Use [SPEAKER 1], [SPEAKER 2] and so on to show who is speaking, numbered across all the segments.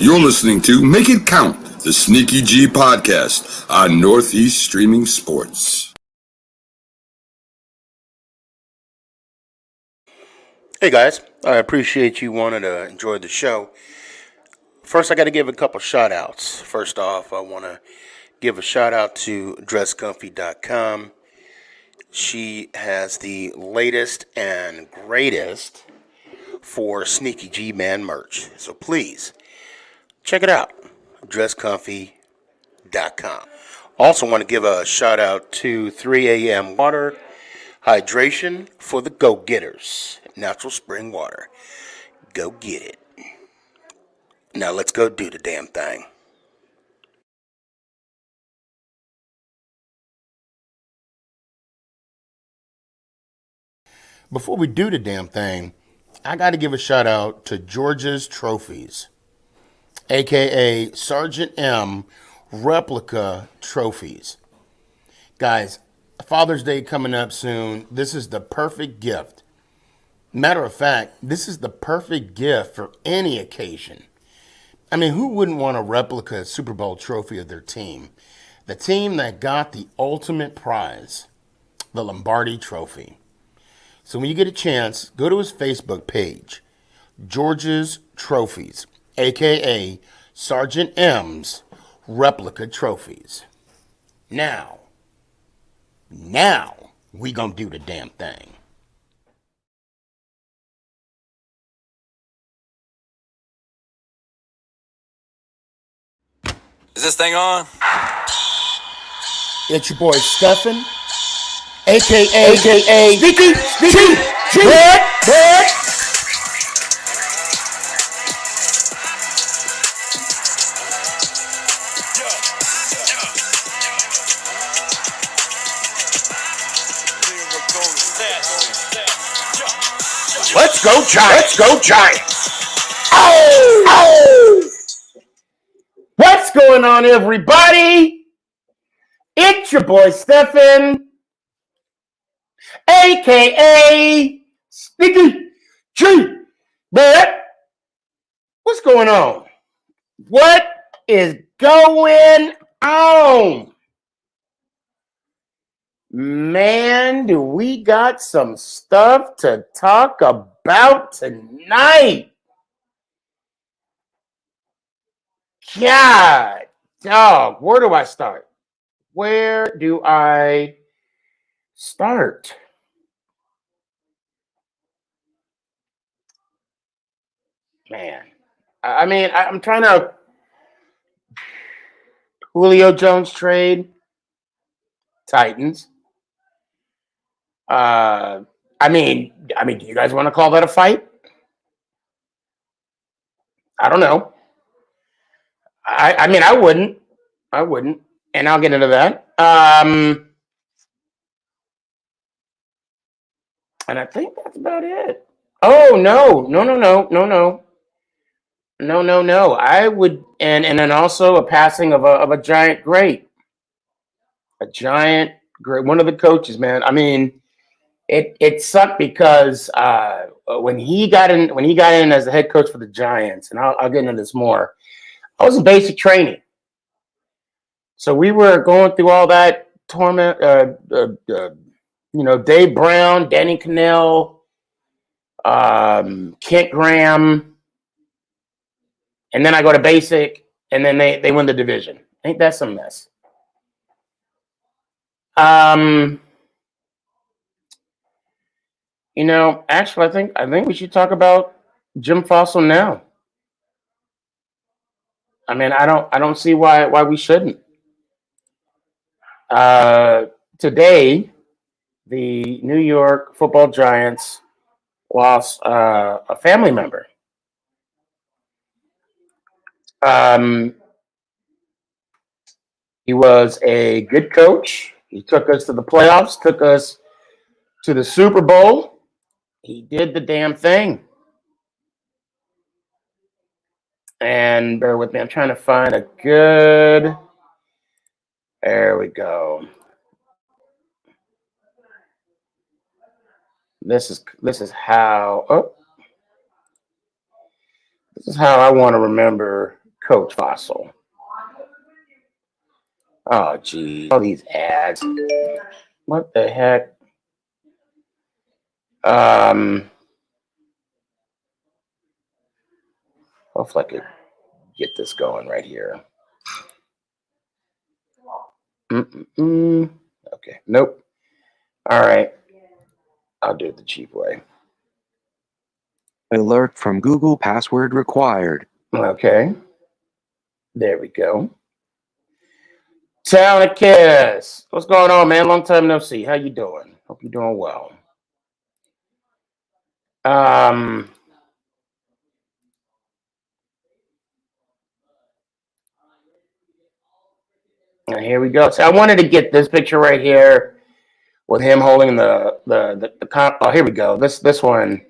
[SPEAKER 1] You're listening to Make It Count, the SneakyG podcast on Northeast Streaming Sports.
[SPEAKER 2] Hey guys, I appreciate you wanting to enjoy the show. First, I got to give a couple shout outs. First off, I want to give a shout out to dresscomfy.com. She has the latest and greatest for Sneaky G Man merch. So please check it out. Dresscomfy.com. Also want to give a shout out to 3 a.m. Water Hydration for the go-getters. Natural spring water. Go get it. Now let's go do the damn thing. Before we do the damn thing, I got to give a shout out to George's Trophies, aka Sergeant M Replica Trophies. Guys, Father's Day coming up soon. This is the perfect gift. Matter of fact, this is the perfect gift for any occasion. I mean, who wouldn't want a replica Super Bowl trophy of their team? The team that got the ultimate prize, the Lombardi Trophy. So when you get a chance, go to his Facebook page, George's Trophies, a.k.a. Sergeant M's Replica Trophies. Now, we gonna do the damn thing.
[SPEAKER 3] Is this thing on?
[SPEAKER 2] It's your boy Stefan, aka SneakyG. Let's go Giants! Let's go Giants! Oh! What's going on, everybody? It's your boy Stefan, aka SneakyG. But what's going on? What is going on? Man, do we got some stuff to talk about tonight? God, dog, where do I start? Where do I start? Man, I mean, I'm trying to Julio Jones trade, Titans. I mean, do you guys want to call that a fight? I don't know. I mean, I wouldn't, and I'll get into that. And I think that's about it. Oh no! I would, and then also a passing of a giant great, one of the coaches, man. I mean, it sucked because when he got in as the head coach for the Giants, and I'll get into this more. I was in basic training, so we were going through all that torment. Dave Brown, Danny Cannell, Kent Graham, and then I go to basic, and then they win the division. Ain't that some mess? Actually, I think we should talk about Jim Fossil now. I mean, I don't see why we shouldn't. Today, the New York Football Giants lost a family member. He was a good coach. He took us to the playoffs, took us to the Super Bowl. He did the damn thing. And bear with me, I'm trying to find a good. There we go. This is how I want to remember Coach Fossil. Oh, geez. All these ads. What the heck? Hopefully I could get this going right here. Okay, nope. All right. I'll do it the cheap way.
[SPEAKER 3] Alert from Google, password required.
[SPEAKER 2] Okay. There we go. Talenticus. What's going on, man? Long time no see. How you doing? Hope you're doing well. And here we go. So I wanted to get this picture right here with him holding the oh, here we go. This one.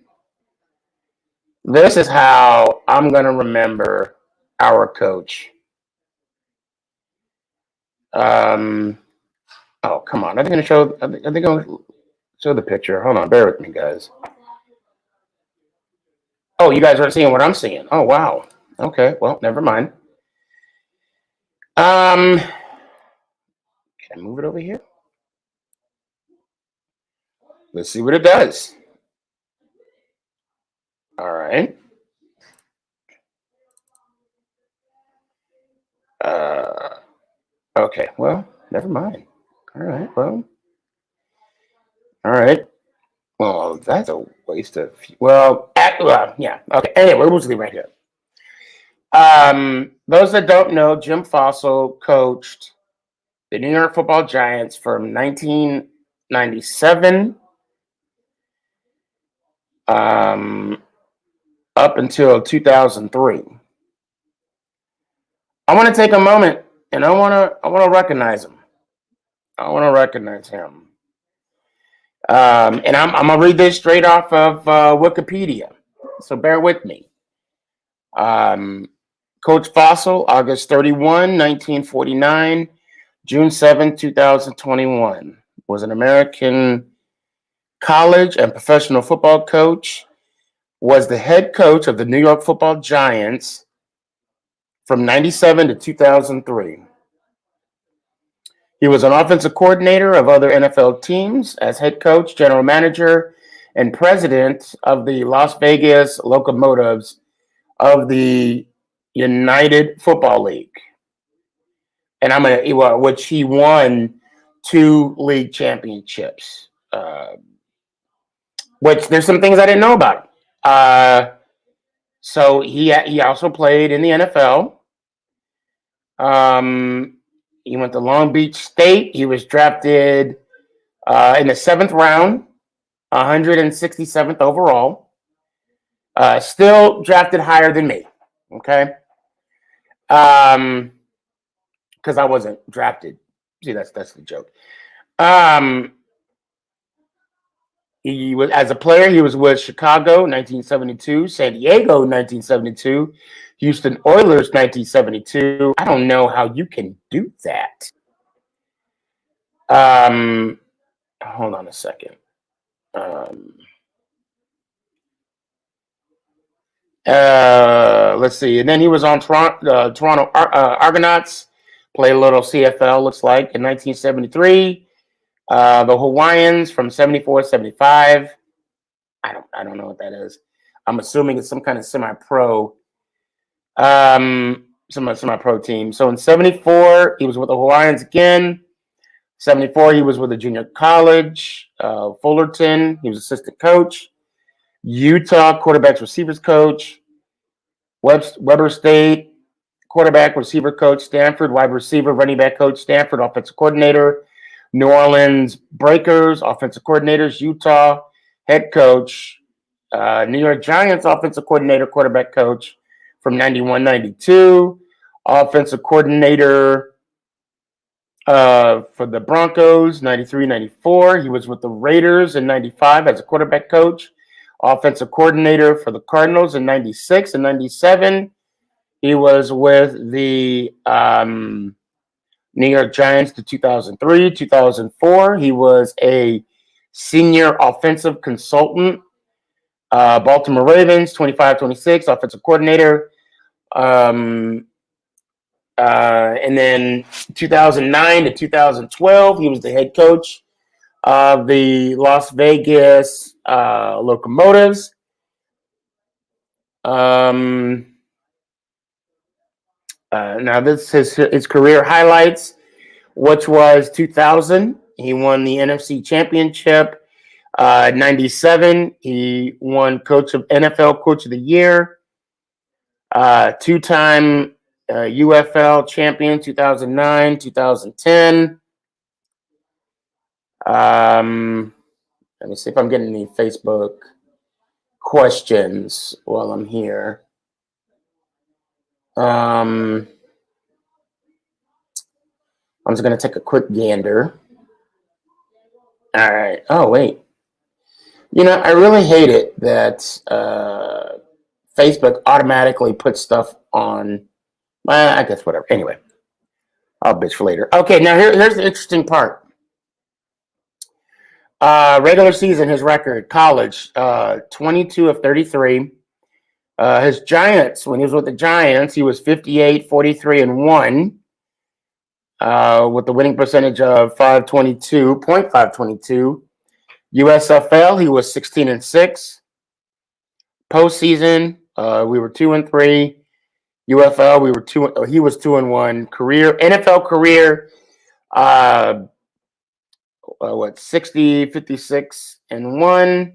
[SPEAKER 2] This is how I'm gonna remember our coach. Oh, come on. Are they gonna show the picture? Hold on, bear with me, guys. Oh, you guys aren't seeing what I'm seeing. Oh, wow. Okay, well, never mind. Can I move it over here? Let's see what it does. All right. Okay, well, never mind. All right, well. All right. Well, that's a waste of, yeah. Okay, anyway, we'll just leave right here. Those that don't know, Jim Fossil coached the New York Football Giants from 1997 up until 2003. I want to take a moment and I want to recognize him. I want to recognize him. And I'm gonna read this straight off of Wikipedia, so bear with me. Coach Fossil, August 31, 1949, June 7, 2021, was an American college and professional football coach, was the head coach of the New York Football Giants from 97 to 2003. He was an offensive coordinator of other NFL teams as head coach, general manager, and president of the Las Vegas Locomotives of the United Football League. And which he won 2 league championships. Which there's some things I didn't know about. So he also played in the NFL. He went to Long Beach State. He was drafted in the 7th round, 167th overall. Still drafted higher than me. Okay. Because I wasn't drafted. See, that's the joke. He was, as a player, he was with Chicago 1972, San Diego 1972, Houston Oilers 1972. I don't know how you can do that. Hold on a second. Let's see. And then he was on Toronto Argonauts, played a little CFL, looks like, in 1973. The Hawaiians from 74, 75. I don't know what that is. I'm assuming it's some kind of semi-pro team. So in 74, he was with the Hawaiians again. 74, he was with a junior college, Fullerton. He was assistant coach. Utah, quarterbacks, receivers coach. Weber State, quarterback, receiver coach. Stanford, wide receiver, running back coach. Stanford, offensive coordinator. New Orleans Breakers, offensive coordinators. Utah, head coach. New York Giants, offensive coordinator, quarterback coach from 91-92. Offensive coordinator for the Broncos, 93-94. He was with the Raiders in 95 as a quarterback coach. Offensive coordinator for the Cardinals in 96 and 97. He was with the New York Giants to 2003, 2004. He was a senior offensive consultant. Baltimore Ravens, 25-26, offensive coordinator. And then 2009 to 2012, he was the head coach of the Las Vegas Locomotives. Now this is his career highlights, which was 2000. He won the NFC Championship. 97, he won NFL Coach of the Year. Two-time UFL champion, 2009, 2010. Let me see if I'm getting any Facebook questions while I'm here. I'm just going to take a quick gander. All right. Oh, wait. I really hate it that Facebook automatically puts stuff on. I guess whatever. Anyway, I'll bitch for later. Okay, now here's the interesting part. Regular season, his record, college, 22 of 33. His Giants, when he was with the Giants, he was 58, 43, and 1. With the winning percentage of 522.522. USFL, he was 16 and 6. Postseason, we were 2 and 3. UFL, we were 2. He was 2 and 1. Career NFL career, 60, 56 and 1,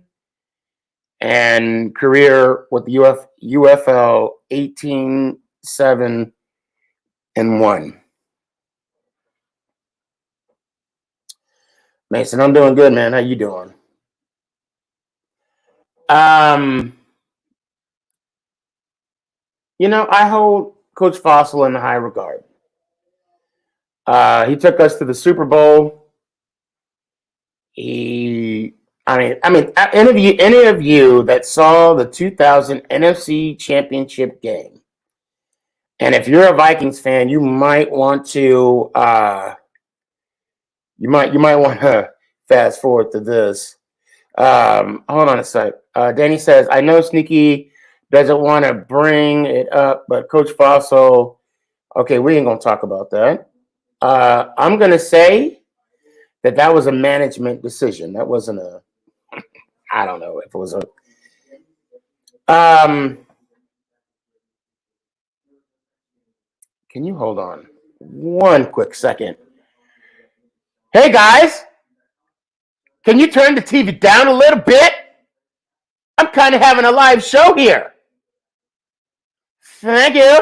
[SPEAKER 2] and career with the UFL 18, 7 and 1. Mason, I'm doing good, man. How you doing? I hold Coach Fossil in high regard. He took us to the Super Bowl. Any of you that saw the 2000 NFC Championship game, and if you're a Vikings fan, you might want to fast forward to this. Hold on a sec. Danny says, I know Sneaky doesn't want to bring it up, but Coach Fossil, okay, we ain't gonna talk about that. I'm gonna say that was a management decision. That wasn't I don't know if it was can you hold on one quick second? Hey guys, can you turn the TV down a little bit? I'm kind of having a live show here. Thank you.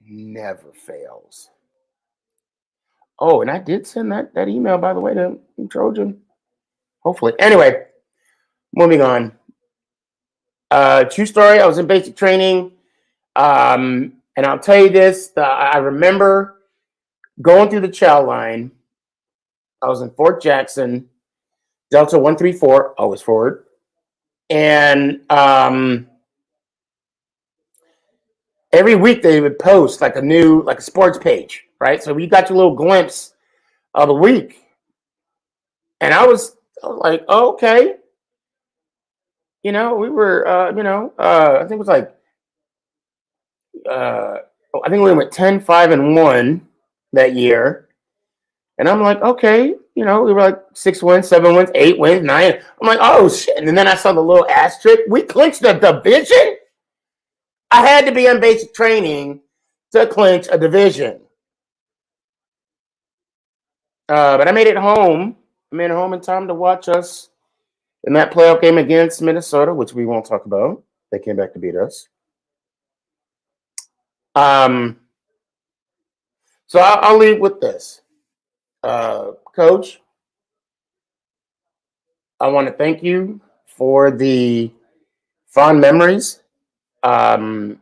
[SPEAKER 2] Never fails. Oh, and I did send that email, by the way, to Trojan. Hopefully. Anyway, moving on. True story. I was in basic training. And I'll tell you this. I remember going through the chow line. I was in Fort Jackson, Delta 134, always forward. And every week they would post like a sports page, right? So we got your little glimpse of the week. And I was like, oh, okay. We were, I think it was like, I think we went 10, 5, and 1 that year. And I'm like, okay, we were like 6 wins, 7 wins, 8 wins, 9. I'm like, oh, shit. And then I saw the little asterisk. We clinched the division. I had to be on basic training to clinch a division. But I made it home. I made it home in time to watch us in that playoff game against Minnesota, which we won't talk about. They came back to beat us. So I'll leave with this. Coach, I want to thank you for the fond memories that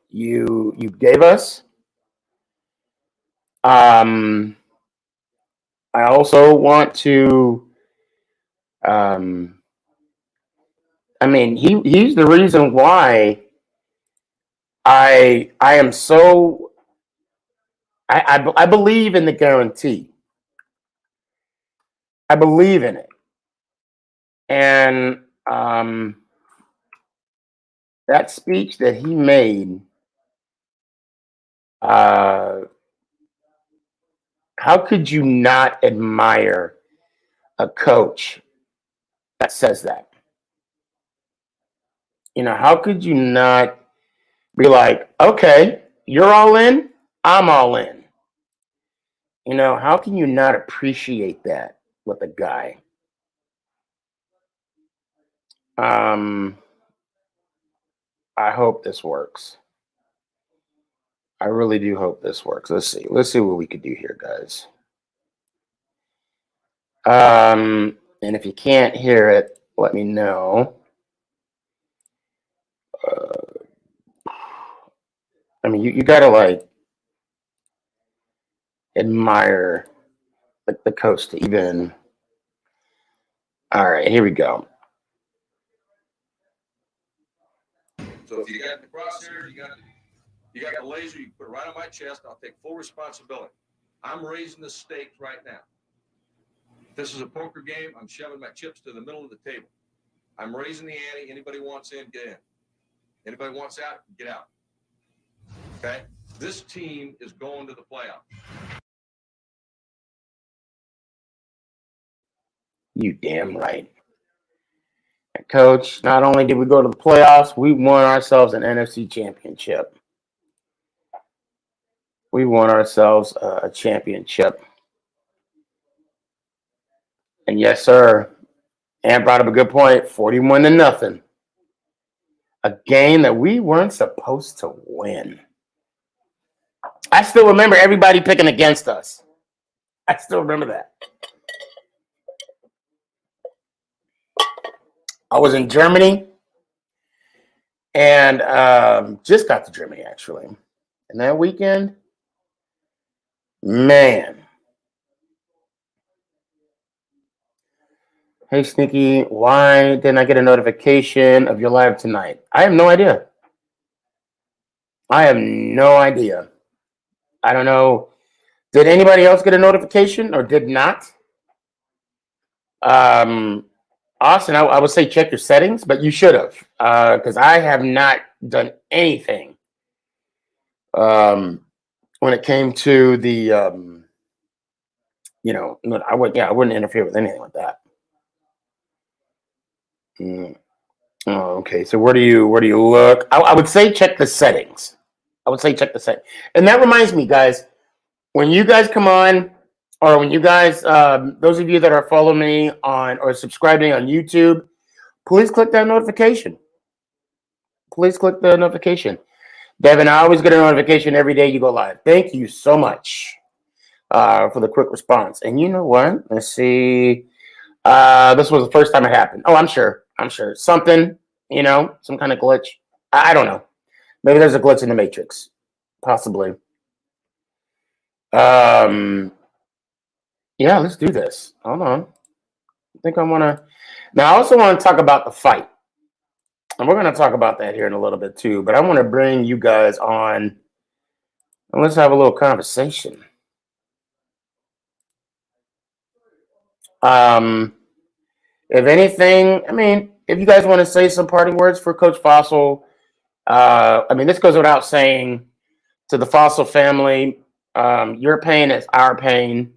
[SPEAKER 2] you gave us. I also want to he's the reason why I am so I believe in the guarantee. I believe in it. And that speech that he made, how could you not admire a coach that says that? How could you not be like, okay, you're all in, I'm all in. How can you not appreciate that with a guy? I hope this works. I really do hope this works. Let's see. Let's see what we could do here, guys. And if you can't hear it, let me know. You gotta like admire the coach to even. All right, here we go.
[SPEAKER 4] So if you got the crosshairs, you got the laser, you put it right on my chest. I'll take full responsibility. I'm raising the stakes right now. If this is a poker game, I'm shoving my chips to the middle of the table. I'm raising the ante. Anybody wants in, get in. Anybody wants out, get out. Okay? This team is going to the playoffs.
[SPEAKER 2] You damn right. And Coach, not only did we go to the playoffs, we won ourselves an NFC championship. We won ourselves a championship. And yes, sir. Ann brought up a good point. 41-0. A game that we weren't supposed to win. I still remember everybody picking against us. I still remember that. I was in Germany and just got to Germany, actually. And that weekend, man. Hey, Sneaky, why didn't I get a notification of your live tonight? I have no idea. I don't know. Did anybody else get a notification or did not? Austin, I would say check your settings, but you should have, because I have not done anything when it came to the, I wouldn't interfere with anything like that. Oh, okay. So where do you look? I would say check the settings. And that reminds me, guys, when you guys come on, or when you guys, those of you that are following me on or subscribing on YouTube, please click that notification. Please click the notification. Devin, I always get a notification every day you go live. Thank you so much for the quick response. And you know what? Let's see. This was the first time it happened. Oh, I'm sure. Something, some kind of glitch. I don't know. Maybe there's a glitch in the Matrix. Possibly. Yeah, let's do this. Hold on. I think I want to. Now, I also want to talk about the fight. And we're going to talk about that here in a little bit, too. But I want to bring you guys on. And let's have a little conversation. If anything, if you guys want to say some parting words for Coach Fossil, this goes without saying to the Fossil family, your pain is our pain.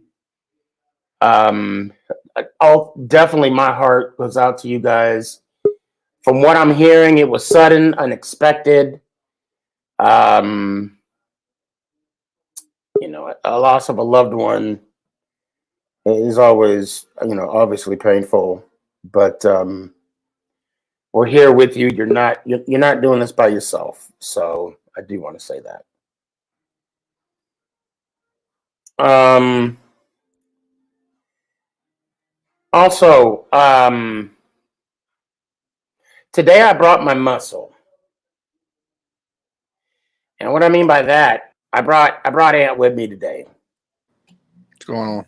[SPEAKER 2] Definitely my heart goes out to you guys. From what I'm hearing, it was sudden, unexpected. A loss of a loved one is always, obviously painful. But we're here with you. You're not doing this by yourself. So I do want to say that. Also, today I brought my muscle. And what I mean by that, I brought Ant with me today.
[SPEAKER 5] What's going on?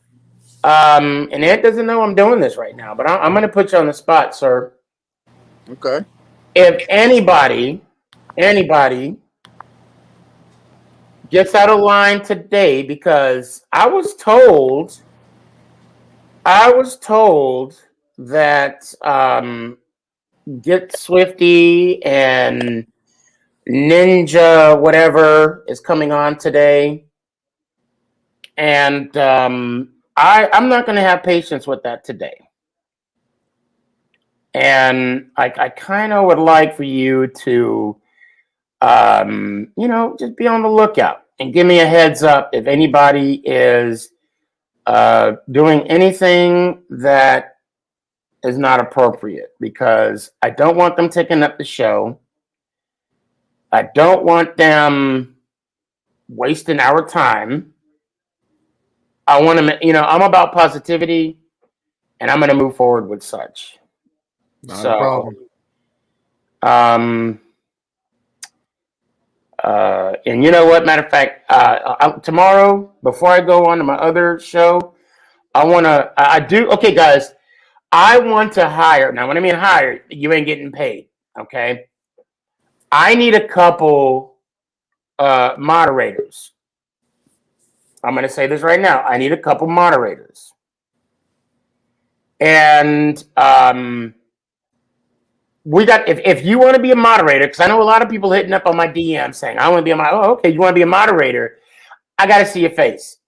[SPEAKER 2] And Ant doesn't know I'm doing this right now, but I'm going to put you on the spot, sir.
[SPEAKER 5] Okay.
[SPEAKER 2] If anybody gets out of line today, because I was told that Get Swifty and Ninja whatever is coming on today. And I'm not going to have patience with that today. And I kind of would like for you to, just be on the lookout and give me a heads up if anybody is doing anything that is not appropriate, because I don't want them taking up the show. I don't want them wasting our time. I want to, I'm about positivity, and I'm going to move forward with such.
[SPEAKER 5] Not a problem.
[SPEAKER 2] And you know what? Matter of fact, tomorrow, before I go on to my other show, okay, guys, I want to hire. Now, when I mean hire, you ain't getting paid, okay? I need a couple moderators. I'm going to say this right now. I need a couple moderators. And we got, if you want to be a moderator, because I know a lot of people hitting up on my DM saying, I want to be a moderator. Oh, okay, you want to be a moderator? I got to see your face.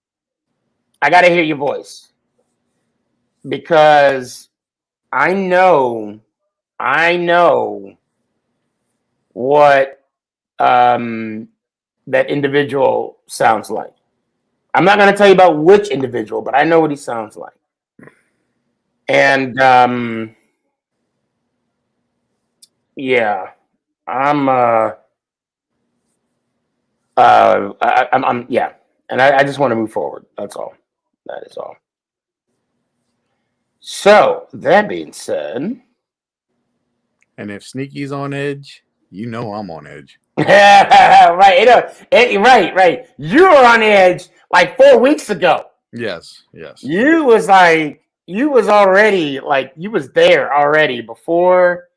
[SPEAKER 2] I got to hear your voice. Because I know what that individual sounds like. I'm not going to tell you about which individual, but I know what he sounds like. And yeah, yeah, and I just want to move forward. That's all. That is all. So that being said,
[SPEAKER 5] And if Sneaky's on edge, you know I'm on edge.
[SPEAKER 2] right, right. You were on edge like 4 weeks ago.
[SPEAKER 5] Yes.
[SPEAKER 2] You was already like, you was there already before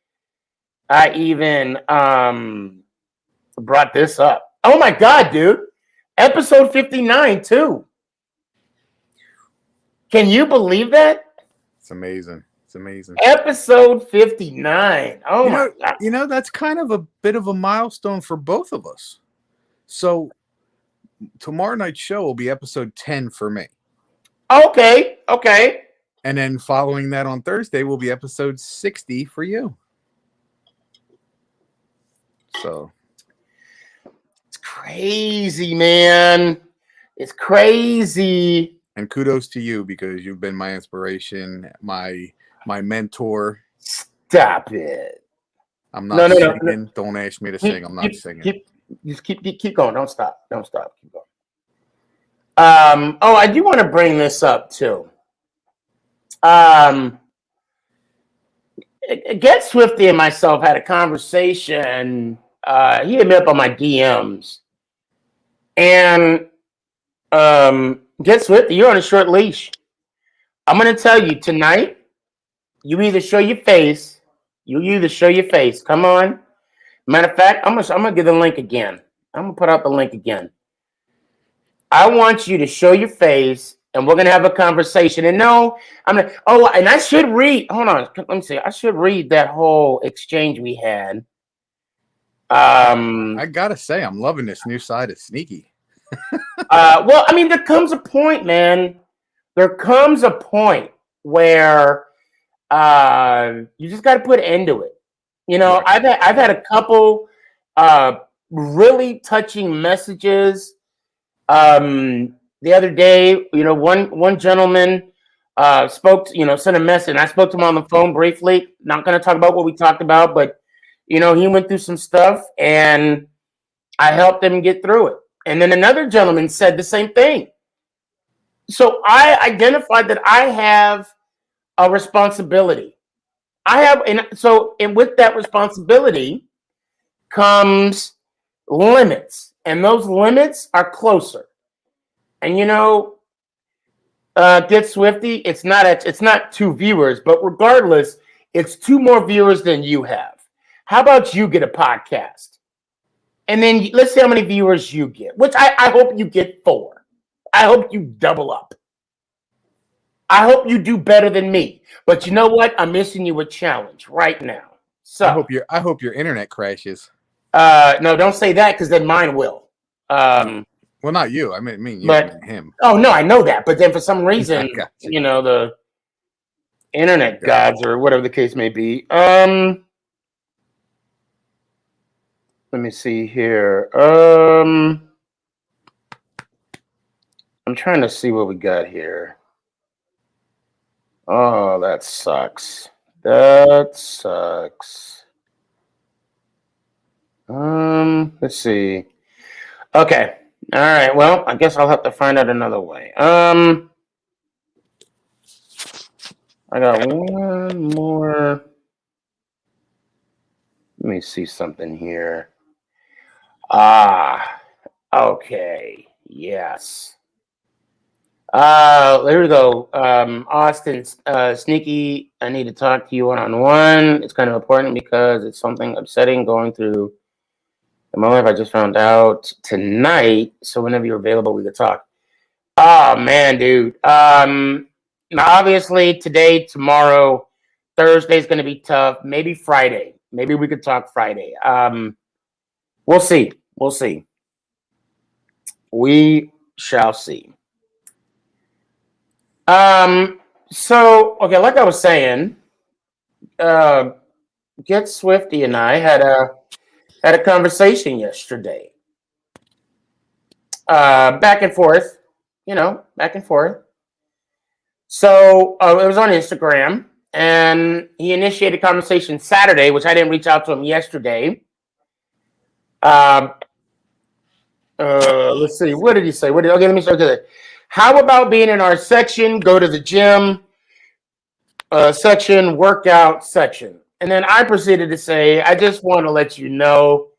[SPEAKER 2] I even brought this up. Oh my God, dude. Episode 59 too. Can you believe that?
[SPEAKER 5] It's amazing.
[SPEAKER 2] Episode 59. Oh my God.
[SPEAKER 5] You know, that's kind of a bit of a milestone for both of us. So tomorrow night's show will be episode 10 for me.
[SPEAKER 2] Okay.
[SPEAKER 5] And then following that on Thursday will be episode 60 for you. So
[SPEAKER 2] it's crazy, man. It's crazy.
[SPEAKER 5] And kudos to you, because you've been my inspiration, my mentor.
[SPEAKER 2] Stop it.
[SPEAKER 5] I'm not singing. No. Don't ask me to sing. I'm not singing.
[SPEAKER 2] Keep going. Don't stop. Keep going. I do want to bring this up too. Get Swifty and myself had a conversation. He hit me up on my DMs, and Get Swifty, you're on a short leash. I'm gonna tell you tonight. You either show your face. Come on. Matter of fact, I'm gonna give the link again. I'm gonna put out the link again. I want you to show your face, and we're gonna have a conversation. And no, and I should read. Hold on, let me see. I should read that whole exchange we had.
[SPEAKER 5] I gotta say, I'm loving this new side of Sneaky.
[SPEAKER 2] Well, I mean, there comes a point, man. There comes a point where you just got to put an end to it. You know, I've had a couple really touching messages. The other day, one gentleman sent a message, and I spoke to him on the phone briefly. Not going to talk about what we talked about, but he went through some stuff, and I helped him get through it. And then another gentleman said the same thing. So I identified that I have a responsibility. And with that responsibility comes limits, and those limits are closer. And Get Swifty, it's not 2 viewers, but regardless, it's 2 more viewers than you have. How about you get a podcast? And then let's see how many viewers you get, which I hope you get 4. I hope you double up. I hope you do better than me. But you know what? I'm missing you a challenge right now. So
[SPEAKER 5] I hope your internet crashes.
[SPEAKER 2] No, don't say that because then mine will.
[SPEAKER 5] Well, not you. I mean you.
[SPEAKER 2] But
[SPEAKER 5] I mean him.
[SPEAKER 2] oh no, I know that. But then for some reason,
[SPEAKER 5] got you.
[SPEAKER 2] the internet
[SPEAKER 5] Got
[SPEAKER 2] gods or whatever the case may be. Let me see here. I'm trying to see what we got here. Oh, that sucks. That sucks. Let's see. Okay. All right. Well, I guess I'll have to find out another way. I got one more. Let me see something here. Okay. Yes. There we go. Austin, Sneaky, I need to talk to you one-on-one. It's kind of important because it's something upsetting going through in my life. I just found out tonight. So whenever you're available, we could talk. Oh man, dude. Now obviously today, tomorrow, Thursday's gonna be tough. Maybe Friday. Maybe we could talk Friday. We'll see. We'll see. We shall see. So okay, like I was saying, Get Swifty and I had a conversation yesterday. Back and forth, back and forth. So it was on Instagram, and he initiated conversation Saturday, which I didn't reach out to him yesterday. Let's see. What did he say? Okay, let me start with it. How about being in our section? Go to the gym section, workout section. And then I proceeded to say, I just want to let you know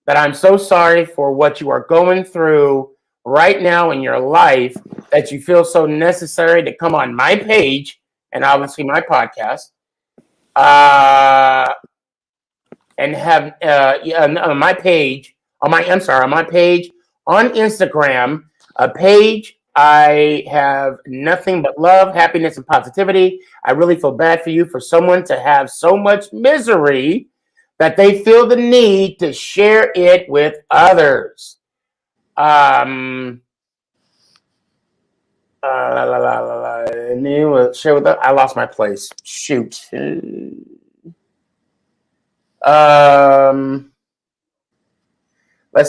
[SPEAKER 2] that I'm so sorry for what you are going through right now in your life, that you feel so necessary to come on my page and obviously my podcast, and have on my page, on my page on Instagram, a page. I have nothing but love, happiness, and positivity. I really feel bad for you, for someone to have so much misery that they feel the need to share it with others. Share with I lost my place. Shoot. Let's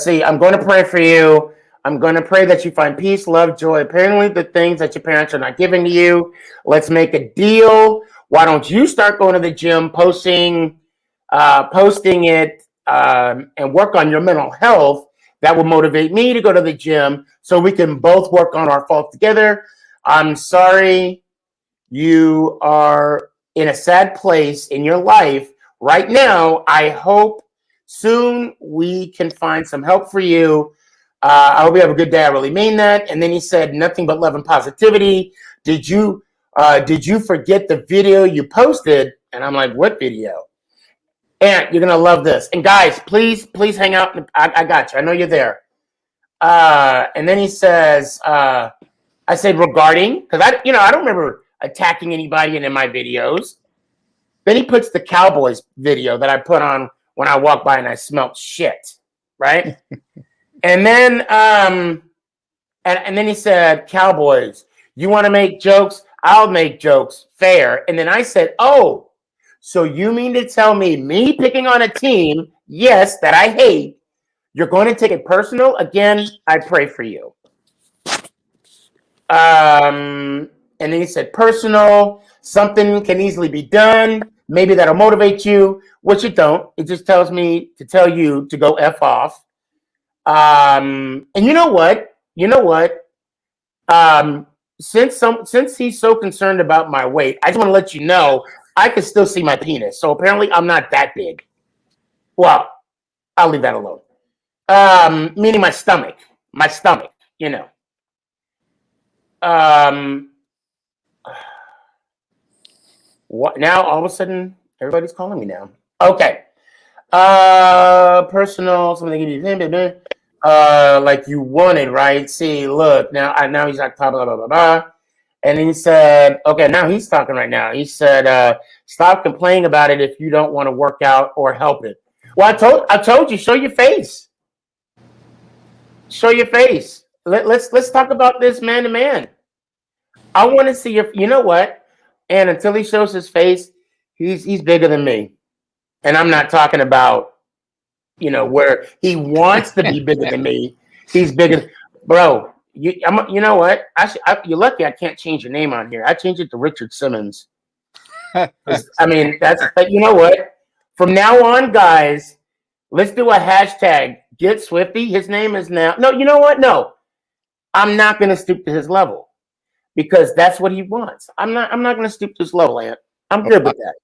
[SPEAKER 2] see. I'm going to pray for you. I'm going to pray that you find peace, love, joy. Apparently, the things that your parents are not giving to you. Let's make a deal. Why don't you start going to the gym, posting it, and work on your mental health? That will motivate me to go to the gym so we can both work on our faults together. I'm sorry you are in a sad place in your life right now. I hope soon we can find some help for you. I hope you have a good day. I really mean that. And then he said, nothing but love and positivity. Did you forget the video you posted? And I'm like, what video? And you're going to love this. And guys, please hang out. I got you. I know you're there. And then he says, I said, regarding, because I don't remember attacking anybody in my videos. Then he puts the Cowboys video that I put on when I walked by and I smelled shit. Right. And then, and then he said, Cowboys, you want to make jokes? I'll make jokes. Fair. And then I said, oh, so you mean to tell me picking on a team, yes, that I hate, you're going to take it personal? Again, I pray for you. And then he said, personal, something can easily be done. Maybe that'll motivate you, which it don't. It just tells me to tell you to go F off. And you know what? Since he's so concerned about my weight, I just want to let you know I can still see my penis. So apparently I'm not that big. Well, I'll leave that alone. Meaning my stomach, What now? All of a sudden, everybody's calling me now. Okay. Personal, something you need. Like you wanted, right? See, look, now he's like blah blah blah blah blah. And he said, okay, now he's talking right now. He said, stop complaining about it if you don't want to work out or help it. Well, I told you, show your face. Show your face. Let's talk about this man to man. I want to see if you know what. And until he shows his face, he's bigger than me. And I'm not talking about where he wants to be bigger than me. He's bigger, bro. You know what? You're lucky I can't change your name on here. I changed it to Richard Simmons. I mean, but you know what? From now on, guys, let's do a hashtag. Get Swifty. His name is now. No, you know what? No, I'm not going to stoop to his level because that's what he wants. I'm not going to stoop to his level, Ant. I'm good with that.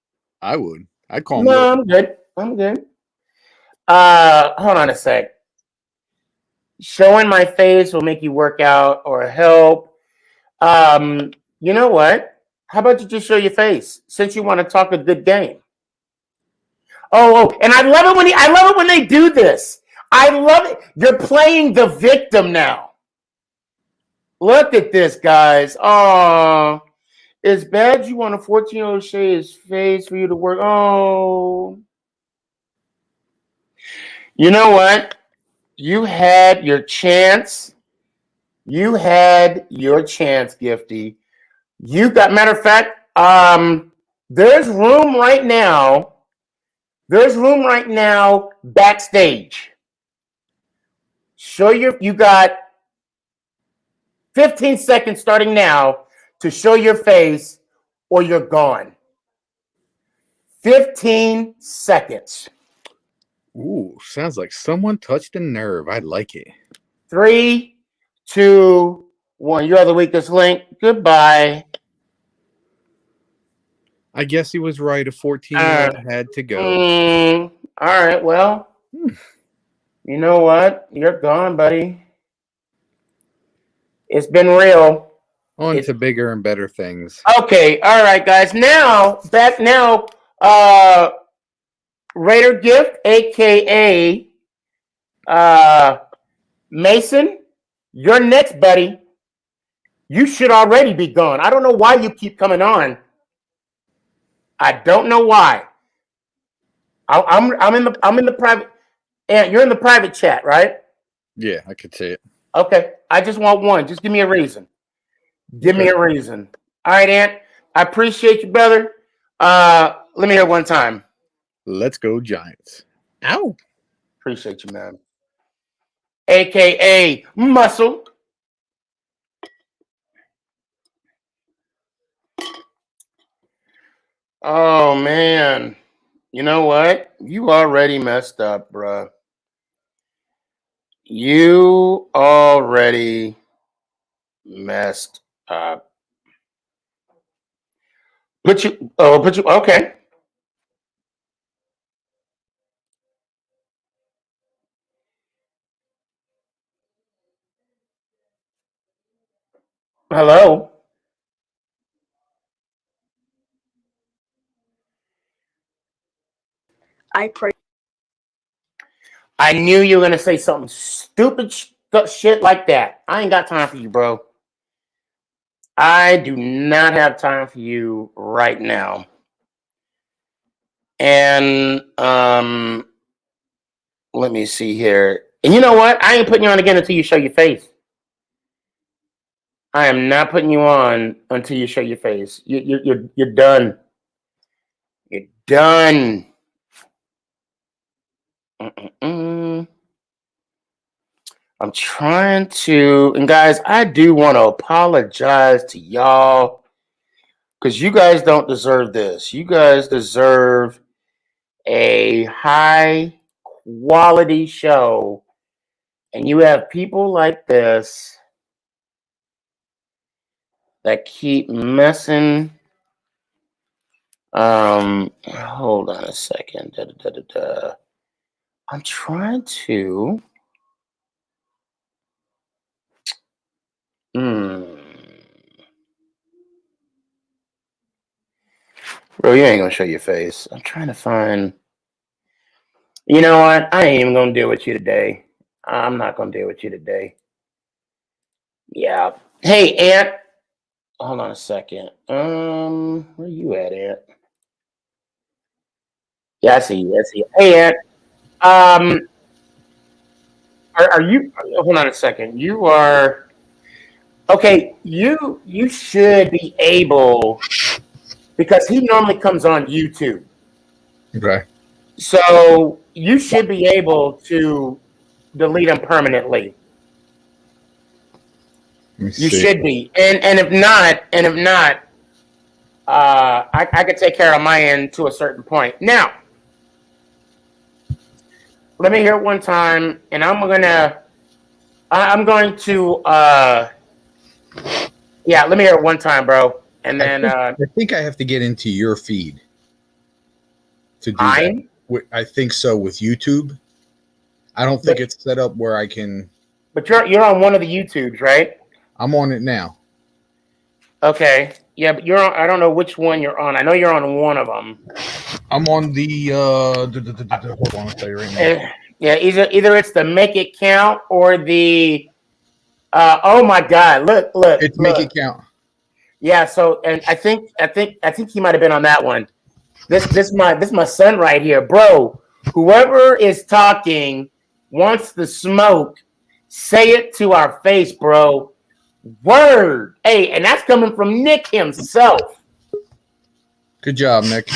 [SPEAKER 5] I would. I'd call him.
[SPEAKER 2] No, I'm good. I'm good. Hold on a sec. Showing my face will make you work out or help. You know what? How about you just show your face since you want to talk a good game? Oh, and I love it when they do this. I love it. You're playing the victim now. Look at this, guys. Oh, it's bad you want a 14-year-old show his face for you to work. Oh. You know what? You had your chance. You had your chance, Gifty. Matter of fact, there's room right now. There's room right now backstage. You got 15 seconds starting now to show your face or you're gone. 15 seconds.
[SPEAKER 5] Ooh, sounds like someone touched a nerve. I like it.
[SPEAKER 2] 3, 2, 1. You are the weakest link. Goodbye.
[SPEAKER 5] I guess he was right. A 14-year-old had to go.
[SPEAKER 2] All right. Well, you know what? You're gone, buddy. It's been real.
[SPEAKER 5] On to bigger and better things.
[SPEAKER 2] Okay. All right, guys. Back now. Raider Gift, a.k.a. Mason, you're next, buddy. You should already be gone. I don't know why you keep coming on. I don't know why. I'm in the private. And you're in the private chat, right?
[SPEAKER 5] Yeah, I could see it.
[SPEAKER 2] Okay. I just want one. Just give me a reason. Give me a reason. All right, Ant. I appreciate you, brother. Let me hear it one time.
[SPEAKER 5] Let's go, Giants. Ow.
[SPEAKER 2] Appreciate you, man. AKA Muscle. Oh, man. You know what? You already messed up, bruh. You already messed up. Okay. Hello. I knew you were going to say something stupid shit like that. I ain't got time for you, bro. I do not have time for you right now. And let me see here. And you know what? I ain't putting you on again until you show your face. I am not putting you on until you show your face. You're done. You're done. I'm trying to, and guys, I do want to apologize to y'all because you guys don't deserve this. You guys deserve a high quality show, and you have people like this that keep messing. Hold on a second. I'm trying to. Bro, you ain't gonna show your face. I'm trying to find. You know what? I ain't even gonna deal with you today. I'm not gonna deal with you today. Yeah. Hey, Ant. Hold on a second. Where you at, Ant? Yeah, I see you. Hey, Ant. Um, are you? Hold on a second. You are okay. You should be able because he normally comes on YouTube,
[SPEAKER 5] Okay.
[SPEAKER 2] so you should be able to delete him permanently.
[SPEAKER 5] Let me
[SPEAKER 2] You
[SPEAKER 5] see.
[SPEAKER 2] should be, and if not, I could take care of my end to a certain point. Now, let me hear it one time, and I'm going to, yeah, let me hear it one time, bro, and then
[SPEAKER 5] I think I have to get into your feed to do
[SPEAKER 2] mine.
[SPEAKER 5] that. I think so with YouTube. I don't think it's set up where I can.
[SPEAKER 2] But you're on one of the YouTubes, right?
[SPEAKER 5] I'm on it now.
[SPEAKER 2] Okay, yeah, but you're on. I don't know which one you're on. I know you're on one of them.
[SPEAKER 5] I'm on the. Hold on, I'll tell you right now.
[SPEAKER 2] Yeah, either it's the Make It Count or the. Oh my God! Look!
[SPEAKER 5] It's Make It Count.
[SPEAKER 2] Yeah. So, and I think he might have been on that one. This my son right here, bro. Whoever is talking wants the smoke. Say it to our face, bro. Word. Hey, and that's coming from Nick himself.
[SPEAKER 5] Good job, Nick.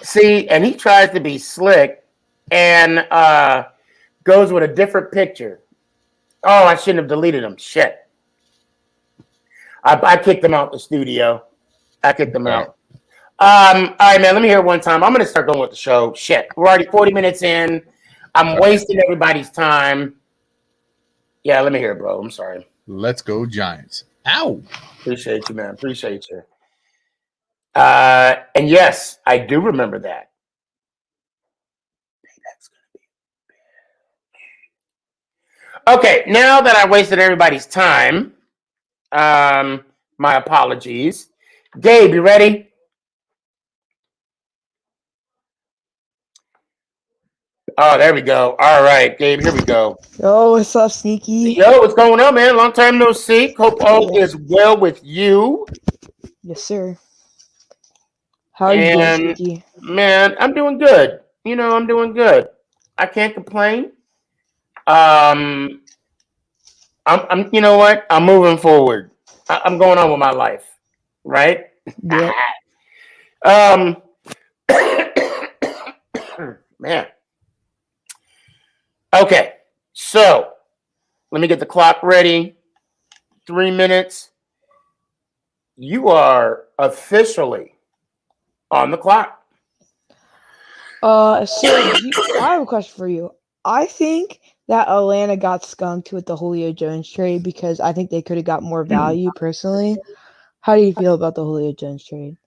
[SPEAKER 2] See, and he tries to be slick and goes with a different picture. Oh, I shouldn't have deleted him. Shit. I kicked him out the studio. I kicked him out. All right, man. Let me hear it one time. I'm gonna start going with the show. Shit, we're already 40 minutes in. I'm wasting everybody's time. Yeah, let me hear it, bro. I'm sorry.
[SPEAKER 5] Let's go Giants. Ow.
[SPEAKER 2] Appreciate you, man. Appreciate you. And yes, I do remember that. Okay, now that I wasted everybody's time, my apologies. Gabe, you ready? Oh, there we go. All right, Gabe, here we go.
[SPEAKER 6] Yo, what's up, Sneaky?
[SPEAKER 2] Yo, what's going on, man? Long time no see. Hope all is well with you.
[SPEAKER 6] Yes, sir. How are you doing, Sneaky?
[SPEAKER 2] Man, I'm doing good. I'm doing good. I can't complain. I'm you know what? I'm moving forward. I'm going on with my life, right?
[SPEAKER 6] Yeah.
[SPEAKER 2] Man. Okay, so let me get the clock ready. 3 minutes. You are officially on the clock.
[SPEAKER 6] I have a question for you. I think that Atlanta got skunked with the Julio Jones trade because I think they could have got more value personally. How do you feel about the Julio Jones trade?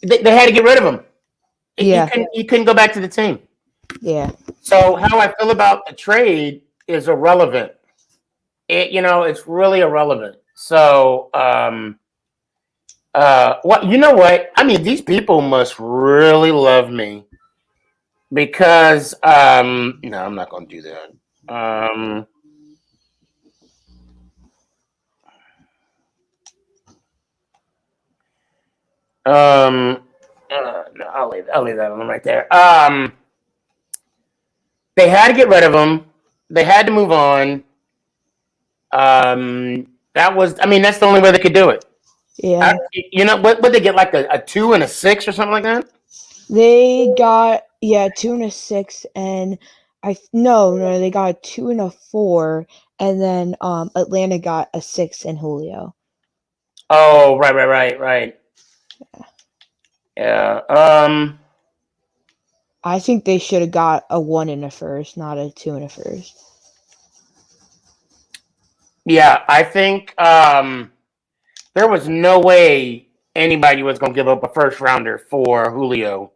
[SPEAKER 2] They had to get rid of him.
[SPEAKER 6] Yeah.
[SPEAKER 2] He couldn't go back to the team.
[SPEAKER 6] Yeah.
[SPEAKER 2] So how I feel about the trade is irrelevant. It's really irrelevant. So, you know what? I mean, these people must really love me because, no, I'm not going to do that. No, I'll leave that one right there. They had to get rid of him. They had to move on. That's the only way they could do it.
[SPEAKER 6] Yeah.
[SPEAKER 2] What they get, like a 2 and a 6 or something like that?
[SPEAKER 6] They got 2 and a 6, and no, they got a 2 and a 4, and then Atlanta got a 6 in Julio.
[SPEAKER 2] Oh, right. Yeah.
[SPEAKER 6] I think they should have got a 1 in a first, not a 2 in a first.
[SPEAKER 2] Yeah, I think there was no way anybody was going to give up a first rounder for Julio.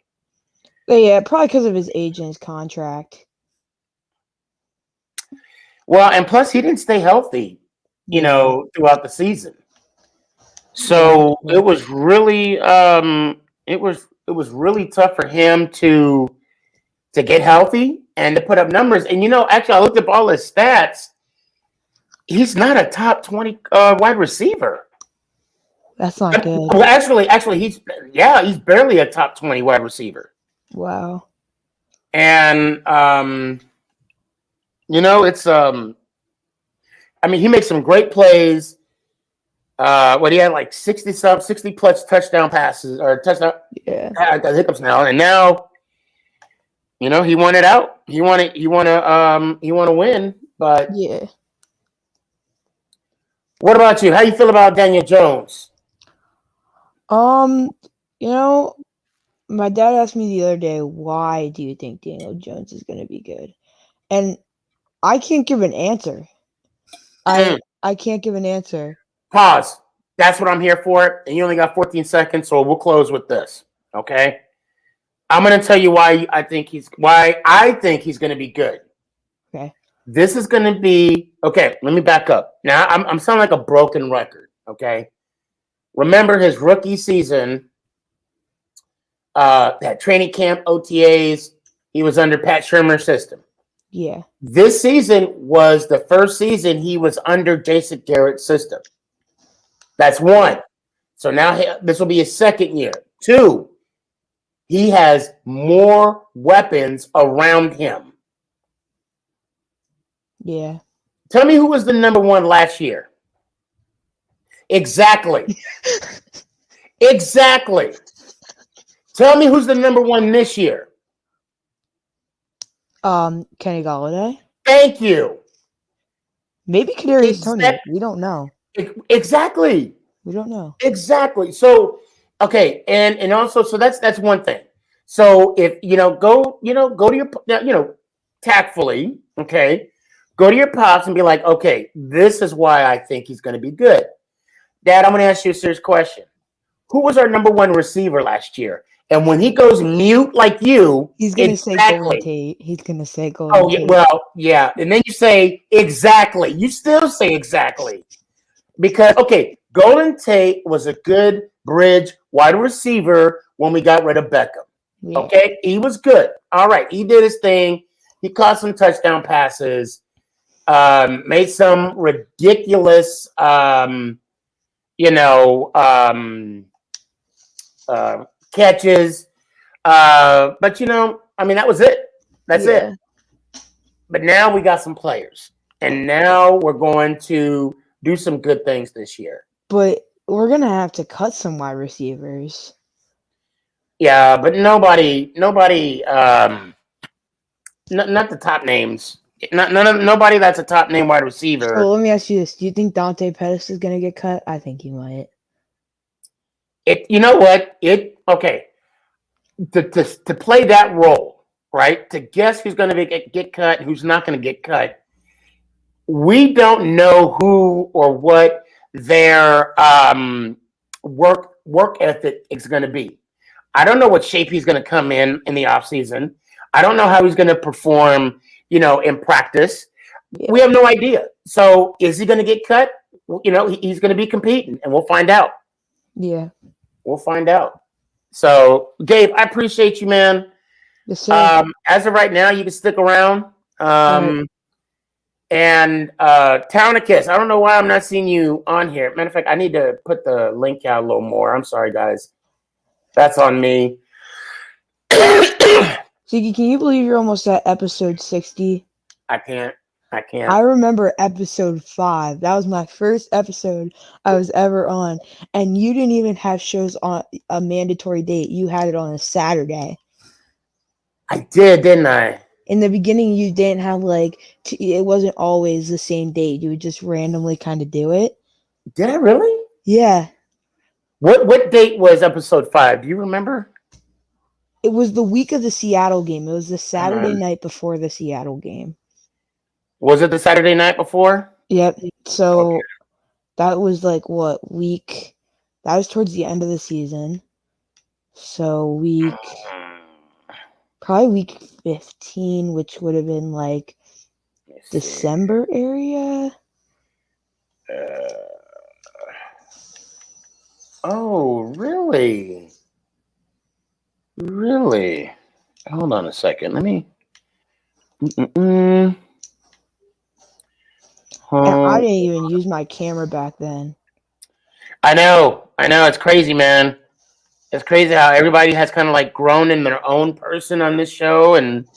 [SPEAKER 6] Yeah, probably because of his age and his contract.
[SPEAKER 2] Well, and plus he didn't stay healthy, throughout the season. So it was really it was really tough for him to get healthy and to put up numbers. And actually I looked up all his stats. He's not a top 20 wide receiver.
[SPEAKER 6] That's not good.
[SPEAKER 2] Well, actually, he's barely a top 20 wide receiver.
[SPEAKER 6] Wow.
[SPEAKER 2] And it's I mean, he makes some great plays. He had like 60 plus touchdown passes or touchdown.
[SPEAKER 6] Yeah.
[SPEAKER 2] I got hiccups now, and now, he won it out. He want to win. But
[SPEAKER 6] Yeah.
[SPEAKER 2] what about you? How you feel about Daniel Jones?
[SPEAKER 6] My dad asked me the other day, why do you think Daniel Jones is going to be good? And I can't give an answer. I can't give an answer.
[SPEAKER 2] Pause. That's what I'm here for. And you only got 14 seconds, so we'll close with this. Okay. I'm going to tell you why I think he's going to be good.
[SPEAKER 6] Okay.
[SPEAKER 2] This is going to be okay. Let me back up. Now I'm sounding like a broken record. Okay. Remember his rookie season, that training camp, OTAs, he was under Pat Shermer's system.
[SPEAKER 6] Yeah.
[SPEAKER 2] This season was the first season he was under Jason Garrett's system. That's one. So now this will be his second year. Two, he has more weapons around him.
[SPEAKER 6] Yeah.
[SPEAKER 2] Tell me who was the number one last year. Exactly. Exactly. Tell me who's the number one this year.
[SPEAKER 6] Kenny Galladay.
[SPEAKER 2] Thank you.
[SPEAKER 6] Maybe Kadarius Toney. We don't know.
[SPEAKER 2] Exactly.
[SPEAKER 6] We don't know.
[SPEAKER 2] Exactly. So, okay, and also, so that's one thing. So if go to your tactfully, okay, go to your pops and be like, okay, this is why I think he's going to be good. Dad, I'm going to ask you a serious question. Who was our number one receiver last year? And when he goes mute like you,
[SPEAKER 6] he's going to say Golden Tate. He's going to say Golden Tate.
[SPEAKER 2] Oh, well, yeah. And then you say exactly. You still say exactly. Because, okay, Golden Tate was a good bridge wide receiver when we got rid of Beckham. Yeah. Okay? He was good. All right. He did his thing. He caught some touchdown passes, made some ridiculous, catches. But that was it. That's it. But now we got some players, and now we're going to do some good things this year.
[SPEAKER 6] But we're gonna have to cut some wide receivers.
[SPEAKER 2] Yeah, but nobody. Not the top names. Nobody that's a top name wide receiver.
[SPEAKER 6] So let me ask you this: do you think Dante Pettis is gonna get cut? I think he might.
[SPEAKER 2] You know what? Okay. To play that role, right? To guess who's going to get cut, who's not going to get cut. We don't know who or what their work ethic is going to be. I don't know what shape he's going to come in the offseason. I don't know how he's going to perform, in practice. Yeah. We have no idea. So is he going to get cut? He's going to be competing, and we'll find out.
[SPEAKER 6] Yeah.
[SPEAKER 2] We'll find out. So, Gabe, I appreciate you, man.
[SPEAKER 6] Yes, sir.
[SPEAKER 2] As of right now, you can stick around. Right. And Townicus, I don't know why I'm not seeing you on here. Matter of fact, I need to put the link out a little more. I'm sorry, guys. That's on me.
[SPEAKER 6] Ziggy, can you believe you're almost at episode 60?
[SPEAKER 2] I can't.
[SPEAKER 6] I remember episode 5. That was my first episode I was ever on. And you didn't even have shows on a mandatory date. You had it on a Saturday.
[SPEAKER 2] I did, didn't I?
[SPEAKER 6] In the beginning, you didn't have it wasn't always the same date. You would just randomly kind of do it.
[SPEAKER 2] Did I really?
[SPEAKER 6] Yeah.
[SPEAKER 2] What date was episode 5? Do you remember?
[SPEAKER 6] It was the week of the Seattle game. It was the Saturday night before the Seattle game.
[SPEAKER 2] Was it the Saturday night before?
[SPEAKER 6] Yep. So that was week? That was towards the end of the season. So probably week 15, which would have been December area.
[SPEAKER 2] Oh, really? Really? Hold on a second. Let me.
[SPEAKER 6] And I didn't even use my camera back then.
[SPEAKER 2] I know. It's crazy, man. It's crazy how everybody has kind of like grown in their own person on this show, and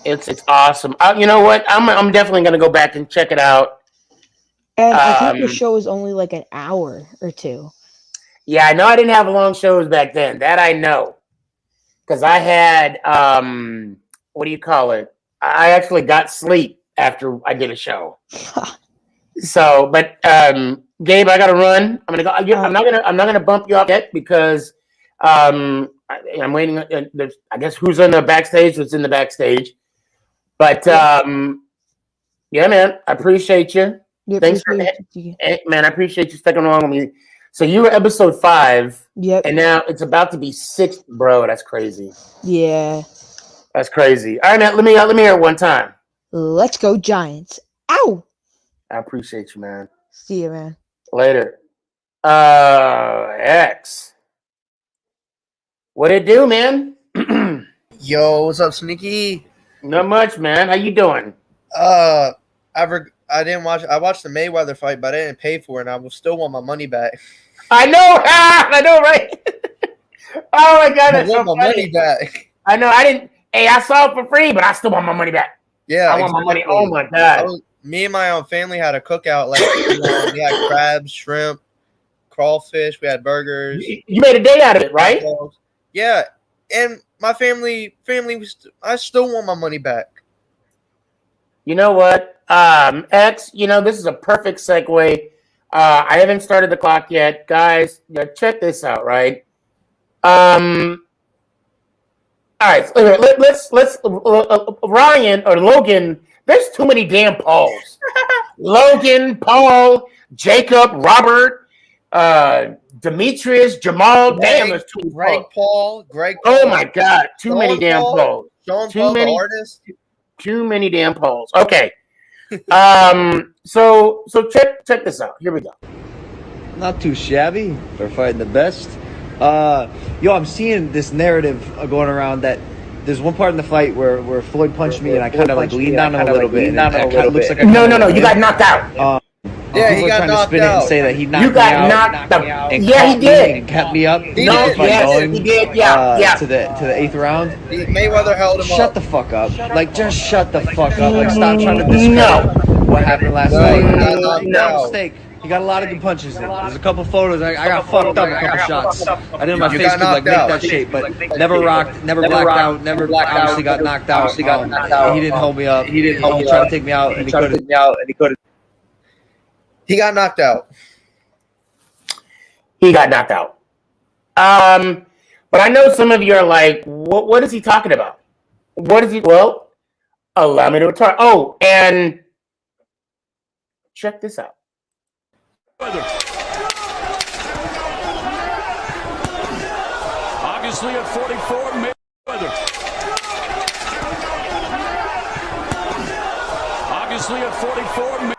[SPEAKER 2] it's awesome. You know what? I'm definitely gonna go back and check it out.
[SPEAKER 6] And I think the show is only like an hour or two.
[SPEAKER 2] Yeah, I know I didn't have long shows back then. That I know. Because I had, what do you call it? I actually got sleep after I did a show. So, but Gabe, I gotta run. I'm gonna go. I'm not gonna bump you up yet because I'm waiting. I guess who's in the backstage? Who's in the backstage? But yeah, man, I appreciate you.
[SPEAKER 6] Yeah,
[SPEAKER 2] Thanks for man. I appreciate you sticking along with me. So you were episode 5.
[SPEAKER 6] Yep.
[SPEAKER 2] And now it's about to be 6, bro. That's crazy.
[SPEAKER 6] Yeah.
[SPEAKER 2] That's crazy. All right, man. Let me hear it one time.
[SPEAKER 6] Let's go Giants. Ow.
[SPEAKER 2] I appreciate you, man.
[SPEAKER 6] See you, man.
[SPEAKER 2] Later. X. What it do, man?
[SPEAKER 7] Yo, what's up, Sneaky?
[SPEAKER 2] Not much, man. How you doing?
[SPEAKER 7] I didn't watch. I watched the Mayweather fight, but I didn't pay for it, and I will still want my money back.
[SPEAKER 2] I know. I know, right? Oh my god,
[SPEAKER 7] I want my money back.
[SPEAKER 2] I know. I didn't. Hey, I saw it for free, but I still want my money back.
[SPEAKER 7] Yeah,
[SPEAKER 2] I want my money. Oh my god.
[SPEAKER 7] Me and my family had a cookout. Like we had crabs, shrimp, crawfish. We had burgers.
[SPEAKER 2] You made a day out of it, right?
[SPEAKER 7] Yeah, and my family. I still want my money back.
[SPEAKER 2] You know what? X, this is a perfect segue. I haven't started the clock yet. Guys, check this out, right? All right, let's Ryan or Logan, there's too many damn Pauls. Logan, Paul, Jacob, Robert, Demetrius, Jamal. Damn, there's too many Pauls.
[SPEAKER 7] Greg Paul.
[SPEAKER 2] Oh my God, too many damn Pauls. Too many artists. Too many damn Pauls. Okay. So check this out. Here we go.
[SPEAKER 8] Not too shabby for fighting the best. I'm seeing this narrative going around that there's one part in the fight where Floyd punched me and I kind of like leaned on him a little bit. And it kind of looks like
[SPEAKER 2] no, you got knocked out.
[SPEAKER 7] Yeah, he got knocked out.
[SPEAKER 8] And say that he knocked
[SPEAKER 2] you got
[SPEAKER 8] me
[SPEAKER 2] knocked
[SPEAKER 8] out.
[SPEAKER 2] out.
[SPEAKER 8] And
[SPEAKER 2] yeah, he did.
[SPEAKER 8] And kept me up.
[SPEAKER 2] He did. Yeah.
[SPEAKER 8] To the 8th round.
[SPEAKER 7] Mayweather held him up.
[SPEAKER 8] Shut the fuck up. Like, just shut the fuck up. Like, stop trying to discredit what happened last night. No mistake. He got a lot of good punches in. There's a couple photos. I got fucked up a couple shots. I did my face to like make that shape, but never rocked, never blacked out, never obviously got knocked out. He didn't hold me up. He tried to take me out, and he couldn't.
[SPEAKER 7] He got knocked out.
[SPEAKER 2] He got knocked out. But I know some of you are like, what is he talking about? What is he? Well, allow me to retard. Oh, and check this out.
[SPEAKER 9] Obviously at 44, Mayweather. Obviously at 44, Mayweather.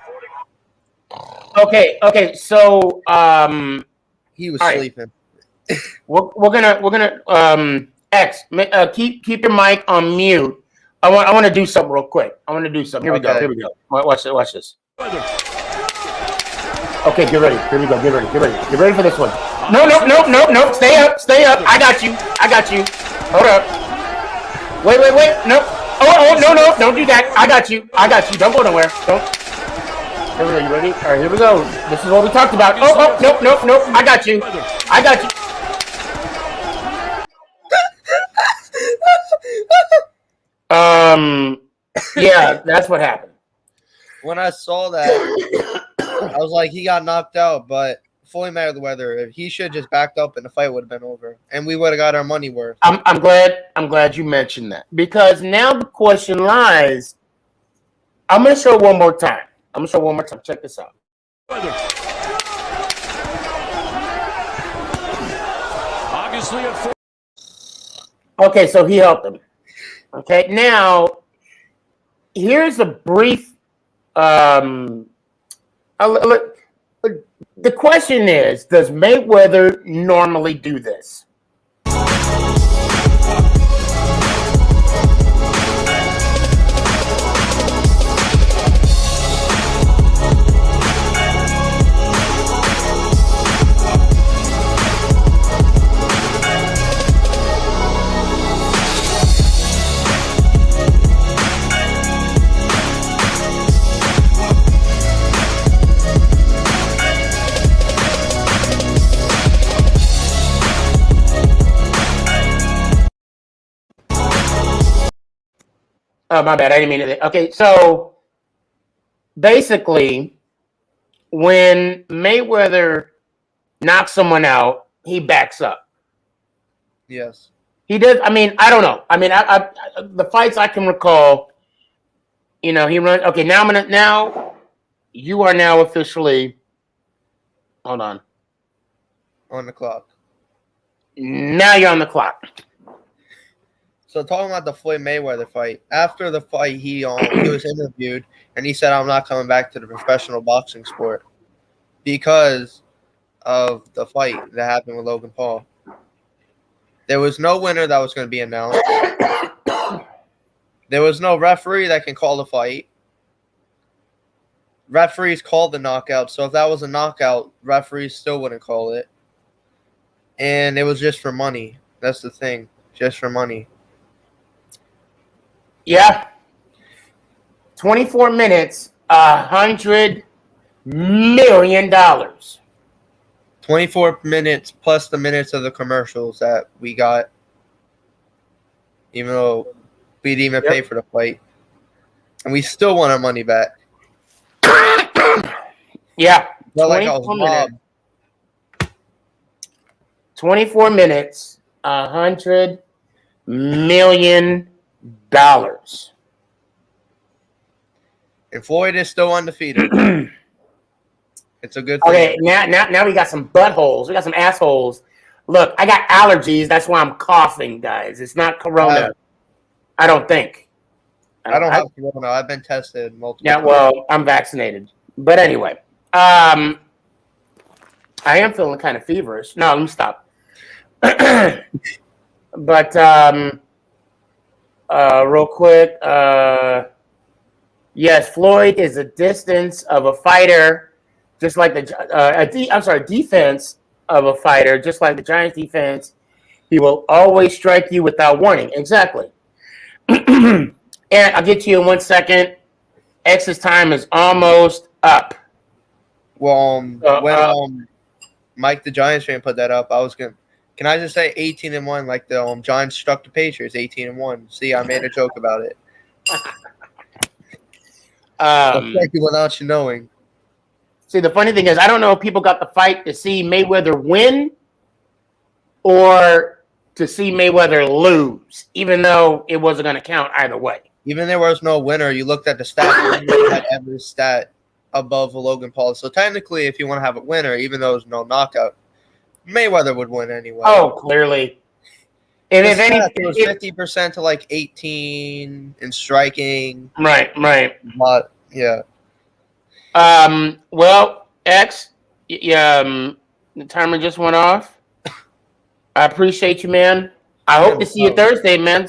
[SPEAKER 2] Okay. So,
[SPEAKER 7] he was sleeping.
[SPEAKER 2] We're gonna X. Keep your mic on mute. I want to do something real quick. Here we go. Watch this. Okay, get ready. Here we go. Get ready for this one. No. Stay up. I got you. Hold up. Wait. No. Oh, no. Don't do that. I got you. Don't go nowhere. Don't. Here we go. You ready? All right, here we go. This is what we talked about. Oh, nope. I got you. Yeah, that's what happened.
[SPEAKER 7] When I saw that, I was like, he got knocked out, but Floyd Mayweather, he should have just backed up and the fight would have been over, and we would have got our money worth.
[SPEAKER 2] I'm glad you mentioned that, because now the question lies. I'm gonna show one more time. Check this out.
[SPEAKER 9] Obviously at 4.
[SPEAKER 2] Okay, so he helped him. Okay, now here's a brief. The question is, does Mayweather normally do this? Oh, my bad. I didn't mean it. Okay, so basically, when Mayweather knocks someone out, he backs up.
[SPEAKER 7] Yes.
[SPEAKER 2] He did. I mean, I don't know. I mean, the fights I can recall, he runs. Okay, now you are now officially. Hold on.
[SPEAKER 7] On the clock.
[SPEAKER 2] Now you're on the clock.
[SPEAKER 7] So talking about the Floyd Mayweather fight, after the fight, he was interviewed and he said, "I'm not coming back to the professional boxing sport because of the fight that happened with Logan Paul. There was no winner that was going to be announced. There was no referee that can call the fight. Referees called the knockout, so if that was a knockout, referees still wouldn't call it. And it was just for money. That's the thing, just for money."
[SPEAKER 2] Yeah. 24 minutes, $100 million.
[SPEAKER 7] 24 minutes plus the minutes of the commercials that we got, even though we didn't even pay for the fight. And we still want our money back.
[SPEAKER 2] Yeah.
[SPEAKER 7] Felt like I was robbed.
[SPEAKER 2] 24 minutes, $100 million.
[SPEAKER 7] And Floyd is still undefeated. It's a good thing.
[SPEAKER 2] Okay, now we got some buttholes. We got some assholes. Look, I got allergies. That's why I'm coughing, guys. It's not corona. I don't think.
[SPEAKER 7] I don't have corona. I've been tested multiple times.
[SPEAKER 2] Yeah, well, I'm vaccinated. But anyway, I am feeling kind of feverish. No, let me stop. But real quick, yes, Floyd is a distance of a fighter, just like defense of a fighter, just like the Giants defense. He will always strike you without warning. Exactly. And I'll get to you in 1 second. X's time is almost up.
[SPEAKER 7] Well, when Mike the Giants fan put that up, I was gonna. Can I just say 18-1 like the Giants struck the Patriots 18-1? See, I made a joke about it. Thank you without you knowing.
[SPEAKER 2] See, the funny thing is, I don't know if people got the fight to see Mayweather win or to see Mayweather lose, even though it wasn't going to count either way.
[SPEAKER 7] Even there was no winner, you looked at the stats and you had every stat above Logan Paul. So technically, if you want to have a winner, even though there's no knockout, Mayweather would win anyway.
[SPEAKER 2] Oh, clearly. And if anything,
[SPEAKER 7] it was 50% to like 18 in striking.
[SPEAKER 2] Right.
[SPEAKER 7] But yeah.
[SPEAKER 2] Well, X, the timer just went off. I appreciate you, man. I hope to see you Thursday, man.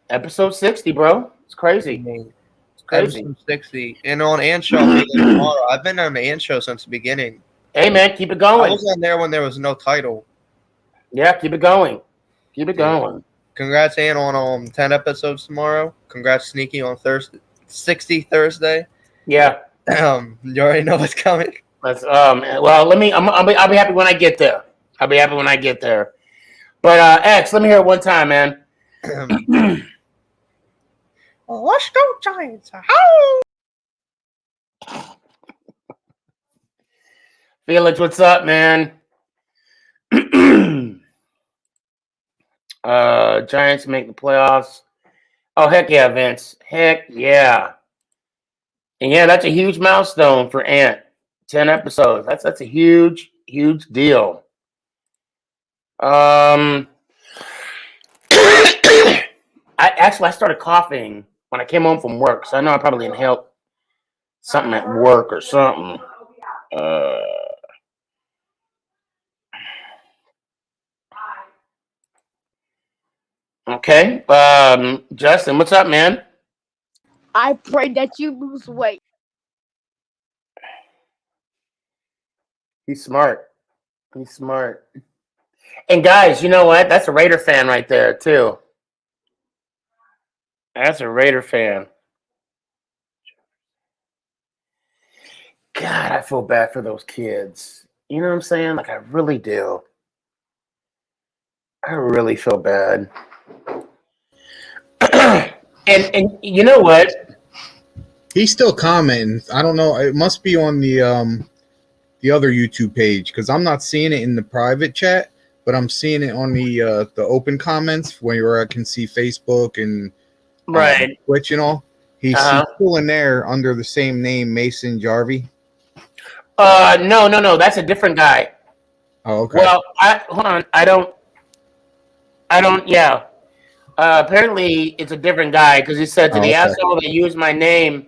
[SPEAKER 2] Episode 60, bro. It's crazy. It's crazy.
[SPEAKER 7] Episode 60. And on Ant Show tomorrow. I've been on the Ant Show since the beginning.
[SPEAKER 2] Hey, man, keep it going.
[SPEAKER 7] I was on there when there was no title.
[SPEAKER 2] Yeah, keep it going. Keep it going.
[SPEAKER 7] Congrats, Ant, on 10 episodes tomorrow. Congrats, Sneaky, on 60 Thursday.
[SPEAKER 2] Yeah.
[SPEAKER 7] You already know what's coming.
[SPEAKER 2] Let's well, I'll be happy when I get there. I'll be happy when I get there. But X, let me hear it one time, man.
[SPEAKER 7] Let's go, Giants.
[SPEAKER 2] Felix, what's up, man? Giants make the playoffs. Oh, heck yeah, Vince. Heck yeah. And yeah, that's a huge milestone for Ant. 10 episodes. That's a huge, huge deal. I started coughing when I came home from work, so I know I probably inhaled something at work or something. Okay. Justin, what's up, man?
[SPEAKER 10] I pray that you lose weight.
[SPEAKER 2] He's smart. He's smart. And guys, you know what? That's a Raider fan right there, too. That's a Raider fan. God, I feel bad for those kids. You know what I'm saying? Like, I really do. I really feel bad. And you know what?
[SPEAKER 5] He's still commenting. I don't know. It must be on the other YouTube page because I'm not seeing it in the private chat, but I'm seeing it on the open comments where I can see Facebook and
[SPEAKER 2] Right.
[SPEAKER 5] Twitch and all. He's still in there under the same name, Mason Jarvie.
[SPEAKER 2] No. That's a different guy.
[SPEAKER 5] Oh, okay.
[SPEAKER 2] Well, hold on. I don't. Yeah. Apparently, it's a different guy because he said to the asshole that used my name.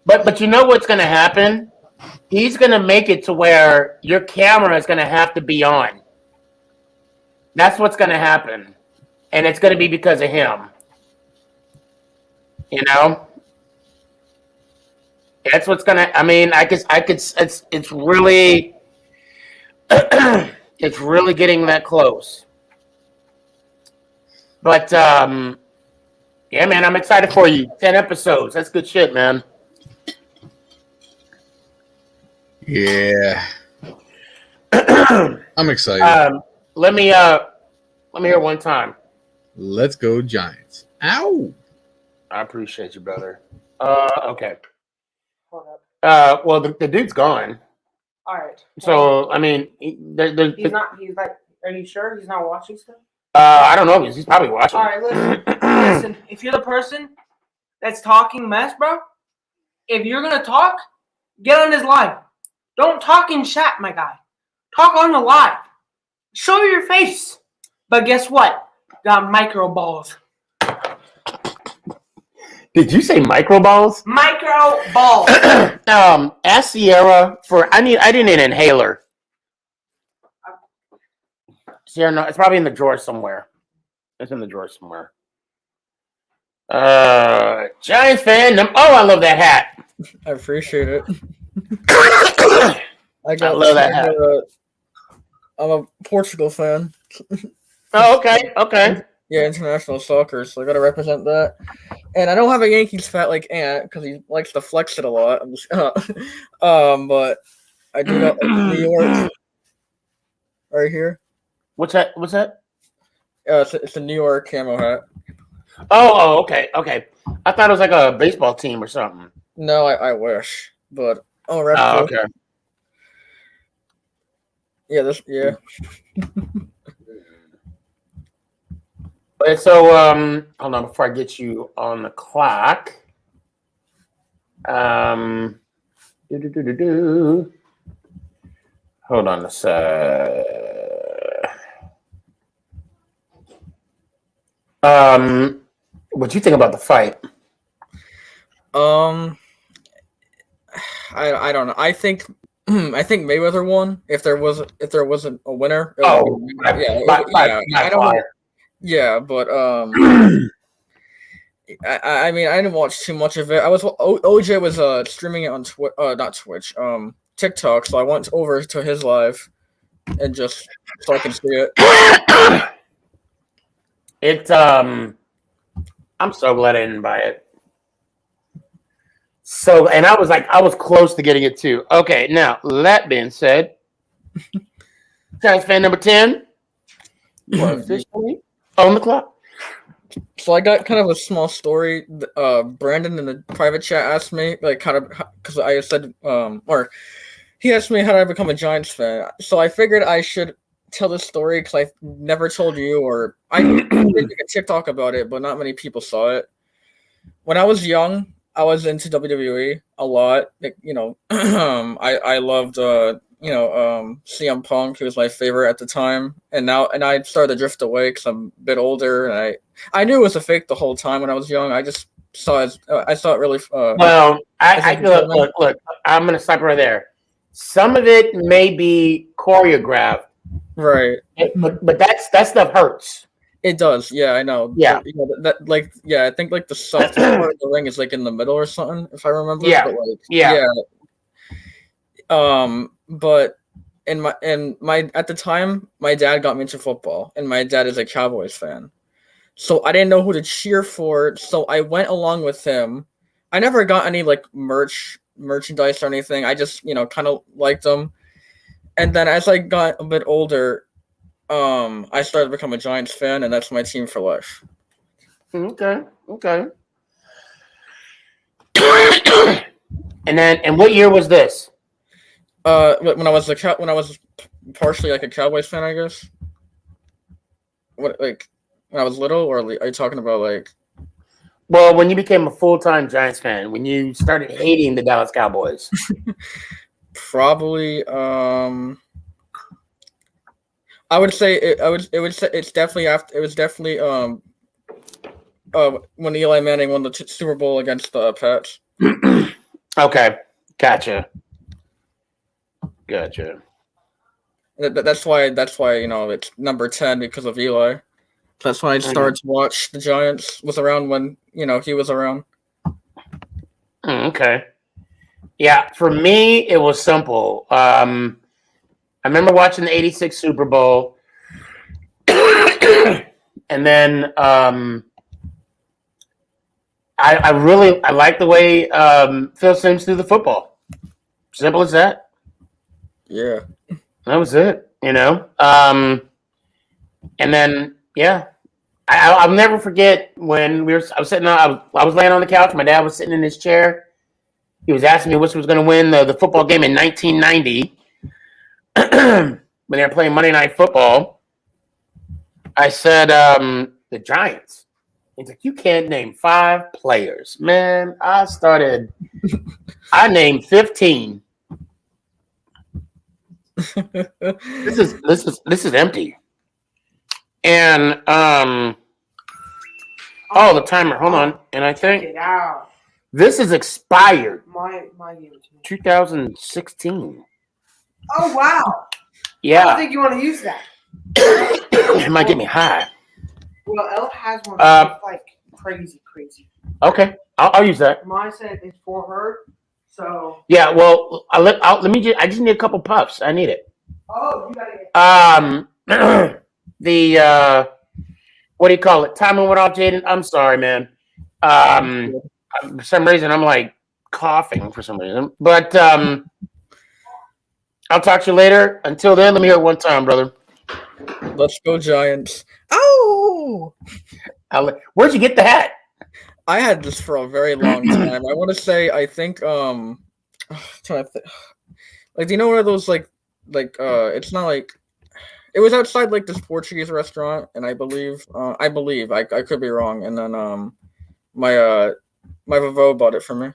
[SPEAKER 2] But you know what's going to happen? He's going to make it to where your camera is going to have to be on. That's what's going to happen, and it's going to be because of him. You know. That's what's going to. I mean, I could. It's really. It's really getting that close. But yeah, man, I'm excited for you. 10 episodes. That's good shit, man.
[SPEAKER 5] Yeah. I'm excited.
[SPEAKER 2] Let me hear one time.
[SPEAKER 5] Let's go Giants. Ow.
[SPEAKER 2] I appreciate you, brother. Okay.
[SPEAKER 11] Hold up.
[SPEAKER 2] Well, the dude's gone.
[SPEAKER 11] All right.
[SPEAKER 2] So, I mean,
[SPEAKER 11] he's not. He's like. Are you sure he's not watching stuff?
[SPEAKER 2] I don't know. He's probably watching.
[SPEAKER 11] All right, listen. If you're the person that's talking mess, bro, if you're gonna talk, get on his live. Don't talk in chat, my guy. Talk on the live. Show your face. But guess what? Got micro balls.
[SPEAKER 2] Did you say micro balls?
[SPEAKER 11] Micro balls.
[SPEAKER 2] Ask Sierra for. I need an inhaler. Sierra, no, it's probably in the drawer somewhere. It's in the drawer somewhere. Giants fan. I love that hat.
[SPEAKER 11] I appreciate it.
[SPEAKER 2] I love that hat.
[SPEAKER 11] I'm a Portugal fan.
[SPEAKER 2] Oh, okay.
[SPEAKER 11] Yeah, international soccer, so I gotta represent that. And I don't have a Yankees fat like Ant because he likes to flex it a lot. I'm just, but I do got New York right here.
[SPEAKER 2] What's that?
[SPEAKER 11] It's a New York camo hat.
[SPEAKER 2] Oh, okay. I thought it was like a baseball team or something.
[SPEAKER 11] No, I wish, but
[SPEAKER 2] okay.
[SPEAKER 11] Yeah.
[SPEAKER 2] So, hold on before I get you on the clock. Hold on a sec. What you think about the fight?
[SPEAKER 11] I don't know. I think Mayweather won. If there wasn't a winner.
[SPEAKER 2] I
[SPEAKER 11] don't know. Yeah, but I mean, I didn't watch too much of it. OJ was streaming it on not Twitch, TikTok. So I went over to his live and just so I can see it.
[SPEAKER 2] I'm so glad I didn't buy it. So, and I was close to getting it too. Okay, now that being said, Giants fan number 10, you are officially on the clock.
[SPEAKER 11] So I got kind of a small story. Brandon in the private chat asked me, like, kind of, because I said, or he asked me how did I become a Giants fan. So I figured I should tell this story because I never told you, or I did make a TikTok about it, but not many people saw it. When I was young, I was into WWE a lot. Like, I loved CM Punk. He was my favorite at the time, and I started to drift away because I'm a bit older, and I knew it was a fake the whole time when I was young. I just saw it. I saw it really.
[SPEAKER 2] Look. I'm gonna stop right there. Some of it may be choreographed,
[SPEAKER 11] right?
[SPEAKER 2] But that stuff hurts.
[SPEAKER 11] It does, yeah, I know.
[SPEAKER 2] Yeah,
[SPEAKER 11] I think like the softest part of the ring is like in the middle or something, if I remember.
[SPEAKER 2] Yeah,
[SPEAKER 11] but at the time, my dad got me into football, and my dad is a Cowboys fan, so I didn't know who to cheer for. So I went along with him. I never got any like merchandise or anything. I just kind of liked them, and then as I got a bit older. I started to become a Giants fan, and that's my team for life.
[SPEAKER 2] Okay. And what year was this?
[SPEAKER 11] When I was partially like a Cowboys fan, I guess. What, like when I was little, or are you talking about like?
[SPEAKER 2] Well, when you became a full-time Giants fan, when you started hating the Dallas Cowboys.
[SPEAKER 11] Probably. I would say it's definitely after. It was definitely when Eli Manning won the Super Bowl against the Pats.
[SPEAKER 2] Okay, gotcha.
[SPEAKER 11] That's why it's number 10 because of Eli. That's why I started to watch the Giants. Was around when he was around.
[SPEAKER 2] Okay. Yeah, for me it was simple. I remember watching the '86 Super Bowl, and then I like the way Phil Simms threw the football. Simple as that.
[SPEAKER 11] Yeah,
[SPEAKER 2] that was it. And then I'll never forget when I was sitting on. I was laying on the couch. My dad was sitting in his chair. He was asking me which was going to win the football game in 1990 when they were playing Monday Night Football. I said the Giants. He's like, you can't name 5 players, man. I named 15. This is empty. And the timer. Hold on. And I think this is expired.
[SPEAKER 12] My game.
[SPEAKER 2] 2016.
[SPEAKER 12] Oh wow.
[SPEAKER 2] Yeah.
[SPEAKER 12] I don't think you want to use that.
[SPEAKER 2] It might get me high.
[SPEAKER 12] Well, Elle has one that's like crazy.
[SPEAKER 2] Okay, I'll use that.
[SPEAKER 12] Mine said it's for her, so.
[SPEAKER 2] Yeah, well, let me I just need a couple puffs. I need it.
[SPEAKER 12] Oh, you gotta get.
[SPEAKER 2] The what do you call it? Timing went off, Jaden. I'm sorry, man. For some reason, I'm like coughing for some reason, but I'll talk to you later. Until then, let me hear it one time, brother.
[SPEAKER 11] Let's go Giants. Oh!
[SPEAKER 2] Where'd you get the hat?
[SPEAKER 11] I had this for a very long time. I want to say, I think, like, do you know one of those, it's not like, it was outside, like, this Portuguese restaurant, and I believe, I could be wrong, and then, my Vavo bought it for me.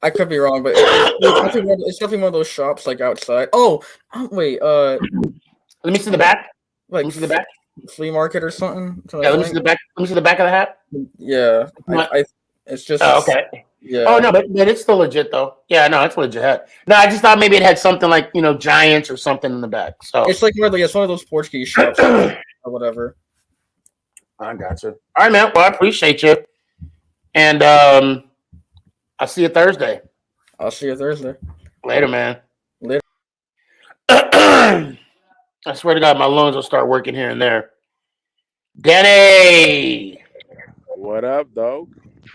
[SPEAKER 11] I could be wrong, but it's definitely one of those shops, like, outside. Oh, wait,
[SPEAKER 2] let me see the back.
[SPEAKER 11] Like,
[SPEAKER 2] let me see the back.
[SPEAKER 11] Flea market or something.
[SPEAKER 2] Yeah, let me see the back. Let me see the back of the hat.
[SPEAKER 11] Yeah, it's just.
[SPEAKER 2] Oh, okay.
[SPEAKER 11] Yeah.
[SPEAKER 2] Oh no, but it's still legit though. Yeah, no, it's a legit hat. No, I just thought maybe it had something like Giants or something in the back. So
[SPEAKER 11] it's like it's one of those Portuguese shops or whatever.
[SPEAKER 2] I got you. All right, man. Well, I appreciate you, and I'll see you Thursday. Later, man.
[SPEAKER 11] Later.
[SPEAKER 2] I swear to God, my lungs will start working here and there. Danny!
[SPEAKER 13] What up, dog?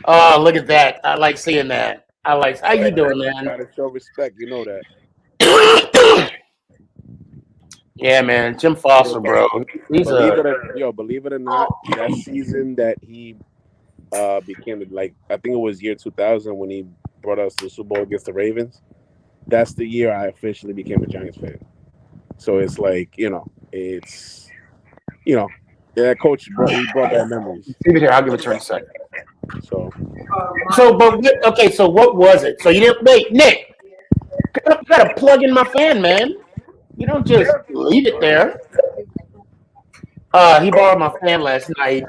[SPEAKER 2] Oh, look at that. I like seeing that. How you doing, man?
[SPEAKER 13] Gotta show respect, you know that.
[SPEAKER 2] Yeah, man. Jim Foster, bro.
[SPEAKER 13] Believe it or not, that season that he became, like, I think it was year 2000 when he brought us to the Super Bowl against the Ravens. That's the year I officially became a Giants fan. So it's like, coach brought back memories.
[SPEAKER 2] Leave it here. I'll give it to her in a second.
[SPEAKER 13] So
[SPEAKER 2] what was it? So you didn't wait, Nick. You gotta plug in my fan, man. You don't just leave it there. He borrowed my fan last night,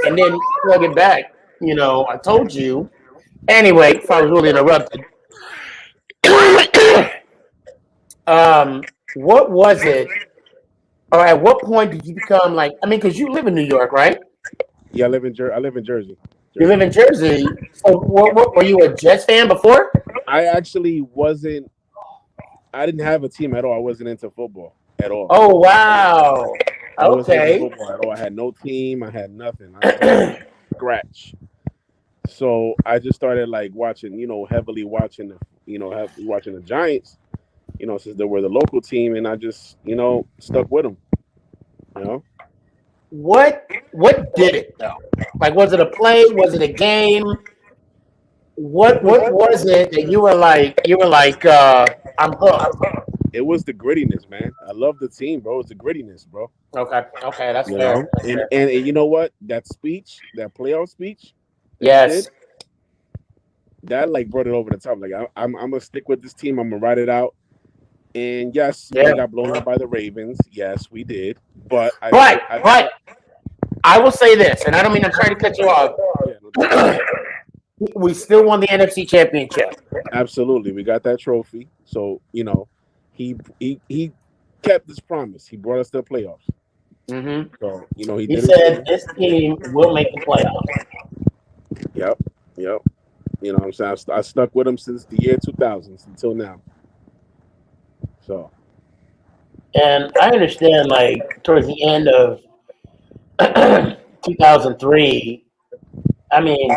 [SPEAKER 2] and then plug it back. I told you. Anyway, if I was really interrupted. What was it? Or at what point did you become because you live in New York, right?
[SPEAKER 13] Yeah, I live in Jersey.
[SPEAKER 2] You live in Jersey. So what were you a Jets fan before?
[SPEAKER 13] I actually wasn't. I didn't have a team at all. I wasn't into football at all.
[SPEAKER 2] Oh, wow.
[SPEAKER 13] I wasn't
[SPEAKER 2] Okay.
[SPEAKER 13] into football at all. I had no team. I had nothing. I was scratch. So I just started watching, heavily watching watching the Giants, since they were the local team, and I just, stuck with them.
[SPEAKER 2] What did it though? Like, was it a play? Was it a game? What was it that you were like? I'm hooked.
[SPEAKER 13] It was the grittiness, man. I love the team, bro. It's the grittiness, bro.
[SPEAKER 2] Okay, that's
[SPEAKER 13] You
[SPEAKER 2] fair.
[SPEAKER 13] know, and you know what? That speech, that playoff speech, that he
[SPEAKER 2] Yes.
[SPEAKER 13] did, that like brought it over the top. Like I'm gonna stick with this team. I'm gonna ride it out. And yes, we got blown out by the Ravens. Yes, we did. But
[SPEAKER 2] I will say this, and I don't mean I'm trying to cut you off. We still won the NFC Championship.
[SPEAKER 13] Absolutely, we got that trophy. So you know, he kept his promise. He brought us to the playoffs.
[SPEAKER 2] Mm-hmm.
[SPEAKER 13] So you know, he
[SPEAKER 2] said this team will make the playoffs.
[SPEAKER 13] Yep. You know what I'm saying? I stuck with him since the year 2000 until now. So.
[SPEAKER 2] And I understand, like, towards the end of 2003, I mean,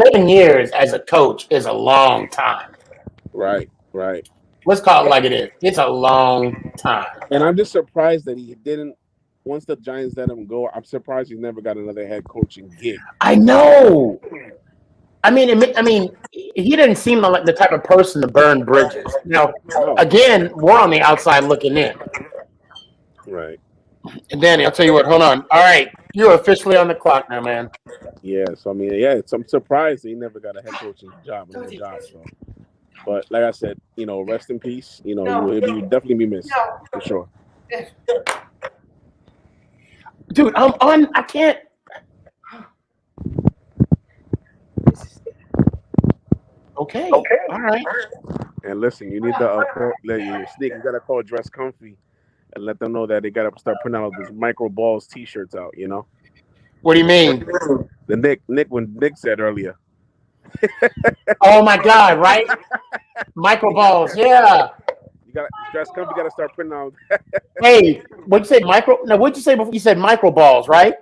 [SPEAKER 2] 7 years as a coach is a long time.
[SPEAKER 13] Right.
[SPEAKER 2] Let's call it like it is. It's a long time.
[SPEAKER 13] And I'm just surprised that he didn't, once the Giants let him go, I'm surprised he never got another head coaching gig.
[SPEAKER 2] I know. I mean, he didn't seem like the type of person to burn bridges. You know, again, we're on the outside looking in.
[SPEAKER 13] Right.
[SPEAKER 2] And Danny, I'll tell you what. Hold on. All right, you're officially on the clock now, man.
[SPEAKER 13] Yeah. So I mean, I'm surprised he never got a head coaching job. So, but like I said, you know, rest in peace. You know, he'll definitely be missed for sure.
[SPEAKER 2] Dude, I'm on. I can't. Okay. All right.
[SPEAKER 13] And listen, you need to Sneak. You gotta call Dress Comfy and let them know that they gotta start putting out these micro balls T-shirts out. You know.
[SPEAKER 2] What do you mean?
[SPEAKER 13] The when Nick said earlier.
[SPEAKER 2] Oh my God! Right? Micro balls. Yeah.
[SPEAKER 13] You got Dress Comfy. Got to start printing out.
[SPEAKER 2] Hey, what'd you say? No, what'd you say before? You said micro balls, right?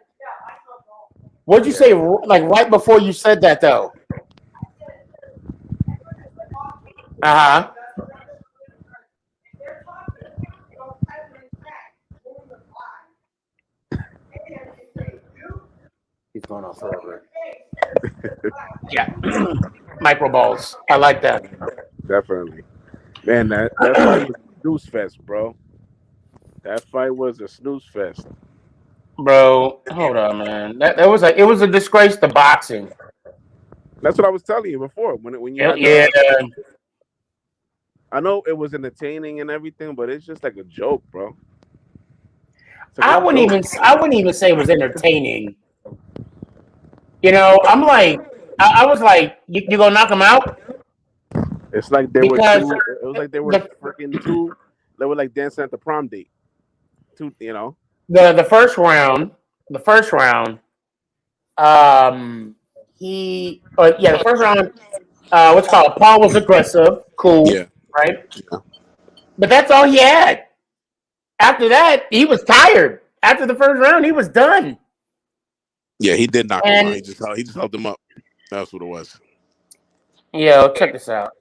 [SPEAKER 2] What'd you say? Like right before you said that, though. Uh-huh. He's going on forever. Yeah. Micro balls. I like that.
[SPEAKER 13] Definitely. Man, that fight was a snooze fest, bro. That fight was a snooze fest.
[SPEAKER 2] Bro, hold on, man. It was a disgrace to boxing.
[SPEAKER 13] That's what I was telling you before. When you had I know it was entertaining and everything, but it's just like a joke, bro.
[SPEAKER 2] I wouldn't even say it was entertaining. You know, I'm like, I was like, you gonna knock him out?
[SPEAKER 13] It's like they were two. It was like they were freaking two. They were like dancing at the prom date. Two, you know.
[SPEAKER 2] The first round. The first round. The first round. What's called Paul was aggressive, cool, right?
[SPEAKER 13] Yeah.
[SPEAKER 2] But that's all he had. After that, he was tired. After the first round, he was done.
[SPEAKER 13] Yeah, he did knock him out. He just helped him up. That's what it was.
[SPEAKER 2] Yo, check this out.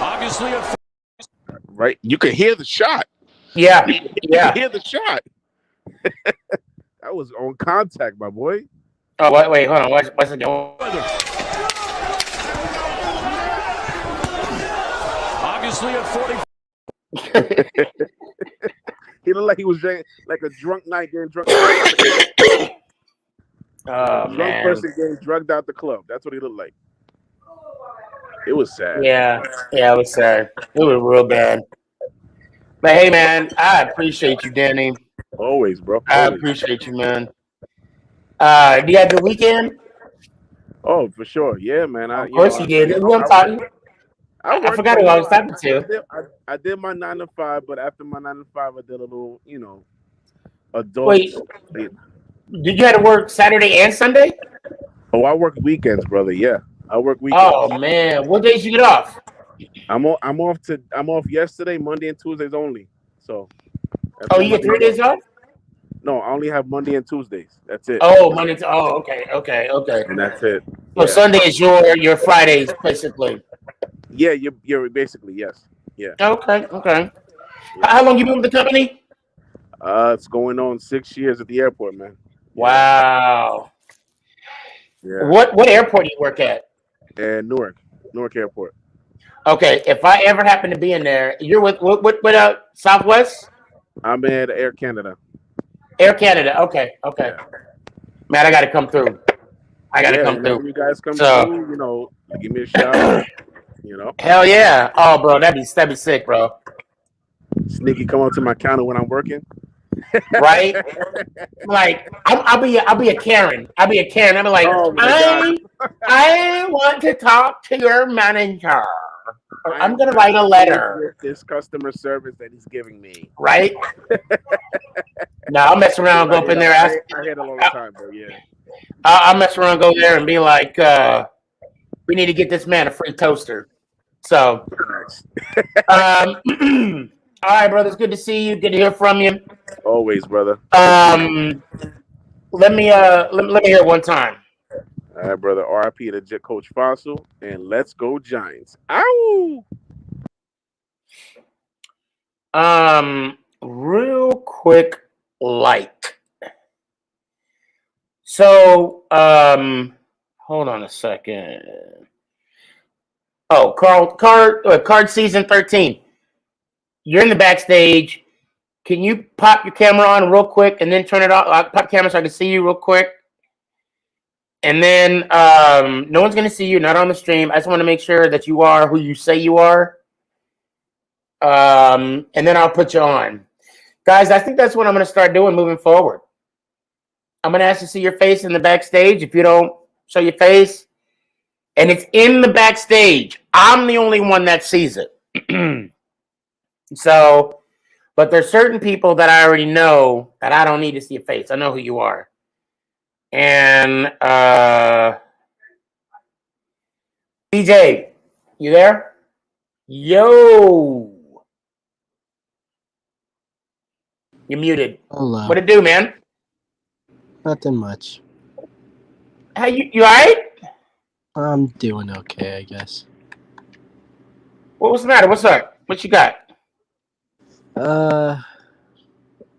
[SPEAKER 9] Obviously,
[SPEAKER 13] right? You can hear the shot.
[SPEAKER 2] Yeah,
[SPEAKER 13] you can hear the shot. That was on contact, my boy.
[SPEAKER 2] Oh, wait, hold on. What's it doing?
[SPEAKER 9] Obviously, at 40.
[SPEAKER 13] He looked like he was like a drunk night getting drunk.
[SPEAKER 2] Drunk
[SPEAKER 13] person getting drugged out the club. That's what he looked like. It was sad.
[SPEAKER 2] Yeah, it was sad. It was real bad. But hey, man, I appreciate you, Danny.
[SPEAKER 13] Always, bro.
[SPEAKER 2] I appreciate you, man. Do you have a good weekend?
[SPEAKER 13] Oh, for sure. Yeah, man.
[SPEAKER 2] Of course you did. Who I'm talking? I forgot who I was talking to.
[SPEAKER 13] I did my 9 to 5, but after my 9 to 5, I did a little, adult.
[SPEAKER 2] Wait, did you have to work Saturday and Sunday?
[SPEAKER 13] Oh, I work weekends, brother. Yeah, I work weekends.
[SPEAKER 2] Oh man, what days you get off?
[SPEAKER 13] I'm off yesterday, Monday and Tuesdays only. So.
[SPEAKER 2] Oh, you get 3 days off?
[SPEAKER 13] No, I only have Monday and Tuesdays. That's it.
[SPEAKER 2] Oh, Monday. Okay.
[SPEAKER 13] And that's it.
[SPEAKER 2] So Sunday is your Fridays, basically.
[SPEAKER 13] Yeah, you're basically yes. Yeah.
[SPEAKER 2] Okay. How long you been with the company?
[SPEAKER 13] It's going on 6 years at the airport, man.
[SPEAKER 2] Wow.
[SPEAKER 13] Yeah.
[SPEAKER 2] What airport do you work at?
[SPEAKER 13] And Newark Airport.
[SPEAKER 2] Okay, if I ever happen to be in there, you're with what Southwest?
[SPEAKER 13] I'm at Air Canada.
[SPEAKER 2] Air Canada. Okay.
[SPEAKER 13] Yeah.
[SPEAKER 2] Man, I got to come through. I got to come
[SPEAKER 13] Whenever
[SPEAKER 2] through.
[SPEAKER 13] you guys come
[SPEAKER 2] So,
[SPEAKER 13] through, give me a shout.
[SPEAKER 2] Hell yeah. Oh, bro, that'd be sick, bro.
[SPEAKER 13] Sneaky come up to my counter when I'm working.
[SPEAKER 2] Right? Like I'll be a Karen. I'll be a Karen. I'll be like,
[SPEAKER 13] Oh my God.
[SPEAKER 2] I want to talk to your manager. Or I'm gonna write a letter.
[SPEAKER 13] This customer service that he's giving me.
[SPEAKER 2] Right? No, I'll mess around, go up in there.
[SPEAKER 13] I hear it all the time, bro. Yeah.
[SPEAKER 2] I'll mess around, go there, and be like, we need to get this man a free toaster. So, all right, brother. It's good to see you. Good to hear from you.
[SPEAKER 13] Always, brother.
[SPEAKER 2] Let me hear it one time.
[SPEAKER 13] All right, brother. RIP to Coach Fossil, and let's go Giants. Ow!
[SPEAKER 2] Real quick, like. So, hold on a second. Oh, card season 13. You're in the backstage. Can you pop your camera on real quick and then turn it off? I'll pop camera so I can see you real quick. And then no one's going to see you, not on the stream. I just want to make sure that you are who you say you are. And then I'll put you on. Guys, I think that's what I'm going to start doing moving forward. I'm going to ask to see your face in the backstage. If you don't show your face, and it's in the backstage, I'm the only one that sees it. So, but there's certain people that I already know that I don't need to see your face. I know who you are. And DJ, you there? Yo. You're muted.
[SPEAKER 14] Hello.
[SPEAKER 2] What it do, man?
[SPEAKER 14] Nothing much.
[SPEAKER 2] How you all right?
[SPEAKER 14] I'm doing okay, I guess.
[SPEAKER 2] What's the matter? What's up? What you got?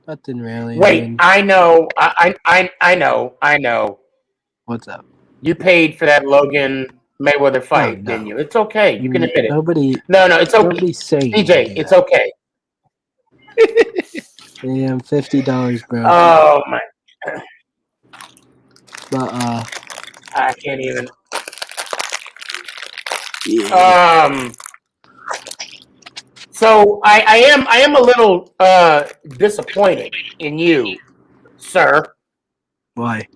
[SPEAKER 14] Nothing really.
[SPEAKER 2] Wait, I know. I know.
[SPEAKER 14] What's up?
[SPEAKER 2] You paid for that Logan Mayweather fight,
[SPEAKER 14] No.
[SPEAKER 2] didn't you? It's okay. You can admit it.
[SPEAKER 14] Nobody.
[SPEAKER 2] No, it's okay.
[SPEAKER 14] Nobody's saying
[SPEAKER 2] DJ, it's okay.
[SPEAKER 14] Damn, $50, bro.
[SPEAKER 2] Oh my.
[SPEAKER 14] But
[SPEAKER 2] I can't even.
[SPEAKER 14] Yeah.
[SPEAKER 2] So I am a little disappointed in you, sir.
[SPEAKER 14] Why?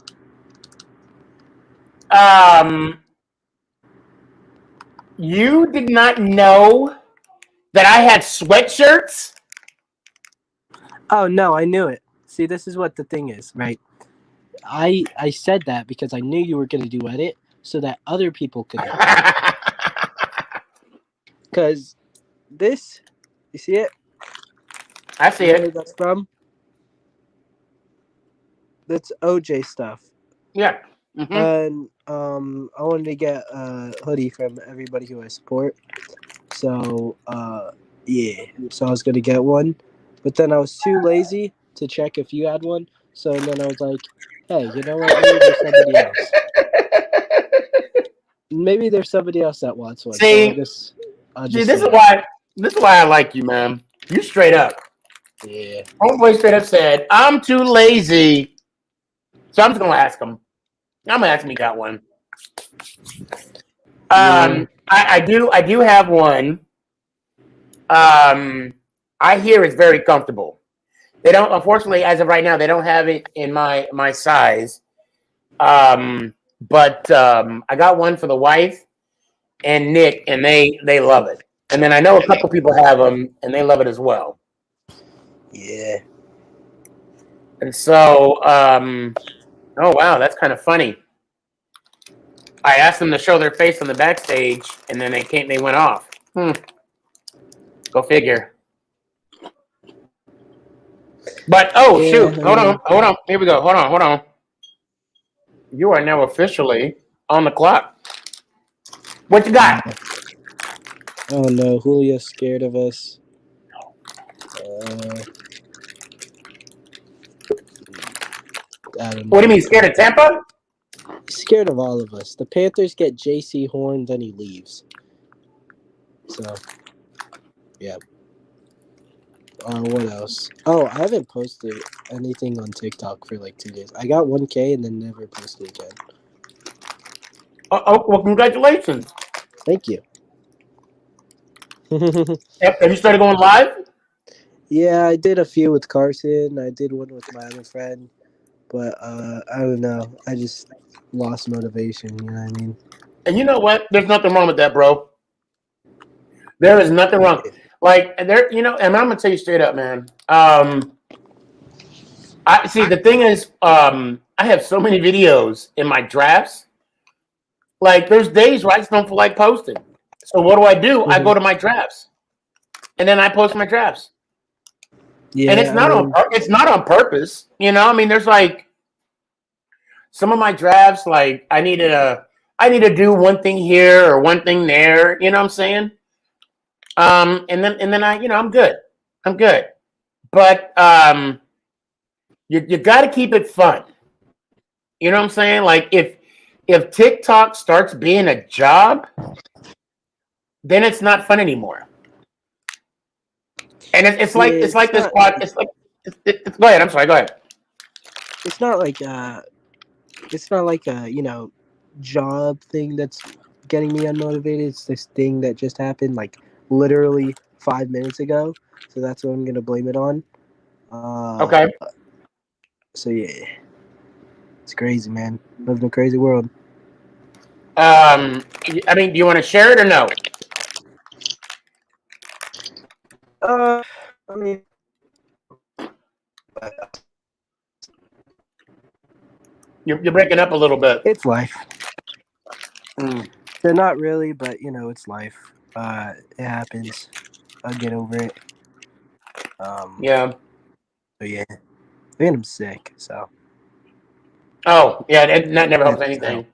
[SPEAKER 2] You did not know that I had sweatshirts?
[SPEAKER 14] Oh no, I knew it. See, this is what the thing is, right? I said that because I knew you were gonna do edit so that other people could know. Because this, you see it?
[SPEAKER 2] I see it.
[SPEAKER 14] Where that's from? That's OJ stuff.
[SPEAKER 2] Yeah. Mm-hmm.
[SPEAKER 14] And I wanted to get a hoodie from everybody who I support. So yeah. So I was gonna get one. But then I was too lazy to check if you had one. So then I was like, hey, you know what? Maybe there's somebody else. Maybe there's somebody else that wants one.
[SPEAKER 2] See,
[SPEAKER 14] so I'll
[SPEAKER 2] this is why I like you, man. You straight up.
[SPEAKER 14] Yeah.
[SPEAKER 2] Homeboy straight up said, I'm too lazy. So I'm just gonna ask him. I'm gonna ask him if he got one. I do have one. I hear it's very comfortable. They don't, unfortunately, as of right now, they don't have it in my size. But I got one for the wife and Nick, and they love it. And then I know a couple people have them, and they love it as well.
[SPEAKER 14] Yeah.
[SPEAKER 2] And so, oh wow, that's kind of funny. I asked them to show their face on the backstage, and then they went off. Go figure. But shoot, hold on. Here we go. Hold on. You are now officially on the clock. What you got?
[SPEAKER 14] Oh no, Julio's scared of us. I don't know.
[SPEAKER 2] What do you mean, scared of Tampa?
[SPEAKER 14] He's scared of all of us. The Panthers get J.C. Horn, then he leaves. So, yeah. What else? Oh, I haven't posted anything on TikTok for like 2 days. I got 1K and then never posted again.
[SPEAKER 2] Oh, well, congratulations.
[SPEAKER 14] Thank you.
[SPEAKER 2] Have you started going live?
[SPEAKER 14] Yeah, I did a few with Carson. I did one with my other friend. But I don't know. I just lost motivation, you know what I mean?
[SPEAKER 2] And you know what? There's nothing wrong with that, bro. There is nothing wrong. Like, there, you know, and I'm gonna tell you straight up, man. I see. The thing is, I have so many videos in my drafts. Like, there's days where I just don't feel like posting. So what do? I go to my drafts, and then I post my drafts.
[SPEAKER 14] Yeah,
[SPEAKER 2] and it's not on purpose, you know. I mean, there's like some of my drafts, like I need to do one thing here or one thing there. You know what I'm saying? And then I, you know, I'm good. But you got to keep it fun. You know what I'm saying? Like if TikTok starts being a job, then it's not fun anymore. And it's like this quad. It's like go ahead. I'm sorry. Go ahead.
[SPEAKER 14] It's not like a, you know, job thing that's getting me unmotivated. It's this thing that just happened like literally 5 minutes ago. So that's what I'm gonna blame it on.
[SPEAKER 2] Okay.
[SPEAKER 14] So yeah, it's crazy, man. Live in a crazy world.
[SPEAKER 2] I mean, do you want to share it or no?
[SPEAKER 14] I mean,
[SPEAKER 2] You're breaking up a little bit.
[SPEAKER 14] it's life. They're not really, but you know, it's life. It happens. I'll get over it.
[SPEAKER 2] Yeah.
[SPEAKER 14] But yeah, and I'm sick, so.
[SPEAKER 2] Oh yeah, that never helps anything.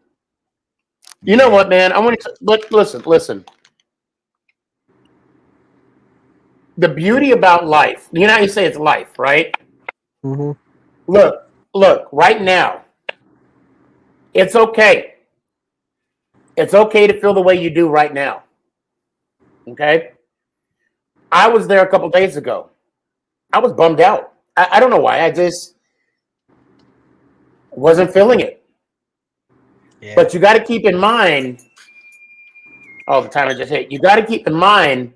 [SPEAKER 2] You know what, man? I want to listen. The beauty about life, you know how you say it's life, right?
[SPEAKER 14] Mm-hmm.
[SPEAKER 2] Look, right now, it's okay. It's okay to feel the way you do right now. Okay? I was there a couple days ago. I was bummed out. I don't know why. I just wasn't feeling it.
[SPEAKER 14] Yeah.
[SPEAKER 2] But you got to keep in mind, the time I just hit. You got to keep in mind,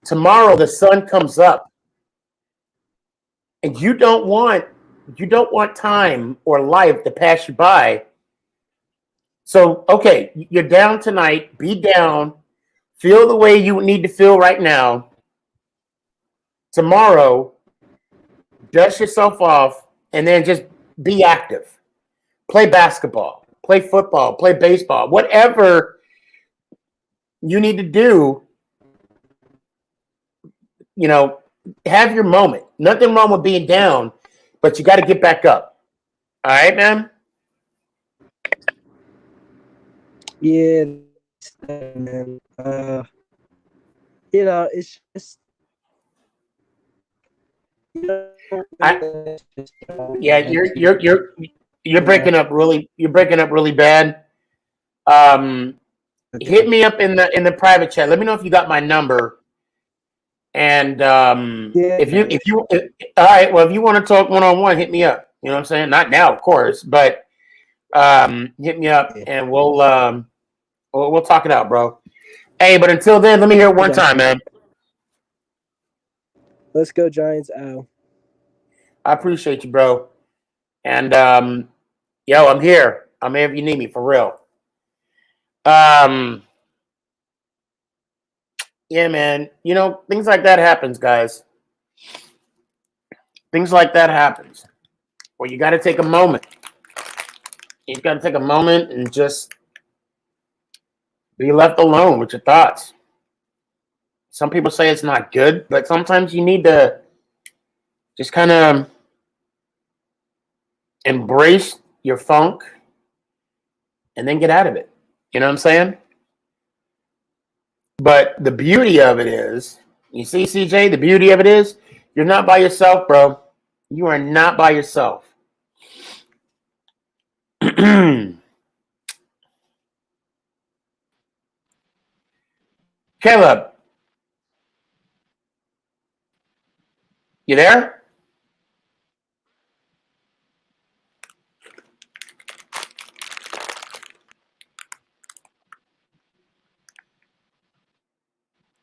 [SPEAKER 2] tomorrow the sun comes up, and you don't want time or life to pass you by. So, okay, you're down tonight. Be down. Feel the way you need to feel right now. Tomorrow, dust yourself off, and then just be active. Play basketball, play football, play baseball, whatever you need to do. You know, have your moment. Nothing wrong with being down, but you got to get back up. All right, man?
[SPEAKER 14] Yeah, man. You know, it's just.
[SPEAKER 2] Yeah, you're breaking up really. You're breaking up really bad. Hit me up in the private chat. Let me know if you got my number. And if you all right, well, if you want to talk one-on-one, hit me up. You know what I'm saying? Not now, of course, but hit me up and we'll talk it out, bro. Hey, but until then, let me hear it one time, man.
[SPEAKER 14] Let's go, Giants. Ow.
[SPEAKER 2] I appreciate you, bro. And yo, I'm here. I'm here if you need me, for real. Yeah, man. You know, things like that happens, guys. Things like that happens. Well, you got to take a moment. You got to take a moment and just be left alone with your thoughts. Some people say it's not good, but sometimes you need to just kind of embrace your funk and then get out of it. You know what I'm saying? But the beauty of it is, you see, CJ, the beauty of it is, you're not by yourself, bro. You are not by yourself. Caleb, you there?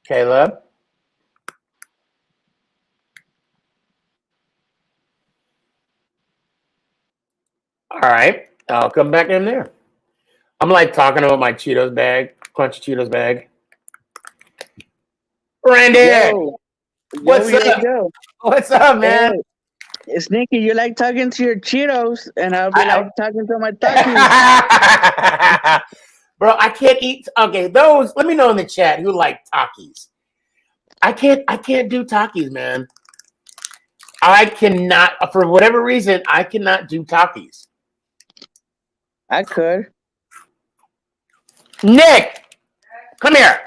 [SPEAKER 2] Caleb? All right. I'll come back in there. I'm like talking about my Cheetos bag, crunchy Cheetos bag. Randy,
[SPEAKER 15] Yo,
[SPEAKER 2] what's
[SPEAKER 15] yo,
[SPEAKER 2] up?
[SPEAKER 15] yo.
[SPEAKER 2] What's up, man?
[SPEAKER 15] Hey, Sneaky, you like talking to your Cheetos, and I'll be like talking to my
[SPEAKER 2] Takis. Bro, I can't eat. Okay, those. Let me know in the chat who like Takis. I can't do Takis, man. I cannot, for whatever reason, I cannot do Takis.
[SPEAKER 15] I could.
[SPEAKER 2] Nick, come here.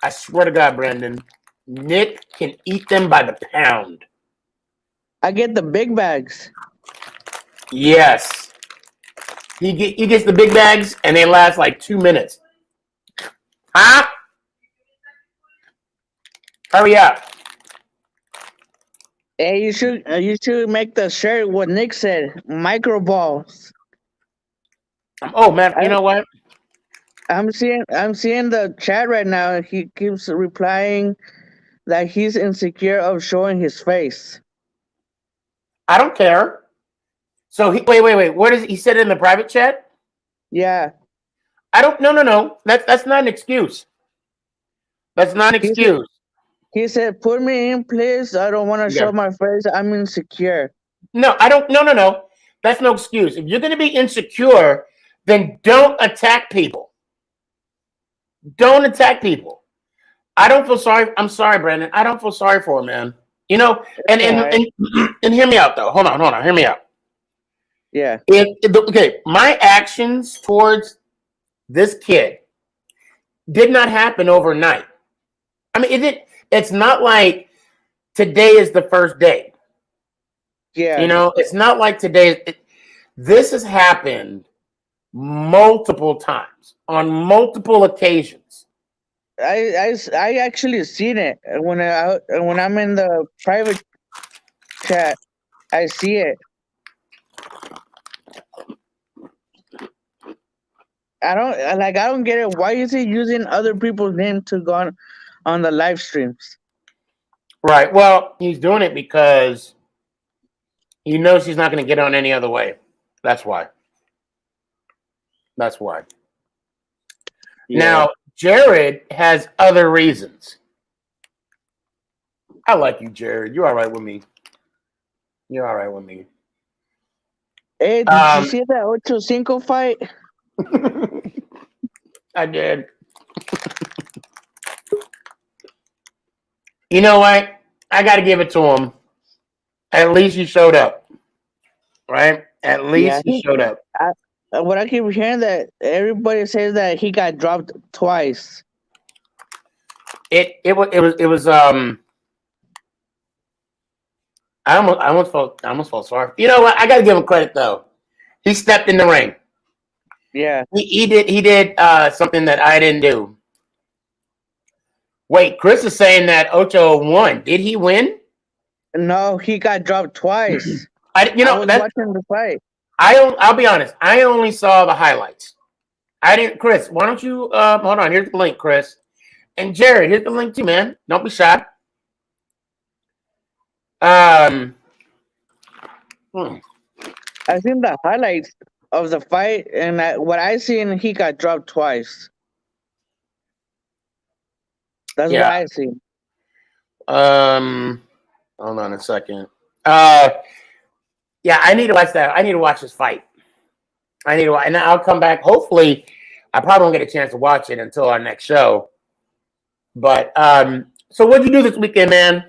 [SPEAKER 2] I swear to God, Brandon, Nick can eat them by the pound.
[SPEAKER 15] I get the big bags.
[SPEAKER 2] Yes. He gets the big bags, and they last like 2 minutes. Huh? Hurry up.
[SPEAKER 15] Hey, you should make the shirt what Nick said, micro balls.
[SPEAKER 2] Oh man, you know what?
[SPEAKER 15] I'm seeing the chat right now. He keeps replying that he's insecure of showing his face.
[SPEAKER 2] I don't care. So wait. What is he said in the private chat?
[SPEAKER 15] Yeah.
[SPEAKER 2] I don't. No. That's not an excuse. That's not an excuse.
[SPEAKER 15] He said, "Put me in, please. I don't want to show my face. I'm insecure."
[SPEAKER 2] No, I don't. No. That's no excuse. If you're going to be insecure, then don't attack people. Don't attack people. I don't feel sorry. I'm sorry, Brandon. I don't feel sorry for him, man. You know, and hear me out though. Hold on. Hear me out.
[SPEAKER 15] Yeah.
[SPEAKER 2] Okay, my actions towards this kid did not happen overnight. I mean, it's not like today is the first day.
[SPEAKER 15] Yeah.
[SPEAKER 2] You know, it's not like today. This has happened multiple times on multiple occasions.
[SPEAKER 15] I actually seen it when I'm in the private chat. I see it. I don't get it. Why is he using other people's name to go on the live streams?
[SPEAKER 2] Right. Well, he's doing it because he knows he's not going to get on any other way. That's why. Yeah. Now, Jared has other reasons. I like you, Jared. You're all right with me.
[SPEAKER 15] Hey, did you see that Ocho Cinco fight?
[SPEAKER 2] I did. You know what? I got to give it to him. At least he showed up. Right? At least he showed up.
[SPEAKER 15] What I keep hearing that everybody says that he got dropped twice.
[SPEAKER 2] It was I almost felt sorry. You know what? I got to give him credit though. He stepped in the ring.
[SPEAKER 15] Yeah.
[SPEAKER 2] He did something that I didn't do. Wait, Chris is saying that Ocho won. Did he win?
[SPEAKER 15] No, he got dropped twice.
[SPEAKER 2] I was
[SPEAKER 15] watching the fight.
[SPEAKER 2] I'll be honest. I only saw the highlights. I didn't. Chris, why don't you hold on? Here's the link, Chris, and Jared. Here's the link too, man. Don't be shy.
[SPEAKER 15] I seen the highlights of the fight, and what I seen, he got dropped twice. That's what I seen.
[SPEAKER 2] Hold on a second. Yeah, I need to watch that. I need to watch this fight. And I'll come back. Hopefully, I probably won't get a chance to watch it until our next show. But so what'd you do this weekend, man?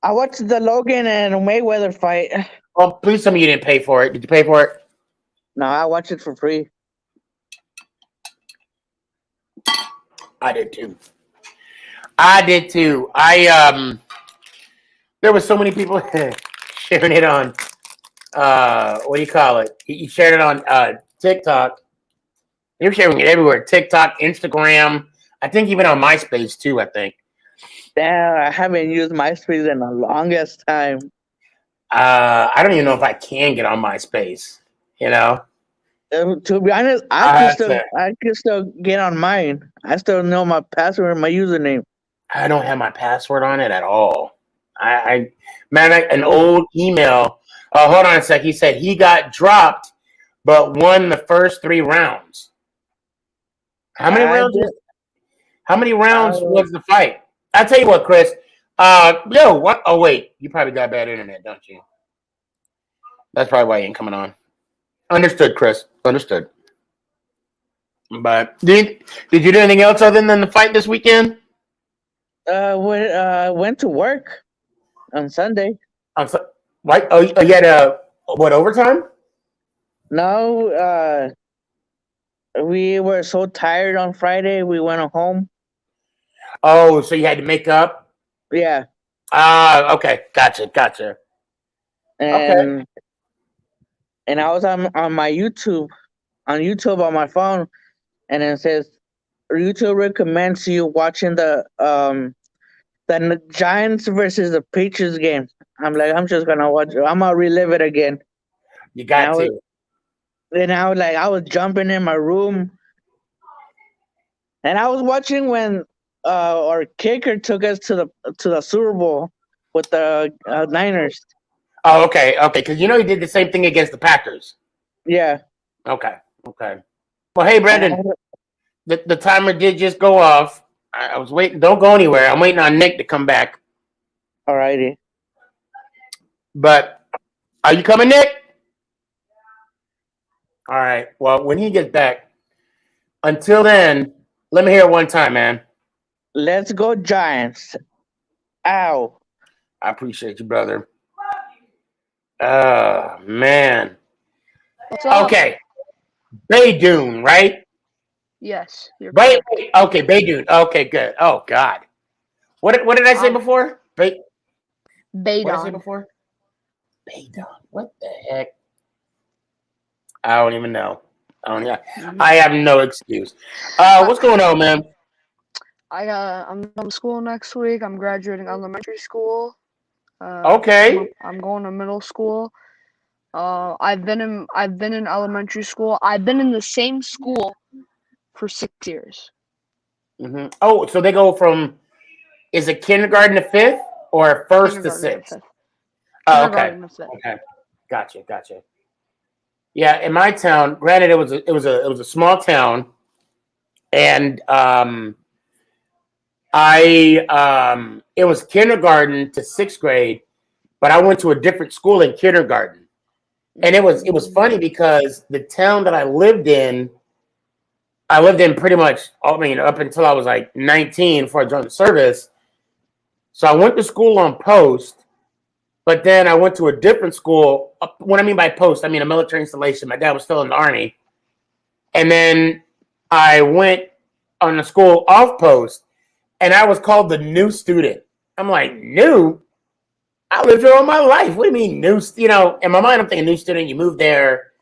[SPEAKER 15] I watched the Logan and Mayweather fight.
[SPEAKER 2] Oh, please tell me you didn't pay for it. Did you pay for it?
[SPEAKER 15] No, I watched it for free.
[SPEAKER 2] I did too. There were so many people sharing it on what do you call it? He shared it on TikTok. You're sharing it everywhere. TikTok, Instagram. I think even on MySpace too. I think.
[SPEAKER 15] Damn, I haven't used MySpace in the longest time.
[SPEAKER 2] I don't even know if I can get on MySpace. You know.
[SPEAKER 15] To be honest, I can still get on mine. I still know my password and my username.
[SPEAKER 2] I don't have my password on it at all. An old email. Hold on a sec. He said he got dropped, but won the first 3 rounds. How many rounds? How many rounds was the fight? I'll tell you what, Chris. What? Oh wait, you probably got bad internet, don't you? That's probably why you ain't coming on. Understood, Chris. Understood. But did you do anything else other than the fight this weekend?
[SPEAKER 15] Went to work on Sunday.
[SPEAKER 2] Right? Oh, you had what, overtime?
[SPEAKER 15] No, we were so tired on Friday, we went home.
[SPEAKER 2] Oh, so you had to make up?
[SPEAKER 15] Yeah.
[SPEAKER 2] Okay. Gotcha.
[SPEAKER 15] And I was on my YouTube, on my phone, and it says YouTube recommends you watching the Giants versus the Patriots game. I'm like, I'm just gonna watch it. I'm gonna relive it again.
[SPEAKER 2] You got to.
[SPEAKER 15] Then I was jumping in my room, and I was watching when our kicker took us to the Super Bowl with the Niners.
[SPEAKER 2] Oh, okay. Because you he did the same thing against the Packers.
[SPEAKER 15] Yeah.
[SPEAKER 2] Okay. Well, hey, Brandon, the timer did just go off. I was waiting. Don't go anywhere. I'm waiting on Nick to come back.
[SPEAKER 15] Alrighty.
[SPEAKER 2] But are you coming, Nick? All right. Well, when he gets back, until then, let me hear it one time, man.
[SPEAKER 15] Let's go, Giants. Ow.
[SPEAKER 2] I appreciate you, brother. Oh, man.
[SPEAKER 10] What's up?
[SPEAKER 2] Okay. Baydoun, right?
[SPEAKER 10] Yes. You're
[SPEAKER 2] Right. Okay, Baydoun. Okay, good. Oh, God. What did I say before? What did I say before? Baydoun. What the heck? I don't even know. I have no excuse. What's going on, man?
[SPEAKER 10] I'm going to school next week. I'm graduating elementary school.
[SPEAKER 2] Okay.
[SPEAKER 10] I'm going to middle school. I've been in elementary school. I've been in the same school for 6 years.
[SPEAKER 2] Mm-hmm. Oh, so they go from, is it kindergarten to 5th or 1st to 6th? Oh, okay. Okay. Gotcha. Yeah, in my town, granted, it was a small town, and it was kindergarten to 6th grade, but I went to a different school in kindergarten, and it was funny because the town that I lived in pretty much, up until I was like 19 before I joined the service. So I went to school on post, but then I went to a different school. What I mean by post, I mean a military installation. My dad was still in the Army. And then I went on a school off post, and I was called the new student. I'm like, new? I lived here all my life. What do you mean new? In my mind, I'm thinking new student. You moved there,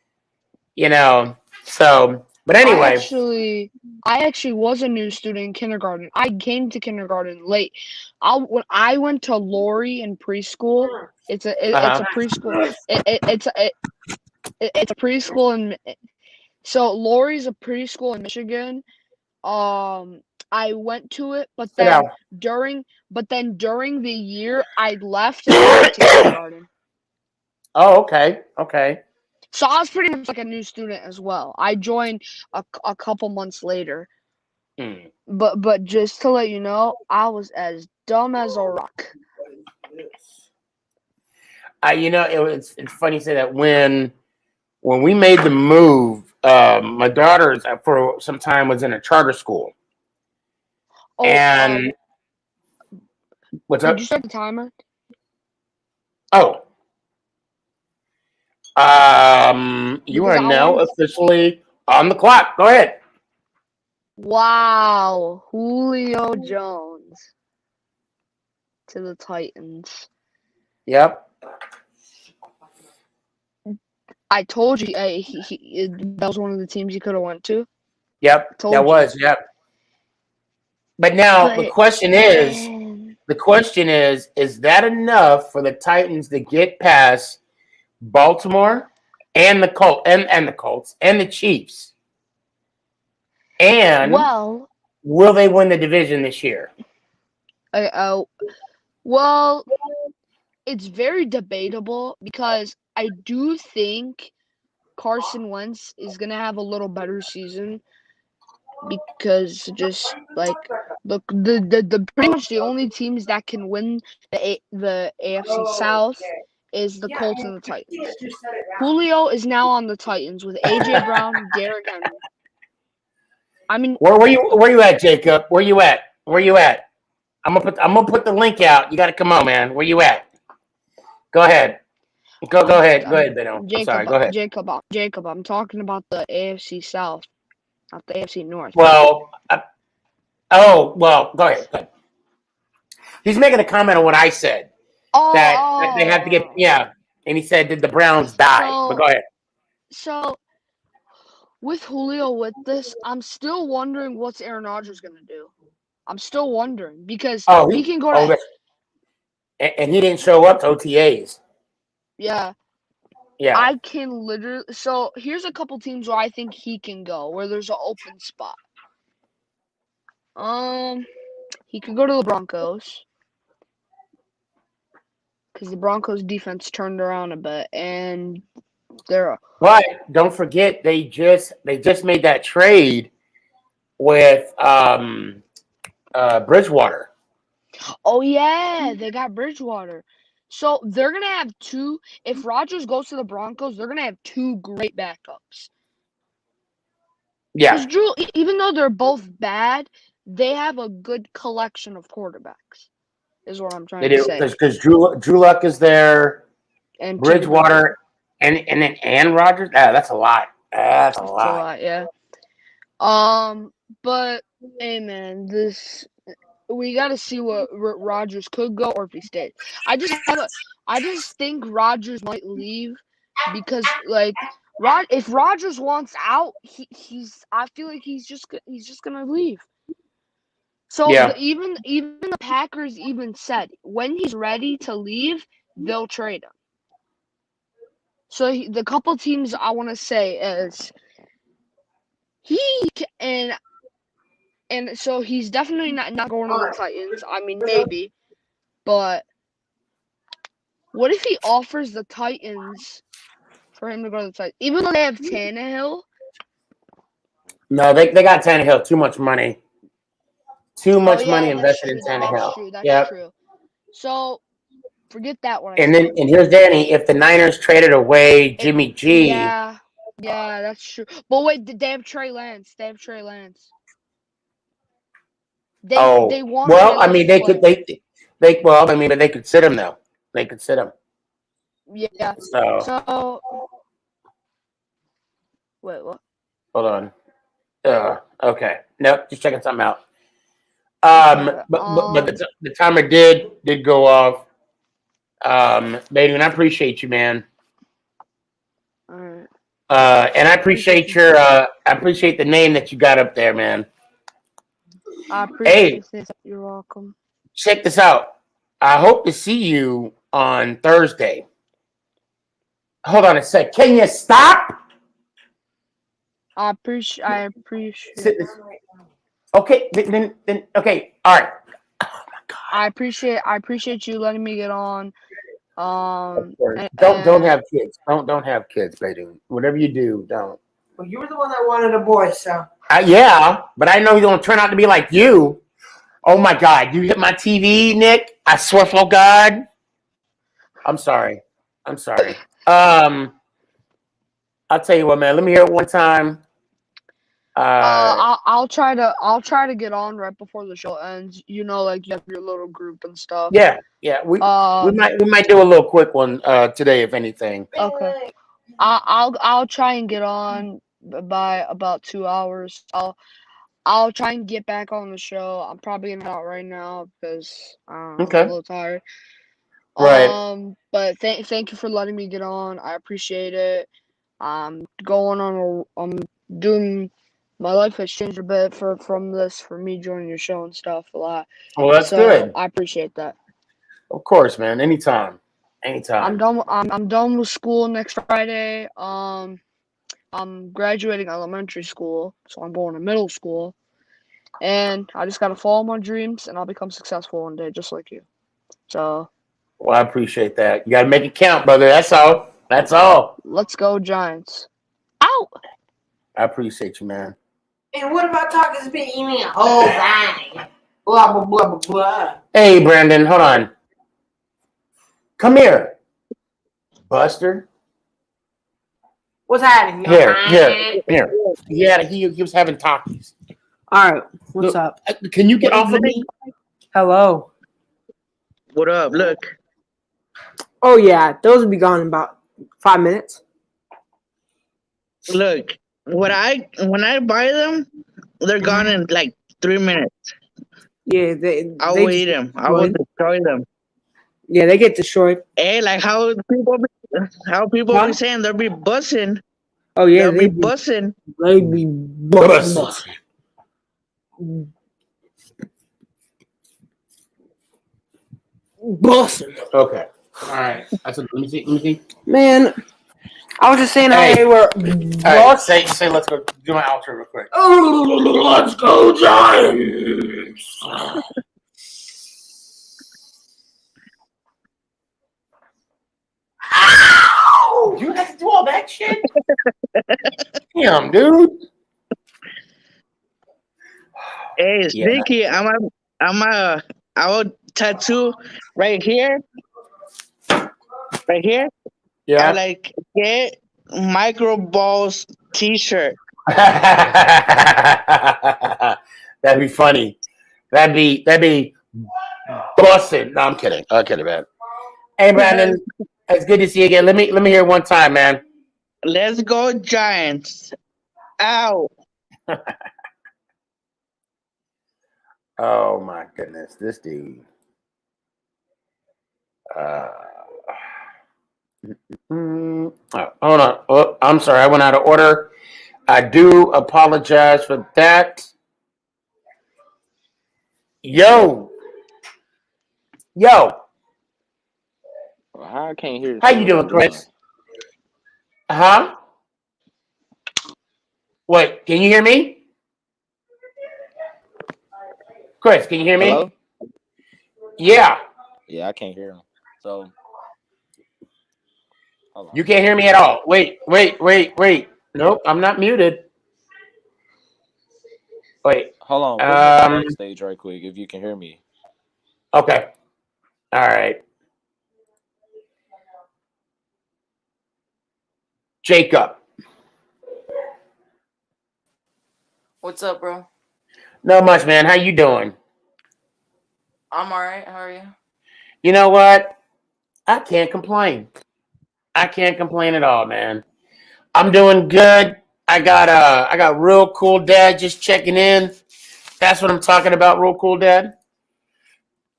[SPEAKER 2] So, but anyway.
[SPEAKER 10] I actually was a new student in kindergarten. I came to kindergarten late. When I went to Lori in preschool, it's a preschool. It's a preschool so Lori's a preschool in Michigan. I went to it, but then during the year I left and I went to kindergarten.
[SPEAKER 2] Oh, okay.
[SPEAKER 10] So I was pretty much like a new student as well. I joined a couple months later. But just to let you know, I was as dumb as a rock.
[SPEAKER 2] It's funny you say that. When we made the move, my daughter for some time was in a charter school. And what's up?
[SPEAKER 10] Did you start the timer?
[SPEAKER 2] Oh. You are now officially on the clock. Go ahead.
[SPEAKER 10] Wow, Julio Jones to the Titans.
[SPEAKER 2] Yep.
[SPEAKER 10] I told you that was one of the teams he could have went to.
[SPEAKER 2] Yep,
[SPEAKER 10] Told
[SPEAKER 2] that
[SPEAKER 10] you.
[SPEAKER 2] was, yep. But now the
[SPEAKER 10] But,
[SPEAKER 2] question is that enough for the Titans to get past Baltimore and the Colts and the Chiefs? And
[SPEAKER 10] well,
[SPEAKER 2] will they win the division this year?
[SPEAKER 10] Well, it's very debatable because I do think Carson Wentz is gonna have a little better season because just like the pretty much the only teams that can win the AFC South is the Colts and the Titans. Julio is now on the Titans with AJ Brown, Derrick Henry. I mean,
[SPEAKER 2] where you at, Jacob? Where you at? I'm gonna put the link out. You got to come on, man. Where you at? Go ahead. Go ahead, Beno. I'm sorry. Go ahead.
[SPEAKER 10] Jacob, I'm talking about the AFC South, not the AFC North.
[SPEAKER 2] Well, go ahead. He's making a comment on what I said. That they have to get, and he said, "Did the Browns die?" But go ahead.
[SPEAKER 10] So, with Julio with this, I'm still wondering what's Aaron Rodgers gonna do. I'm still wondering because he can go to.
[SPEAKER 2] And he didn't show up to OTAs.
[SPEAKER 10] Yeah.
[SPEAKER 2] Yeah.
[SPEAKER 10] I can literally. So here's a couple teams where I think he can go, where there's an open spot. He could go to the Broncos because the Broncos defense turned around a bit, and they're.
[SPEAKER 2] But don't forget, they just made that trade with Bridgewater.
[SPEAKER 10] Oh yeah, they got Bridgewater. So they're gonna have two. If Rodgers goes to the Broncos, they're gonna have two great backups.
[SPEAKER 2] Yeah.
[SPEAKER 10] Because Drew, even though they're both bad, they have a good collection of quarterbacks. Is what I'm trying to say.
[SPEAKER 2] Because Drew Luck is there,
[SPEAKER 10] and
[SPEAKER 2] Bridgewater, and Rodgers. That's a lot. That's a lot.
[SPEAKER 10] Yeah. But hey, man, we got to see what Rodgers could go or if he stays. I just think Rodgers might leave because if Rodgers wants out, I feel like he's just gonna leave. So even the Packers even said when he's ready to leave, they'll trade him. So the couple teams I want to say is and so he's definitely not going to the Titans. I mean, maybe, but what if he offers the Titans for him to go to the Titans, even though they have Tannehill?
[SPEAKER 2] No, they got Tannehill. Too much money. Too much money invested in Tannehill.
[SPEAKER 10] That's true. So forget that one.
[SPEAKER 2] And here's Danny. If the Niners traded away Jimmy G,
[SPEAKER 10] yeah, that's true. But wait, did they have Trey Lance? They want.
[SPEAKER 2] Well, I mean, they could but they could sit him though. They could sit him.
[SPEAKER 10] Yeah.
[SPEAKER 2] So
[SPEAKER 10] wait, what?
[SPEAKER 2] Hold on. Okay. Nope. Just checking something out. But the timer did go off. Baby, and I appreciate you, man.
[SPEAKER 10] All right.
[SPEAKER 2] And I appreciate I appreciate the name that you got up there, man.
[SPEAKER 10] I appreciate it. You're welcome.
[SPEAKER 2] Check this out. I hope to see you on Thursday. Hold on a sec. Can you stop?
[SPEAKER 10] I appreciate it.
[SPEAKER 2] Okay, then okay. All right.
[SPEAKER 10] Oh my God. I appreciate you letting me get on.
[SPEAKER 2] Don't have kids. Don't have kids, baby. Whatever you do, don't.
[SPEAKER 12] Well, you were the one that wanted a boy, so.
[SPEAKER 2] Yeah, but I know you don't turn out to be like you. Oh my God, you hit my TV, Nick. I swear for God. I'm sorry. I'll tell you what, man. Let me hear it one time.
[SPEAKER 10] I'll try to get on right before the show ends. You know, like you have your little group and stuff.
[SPEAKER 2] Yeah. We might do a little quick one today, if anything.
[SPEAKER 10] Okay. I'll try and get on by about 2 hours. I'll try and get back on the show. I'm probably not right now because I'm a little tired.
[SPEAKER 2] Right.
[SPEAKER 10] But thank you for letting me get on. I appreciate it. I'm doing. My life has changed a bit from this for me joining your show and stuff a lot.
[SPEAKER 2] Well, that's
[SPEAKER 10] So
[SPEAKER 2] good.
[SPEAKER 10] I appreciate that.
[SPEAKER 2] Of course, man. Anytime.
[SPEAKER 10] I'm done. I'm done with school next Friday. I'm graduating elementary school, so I'm going to middle school, and I just gotta follow my dreams, and I'll become successful one day, just like you. So.
[SPEAKER 2] Well, I appreciate that. You got to make it count, brother. That's all. That's all.
[SPEAKER 10] Let's go, Giants. Out.
[SPEAKER 2] I appreciate you, man.
[SPEAKER 12] And what about talking to eating me a whole thing? Blah, blah, blah, blah, blah.
[SPEAKER 2] Hey, Brandon, hold on. Come here, Buster.
[SPEAKER 12] What's happening?
[SPEAKER 2] Here. Yeah, he was having talkies.
[SPEAKER 12] All right. What's
[SPEAKER 2] Look,
[SPEAKER 12] up?
[SPEAKER 2] Can you get off of me?
[SPEAKER 12] Hello.
[SPEAKER 15] What up? Look.
[SPEAKER 12] Oh, yeah. Those will be gone in about 5 minutes.
[SPEAKER 15] Look. When I buy them, they're gone in like 3 minutes.
[SPEAKER 12] Yeah,
[SPEAKER 15] I'll eat them. I will destroy them.
[SPEAKER 12] Yeah, they get destroyed.
[SPEAKER 15] Hey, like how people be saying they'll be bussing.
[SPEAKER 12] Oh yeah,
[SPEAKER 15] they'll be bussing.
[SPEAKER 12] They be bussing. Bussing.
[SPEAKER 2] Okay. All right. Let me see.
[SPEAKER 12] Man, I was just saying how they were.
[SPEAKER 2] All right, say let's go do my outro real quick. Let's go, Giants. Ow! You have to do all that shit? Damn, dude.
[SPEAKER 15] Hey, Sneaky, I will tattoo right here. Right here.
[SPEAKER 2] Yeah.
[SPEAKER 15] I like get micro balls t-shirt.
[SPEAKER 2] That'd be funny. That'd be busting. No, I'm kidding. I'm kidding, man. Hey, Brandon, it's good to see you again. Let me hear it one time, man.
[SPEAKER 15] Let's go, Giants. Ow.
[SPEAKER 2] Oh my goodness, this dude. Hold on. Oh, I'm sorry. I went out of order. I do apologize for that. Yo.
[SPEAKER 16] I can't hear.
[SPEAKER 2] How you doing, Chris? Huh? Wait, can you hear me? Chris, can you hear me?
[SPEAKER 16] Hello?
[SPEAKER 2] Yeah.
[SPEAKER 16] Yeah, I can't hear him. So. Hold on.
[SPEAKER 2] You can't hear me at all. Wait. Nope, I'm not muted. Wait.
[SPEAKER 16] Hold on. Put me on the backstage right quick if you can hear me.
[SPEAKER 2] Okay. All right. Jacob.
[SPEAKER 17] What's up, bro?
[SPEAKER 2] Not much, man. How you doing?
[SPEAKER 17] I'm alright. How are you?
[SPEAKER 2] You know what? I can't complain. I can't complain at all, man. I'm doing good. I got real cool dad just checking in. That's what I'm talking about, real cool dad.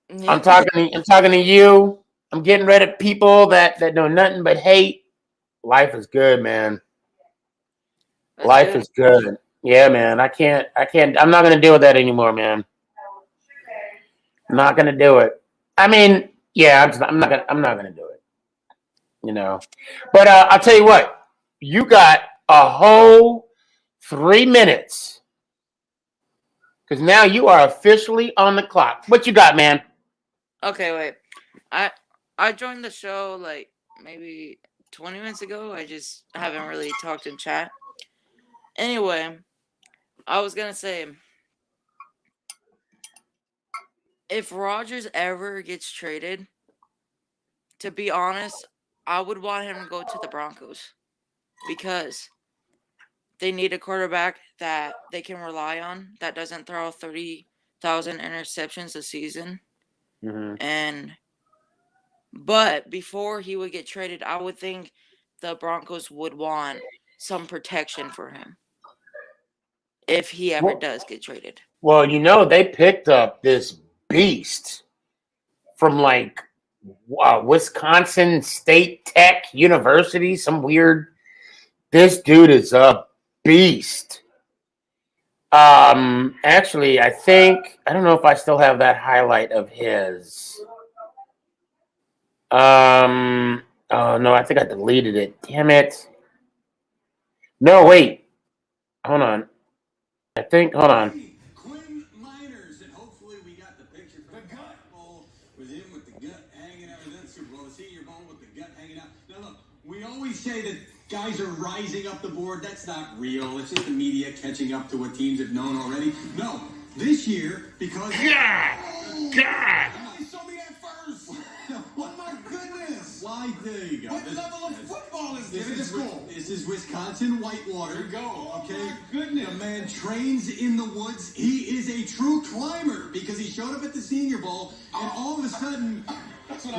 [SPEAKER 17] Yeah.
[SPEAKER 2] I'm talking to you. I'm getting rid of people that know nothing but hate. Life is good, man. Life is good. Yeah, man. I'm not gonna deal with that anymore, man. I'm not gonna do it. I mean, yeah, I'm not gonna do it. You know. But I'll tell you what, you got a whole 3 minutes. Because now you are officially on the clock. What you got, man?
[SPEAKER 17] Okay, wait. I joined the show like maybe 20 minutes ago. I just haven't really talked in chat. Anyway, I was gonna say, if Rodgers ever gets traded, to be honest, I would want him to go to the Broncos because they need a quarterback that they can rely on that doesn't throw 30,000 interceptions a season.
[SPEAKER 2] Mm-hmm.
[SPEAKER 17] But before he would get traded, I would think the Broncos would want some protection for him if he ever does get traded.
[SPEAKER 2] Well, they picked up this beast from like Wisconsin State Tech University, some weird This dude is a beast. Actually, I don't know if I still have that highlight of his. Oh no, I think I deleted it. Damn it. No, wait. Hold on. Hold on.
[SPEAKER 18] We always say that guys are rising up the board. That's not real. It's just the media catching up to what teams have known already. No, this year, because... God! Somebody show me that first! Oh my goodness! Why, there you go. What level of football is this? This is Wisconsin Whitewater. There you go. Okay? Oh my goodness. The man trains in the woods. He is a true climber because he showed up at the Senior Bowl and all of a sudden...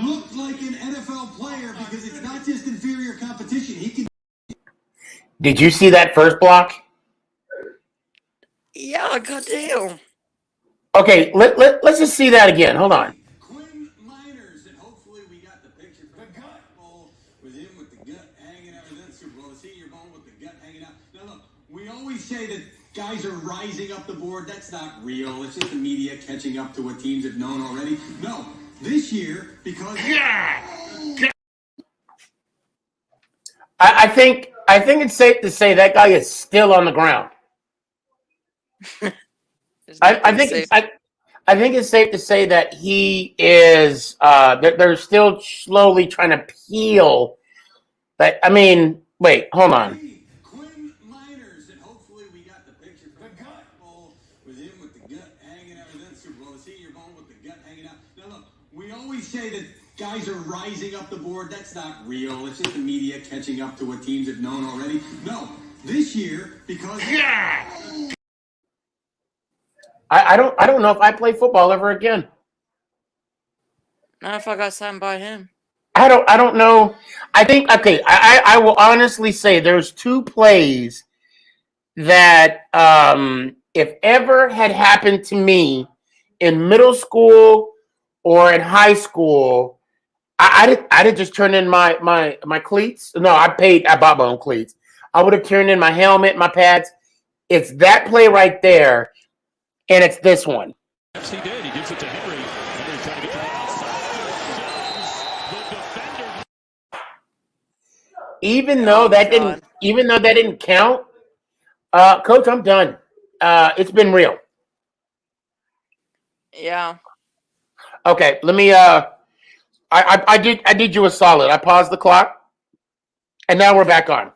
[SPEAKER 18] looked like an NFL player because it's not just inferior competition. He can.
[SPEAKER 2] Did you see that first block?
[SPEAKER 17] Yeah, goddamn.
[SPEAKER 2] Okay, let's just see that again. Hold on.
[SPEAKER 18] Quinn Miners, and hopefully we got the picture from the gut bowl with him with the gut hanging out of that Super Bowl, the Senior Bowl with the gut hanging out. Now look, we always say that guys are rising up the board. That's not real. It's just the media catching up to what teams have known already. No. This year, because
[SPEAKER 2] I think it's safe to say that guy is still on the ground. I think it's safe to say that he is. They're still slowly trying to peel. But I mean, wait, hold on.
[SPEAKER 18] Quinn Miners, and hopefully we got the picture from the gut bowl with him with the gut hanging out of that Super Bowl, the Senior Bowl with the gut hanging out. Now look. We always say that guys are rising up the board. That's not real. It's just the media catching up to what teams have known already. No, this year because
[SPEAKER 2] I don't know if I play football ever again.
[SPEAKER 17] Not if I got signed by him.
[SPEAKER 2] I don't know. I think I will honestly say there's two plays that if ever had happened to me in middle school or in high school, I'd have just turned in my cleats. No, I bought my own cleats. I would have turned in my helmet, my pads. It's that play right there, and it's this one.
[SPEAKER 9] Yes, he did. He gives it to Henry. Henry trying to get to the outside.
[SPEAKER 2] Even though that didn't count, Coach, I'm done. It's been real.
[SPEAKER 17] Yeah.
[SPEAKER 2] Okay, let me. I did you a solid. I paused the clock, and now we're back on.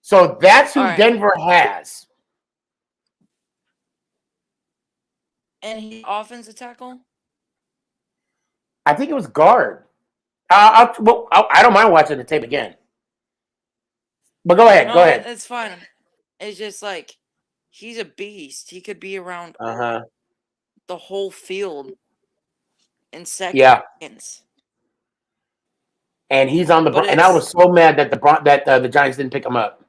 [SPEAKER 2] So that's who Denver has.
[SPEAKER 17] And he offensive tackle?
[SPEAKER 2] I think it was guard. I don't mind watching the tape again. But go ahead. Go ahead.
[SPEAKER 17] It's fine. It's just like he's a beast. He could be around the whole field in seconds.
[SPEAKER 2] Yeah. And he's on the and I was so mad that the Giants didn't pick him up.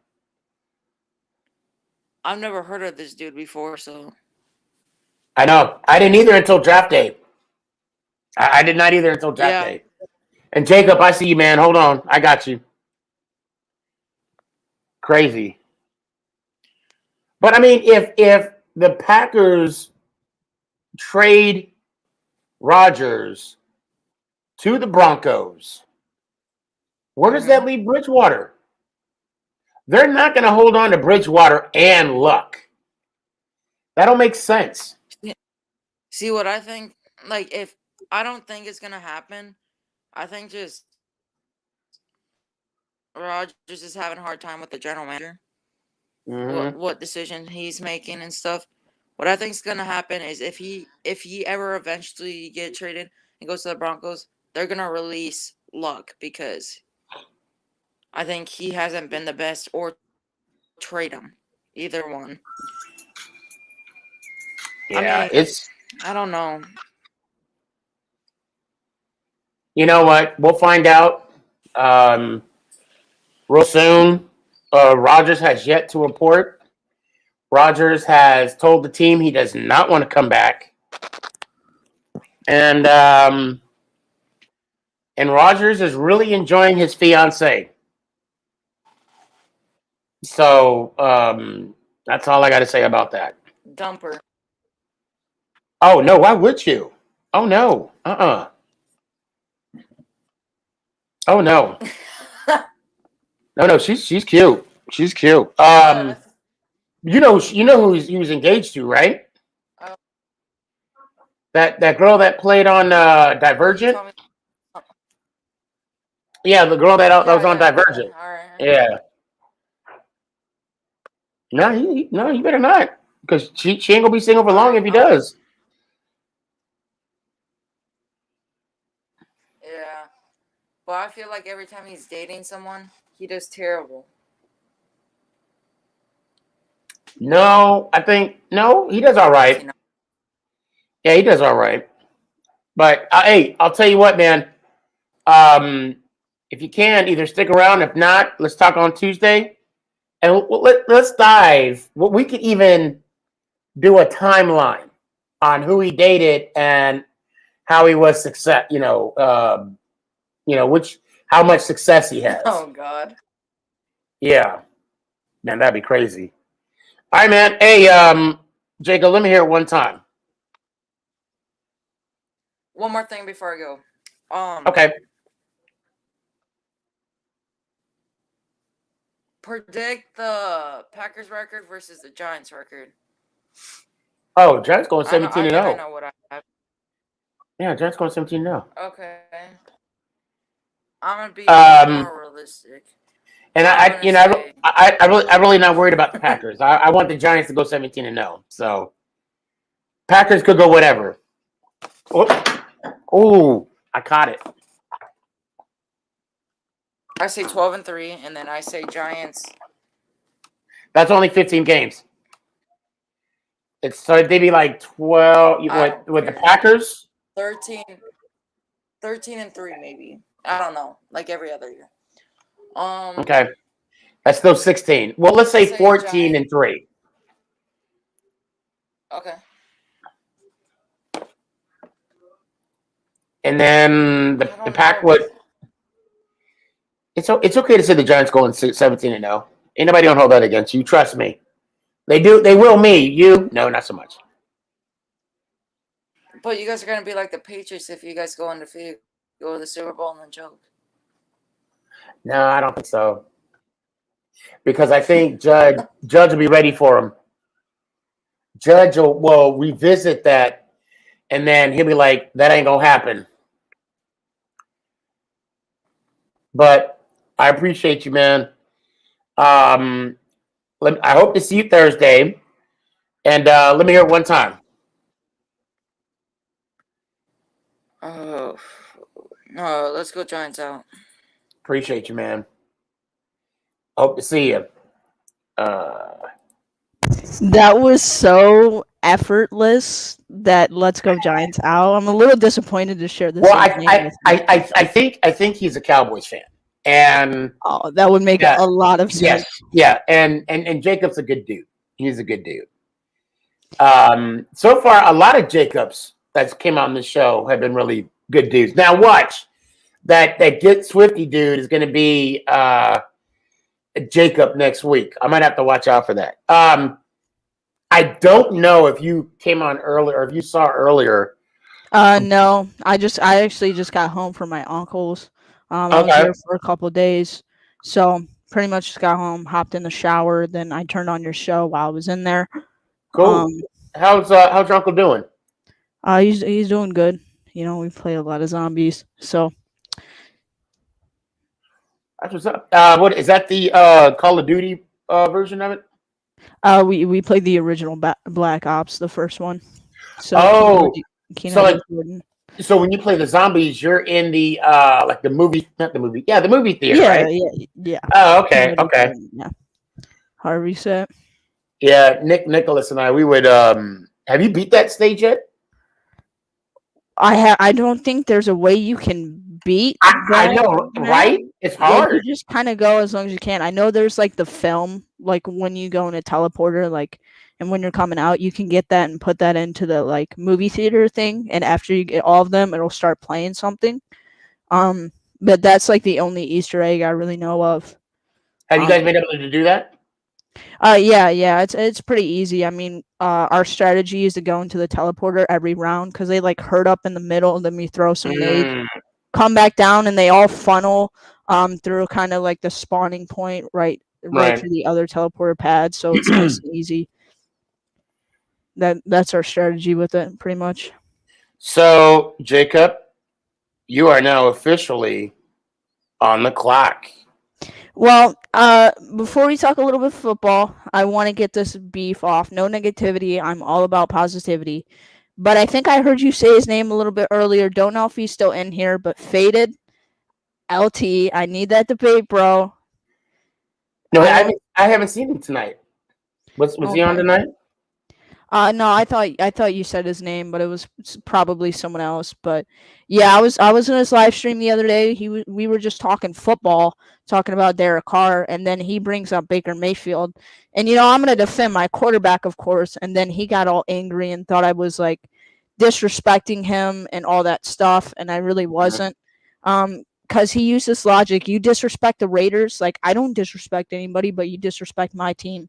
[SPEAKER 17] I've never heard of this dude before, so
[SPEAKER 2] I know. I didn't either until draft day. I did not either until draft day. And Jacob, I see you, man. Hold on. I got you. Crazy. But I mean, if the Packers trade Rodgers to the Broncos, where does that leave Bridgewater? They're not going to hold on to Bridgewater and Luck. That don't make sense.
[SPEAKER 17] See what I think? Like, if I don't think it's going to happen, I think just Rodgers is having a hard time with the general manager. What decision he's making and stuff. What I think is going to happen is if he ever eventually get traded and goes to the Broncos, they're going to release Luck because I think he hasn't been the best, or trade him. Either one.
[SPEAKER 2] Yeah,
[SPEAKER 17] I don't know.
[SPEAKER 2] You know what? We'll find out real soon. Rodgers has yet to report. Rodgers has told the team he does not want to come back. And Rodgers is really enjoying his fiancée. So that's all I got to say about that.
[SPEAKER 17] Dumper.
[SPEAKER 2] Oh no, why would you? Oh no, Oh no, no, she's cute. She's cute. You know who he was engaged to, right?
[SPEAKER 17] Oh.
[SPEAKER 2] That girl that played on Divergent. Yeah, the girl that was on Divergent.
[SPEAKER 17] All right.
[SPEAKER 2] Yeah. No, you better not, because she ain't gonna be single for long if he does.
[SPEAKER 17] Yeah. But I feel like every time he's dating someone, he does terrible.
[SPEAKER 2] No, I think no, he does all right. Yeah, he does all right. But hey, I'll tell you what, man. If you can, either stick around. If not, let's talk on Tuesday, and let's dive. We could even do a timeline on who he dated and how he was success. How much success he has.
[SPEAKER 17] Oh God.
[SPEAKER 2] Yeah, man, that'd be crazy. All right, man. Hey, Jacob, let me hear it one time.
[SPEAKER 17] One more thing before I go.
[SPEAKER 2] Okay.
[SPEAKER 17] Predict the Packers record versus the Giants record.
[SPEAKER 2] Oh, Giants going 17-0.
[SPEAKER 17] I know what I have.
[SPEAKER 2] Yeah, Giants going 17-0.
[SPEAKER 17] Okay. I'm gonna be more realistic.
[SPEAKER 2] And I'm really not worried about the Packers. I want the Giants to go 17-0. So Packers could go whatever. Oh, I caught it.
[SPEAKER 17] I say 12-3, and then I say Giants.
[SPEAKER 2] That's only 15 games. So they'd be like 12. With the Packers?
[SPEAKER 17] 13-3 maybe. I don't know. Like every other year.
[SPEAKER 2] Okay. That's still 16. Well, let's say 14-3.
[SPEAKER 17] Okay.
[SPEAKER 2] And then the Pack would. It's okay to say the Giants going 17-0. Ain't nobody gonna hold that against you. Trust me. They do. They will. Me. You? No, not so much.
[SPEAKER 17] But you guys are gonna be like the Patriots if you guys go undefeated, go to the Super Bowl and then choke.
[SPEAKER 2] No, I don't think so. Because I think Judge will be ready for him. Judge will revisit that, and then he'll be like, "That ain't gonna happen." But I appreciate you, man. I hope to see you Thursday, and let me hear it one time.
[SPEAKER 17] Oh no! Let's go Giants out.
[SPEAKER 2] Appreciate you, man. Hope to see you.
[SPEAKER 6] That was so effortless that Let's Go Giants out. I'm a little disappointed to share this.
[SPEAKER 2] Well, I think he's a Cowboys fan, and
[SPEAKER 6] that would make a lot of sense.
[SPEAKER 2] Yes, and Jacob's a good dude. He's a good dude. So far, a lot of Jacobs that came on the show have been really good dudes. Now, watch that Get Swifty dude is going to be Jacob next week. I might have to watch out for that. I don't know if you came on earlier or if you saw earlier.
[SPEAKER 6] No, I actually just got home from my uncle's. I was there for a couple of days, so pretty much just got home, hopped in the shower, then I turned on your show while I was in there.
[SPEAKER 2] Cool. How's your uncle doing?
[SPEAKER 6] He's doing good. You know, we play a lot of zombies, so.
[SPEAKER 2] That's what's up. What is that? The Call of Duty version of it?
[SPEAKER 6] We played the original Black Ops, the first one.
[SPEAKER 2] So, so when you play the zombies, you're in the like the movie, not the movie, the movie theater, right?
[SPEAKER 6] Yeah.
[SPEAKER 2] Oh, okay.
[SPEAKER 6] Yeah. Harvey said.
[SPEAKER 2] Yeah, Nicholas and I, we would. Have you beat that stage yet?
[SPEAKER 6] I don't think there's a way you can beat.
[SPEAKER 2] I know, right? It's hard.
[SPEAKER 6] You just kind of go as long as you can. I know there's like the film, like when you go in a teleporter, like, and when you're coming out, you can get that and put that into the like movie theater thing, and after you get all of them, it'll start playing something. But that's like the only Easter egg I really know of.
[SPEAKER 2] Have you guys been able to do that?
[SPEAKER 6] Yeah, it's pretty easy. I mean, our strategy is to go into the teleporter every round because they like hurt up in the middle, and then we throw some nades, come back down, and they all funnel through kind of like the spawning point right
[SPEAKER 2] Right.
[SPEAKER 6] to the other teleporter pad. So it's nice and easy. That's our strategy with it, pretty much.
[SPEAKER 2] So, Jacob, you are now officially on the clock.
[SPEAKER 6] Well, before we talk a little bit of football, I want to get this beef off. No negativity. I'm all about positivity. But I think I heard you say his name a little bit earlier. Don't know if he's still in here, but Faded LT. I need that debate, bro.
[SPEAKER 2] No, I haven't seen him tonight. Was he on
[SPEAKER 6] Okay.
[SPEAKER 2] tonight?
[SPEAKER 6] No, I thought you said his name, but it was probably someone else. But yeah, I was in his live stream the other day. We were just talking football, talking about Derek Carr, and then he brings up Baker Mayfield, and I'm gonna defend my quarterback, of course. And then he got all angry and thought I was like disrespecting him and all that stuff, and I really wasn't. Because he used this logic: you disrespect the Raiders, like I don't disrespect anybody, but you disrespect my team.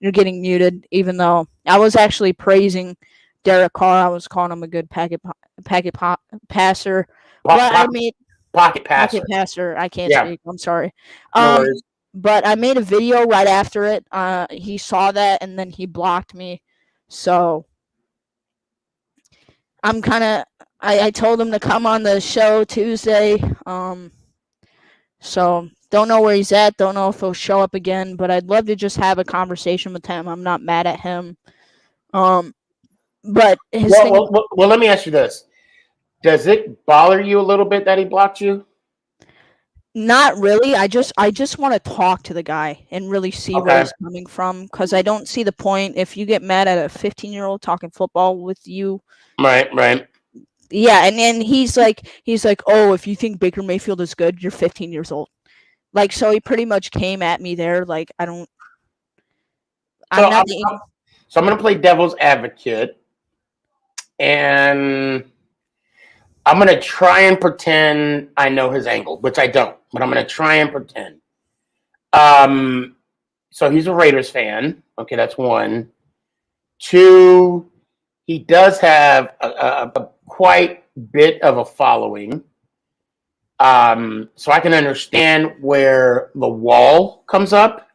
[SPEAKER 6] You're getting muted, even though I was actually praising Derek Carr. I was calling him a good passer. But I made
[SPEAKER 2] pocket passer.
[SPEAKER 6] I can't
[SPEAKER 2] Yeah.
[SPEAKER 6] speak. I'm sorry.
[SPEAKER 2] No worries.
[SPEAKER 6] But I made a video right after it. He saw that and then he blocked me. So I'm kind of. I told him to come on the show Tuesday. So don't know where he's at. Don't know if he'll show up again. But I'd love to just have a conversation with him. I'm not mad at him. But his thing.
[SPEAKER 2] Well, let me ask you this: does it bother you a little bit that he blocked you?
[SPEAKER 6] Not really. I just want to talk to the guy and really see where
[SPEAKER 2] Okay.
[SPEAKER 6] he's coming from, because I don't see the point if you get mad at a 15-year-old talking football with you.
[SPEAKER 2] Right.
[SPEAKER 6] Yeah, and then he's like, oh, if you think Baker Mayfield is good, you're 15 years old. Like, so he pretty much came at me there. Like, I'm not the.
[SPEAKER 2] So I'm going to play devil's advocate, and I'm going to try and pretend I know his angle, which I don't, but I'm going to try and pretend. So he's a Raiders fan. Okay, that's one. Two, he does have a quite bit of a following. So I can understand where the wall comes up.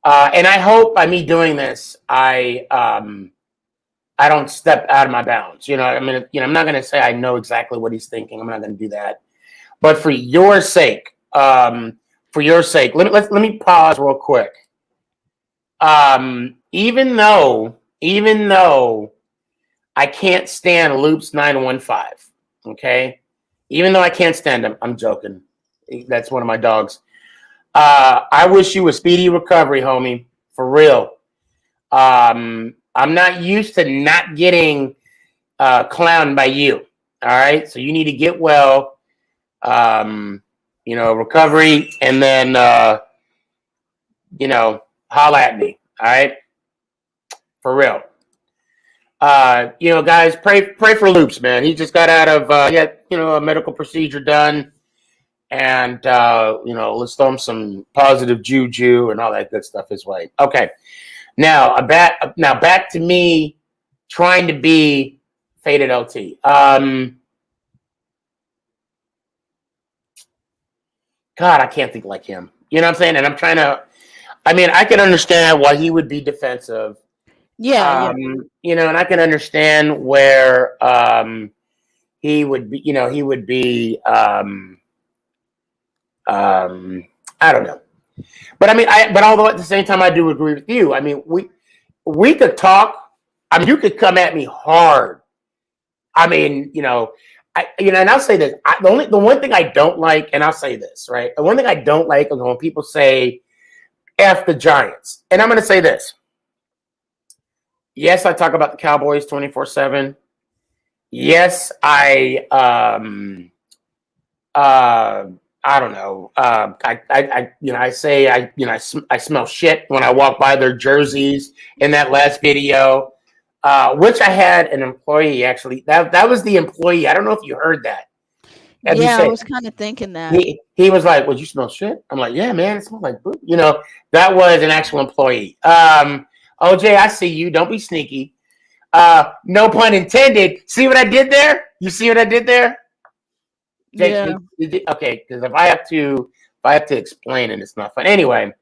[SPEAKER 2] And I hope by me doing this, I don't step out of my bounds. I'm not going to say I know exactly what he's thinking. I'm not going to do that. But for your sake, let me pause real quick. Even though I can't stand Loops 915, okay? Even though I can't stand him, I'm joking. That's one of my dogs. I wish you a speedy recovery, homie. For real. I'm not used to not getting clowned by you. All right. So you need to get well. Recovery, and then holla at me. All right. For real. Guys, pray for Loops, man. He just got out of a medical procedure done. And let's throw him some positive juju and all that good stuff his way. Okay, now back to me trying to be Faded LT. God, I can't think like him. You know what I'm saying? And I'm trying to. I mean, I can understand why he would be defensive.
[SPEAKER 6] Yeah.
[SPEAKER 2] And I can understand where he would be. He would be. I don't know, but I mean, but although at the same time, I do agree with you. I mean, we could talk. I mean, you could come at me hard. I mean, and I'll say this: the one thing I don't like, and I'll say this, right? The one thing I don't like is when people say "F the Giants," and I'm going to say this. Yes, I talk about the Cowboys 24/7. Yes, I don't know. I say I smell shit when I walk by their jerseys in that last video, which I had an employee actually. That was the employee. I don't know if you heard that. As you
[SPEAKER 19] Yeah, I
[SPEAKER 2] say,
[SPEAKER 19] was kind of thinking that.
[SPEAKER 2] he was like, "Well, you smell shit." I'm like, "Yeah, man, it smells like poop." That was an actual employee. OJ, I see you. Don't be sneaky. No pun intended. See what I did there? You see what I did there? Jake,
[SPEAKER 19] Yeah.
[SPEAKER 2] okay, because if I have to explain it, it's not fun. Anyway,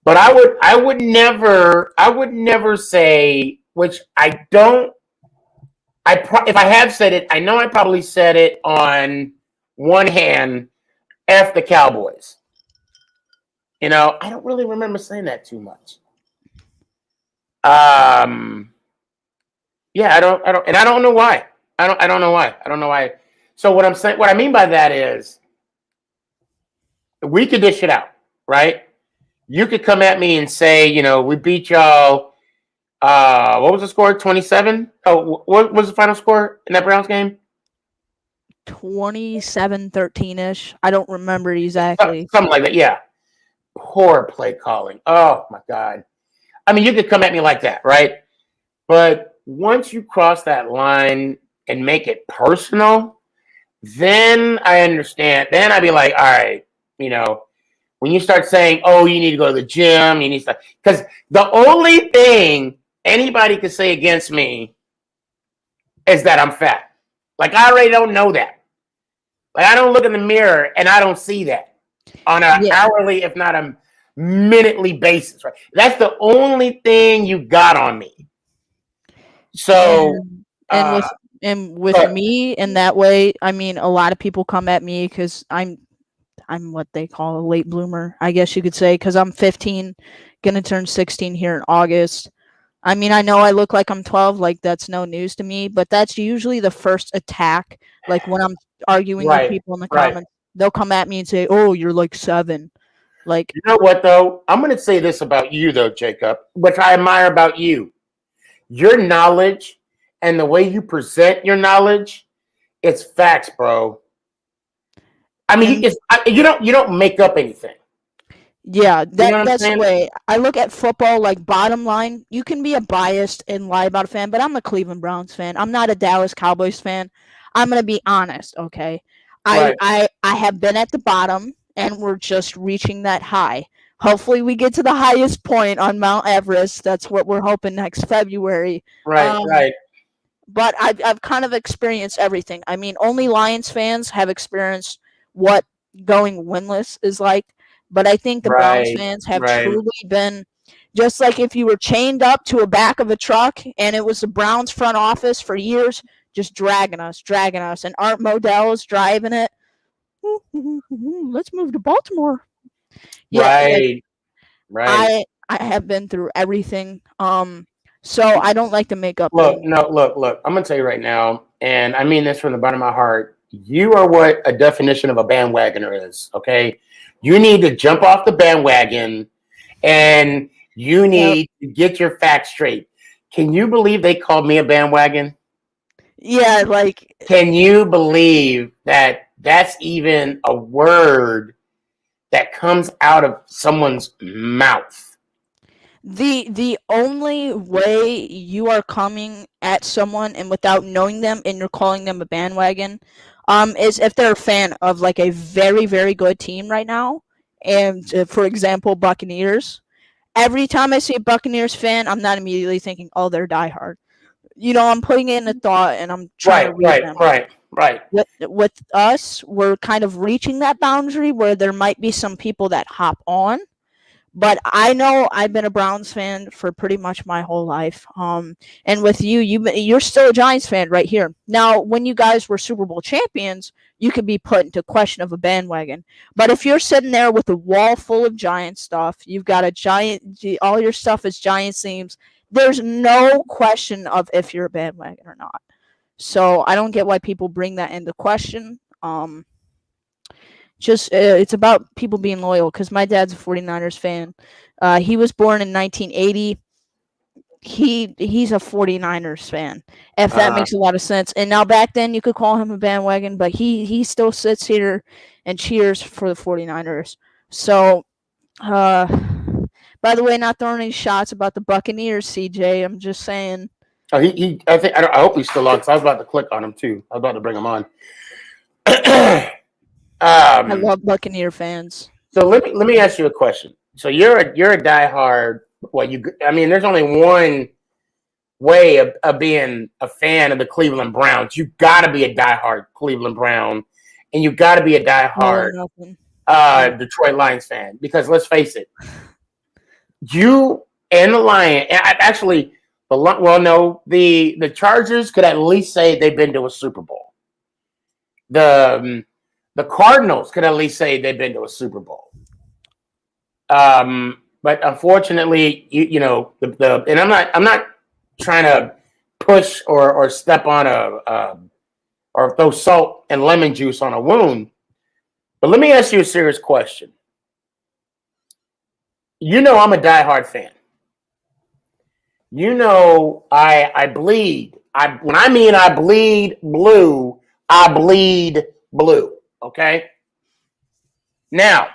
[SPEAKER 2] but I would never say, which I don't. If I have said it, I know I probably said it on one hand. F the Cowboys. I don't really remember saying that too much. Yeah, I don't, and I don't know why. I don't know why. So what I mean by that is, we could dish it out, right? You could come at me and say, we beat y'all. What was the score? 27. Oh, what was the final score in that Browns game?
[SPEAKER 19] 27-13-ish. I don't remember exactly.
[SPEAKER 2] Something like that. Yeah. Poor play calling. Oh my God. I mean, you could come at me like that, right? But once you cross that line and make it personal, then I understand. Then I'd be like, all right, when you start saying, oh, you need to go to the gym, you need to, because the only thing anybody could say against me is that I'm fat. Like, I already don't know that. Like, I don't look in the mirror and I don't see that on an hourly, if not a minutely basis, right? That's the only thing you got on me. So,
[SPEAKER 19] and with me in that way, I mean, a lot of people come at me because I'm what they call a late bloomer, I guess you could say, because I'm 15, gonna turn 16 here in August. I mean, I know I look like I'm 12, like that's no news to me, but that's usually the first attack. Like when I'm arguing with people in the comments, they'll come at me and say, "Oh, you're like 7." Like,
[SPEAKER 2] you know what though? I'm gonna say this about you though, Jacob, which I admire about you. Your knowledge and the way you present your knowledge, it's facts, bro. I mean, you don't make up anything.
[SPEAKER 19] Yeah, that's
[SPEAKER 2] saying?
[SPEAKER 19] the way I look at football. Like, bottom line, you can be a biased and lie about a fan, but I'm a Cleveland Browns fan. I'm not a Dallas Cowboys fan. I'm gonna be honest, okay?
[SPEAKER 2] Right.
[SPEAKER 19] I have been at the bottom, and we're just reaching that high. Hopefully, we get to the highest point on Mount Everest. That's what we're hoping next February.
[SPEAKER 2] Right.
[SPEAKER 19] But I've kind of experienced everything. I mean, only Lions fans have experienced what going winless is like. But I think the Browns fans have truly been just like if you were chained up to a back of a truck and it was the Browns front office for years, just dragging us. And Art Modell's driving it. Let's move to Baltimore. Yeah,
[SPEAKER 2] right.
[SPEAKER 19] I have been through everything. So I don't like to make up.
[SPEAKER 2] Look. I'm gonna tell you right now, and I mean this from the bottom of my heart. You are what a definition of a bandwagoner is. Okay, you need to jump off the bandwagon, and you need to get your facts straight. Can you believe they called me a bandwagon?
[SPEAKER 19] Yeah, like.
[SPEAKER 2] Can you believe that that's even a word that comes out of someone's mouth?
[SPEAKER 19] The only way you are coming at someone and without knowing them and you're calling them a bandwagon is if they're a fan of like a very, very good team right now. And for example, Buccaneers. Every time I see a Buccaneers fan, I'm not immediately thinking, oh, they're diehard. I'm putting it in a thought and I'm trying to read them.
[SPEAKER 2] Right.
[SPEAKER 19] With us, we're kind of reaching that boundary where there might be some people that hop on. But I know I've been a Browns fan for pretty much my whole life. And with you're still a Giants fan right here. Now, when you guys were Super Bowl champions, you could be put into question of a bandwagon. But if you're sitting there with a wall full of Giant stuff, you've got all your stuff is Giants themes, there's no question of if you're a bandwagon or not. So I don't get why people bring that into question. It's about people being loyal because my dad's a 49ers fan. He was born in 1980. He's a 49ers fan, if that makes a lot of sense. And now back then you could call him a bandwagon, but he still sits here and cheers for the 49ers. So, by the way, not throwing any shots about the Buccaneers, CJ. I'm just saying.
[SPEAKER 2] Oh, I hope he's still on. So I was about to click on him too. I was about to bring him on.
[SPEAKER 19] I love Buccaneer fans.
[SPEAKER 2] So let me ask you a question. So you're a diehard. There's only one way of being a fan of the Cleveland Browns. You got to be a diehard Cleveland Brown, and you got to be a
[SPEAKER 19] All or
[SPEAKER 2] diehard
[SPEAKER 19] nothing.
[SPEAKER 2] Detroit Lions fan. Because let's face it, you and the Lions. Actually, the Chargers could at least say they've been to a Super Bowl. The Cardinals could at least say they've been to a Super Bowl. But unfortunately, and I'm not trying to push or step on or throw salt and lemon juice on a wound. But let me ask you a serious question. I'm a diehard fan. I bleed. When I bleed blue, I bleed blue. Okay. Now,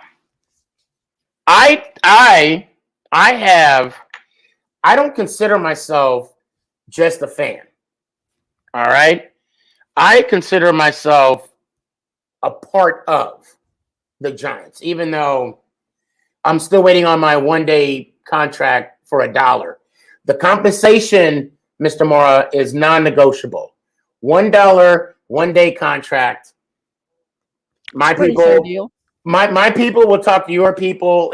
[SPEAKER 2] I don't consider myself just a fan. All right. I consider myself a part of the Giants, even though I'm still waiting on my 1-day contract for $1. The compensation, Mr. Mora, is non-negotiable. $1, 1-day contract. My
[SPEAKER 19] Pretty
[SPEAKER 2] people,
[SPEAKER 19] fair deal.
[SPEAKER 2] my people will talk to your people,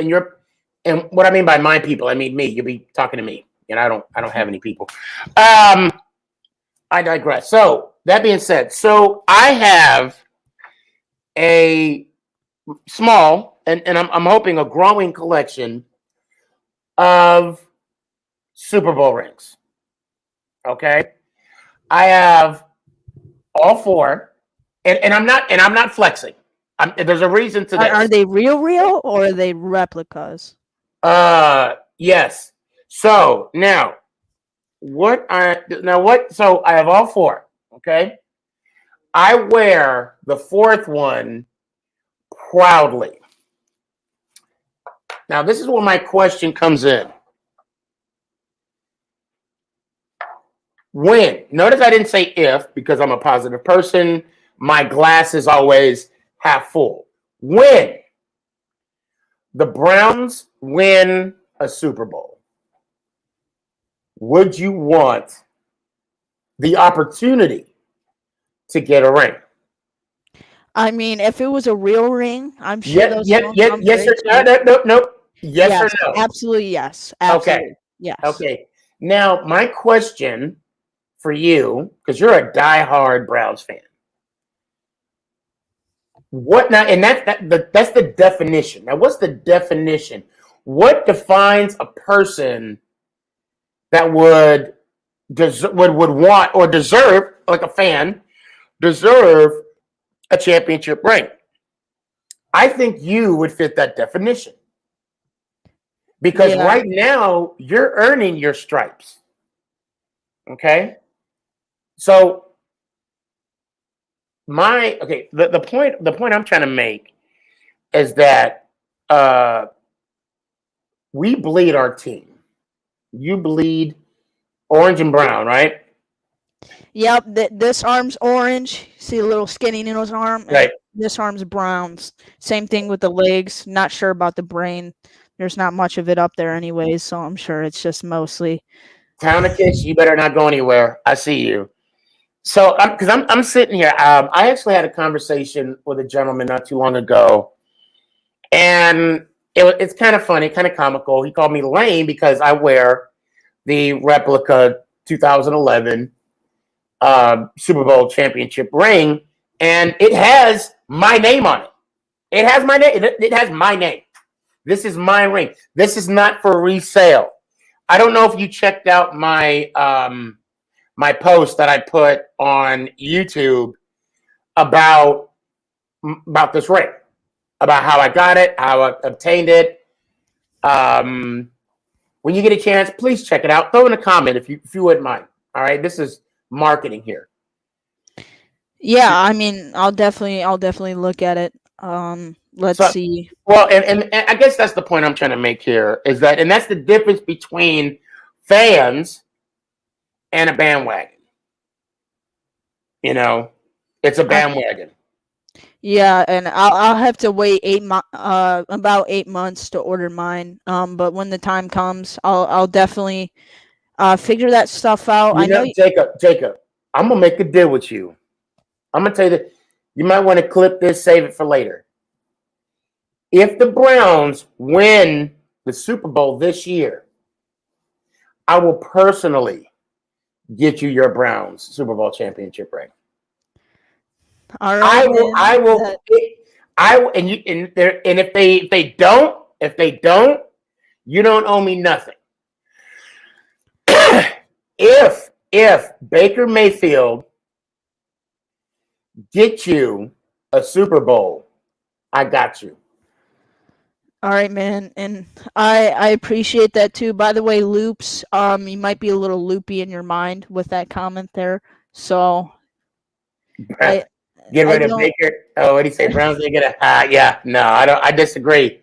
[SPEAKER 2] and what I mean by my people, I mean me. You'll be talking to me, and I don't have any people. I digress. So that being said, so I have a small and I'm hoping a growing collection of Super Bowl rings. Okay, I have all 4, and I'm not flexing. There's a reason to this.
[SPEAKER 19] Are they real, or are they replicas?
[SPEAKER 2] Yes. So now, So I have all 4. Okay, I wear the 4th one proudly. Now, this is where my question comes in. When? Notice I didn't say if, because I'm a positive person. My glass is always half full. When the Browns win a Super Bowl, would you want the opportunity to get a ring?
[SPEAKER 19] I mean, if it was a real ring, I'm sure those.
[SPEAKER 2] Yes or no? Yes or no?
[SPEAKER 19] Absolutely yes. Absolutely.
[SPEAKER 2] Okay.
[SPEAKER 19] Yes.
[SPEAKER 2] Okay. Now, my question for you, because you're a diehard Browns fan. What now? And that's the definition. Now, what's the definition? What defines a person that would want or deserve, like a fan, deserve a championship ring? I think you would fit that definition. Because right now, you're earning your stripes. Okay? So, the point I'm trying to make is that we bleed our team. You bleed orange and brown, right?
[SPEAKER 19] Yep. This arm's orange. See a little skinning in his arm?
[SPEAKER 2] Right.
[SPEAKER 19] This arm's browns. Same thing with the legs. Not sure about the brain. There's not much of it up there anyways, so I'm sure it's just mostly.
[SPEAKER 2] Townicus, you better not go anywhere. I see you. So, because I'm sitting here. I actually had a conversation with a gentleman not too long ago, and it's kind of funny, kind of comical. He called me lame because I wear the replica 2011 Super Bowl championship ring, and it has my name on it. It has my name. It has my name. This is my ring. This is not for resale. I don't know if you checked out my my post that I put on YouTube about this ring, about how I got it, how I obtained it. When you get a chance, please check it out. Throw in a comment if you wouldn't mind. All right, this is marketing here.
[SPEAKER 19] Yeah, I mean, I'll definitely look at it. Let's see.
[SPEAKER 2] Well, and I guess that's the point I'm trying to make here is that, and that's the difference between fans and a bandwagon. It's a bandwagon.
[SPEAKER 19] Yeah, and I'll have to wait about 8 months to order mine. But when the time comes, I'll definitely figure that stuff out. I
[SPEAKER 2] You
[SPEAKER 19] know.
[SPEAKER 2] know, Jacob, I'm gonna make a deal with you. I'm gonna tell you that you might want to clip this, save it for later. If the Browns win the Super Bowl this year, I will personally get you your Browns Super Bowl championship ring.
[SPEAKER 19] All right,
[SPEAKER 2] I will, and you, and there, and if they don't, you don't owe me nothing. if Baker Mayfield gets you a Super Bowl, I got you.
[SPEAKER 19] All right, man, and I appreciate that too. By the way, Loops, you might be a little loopy in your mind with that comment there. So I
[SPEAKER 2] Get rid of
[SPEAKER 19] don't
[SPEAKER 2] Baker. Oh, what do you say? Browns didn't get a. Yeah, no, I don't. I disagree.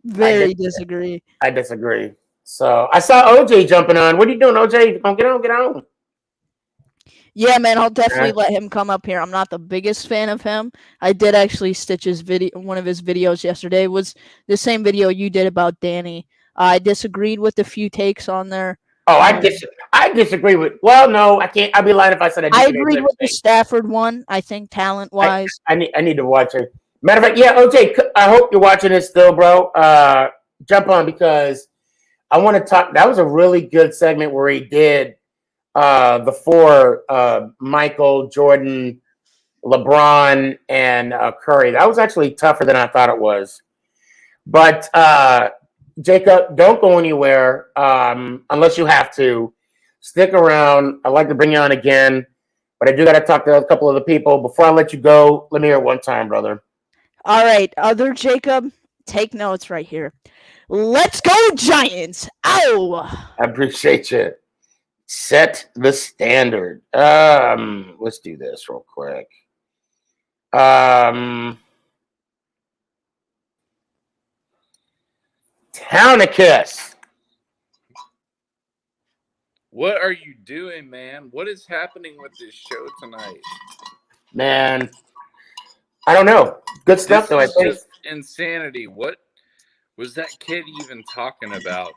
[SPEAKER 19] very disagree.
[SPEAKER 2] I disagree. So I saw OJ jumping on. What are you doing, OJ? Don't get on, get on.
[SPEAKER 19] Yeah, man, I'll definitely let him come up here. I'm not the biggest fan of him. I did actually stitch his video. One of his videos yesterday was the same video you did about Danny. I disagreed with a few takes on there.
[SPEAKER 2] Oh, I disagree with. Well, no, I can't. I'd be lying if I said I
[SPEAKER 19] I
[SPEAKER 2] disagree
[SPEAKER 19] agreed with the Stafford one. I think talent wise.
[SPEAKER 2] I need to watch it. Matter of fact, yeah, OJ, I hope you're watching this still, bro. Jump on because I want to talk. That was a really good segment where he did the four Michael, Jordan, LeBron, and Curry. That was actually tougher than I thought it was. But Jacob, don't go anywhere unless you have to. Stick around. I'd like to bring you on again, but I do got to talk to a couple of the people. Before I let you go, let me hear it one time, brother.
[SPEAKER 19] All right, other Jacob, take notes right here. Let's go, Giants! Ow!
[SPEAKER 2] I appreciate you. Set the standard. Let's do this real quick. Townicus.
[SPEAKER 20] What are you doing, man? What is happening with this show tonight?
[SPEAKER 2] Man, I don't know. Good stuff, though, I
[SPEAKER 20] This is
[SPEAKER 2] think.
[SPEAKER 20] just insanity. What was that kid even talking about?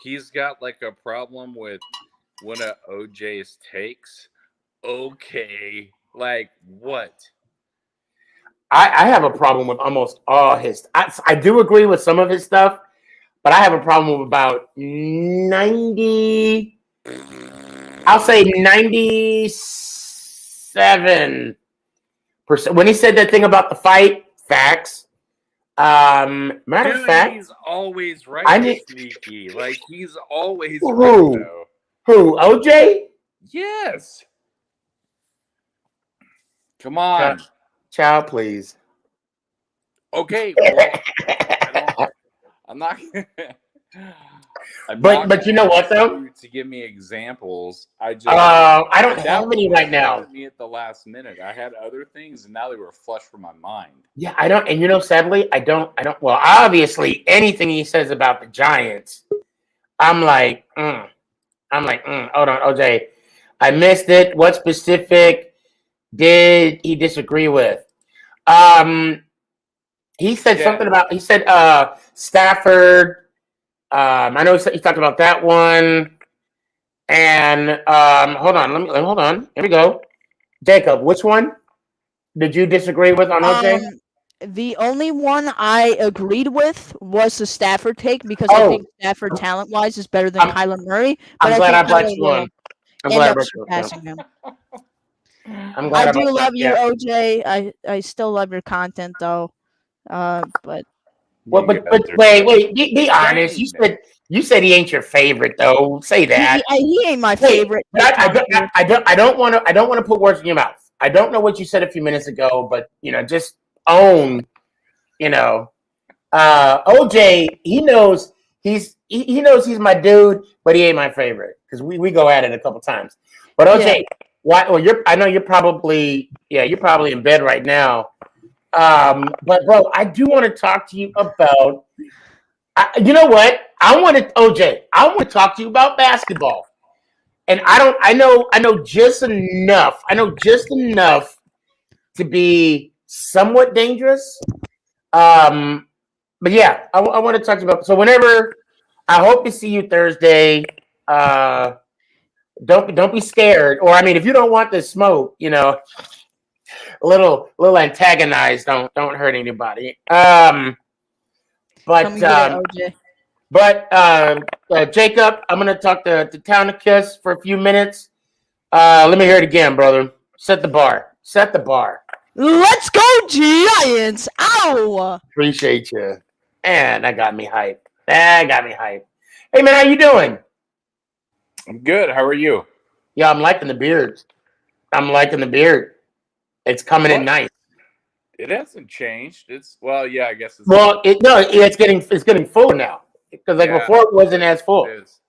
[SPEAKER 20] He's got like a problem with one of OJ's takes. Okay. Like what?
[SPEAKER 2] I have a problem with almost all his. I do agree with some of his stuff, but I have a problem with about 90. I'll say 97%. When he said that thing about the fight, facts. Matter of fact,
[SPEAKER 20] he's always right. Sneaky, like he's always
[SPEAKER 2] who?
[SPEAKER 20] right. Though.
[SPEAKER 2] Who? OJ?
[SPEAKER 20] Yes. Come on,
[SPEAKER 2] child, please.
[SPEAKER 20] Okay, well, I'm not.
[SPEAKER 2] But you know what though?
[SPEAKER 20] To give me examples, I don't
[SPEAKER 2] have any right now.
[SPEAKER 20] Me at the last minute, I had other things, and now they were flushed from my mind.
[SPEAKER 2] Yeah, I don't, and you know, sadly, I don't. Well, obviously, anything he says about the Giants, I'm like, hold on, OJ, I missed it. What specific did he disagree with? He said something about. He said Stafford. I know he talked about that one. And hold on. Here we go. Jacob, which one did you disagree with on OJ?
[SPEAKER 19] The only one I agreed with was the Stafford take because I think Stafford talent-wise is better than Kyler Murray. But
[SPEAKER 2] I'm glad I brought
[SPEAKER 19] Kyler
[SPEAKER 2] you on. I'm
[SPEAKER 19] end
[SPEAKER 2] glad I
[SPEAKER 19] up
[SPEAKER 2] brought you on.
[SPEAKER 19] surpassing him.
[SPEAKER 2] I'm glad
[SPEAKER 19] I do love you,
[SPEAKER 2] yeah.
[SPEAKER 19] OJ. I still love your content though. But
[SPEAKER 2] well, but wait, be honest. You said he ain't your favorite though. Say that.
[SPEAKER 19] He ain't my favorite.
[SPEAKER 2] I don't want to put words in your mouth. I don't know what you said a few minutes ago, but just own. OJ. He knows he's my dude, but he ain't my favorite because we go at it a couple times. But OJ, why? Well, I know you're probably in bed right now. But bro, I do want to talk to you about. You know what? I want to talk to you about basketball, and I know just enough. I know just enough to be somewhat dangerous. But yeah, I want to talk to you about. So whenever, I hope to see you Thursday. Don't be scared. Or I mean, if you don't want the smoke, a little antagonized. Don't hurt anybody.
[SPEAKER 19] Come
[SPEAKER 2] But
[SPEAKER 19] and get it,
[SPEAKER 2] Jacob, I'm gonna talk to Town of Kiss for a few minutes. Let me hear it again, brother. Set the bar. Set the bar.
[SPEAKER 19] Let's go, Giants! Ow!
[SPEAKER 2] Appreciate you. Man, that got me hyped. Hey man, how you doing?
[SPEAKER 20] I'm good. How are you?
[SPEAKER 2] Yeah, I'm liking the beard. It's coming in nice.
[SPEAKER 20] It hasn't changed. Yeah, I guess it's.
[SPEAKER 2] Well, it's getting fuller now because before it wasn't as full.
[SPEAKER 20] It is.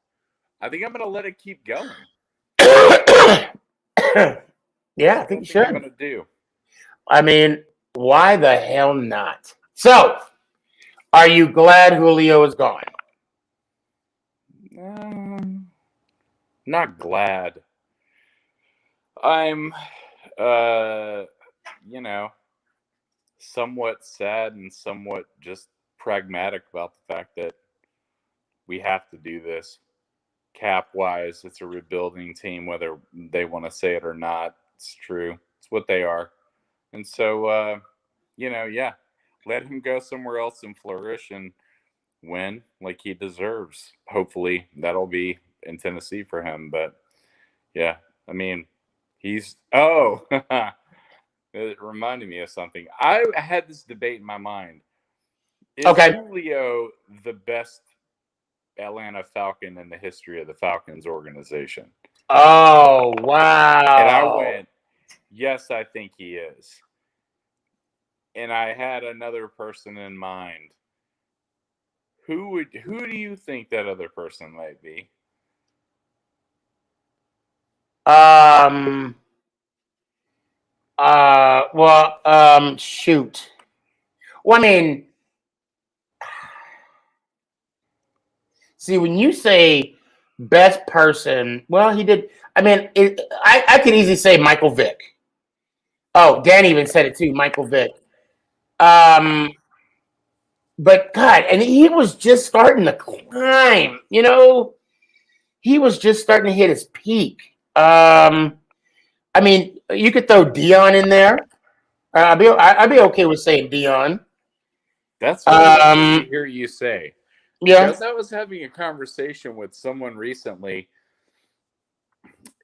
[SPEAKER 20] I think I'm gonna let it keep going.
[SPEAKER 2] Yeah, I think you should.
[SPEAKER 20] I'm gonna do.
[SPEAKER 2] I mean, why the hell not? So, are you glad Julio is gone?
[SPEAKER 20] Not glad. I'm, somewhat sad and somewhat just pragmatic about the fact that we have to do this. Cap-wise, it's a rebuilding team, whether they want to say it or not. It's true. It's what they are. And so, let him go somewhere else and flourish and win like he deserves. Hopefully, that'll be in Tennessee for him. But, yeah, I mean, it reminded me of something. I had this debate in my mind. Is Julio the best Atlanta Falcon in the history of the Falcons organization?
[SPEAKER 2] Oh, wow.
[SPEAKER 20] And I went, yes, I think he is. And I had another person in mind. Who do you think that other person might be?
[SPEAKER 2] Shoot. Well, I mean, see, when you say best person, well, he did. I mean, I could easily say Michael Vick. Oh, Dan even said it too, Michael Vick. But God, and he was just starting to climb. He was just starting to hit his peak. I mean, you could throw Dion in there. I'd be okay with saying Dion.
[SPEAKER 20] That's what I want to hear you say.
[SPEAKER 2] Yeah.
[SPEAKER 20] Because I was having a conversation with someone recently,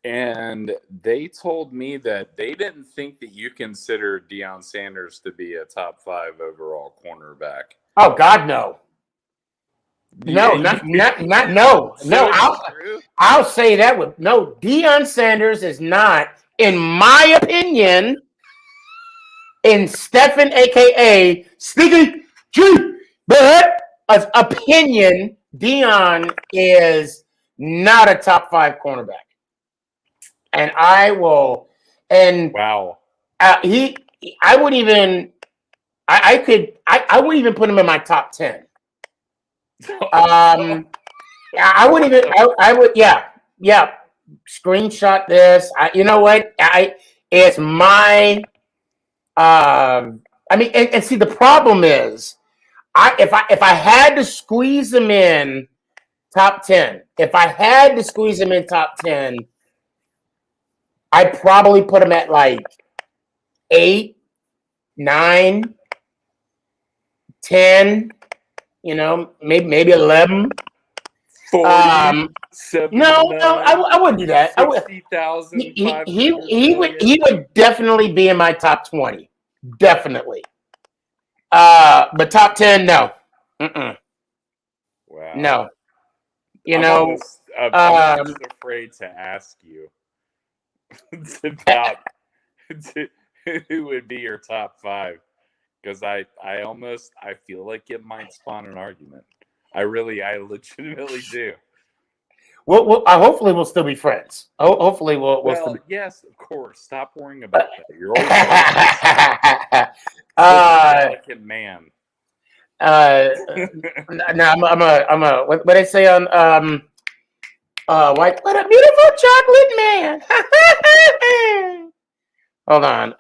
[SPEAKER 20] and they told me that they didn't think that you consider Deion Sanders to be a top 5 overall cornerback.
[SPEAKER 2] Oh God, no. No, no. I'll say that with no. Deion Sanders is not, in my opinion, in Stephen, aka SneakyG, opinion, Deion is not a top 5 cornerback. And I will, and
[SPEAKER 20] wow,
[SPEAKER 2] I wouldn't even, I wouldn't even put him in my top 10. I wouldn't even, I would, yeah. Screenshot this. You know what? It's my, I mean, and see, the problem is, if I had to squeeze him in top 10, I'd probably put him at like 8, 9, 10, maybe 11.
[SPEAKER 20] 40,
[SPEAKER 2] No, I wouldn't do that.
[SPEAKER 20] 60,000.
[SPEAKER 2] He would definitely be in my top 20. Definitely. But top 10, no.
[SPEAKER 20] Wow.
[SPEAKER 2] No.
[SPEAKER 20] I'm almost afraid to ask you about who would be your top 5, because I feel like it might spawn an argument. I legitimately do.
[SPEAKER 2] Well, hopefully we'll still be friends. Hopefully we'll still be.
[SPEAKER 20] Yes, of course. Stop worrying about that. You're always delicate man.
[SPEAKER 2] No, I'm a what I say on what a beautiful chocolate man. Hold on.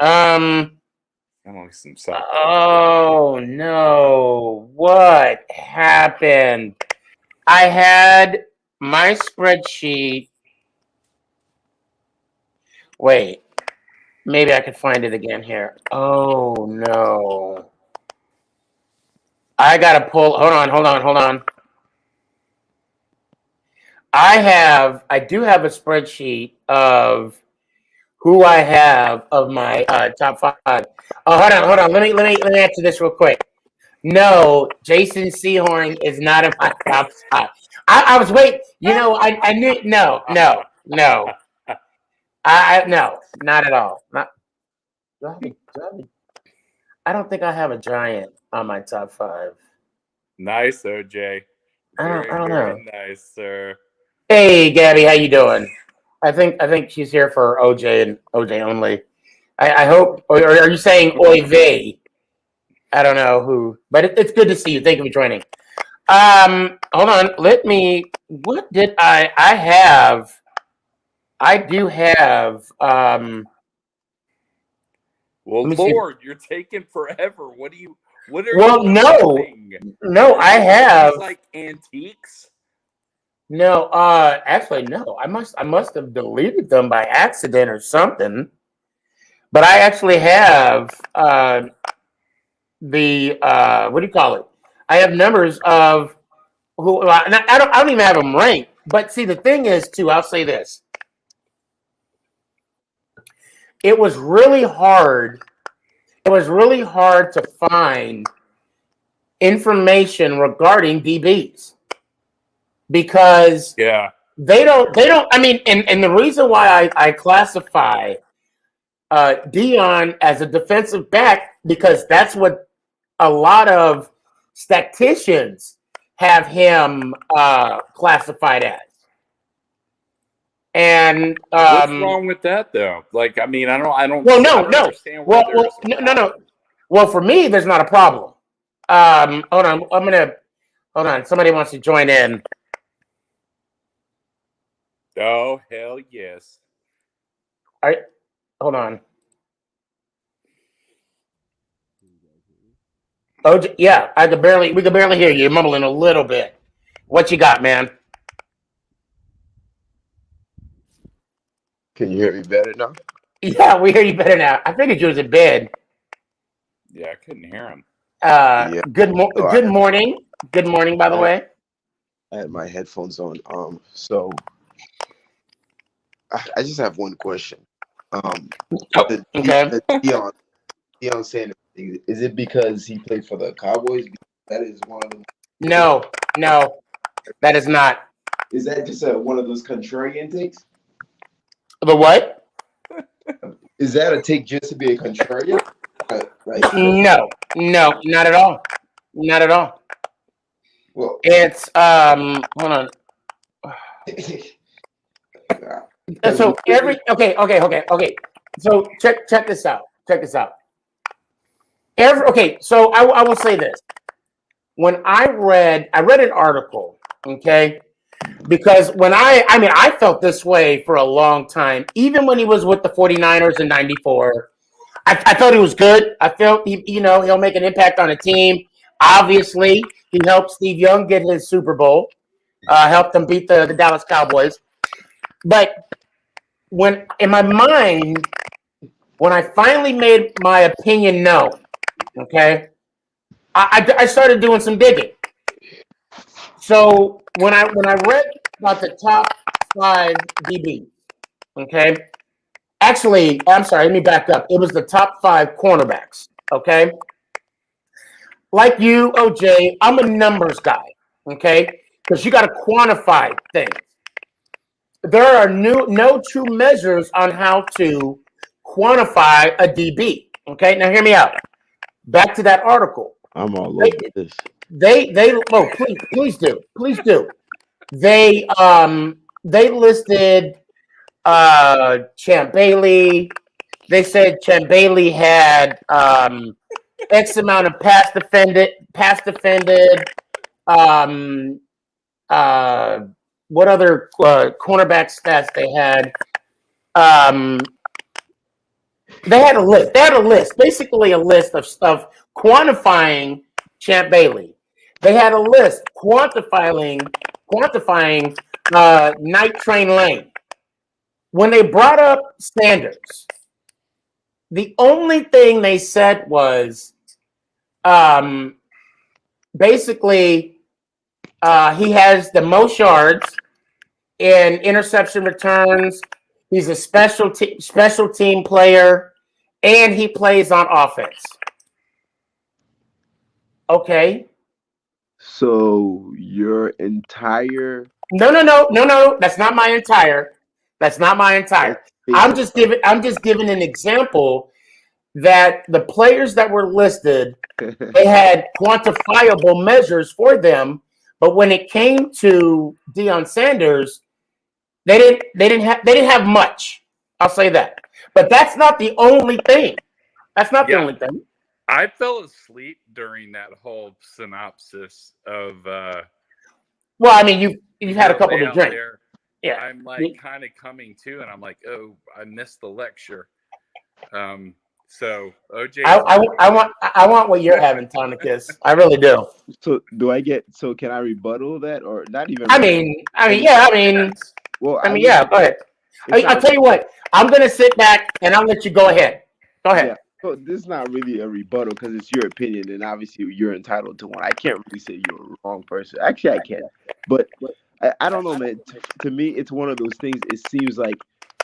[SPEAKER 20] I'm like some South.
[SPEAKER 2] Oh no! What happened? I had my spreadsheet. Wait, maybe I could find it again here. Oh no! I gotta pull. Hold on. I do have a spreadsheet of who I have of my top 5. Oh, hold on. Let me answer this real quick. No, Jason Sehorn is not in my top 5. I was wait. You know, I knew. No. No, not at all. Not. Do I have I don't think I have a Giant on my top 5.
[SPEAKER 20] Nice, OJ. Very,
[SPEAKER 2] I don't
[SPEAKER 20] very
[SPEAKER 2] know.
[SPEAKER 20] nice, sir.
[SPEAKER 2] Hey, Gabby, how you doing? I think she's here for OJ and OJ only. I hope. Or are you saying Oy vey? I don't know who, but it's good to see you. Thank you for joining. Hold on. Let me. What did I have? I do have.
[SPEAKER 20] Well,
[SPEAKER 2] let me see.
[SPEAKER 20] Lord, you're taking forever. What are
[SPEAKER 2] Well,
[SPEAKER 20] you
[SPEAKER 2] no,
[SPEAKER 20] missing?
[SPEAKER 2] no,
[SPEAKER 20] Are
[SPEAKER 2] I
[SPEAKER 20] you
[SPEAKER 2] have.
[SPEAKER 20] these, like antiques?
[SPEAKER 2] No, actually, no. I must have deleted them by accident or something. But I actually have the what do you call it? I have numbers of who I don't even have them ranked. But see, the thing is, too, I'll say this: it was really hard. It was really hard to find information regarding DBs because
[SPEAKER 20] Yeah.
[SPEAKER 2] they don't. I mean, and the reason why I classify Dion as a defensive back because that's what a lot of statisticians have him classified as. And
[SPEAKER 20] What's wrong with that, though? Like, I mean, I don't
[SPEAKER 2] well, no.
[SPEAKER 20] understand where there's a problem.
[SPEAKER 2] No. Well, for me, there's not a problem. Hold on. Hold on. Somebody wants to join in.
[SPEAKER 20] Oh, hell yes.
[SPEAKER 2] All right. Hold on. Oh, yeah. We could barely hear you. You're mumbling a little bit. What you got, man?
[SPEAKER 21] Can you hear me better now?
[SPEAKER 2] Yeah, we hear you better now. I figured you was in bed.
[SPEAKER 20] Yeah, I couldn't hear him.
[SPEAKER 21] Yeah.
[SPEAKER 2] Good
[SPEAKER 21] So
[SPEAKER 2] morning. Good morning, by the
[SPEAKER 21] I,
[SPEAKER 2] way.
[SPEAKER 21] I had my headphones on. So I just have one question. The
[SPEAKER 2] Okay.
[SPEAKER 21] Dion Sanders thing, is it because he played for the Cowboys? That is one of them.
[SPEAKER 2] No, that is not.
[SPEAKER 21] Is that just one of those contrarian takes?
[SPEAKER 2] The what?
[SPEAKER 21] Is that a take just to be a contrarian?
[SPEAKER 2] No, not at all. Not at all.
[SPEAKER 21] Well,
[SPEAKER 2] it's hold on. So okay. So check this out. So I will say this. When I read an article, okay, because when I felt this way for a long time, even when he was with the 49ers in 94. I thought he was good. I felt he'll make an impact on a team. Obviously, he helped Steve Young get his Super Bowl, helped them beat the Dallas Cowboys. But when in my mind, when I finally made my opinion known, okay, I started doing some digging. So when I read about the top 5 DB, okay, actually, I'm sorry, let me back up. It was the top 5 cornerbacks, okay. Like you, OJ, I'm a numbers guy, okay? Because you got to quantify things. There are no true measures on how to quantify a DB. Okay, now hear me out. Back to that article.
[SPEAKER 21] I'm all over this.
[SPEAKER 2] Please do. They listed Champ Bailey. They said Champ Bailey had X amount of pass defended. What other cornerback stats they had? They had a list. They had a list, basically a list of stuff quantifying Champ Bailey. They had a list quantifying Night Train Lane. When they brought up Sanders, the only thing they said was basically he has the most yards in interception returns. He's a special team player, and he plays on offense. Okay.
[SPEAKER 21] So your entire
[SPEAKER 2] No. That's not my entire. I'm just giving an example that the players that were listed, they had quantifiable measures for them, but when it came to Deion Sanders, they didn't have much. I'll say that. But that's not the only thing. The only thing.
[SPEAKER 20] I fell asleep during that whole synopsis of.
[SPEAKER 2] Well, I mean, you've had a couple to drink.
[SPEAKER 20] Yeah, I'm like kind of coming to, and I'm like, oh, I missed the lecture. So OJ,
[SPEAKER 2] I want what you're having, Tonicus. I really do.
[SPEAKER 21] So can I rebuttal that or not even?
[SPEAKER 2] Go ahead. I'll tell you what. I'm gonna sit back and I'll let you go ahead. Go ahead.
[SPEAKER 21] Yeah. So this is not really a rebuttal because it's your opinion, and obviously you're entitled to one. I can't really say you're a wrong person. Actually, I can, but I don't know, man. To me, it's one of those things. It seems like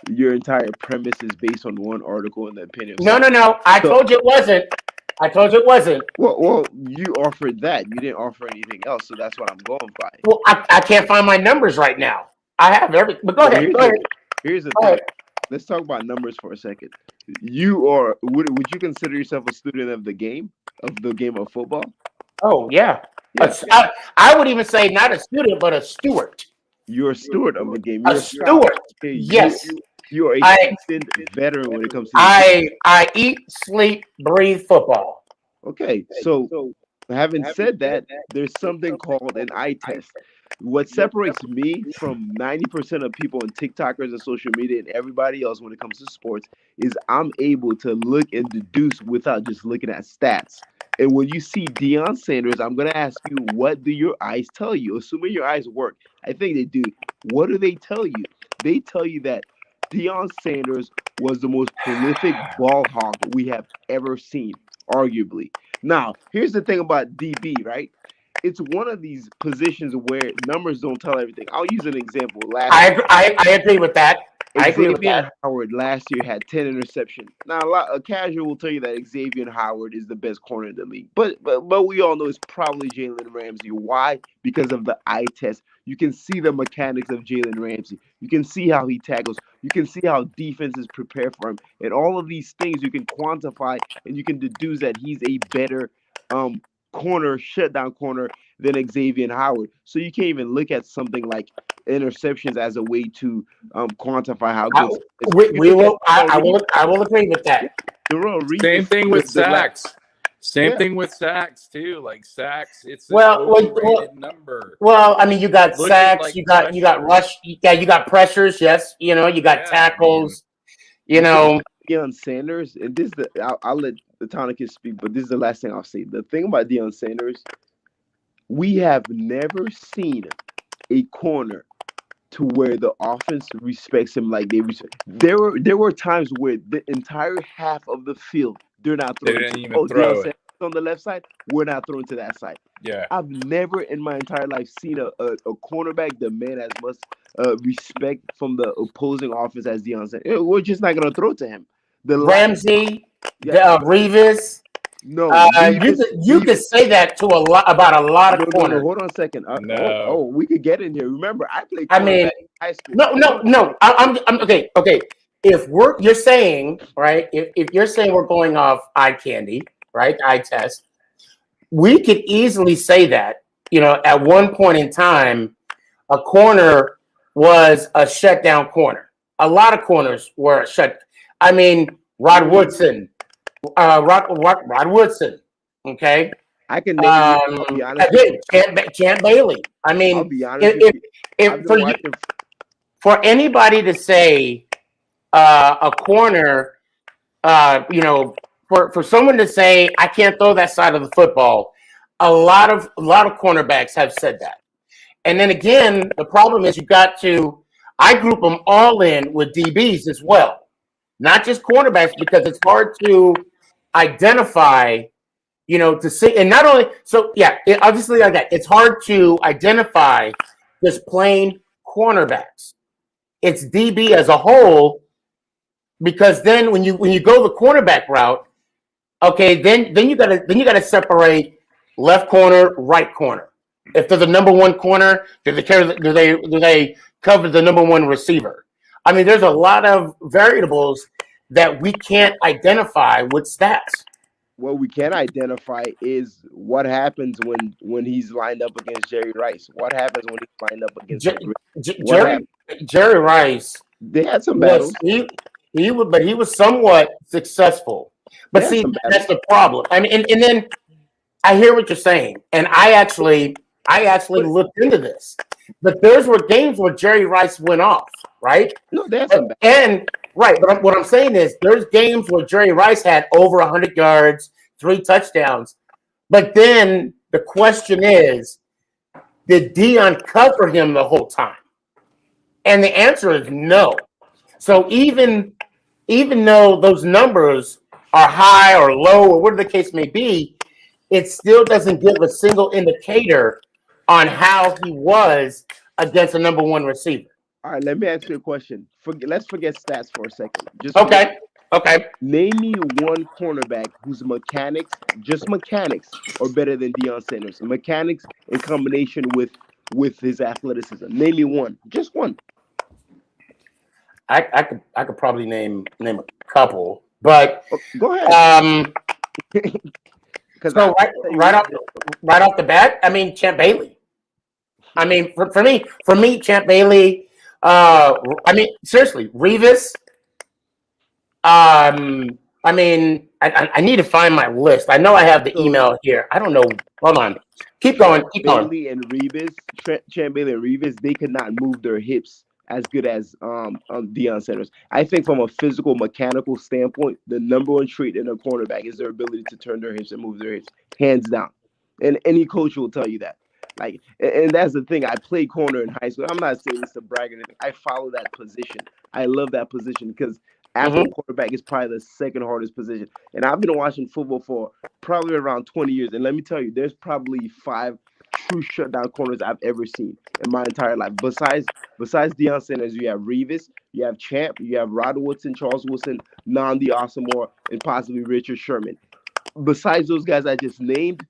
[SPEAKER 21] your entire premise is based on one article and the opinion.
[SPEAKER 2] No. I told you it wasn't.
[SPEAKER 21] Well, you offered that. You didn't offer anything else, so that's what I'm going by.
[SPEAKER 2] Well, I can't find my numbers right now. I have everything. But go ahead.
[SPEAKER 21] Here's the thing. Let's talk about numbers for a second. Would you consider yourself a student of the game of football?
[SPEAKER 2] Oh yeah. I would even say not a student, but a steward.
[SPEAKER 21] You're a steward of the game.
[SPEAKER 2] You're a steward. Yes.
[SPEAKER 21] You're a seasoned veteran when it comes to.
[SPEAKER 2] I eat, sleep, breathe football.
[SPEAKER 21] Okay, so having said that, there's something called an eye test. What separates me from 90% of people and TikTokers and social media and everybody else when it comes to sports is I'm able to look and deduce without just looking at stats. And when you see Deion Sanders, I'm going to ask you, what do your eyes tell you? Assuming your eyes work. I think they do. What do they tell you? They tell you that Deion Sanders was the most prolific ball hawk we have ever seen, arguably. Now, here's the thing about DB, right? It's one of these positions where numbers don't tell everything. I'll use an example.
[SPEAKER 2] I agree with that.
[SPEAKER 21] Xavier Howard last year had 10 interceptions. Now, a casual will tell you that Xavier Howard is the best corner in the league. But we all know it's probably Jalen Ramsey. Why? Because of the eye test. You can see the mechanics of Jalen Ramsey. You can see how he tackles. You can see how defenses prepare for him. And all of these things you can quantify and you can deduce that he's a better shutdown corner than Xavier Howard. So you can't even look at something like interceptions as a way to quantify how good.
[SPEAKER 2] I will agree with that.
[SPEAKER 20] Same thing with sacks. Same thing with sacks too. Like sacks, it's an overrated number.
[SPEAKER 2] Well, I mean, you got sacks, you got rush, you got pressures. Yes, you got tackles.
[SPEAKER 21] Deion Sanders, and this is I'll let the Tonicus speak, but this is the last thing I'll say. The thing about Deion Sanders, we have never seen a corner to where the offense respects him like they respect. There were times where the entire half of the field they're not throwing.
[SPEAKER 20] They didn't even throw it.
[SPEAKER 21] On the left side, we're not throwing to that side.
[SPEAKER 20] Yeah,
[SPEAKER 21] I've never in my entire life seen a cornerback demand as much respect from the opposing offense as Deion Sanders. We're just not gonna throw to him.
[SPEAKER 2] Ramsey, Revis.
[SPEAKER 21] No,
[SPEAKER 2] you could say that to about a lot of corners.
[SPEAKER 21] Hold on a second.
[SPEAKER 20] No.
[SPEAKER 21] We could get in here. Remember, I played.
[SPEAKER 2] In high school. No. I'm okay. If you're saying right, if you're saying we're going off eye candy, right, eye test, we could easily say that at one point in time, a corner was a shutdown corner. A lot of corners were shut. I mean, Rod Woodson. Rod Woodson. Okay.
[SPEAKER 21] I can name I'll be honest.
[SPEAKER 2] Champ Bailey. I mean,
[SPEAKER 21] I'll be honest
[SPEAKER 2] for anybody to say a corner for someone to say I can't throw that side of the football, a lot of cornerbacks have said that. And then again, the problem is I group them all in with DBs as well, not just cornerbacks, because it's hard to identify, to see, and not only so obviously like that, it's hard to identify just plain cornerbacks. It's DB as a whole, because then when you go the cornerback route, okay, then you gotta separate left corner, right corner. If they're the number one corner, do they cover the number one receiver? I mean, there's a lot of variables that we can't identify with stats.
[SPEAKER 21] What we can identify is what happens when he's lined up against Jerry Rice. What happens when he's lined up against
[SPEAKER 2] Jerry Rice.
[SPEAKER 21] They had some battles.
[SPEAKER 2] But he was somewhat successful. But see, that's the problem. I mean, and then I hear what you're saying, and I actually looked into this. But those were games where Jerry Rice went off, right?
[SPEAKER 21] No, they had some battles.
[SPEAKER 2] And right, but what I'm saying is there's games where Jerry Rice had over 100 yards, 3 touchdowns. But then the question is, did Dion cover him the whole time? And the answer is no. So even though those numbers are high or low or whatever the case may be, it still doesn't give a single indicator on how he was against a number one receiver.
[SPEAKER 21] All right, let me ask you a question. Let's forget stats for a second.
[SPEAKER 2] Okay.
[SPEAKER 21] Name me one cornerback whose mechanics are better than Deion Sanders. Mechanics in combination with his athleticism. Name me one. Just one.
[SPEAKER 2] I could probably name a couple, but
[SPEAKER 21] go ahead.
[SPEAKER 2] So right off the bat, I mean Champ Bailey. I mean for me, Champ Bailey. I mean seriously, Revis. I mean I need to find my list. I know I have the email here. I don't know. Hold on. Keep going.
[SPEAKER 21] Bailey and Revis, Champ Bailey and Revis, they could not move their hips as good as Deion Sanders. I think from a physical, mechanical standpoint, the number one trait in a cornerback is their ability to turn their hips and move their hips, hands down. And any coach will tell you that. Like, and that's the thing. I played corner in high school. I'm not saying this to brag or anything. I follow that position. I love that position because after quarterback is probably the second hardest position. And I've been watching football for probably around 20 years. And let me tell you, there's probably 5 true shutdown corners I've ever seen in my entire life. Besides Deion Sanders, you have Revis, you have Champ, you have Rod Woodson, Charles Wilson, Nnamdi Asomugha, and possibly Richard Sherman. Besides those guys I just named,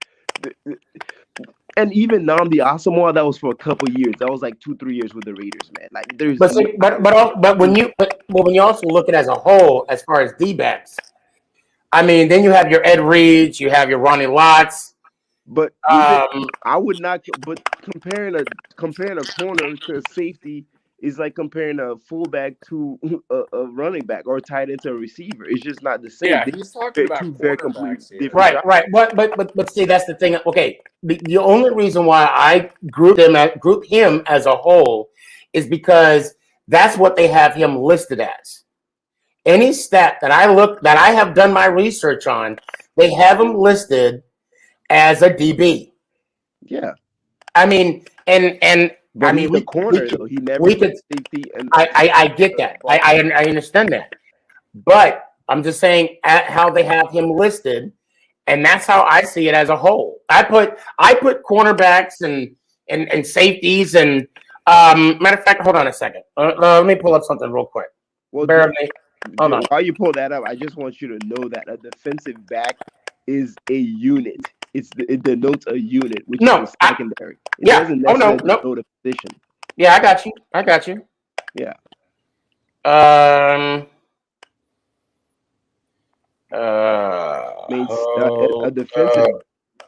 [SPEAKER 21] and even Nnamdi Asomugha, that was for a couple years. That was like 2-3 years with the Raiders, man. Like there's
[SPEAKER 2] but when you also look at it as a whole, as far as D-backs, I mean, then you have your Ed Reeds, you have your Ronnie Lotts.
[SPEAKER 21] But I would not. But comparing a corner to a safety is like comparing a fullback to a running back or a tight end to a receiver. It's just not the same.
[SPEAKER 20] Yeah, he's talking about
[SPEAKER 21] very completely different.
[SPEAKER 2] Right. But see, that's the thing. Okay, the only reason why I group him as a whole is because that's what they have him listed as. Any stat that I have done my research on, they have him listed as a DB.
[SPEAKER 21] Yeah.
[SPEAKER 2] I mean, but I mean,
[SPEAKER 21] the corner, though. He never safety. And
[SPEAKER 2] I get that. I understand that. But I'm just saying how they have him listed, and that's how I see it as a whole. I put cornerbacks and safeties and matter of fact, hold on a second. Let me pull up something real quick.
[SPEAKER 21] Well,
[SPEAKER 2] bear with me. Hold on.
[SPEAKER 21] While you pull that up, I just want you to know that a defensive back is a unit. It denotes a unit, which is a secondary. It doesn't necessarily denote a position.
[SPEAKER 2] Yeah, I got you.
[SPEAKER 21] Yeah. A defensive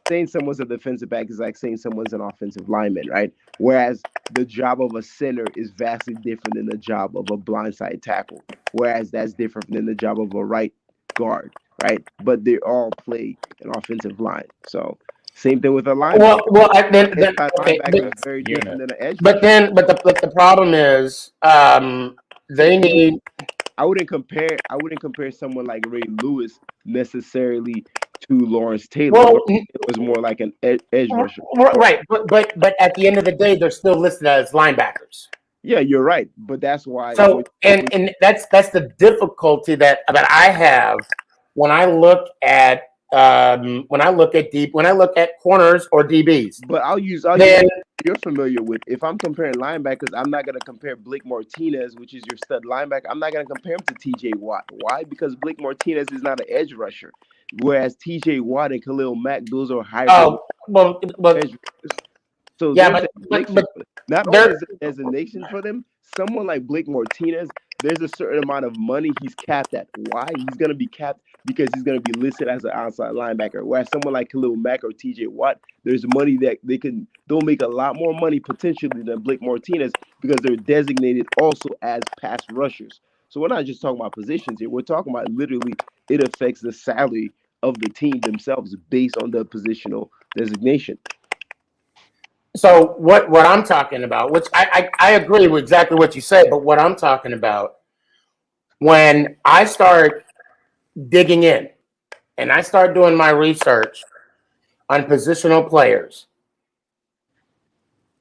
[SPEAKER 21] saying someone's a defensive back is like saying someone's an offensive lineman, right? Whereas the job of a center is vastly different than the job of a blindside tackle. Whereas that's different than the job of a right guard, right? But they all play an offensive line. So same thing with a linebacker.
[SPEAKER 2] Well, linebacker
[SPEAKER 21] is very different than an edge.
[SPEAKER 2] But the problem is they need.
[SPEAKER 21] I wouldn't compare someone like Ray Lewis necessarily to Lawrence Taylor.
[SPEAKER 2] Well,
[SPEAKER 21] Lawrence Taylor was more like an edge rusher.
[SPEAKER 2] right, but at the end of the day, they're still listed as linebackers.
[SPEAKER 21] Yeah, you're right, but that's why.
[SPEAKER 2] So and that's the difficulty that I have when I look at corners or DBs.
[SPEAKER 21] But I'll use you're familiar with. If I'm comparing linebackers, I'm not gonna compare Blake Martinez, which is your stud linebacker. I'm not gonna compare him to T.J. Watt. Why? Because Blake Martinez is not an edge rusher, whereas T.J. Watt and Khalil Mack, those are high.
[SPEAKER 2] Oh, well,
[SPEAKER 21] edge rushers. So
[SPEAKER 2] yeah,
[SPEAKER 21] but not only is it as a nation for them, someone like Blake Martinez, there's a certain amount of money he's capped at. Why? He's gonna be capped because he's gonna be listed as an outside linebacker. Whereas someone like Khalil Mack or TJ Watt, there's money that they'll make a lot more money potentially than Blake Martinez because they're designated also as pass rushers. So we're not just talking about positions here. We're talking about literally it affects the salary of the team themselves based on the positional designation.
[SPEAKER 2] So what I'm talking about, which I agree with exactly what you say, but what I'm talking about, when I start digging in and I start doing my research on positional players,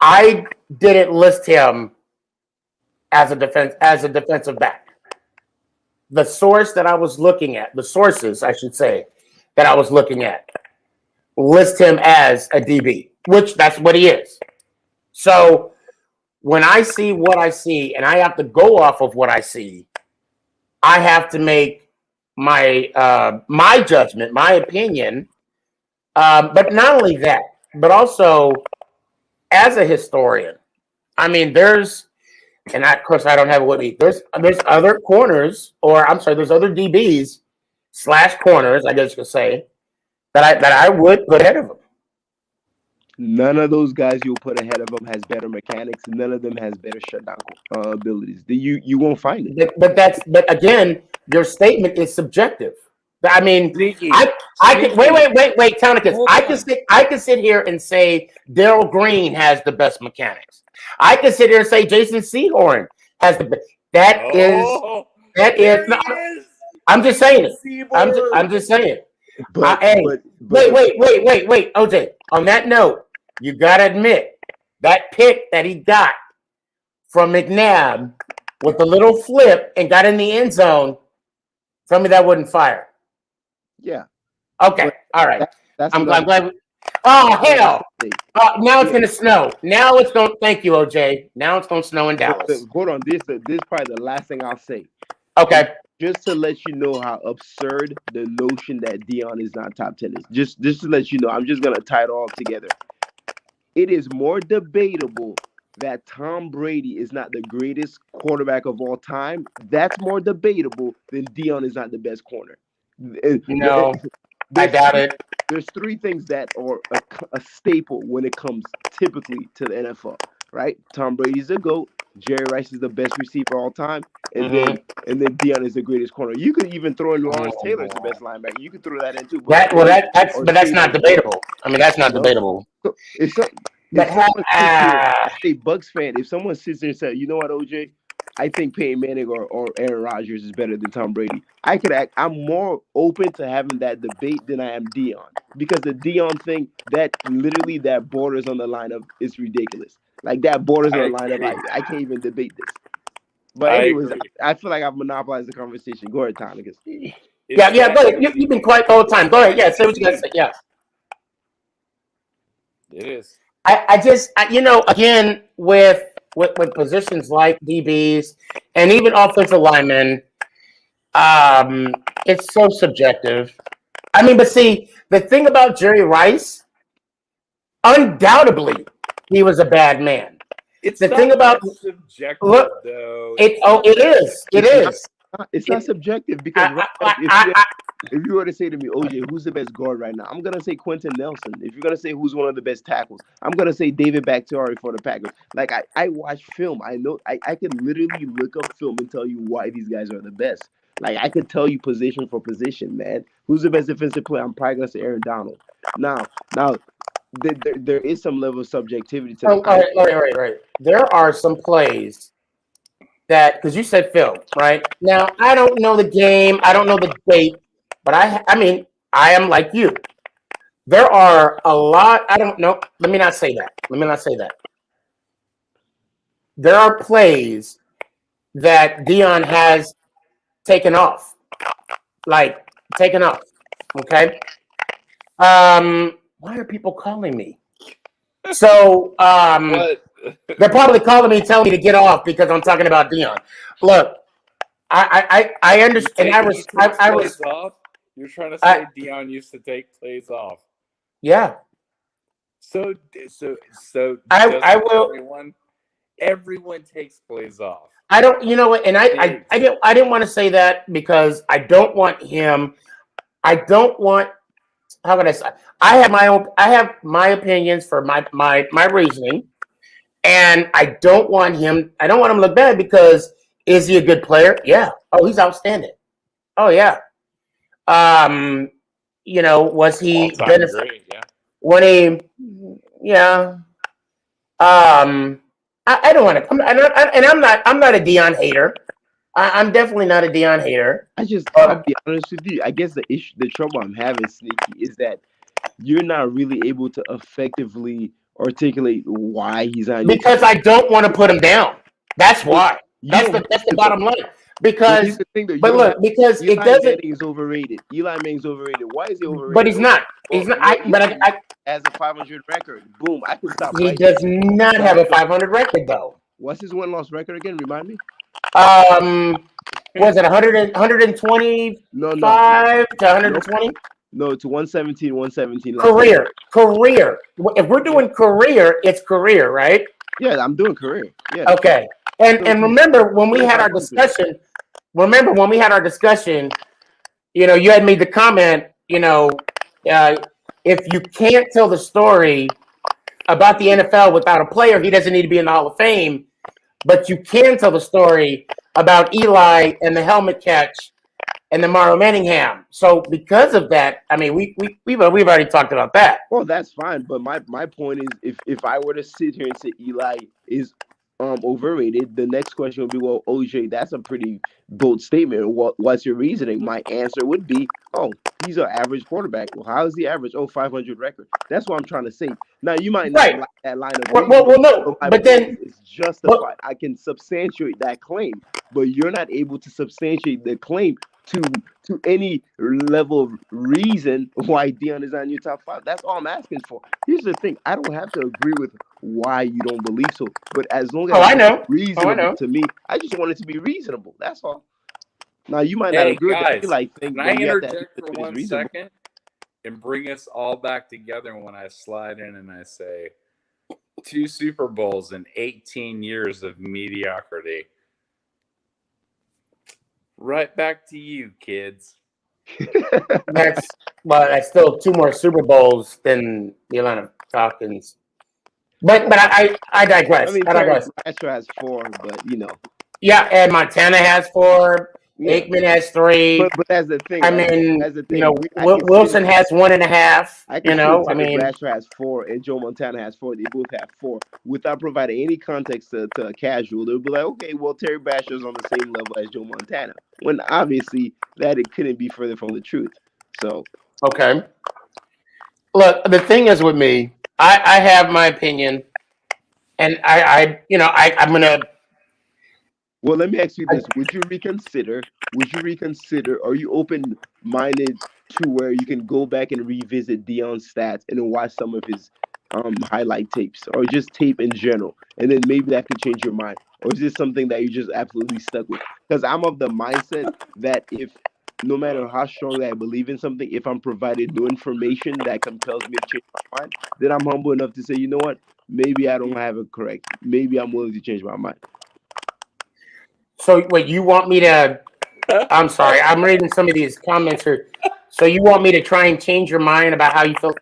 [SPEAKER 2] I didn't list him as a defensive back. The sources, I should say, that I was looking at, list him as a DB, which that's what he is. So when I see what I see and I have to go off of what I see, I have to make my my judgment, my opinion. But not only that, but also as a historian, I mean, of course I don't have it with me. There's other corners, there's other DBs / corners, I guess you could say, that I would put ahead of him.
[SPEAKER 21] None of those guys you'll put ahead of them has better mechanics. None of them has better shutdown abilities. You won't find it.
[SPEAKER 2] But again, your statement is subjective. I mean, I can wait, Tonicus. I can sit here and say Daryl Green has the best mechanics. I can sit here and say Jason Sehorn has the best. That is. No, I'm just saying it. I'm just saying. Wait, OJ. On that note, you gotta admit that pick that he got from McNabb with the little flip and got in the end zone. Tell me that wouldn't fire.
[SPEAKER 21] Yeah.
[SPEAKER 2] Okay. All right. I'm glad.
[SPEAKER 21] Oh
[SPEAKER 2] hell! Now it's gonna snow. Now it's gonna. Thank you, OJ. Now it's gonna snow in Dallas.
[SPEAKER 21] Hold on. This is probably the last thing I'll say.
[SPEAKER 2] Okay.
[SPEAKER 21] Just to let you know how absurd the notion that Dion is not top 10 is. Just to let you know, I'm just gonna tie it all together. It is more debatable that Tom Brady is not the greatest quarterback of all time. That's more debatable than Dion is not the best corner.
[SPEAKER 2] No, I doubt it.
[SPEAKER 21] There's three things that are a staple when it comes typically to the NFL, right? Tom Brady's the GOAT. Jerry Rice is the best receiver all time, and then Dion is the greatest corner. You could even throw in Lawrence Taylor as the best linebacker. You could throw that in too.
[SPEAKER 2] That's not debatable. I mean, that's not debatable.
[SPEAKER 21] So if a Bucks fan, if someone sits there and says, you know what, OJ, I think Peyton Manning or Aaron Rodgers is better than Tom Brady, I'm more open to having that debate than I am Dion, because the Dion thing that borders on the line of it's ridiculous. Like that borders on the line of I can't even debate this. But anyways, I feel like I've monopolized the conversation. Go ahead, Tonicus.
[SPEAKER 2] Yeah, go ahead. You've been quiet the whole time. Go ahead. Yeah, say what you got to say. Yeah.
[SPEAKER 20] It is.
[SPEAKER 2] I just again with positions like DBs and even offensive linemen, it's so subjective. I mean, but see, the thing about Jerry Rice, undoubtedly, he was a bad man.
[SPEAKER 20] It's
[SPEAKER 2] the
[SPEAKER 20] not
[SPEAKER 2] thing about
[SPEAKER 20] subjective, though.
[SPEAKER 2] It is.
[SPEAKER 21] It's not subjective because if you were to say to me, OJ, who's the best guard right now? I'm gonna say Quentin Nelson. If you're gonna say who's one of the best tackles, I'm gonna say David Bakhtiari for the Packers. Like I watch film. I know I can literally look up film and tell you why these guys are the best. Like I could tell you position for position, man. Who's the best defensive player? I'm probably gonna say Aaron Donald. Now, there is some level of subjectivity to
[SPEAKER 2] right. There are some plays that because you said Phil, right? Now I don't know the game, I don't know the date, but I mean, I am like you. There are a lot. I don't know. Let me not say that. Let me not say that. There are plays that Dion has taken off, like taken off. Okay. Why are people calling me? So
[SPEAKER 20] What?
[SPEAKER 2] they're probably calling me, telling me to get off because I'm talking about Dion. Look, I understand.
[SPEAKER 20] He takes plays off. You're trying to say Dion used to take plays off.
[SPEAKER 2] Yeah.
[SPEAKER 20] So
[SPEAKER 2] I will.
[SPEAKER 20] Everyone takes plays off.
[SPEAKER 2] I don't. You know what? And I didn't want to say that because I don't want him. I don't want. How can I say? I have my own. I have my opinions for my reasoning, and I don't want him. I don't want him to look bad because is he a good player? Yeah. Oh, he's outstanding. Oh yeah. You know, was he
[SPEAKER 20] Great, yeah.
[SPEAKER 2] when he? Yeah. I don't want to. I'm not a Dion hater. I'm definitely not a Dion hater.
[SPEAKER 21] I'll be honest with you. I guess the trouble I'm having, Sneaky, is that you're not really able to effectively articulate why he's on your
[SPEAKER 2] Because
[SPEAKER 21] team.
[SPEAKER 2] I don't want to put him down. That's why. That's the bottom line.
[SPEAKER 21] But here's
[SPEAKER 2] Because,
[SPEAKER 21] the thing, though.
[SPEAKER 2] but look, because it doesn't.
[SPEAKER 21] Manning's overrated. Eli Manning's overrated. Why is he overrated?
[SPEAKER 2] But he's not. He's not.
[SPEAKER 21] Has a 500 record. Boom. I can stop.
[SPEAKER 2] He does not have a 500 record though.
[SPEAKER 21] What's his win-loss record again? Remind me.
[SPEAKER 2] Was it 125 to 120?
[SPEAKER 21] No, it's 117, 117.
[SPEAKER 2] Career. If we're doing career, it's career, right?
[SPEAKER 21] Yeah, I'm doing career. Yeah.
[SPEAKER 2] Okay. And remember when we had our discussion. Remember when we had our discussion. You know, you had made the comment. You know, if you can't tell the story about the NFL without a player, he doesn't need to be in the Hall of Fame. But you can tell the story about Eli and the helmet catch and the Mario Manningham. So because of that, I mean, we've already talked about that.
[SPEAKER 21] Well, that's fine. But my point is, if I were to sit here and say Eli is overrated, the next question would be, well, OJ, that's a pretty bold statement. What's your reasoning? My answer would be, oh, he's an average quarterback. Well, how is he average? Oh, 500 record. That's what I'm trying to say. Now, you might not like that line of reasoning.
[SPEAKER 2] Well, no, but then
[SPEAKER 21] it's justified. I can substantiate that claim, but you're not able to substantiate the claim to any level of reason why Dion is on your top 5. That's all I'm asking for. Here's the thing: I don't have to agree with why you don't believe so, but as long as it's reasonable to me, I just want it to be reasonable. That's all. Now you might not agree with the Eli thing,
[SPEAKER 20] can I
[SPEAKER 21] but you have to
[SPEAKER 20] interject for 1 second and bring us all back together when I slide in and I say 2 Super Bowls and 18 years of mediocrity. Right back to you, kids.
[SPEAKER 2] That's still 2 more Super Bowls than the Atlanta Falcons. But I digress.
[SPEAKER 21] I mean,
[SPEAKER 2] I digress.
[SPEAKER 21] Astro has 4, but you know.
[SPEAKER 2] Yeah, and Montana has 4. Yeah. Aikman has 3.
[SPEAKER 21] But that's the thing.
[SPEAKER 2] I mean,
[SPEAKER 21] that's the thing.
[SPEAKER 2] You know, Wilson has 1.5. You know, I mean,
[SPEAKER 21] Astro has 4 and Joe Montana has 4. They both have 4. Without providing any context to a casual, they'll be like, okay, well, Terry Basher's on the same level as Joe Montana. When obviously that it couldn't be further from the truth. So
[SPEAKER 2] okay. Look, the thing is with me, I have my opinion, and I'm gonna.
[SPEAKER 21] Well, let me ask you this: Would you reconsider? Are you open-minded to where you can go back and revisit Dion's stats and then watch some of his highlight tapes, or just tape in general, and then maybe that could change your mind? Or is this something that you're just absolutely stuck with? Because I'm of the mindset that if no matter how strongly I believe in something, if I'm provided new information that compels me to change my mind, then I'm humble enough to say, you know what? Maybe I don't have it correct. Maybe I'm willing to change my mind.
[SPEAKER 2] So wait, you want me to? I'm sorry, I'm reading some of these comments here. So you want me to try and change your mind about how you feel?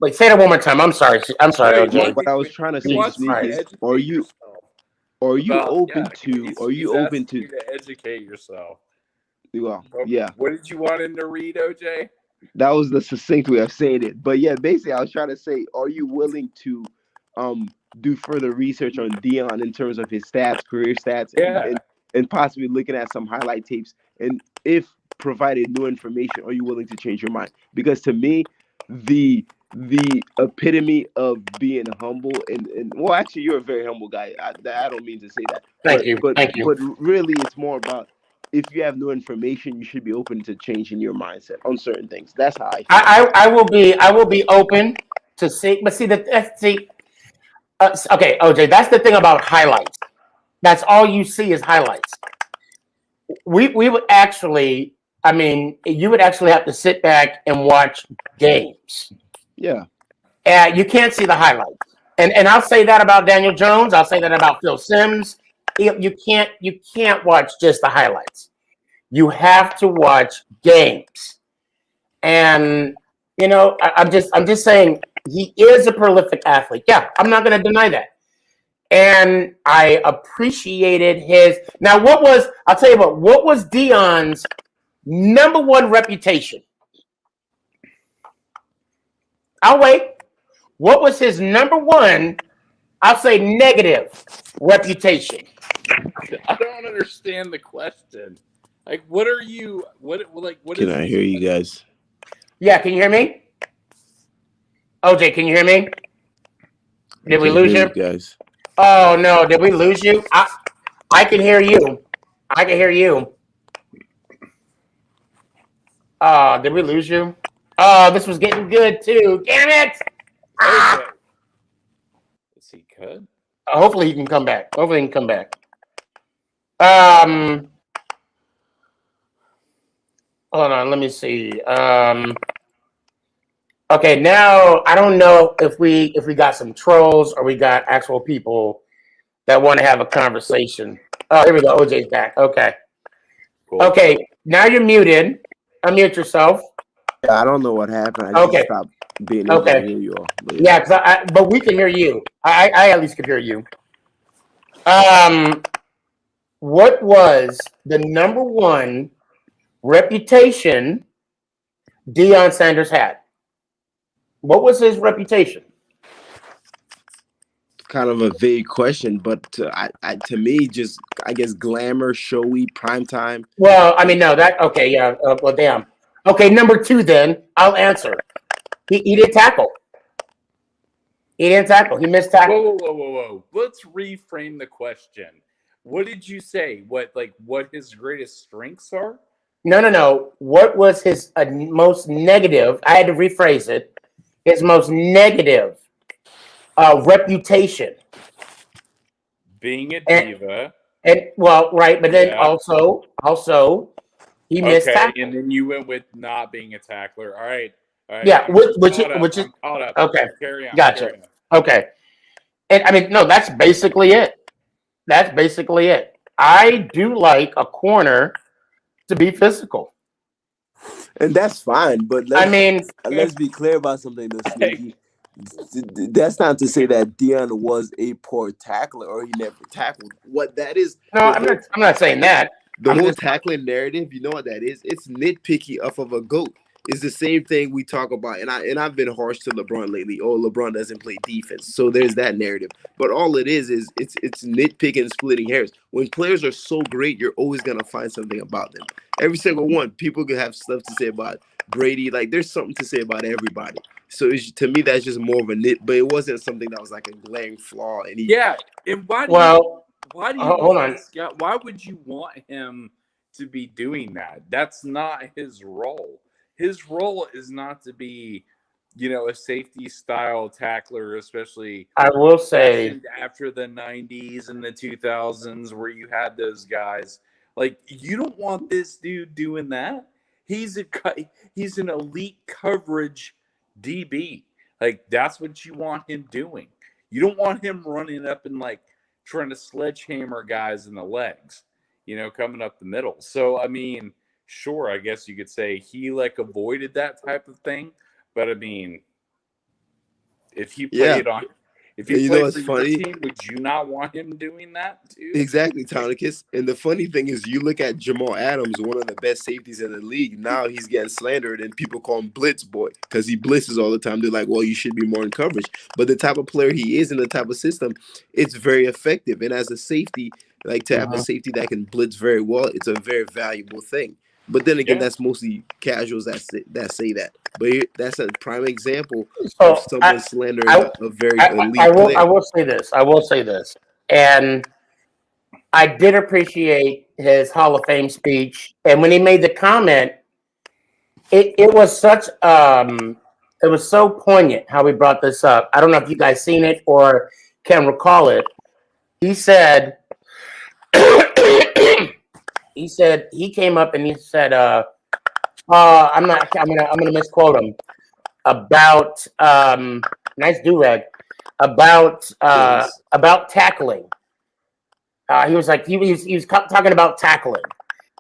[SPEAKER 2] Wait, say that one more time. I'm sorry. OJ.
[SPEAKER 21] What I was trying to say is, are you open to
[SPEAKER 20] educate yourself?
[SPEAKER 21] Well, yeah.
[SPEAKER 20] What did you want him to read, OJ?
[SPEAKER 21] That was the succinct way of saying it. But yeah, basically, I was trying to say, are you willing to do further research on Dion in terms of his stats, career stats,
[SPEAKER 20] Yeah.
[SPEAKER 21] and possibly looking at some highlight tapes? And if provided new information, are you willing to change your mind? Because to me, the epitome of being humble and well, actually, you're a very humble guy. I don't mean to say that,
[SPEAKER 2] Thank you. Thank you.
[SPEAKER 21] but really, it's more about if you have new information, you should be open to changing your mindset on certain things. That's how I feel.
[SPEAKER 2] I will be open to see, but see that see. Okay, OJ, that's the thing about highlights. That's all you see is highlights. We would actually, I mean, you would actually have to sit back and watch games.
[SPEAKER 21] Yeah.
[SPEAKER 2] You can't see the highlights. And I'll say that about Daniel Jones. I'll say that about Phil Simms. You can't watch just the highlights. You have to watch games. And you know, I'm just saying he is a prolific athlete. Yeah, I'm not going to deny that. And I appreciated his. Now, I'll tell you what was Dion's number one reputation? I'll wait. What was his number one, I'll say negative reputation?
[SPEAKER 20] I don't understand the question. Like, what are you? What
[SPEAKER 21] Can
[SPEAKER 20] is
[SPEAKER 21] I
[SPEAKER 20] this
[SPEAKER 21] hear you
[SPEAKER 20] question?
[SPEAKER 21] guys?
[SPEAKER 2] Yeah, can you hear me? OJ, can you hear me? Did we
[SPEAKER 21] Can
[SPEAKER 2] lose
[SPEAKER 21] hear
[SPEAKER 2] you?
[SPEAKER 21] you guys?
[SPEAKER 2] Oh no, did we lose you? I can hear you. I can hear you. Did we lose you? Oh, this was getting good too. Damn it!
[SPEAKER 20] Okay. Is he good?
[SPEAKER 2] Hopefully he can come back. Hopefully he can come back. Hold on, let me see. Okay, now I don't know if we got some trolls or we got actual people that want to have a conversation. Oh, here we go. OJ's back. Okay.
[SPEAKER 20] Cool.
[SPEAKER 2] Okay, now you're muted. Unmute yourself.
[SPEAKER 21] Yeah, I don't know what happened. I just
[SPEAKER 2] Okay.
[SPEAKER 21] stopped being able to
[SPEAKER 2] Okay.
[SPEAKER 21] hear you all. But
[SPEAKER 2] Yeah, but we can hear you. I at least could hear you. What was the number one reputation Deion Sanders had? What was his reputation?
[SPEAKER 21] kind of a vague question, but to me, just I guess glamour, showy, prime time.
[SPEAKER 2] Well, I mean, no, okay, yeah. Well, damn. Okay, number two, then I'll answer. He didn't tackle. He didn't tackle. He missed tackle.
[SPEAKER 20] Whoa. Let's reframe the question. What did you say? What his greatest strengths are?
[SPEAKER 2] No. What was his most negative? I had to rephrase it. His most negative reputation.
[SPEAKER 20] Being a diva.
[SPEAKER 2] And well, right, but then
[SPEAKER 20] Yeah.
[SPEAKER 2] also, he missed tackle.
[SPEAKER 20] And then you went with not being a tackler. All right.
[SPEAKER 2] Yeah, which is
[SPEAKER 20] I'm caught up.
[SPEAKER 2] okay.
[SPEAKER 20] Carry on.
[SPEAKER 2] Gotcha.
[SPEAKER 20] Carry on.
[SPEAKER 2] Okay. And I mean, no, that's basically it. That's basically it. I do like a corner to be physical.
[SPEAKER 21] And that's fine, but let's be clear about something though, Sneaky. That's not to say that Deion was a poor tackler or he never tackled. What that is?
[SPEAKER 2] No, I'm not saying that.
[SPEAKER 21] The whole tackling narrative, you know what that is? It's nitpicky off of a GOAT. It's the same thing we talk about, and I've been harsh to LeBron lately. Oh, LeBron doesn't play defense, so there's that narrative. But all it is it's nitpicking, splitting hairs. When players are so great, you're always gonna find something about them. Every single one. People could have stuff to say about Brady. Like there's something to say about everybody. So to me, that's just more of a nit. But it wasn't something that was like a glaring flaw. And
[SPEAKER 20] and why do you
[SPEAKER 2] hold on.
[SPEAKER 20] this guy, why would you want him to be doing that? That's not his role. His role is not to be, a safety style tackler, especially
[SPEAKER 2] I will say
[SPEAKER 20] after the 90s and the 2000s where you had those guys. Like you don't want this dude doing that. He's an elite coverage DB. Like that's what you want him doing. You don't want him running up and trying to sledgehammer guys in the legs, coming up the middle. So I mean, sure, I guess you could say he avoided that type of thing, but I mean, if he played If
[SPEAKER 21] And
[SPEAKER 20] he
[SPEAKER 21] you know
[SPEAKER 20] played
[SPEAKER 21] what's
[SPEAKER 20] for your
[SPEAKER 21] funny?
[SPEAKER 20] team, would you not want him doing that too?
[SPEAKER 21] Exactly, Tonicus. And the funny thing is, you look at Jamal Adams, one of the best safeties in the league. Now he's getting slandered, and people call him Blitz Boy because he blitzes all the time. They're like, well, you should be more in coverage. But the type of player he is in the type of system, it's very effective. And as a safety, like to have a safety that can blitz very well, it's a very valuable thing. But then again,
[SPEAKER 2] Yeah.
[SPEAKER 21] that's mostly casuals that say that. But that's a prime example of
[SPEAKER 2] So
[SPEAKER 21] someone slandering
[SPEAKER 2] I,
[SPEAKER 21] a very
[SPEAKER 2] I
[SPEAKER 21] elite player.
[SPEAKER 2] will say this. I will say this, and I did appreciate his Hall of Fame speech. And when he made the comment, it was such it was so poignant how he brought this up. I don't know if you guys seen it or can recall it. He said he came up and he said I'm gonna misquote him about nice do-rag about tackling. He was like he was talking about tackling.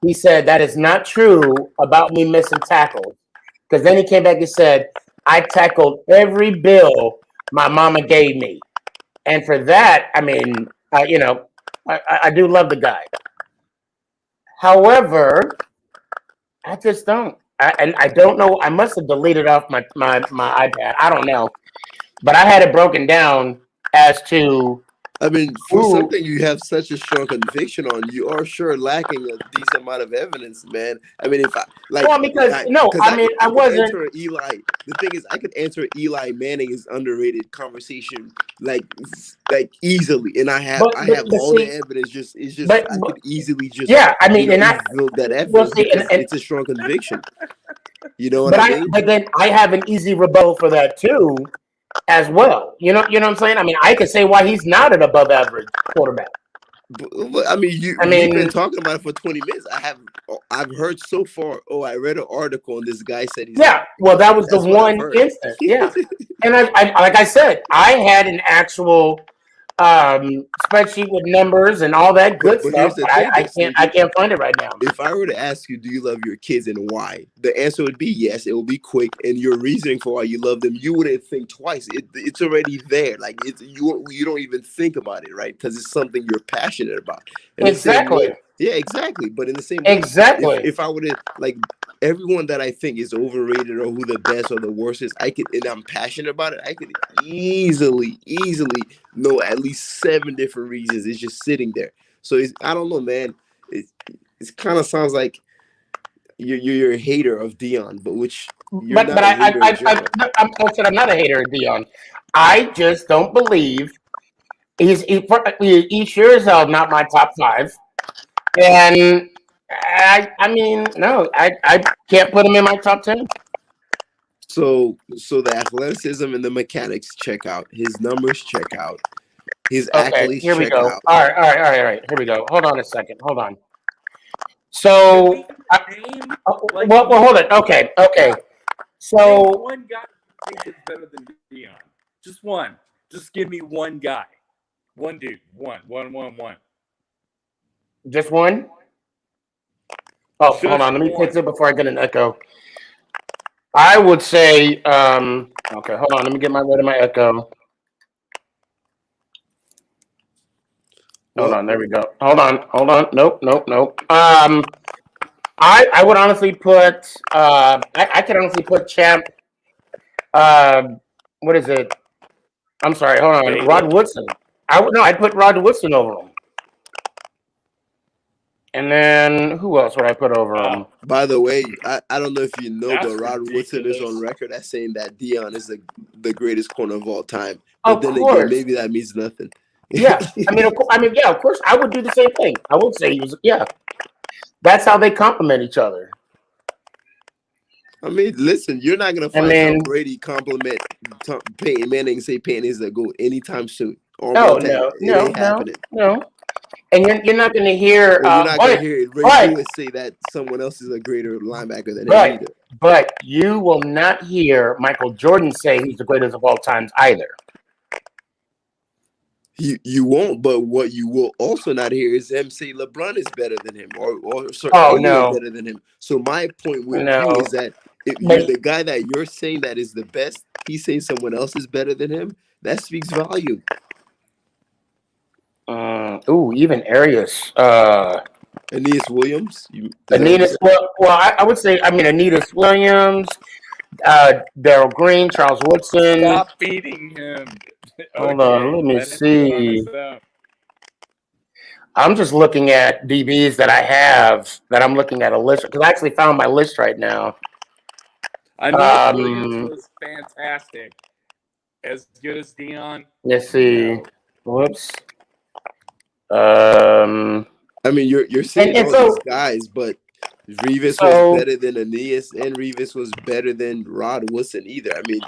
[SPEAKER 2] He said that is not true about me missing tackles. Because then he came back and said, I tackled every bill my mama gave me. And for that, I mean, I do love the guy. However, I just don't. And I don't know. I must have deleted off my iPad. I don't know. But I had it broken down as to.
[SPEAKER 21] I mean, for something you have such a strong conviction on, you are sure lacking a decent amount of evidence, man. I mean, if I like,
[SPEAKER 2] Well, because
[SPEAKER 21] I could
[SPEAKER 2] wasn't.
[SPEAKER 21] answer Eli. The thing is, I could answer Eli Manning's underrated conversation like easily, and I have all the evidence. I could easily just
[SPEAKER 2] I mean,
[SPEAKER 21] evoke that evidence because it's a strong conviction. You know what I mean?
[SPEAKER 2] But then I have an easy rebuttal for that too, as well. You know what I'm saying? I mean, I could say why he's not an above average quarterback.
[SPEAKER 21] But, I mean, we've been talking about it for 20 minutes. I've heard so far. Oh, I read an article and this guy said he's.
[SPEAKER 2] Yeah, well, that was the one instance. Yeah, and I like I said, I had an actual spreadsheet with numbers and all that good
[SPEAKER 21] But
[SPEAKER 2] stuff.
[SPEAKER 21] here's the thing,
[SPEAKER 2] I can't find it right now.
[SPEAKER 21] If I were to ask you, do you love your kids and why? The answer would be yes. It will be quick, and your reasoning for why you love them, you wouldn't think twice. It's already there. Like you don't even think about it, right? Because it's something you're passionate about. And
[SPEAKER 2] exactly.
[SPEAKER 21] Yeah, exactly. But in the same way,
[SPEAKER 2] exactly.
[SPEAKER 21] If I were to like everyone that I think is overrated or who the best or the worst is, and I'm passionate about it, I could easily know at least 7 different reasons. It's just sitting there. So I don't know, man. It kind of sounds like you're a hater of Dion, but you're not a hater in general.
[SPEAKER 2] I'm not a hater of Dion. I just don't believe he sure as hell not my top 5. And I mean, no, I can't put him in my top 10.
[SPEAKER 21] So the athleticism and the mechanics check out. His numbers check out. His accolades
[SPEAKER 2] here we
[SPEAKER 21] check
[SPEAKER 2] go.
[SPEAKER 21] out.
[SPEAKER 2] All right. Here we go. Hold on a second. Hold on. So, well, hold it. Okay. So,
[SPEAKER 20] one guy you think is better than Dion. Just one. Just give me one guy. One dude. One.
[SPEAKER 2] Just one? Oh, hold on. Let me fix it before I get an echo. I would say, okay, hold on. Let me get rid of my echo. Hold on. There we go. Hold on. Nope. I would honestly put, I could honestly put Champ, what is it? I'm sorry. Hold on. Rod Woodson. I'd put Rod Woodson over him. And then who else would I put over him?
[SPEAKER 21] By the way, I don't know if you know, but Rod Woodson is on record as saying that Dion is the greatest corner of all time. But then again, maybe that means nothing.
[SPEAKER 2] Yeah, of course, I would do the same thing. I would say he was. Yeah, that's how they complement each other.
[SPEAKER 21] I mean, listen, you're not gonna find Tom Brady compliment Peyton Manning and say Peyton is the GOAT anytime soon.
[SPEAKER 2] No. And you're not going to hear.
[SPEAKER 21] Or you're not going to hear Ray Lewis say that someone else is a greater linebacker than him either.
[SPEAKER 2] But you will not hear Michael Jordan say he's the greatest of all times either.
[SPEAKER 21] You won't, but what you will also not hear is him say LeBron is better than him or better than him. So my point with you is that if
[SPEAKER 2] But
[SPEAKER 21] the guy that you're saying that is the best, he's saying someone else is better than him. That speaks volume.
[SPEAKER 2] even Arias.
[SPEAKER 21] Aeneas Williams. Is that what you
[SPEAKER 2] Anita.
[SPEAKER 21] said?
[SPEAKER 2] Well, I would say. I mean, Anita Williams, Daryl Green, Charles Woodson.
[SPEAKER 20] Stop feeding him.
[SPEAKER 2] Hold on, let me
[SPEAKER 20] Let him go on his
[SPEAKER 2] see.
[SPEAKER 20] own.
[SPEAKER 2] I'm just looking at DBs that I have. That I'm looking at a list because I actually found my list right now.
[SPEAKER 20] Aeneas Williams was fantastic. As good as Dion.
[SPEAKER 2] Let's see.
[SPEAKER 20] No.
[SPEAKER 2] Whoops.
[SPEAKER 21] I mean, you're saying
[SPEAKER 2] and
[SPEAKER 21] all
[SPEAKER 2] so
[SPEAKER 21] these guys, but Revis
[SPEAKER 2] so
[SPEAKER 21] was better than Aeneas, and Revis was better than Rod Woodson either. I mean,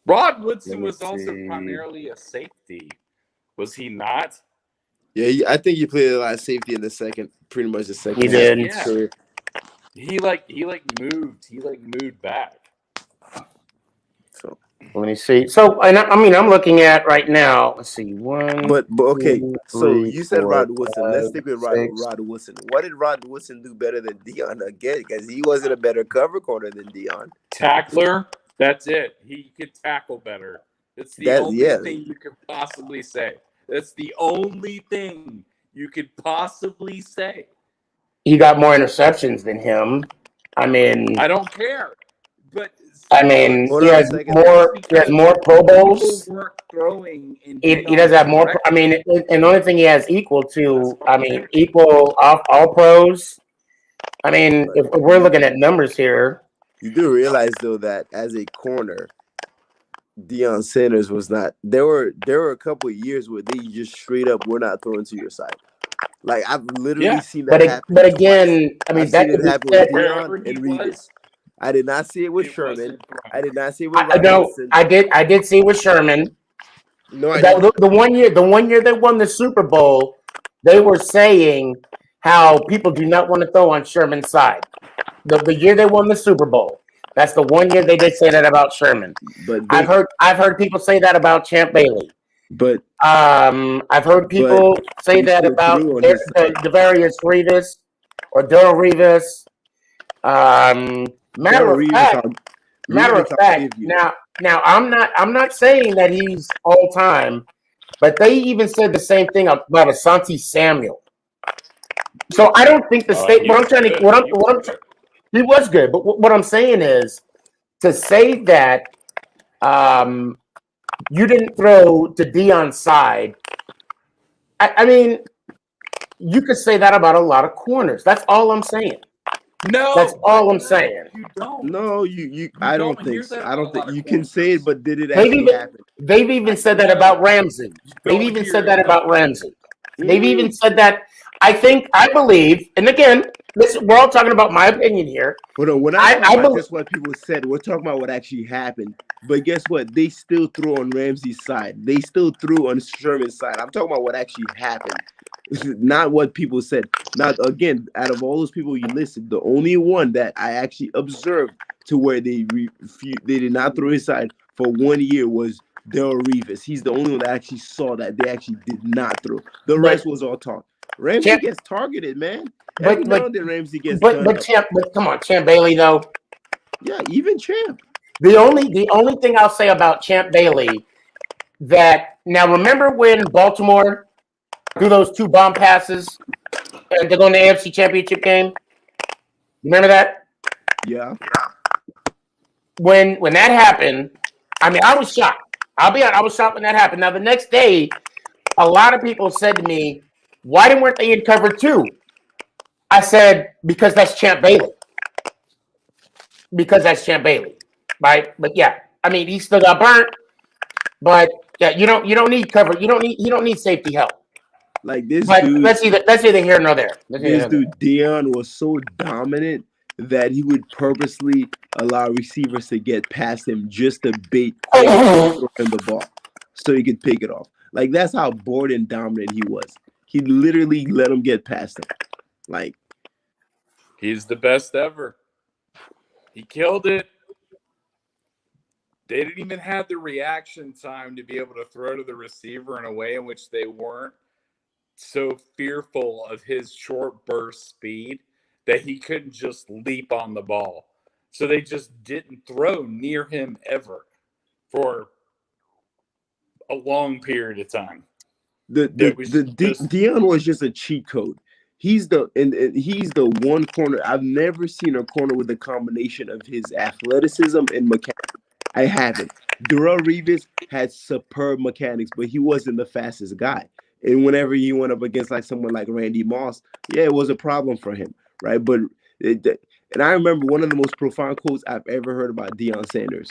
[SPEAKER 20] Rod
[SPEAKER 21] let
[SPEAKER 20] Woodson
[SPEAKER 21] me
[SPEAKER 20] was also
[SPEAKER 21] see.
[SPEAKER 20] primarily a safety. Was he not?
[SPEAKER 21] Yeah, I think he played a lot of safety in the second, pretty much the second
[SPEAKER 2] he
[SPEAKER 21] half of
[SPEAKER 2] did.
[SPEAKER 21] his career.
[SPEAKER 20] He moved back.
[SPEAKER 21] So
[SPEAKER 2] Let me see. So, and I mean, I'm looking at right now. Let's see. One,
[SPEAKER 21] But okay,
[SPEAKER 2] 2,
[SPEAKER 21] so
[SPEAKER 2] 3,
[SPEAKER 21] you said
[SPEAKER 2] 4,
[SPEAKER 21] Rod Woodson. Let's
[SPEAKER 2] 5,
[SPEAKER 21] stick with
[SPEAKER 2] 6.
[SPEAKER 21] Rod Woodson. What did Rod Woodson do better than Dion again? Because he wasn't a better cover corner than Dion.
[SPEAKER 20] Tackler. That's it. He could tackle better. It's the only thing you could possibly say. That's the only thing you could possibly say.
[SPEAKER 2] He got more interceptions than him. I mean,
[SPEAKER 20] I don't care. But
[SPEAKER 21] Hold
[SPEAKER 2] he
[SPEAKER 21] on a
[SPEAKER 2] has
[SPEAKER 21] second.
[SPEAKER 2] more. He has more Pro Bowls.
[SPEAKER 20] people weren't throwing in
[SPEAKER 2] He
[SPEAKER 20] Dion's
[SPEAKER 2] does have more. I
[SPEAKER 20] direction.
[SPEAKER 2] mean, and the only thing he has equal to, I mean, equal all pros. I mean, if we're looking at numbers here,
[SPEAKER 21] You do realize though that as a corner, Deion Sanders was not. There were a couple of years where they just straight up were not throwing to your side. Like I've literally seen that happen.
[SPEAKER 2] but
[SPEAKER 21] twice.
[SPEAKER 2] again, I mean,
[SPEAKER 21] I've
[SPEAKER 2] that
[SPEAKER 21] seen
[SPEAKER 2] could
[SPEAKER 21] it
[SPEAKER 2] be
[SPEAKER 21] happen
[SPEAKER 2] said.
[SPEAKER 21] with Dion and Revis. I did not see it with Sherman. I did not see it with
[SPEAKER 2] I
[SPEAKER 21] Rod
[SPEAKER 2] know.
[SPEAKER 21] Woodson.
[SPEAKER 2] I did see with Sherman.
[SPEAKER 21] No, I didn't.
[SPEAKER 2] The 1 year they won the Super Bowl, they were saying how people do not want to throw on Sherman's side. The year they won the Super Bowl, that's the 1 year they did say that about Sherman.
[SPEAKER 21] But
[SPEAKER 2] I've heard people say that about Champ Bailey.
[SPEAKER 21] But
[SPEAKER 2] I've heard people say
[SPEAKER 21] he
[SPEAKER 2] that
[SPEAKER 21] still
[SPEAKER 2] about
[SPEAKER 21] threw on his side.
[SPEAKER 2] Devarius Revis or Daryl Revis. Matter of fact, now I'm not saying that he's all time, but they even said the same thing about Asante Samuel. So I don't think the state. He was good, but what I'm saying is to say that you didn't throw to Dion's side. I mean, you could say that about a lot of corners. That's all I'm saying.
[SPEAKER 20] No,
[SPEAKER 2] that's all I'm saying.
[SPEAKER 20] You don't.
[SPEAKER 21] No, you I don't think so. I don't think you can say it, but did it
[SPEAKER 2] They've
[SPEAKER 21] actually
[SPEAKER 2] even,
[SPEAKER 21] happen?
[SPEAKER 2] they've even said that about Ramsey. They've even said that about Ramsey. They've even said that. I believe, and again, we're all talking about my opinion here.
[SPEAKER 21] Hold on, we're not talking about just what people said. We're talking about what actually happened. But guess what? They still threw on Ramsey's side. They still threw on Sherman's side. I'm talking about what actually happened, not what people said. Now, again, out of all those people you listed, the only one that I actually observed to where they did not throw his side for 1 year was Daryl Revis. He's the only one that actually saw that they actually did not throw. The rest was all talk. Ramsey gets targeted, man. Every now and then Ramsey gets done up.
[SPEAKER 2] But come on, Champ Bailey though.
[SPEAKER 21] Yeah, even Champ.
[SPEAKER 2] The only thing I'll say about Champ Bailey that now remember when Baltimore threw those 2 bomb passes to go in the AFC Championship game? Remember that?
[SPEAKER 21] Yeah.
[SPEAKER 2] When that happened, I mean, I was shocked. I'll be honest, I was shocked when that happened. Now the next day, a lot of people said to me, "Why weren't they in cover 2?" I said, because that's Champ Bailey. Because that's Champ Bailey, right? But yeah, I mean, he still got burnt. But yeah, you don't need cover. You don't need safety help.
[SPEAKER 21] Like this
[SPEAKER 2] but
[SPEAKER 21] dude.
[SPEAKER 2] That's either here nor there.
[SPEAKER 21] This dude Dion was so dominant that he would purposely allow receivers to get past him just to bait throw him the ball so he could pick it off. Like that's how bored and dominant he was. He literally let him get past him. Like
[SPEAKER 20] he's the best ever. He killed it. They didn't even have the reaction time to be able to throw to the receiver in a way in which they weren't so fearful of his short burst speed that he couldn't just leap on the ball. So they just didn't throw near him ever for a long period of time.
[SPEAKER 21] Deion was just a cheat code. He's the one corner I've never seen a corner with a combination of his athleticism and mechanics. I haven't. Darrell Revis had superb mechanics, but he wasn't the fastest guy. And whenever he went up against like someone like Randy Moss, yeah, it was a problem for him, right? But and I remember one of the most profound quotes I've ever heard about Deion Sanders.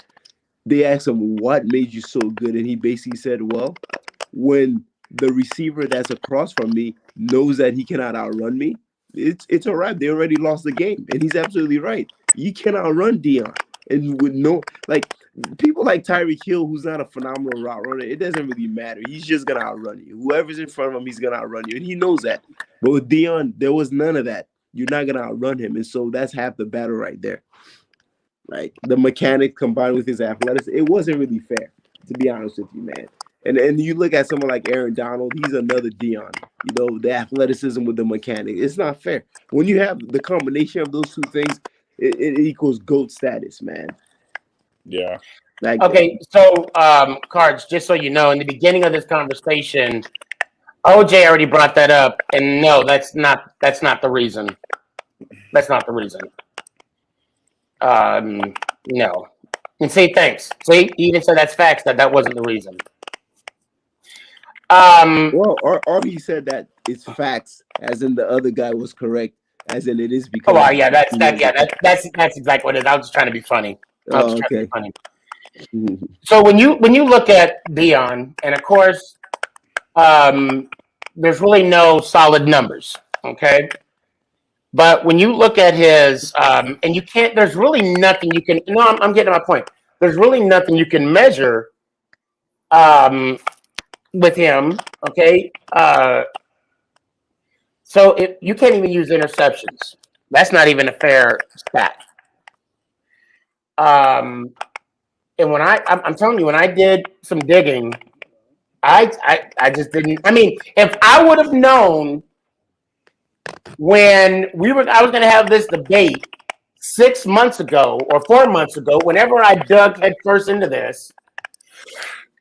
[SPEAKER 21] They asked him what made you so good, and he basically said, "Well, when the receiver that's across from me knows that he cannot outrun me, it's all right. They already lost the game." And he's absolutely right. You cannot outrun Deion. And with no like people like Tyreek Hill, who's not a phenomenal route runner, it doesn't really matter. He's just gonna outrun you. Whoever's in front of him, he's gonna outrun you. And he knows that. But with Deion, there was none of that. You're not gonna outrun him. And so that's half the battle right there. Like the mechanic combined with his athleticism, it wasn't really fair, to be honest with you, man. And you look at someone like Aaron Donald, he's another Deion. You know, the athleticism with the mechanic. It's not fair. When you have the combination of those two things, it equals GOAT status, man.
[SPEAKER 20] Yeah.
[SPEAKER 21] Like
[SPEAKER 2] Okay, so Cards, just so you know, in the beginning of this conversation, OJ already brought that up, and no, that's not the reason. That's not the reason. No. And see, thanks. See, he even said that's facts that wasn't the reason.
[SPEAKER 21] well, or he said that it's facts, as in the other guy was correct, as in it is because.
[SPEAKER 2] Oh, well, yeah, that's exactly what it is. I was just trying to be funny.
[SPEAKER 21] Okay.
[SPEAKER 2] So when you look at Deion, and of course, there's really no solid numbers, okay? But when you look at his, and you can't, there's really nothing you can. No, I'm getting to my point. There's really nothing you can measure with him, okay? So you can't even use interceptions. That's not even a fair stat. And when I'm telling you, when I did some digging, I just didn't. I mean, if I would have known when I was going to have this debate 6 months ago or 4 months ago, whenever I dug headfirst into this,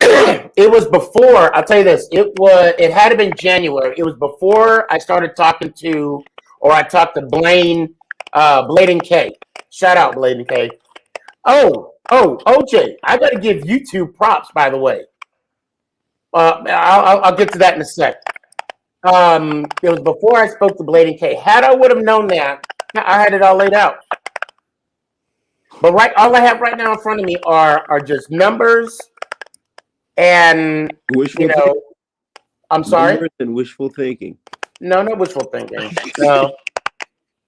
[SPEAKER 2] it was before. I'll tell you this. It had to been January. It was before I started talking to, or I talked to Bladen K. Shout out Bladen K. Oh, OJ, I got to give you two props, by the way. I'll get to that in a sec. It was before I spoke to Bladen K. Had I would have known that, I had it all laid out. But all I have right now in front of me are just numbers and
[SPEAKER 21] wishful thinking.
[SPEAKER 2] I'm sorry.
[SPEAKER 21] Numbers and wishful thinking.
[SPEAKER 2] No, not wishful thinking.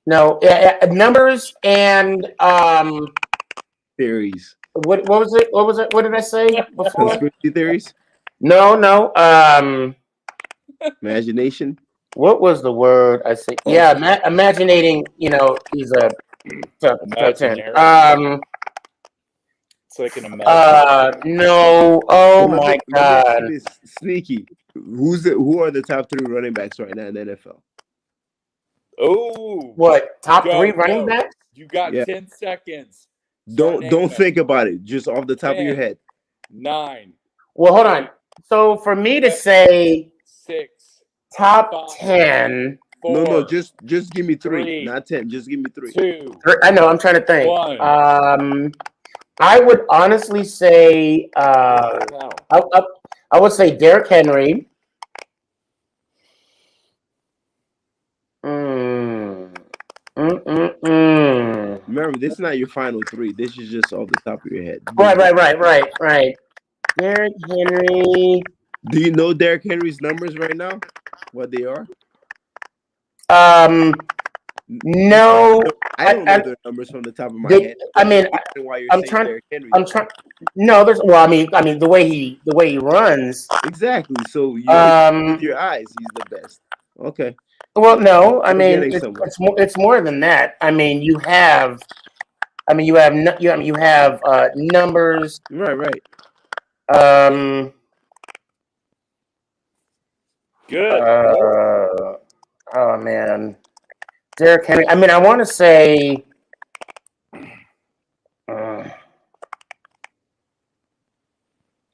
[SPEAKER 2] No. Numbers and
[SPEAKER 21] theories.
[SPEAKER 2] What was it? What did I say before?
[SPEAKER 21] Conspiracy theories?
[SPEAKER 2] No.
[SPEAKER 21] Imagination.
[SPEAKER 2] What was the word I said? Yeah, imaginating. He's a top 10.
[SPEAKER 20] It's like an imagination.
[SPEAKER 2] No. Oh my God.
[SPEAKER 21] Sneaky. Who are the top 3 running backs right now in the NFL?
[SPEAKER 20] Oh.
[SPEAKER 2] What? Top 3 running backs?
[SPEAKER 20] You got 10 seconds.
[SPEAKER 21] Don't think about it. Just off the top of your head.
[SPEAKER 20] 9.
[SPEAKER 2] Well, hold on. So for me to say
[SPEAKER 20] 6,
[SPEAKER 2] top
[SPEAKER 20] 5,
[SPEAKER 2] 10.
[SPEAKER 20] 4,
[SPEAKER 21] no, just give me 3, not 10. Just give me 3.
[SPEAKER 20] 2.
[SPEAKER 2] I know. I'm trying to think.
[SPEAKER 20] 1.
[SPEAKER 2] I would honestly say I would say Derrick Henry.
[SPEAKER 21] Remember, this is not your final 3. This is just off the top of your head.
[SPEAKER 2] Right. Derrick Henry.
[SPEAKER 21] Do you know Derrick Henry's numbers right now? What they are?
[SPEAKER 2] No.
[SPEAKER 21] I don't know their numbers from the top of my head.
[SPEAKER 2] I mean, I'm trying. No, there's. Well, I mean, the way he runs.
[SPEAKER 21] Exactly. So with your eyes, he's the best. Okay.
[SPEAKER 2] Well, no, I mean it's more than that. I mean you have numbers.
[SPEAKER 21] Right.
[SPEAKER 20] Good.
[SPEAKER 2] Oh man. Derrick Henry. I mean, I want to say.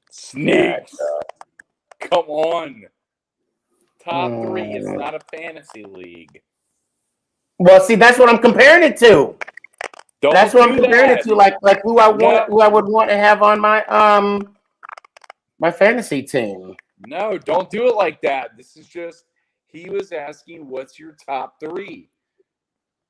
[SPEAKER 20] Sneaks. Come on. Top 3. It's not a fantasy league.
[SPEAKER 2] Well, see, that's what I'm comparing it to. That's what I'm comparing it to. Like who I would want to have on my my fantasy team.
[SPEAKER 20] No, don't do it like that. This is just he was asking what's your top 3.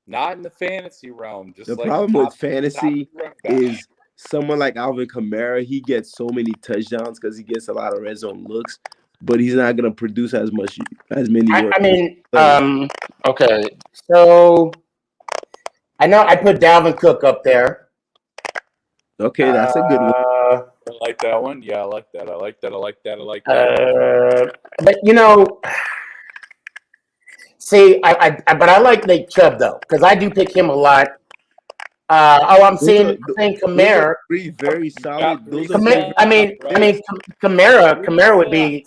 [SPEAKER 20] Not in the fantasy realm. Just
[SPEAKER 21] The
[SPEAKER 20] like
[SPEAKER 21] problem with fantasy
[SPEAKER 20] top
[SPEAKER 21] is someone like Alvin Kamara. He gets so many touchdowns because he gets a lot of red zone looks, but he's not going to produce as many.
[SPEAKER 2] I mean, okay. So I know I put Dalvin Cook up there.
[SPEAKER 21] Okay, that's a good one.
[SPEAKER 20] I like that one. Yeah, I like that. I like that.
[SPEAKER 2] But you know, see, but I like Nate Chubb though because I do pick him a lot. I'm saying Kamara.
[SPEAKER 21] 3 very solid.
[SPEAKER 2] Kamara would be,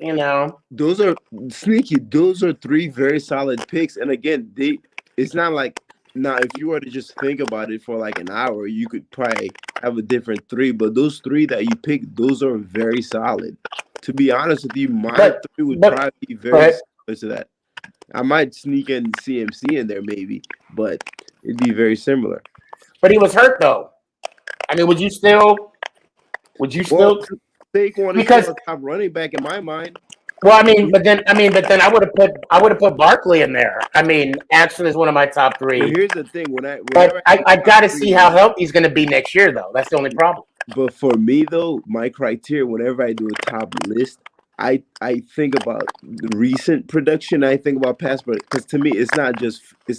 [SPEAKER 2] you know.
[SPEAKER 21] Those are sneaky. Those are 3 very solid picks. And again, it's not like now if you were to just think about it for like an hour, you could probably have a different 3. But those 3 that you picked, those are very solid. To be honest with you, my 3 would probably be very similar to that. I might sneak in CMC in there maybe, but it'd be very similar.
[SPEAKER 2] But he was hurt though. I mean, would you still?
[SPEAKER 21] Saquon
[SPEAKER 2] because
[SPEAKER 21] is still a top running back in my mind.
[SPEAKER 2] Well, but then I would have put Barkley in there. I mean, Axton is one of my top 3.
[SPEAKER 21] But here's the thing:
[SPEAKER 2] I got to see how healthy he's going to be next year, though. That's the only problem.
[SPEAKER 21] But for me, though, my criteria whenever I do a top list, I think about the recent production. I think about past, because to me, it's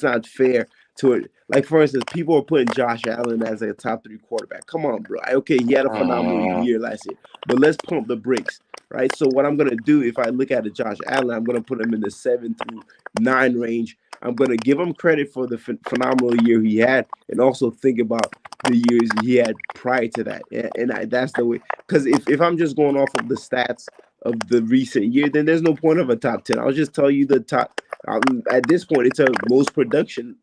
[SPEAKER 21] not fair to it. Like for instance, people are putting Josh Allen as a top 3 quarterback. Come on, bro. Okay, he had a phenomenal year last year, but let's pump the brakes, right? So what I'm gonna do if I look at Josh Allen, I'm gonna put him in the 7 through 9 range. I'm gonna give him credit for the phenomenal year he had, and also think about the years he had prior to that. And that's the way. Because if I'm just going off of the stats of the recent year, then there's no point of a top 10. I'll just tell you the top. At this point, it's a most productive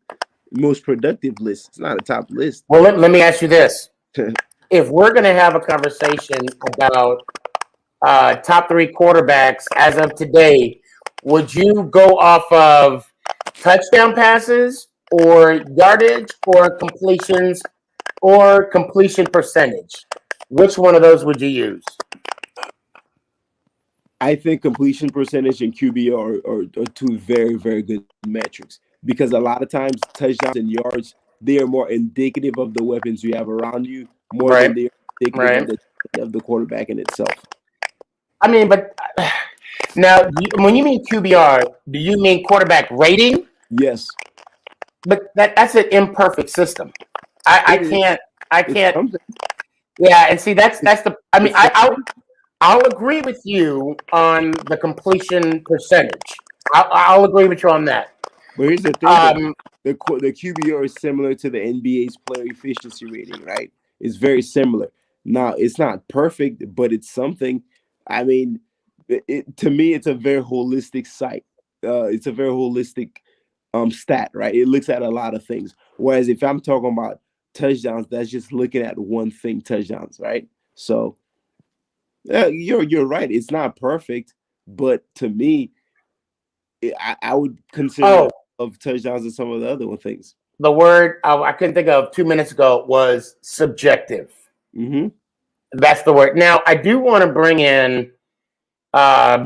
[SPEAKER 21] list. It's not a top list.
[SPEAKER 2] Well, let me ask you this: if we're going to have a conversation about top 3 quarterbacks as of today, would you go off of touchdown passes or yardage or completions or completion percentage? Which one of those would you use?
[SPEAKER 21] I think completion percentage and QB are 2 very, very good metrics, because a lot of times touchdowns and yards, they are more indicative of the weapons you have around you more than they are indicative of the quarterback in itself.
[SPEAKER 2] I mean, but now when you mean QBR, do you mean quarterback rating?
[SPEAKER 21] Yes.
[SPEAKER 2] But that's an imperfect system. I can't. Yeah, and see that's the. I mean, I'll agree with you on the completion percentage. I'll agree with you on that.
[SPEAKER 21] But here's the thing: the QBR is similar to the NBA's player efficiency rating, right? It's very similar. Now, it's not perfect, but it's something. I mean, to me, it's a very holistic site. It's a very holistic stat, right? It looks at a lot of things. Whereas if I'm talking about touchdowns, that's just looking at one thing, touchdowns, right? So you're right. It's not perfect, but to me, I would consider of touchdowns and some of the other things.
[SPEAKER 2] The word I couldn't think of 2 minutes ago was subjective.
[SPEAKER 21] Mm-hmm.
[SPEAKER 2] That's the word. Now, I do want to bring in. How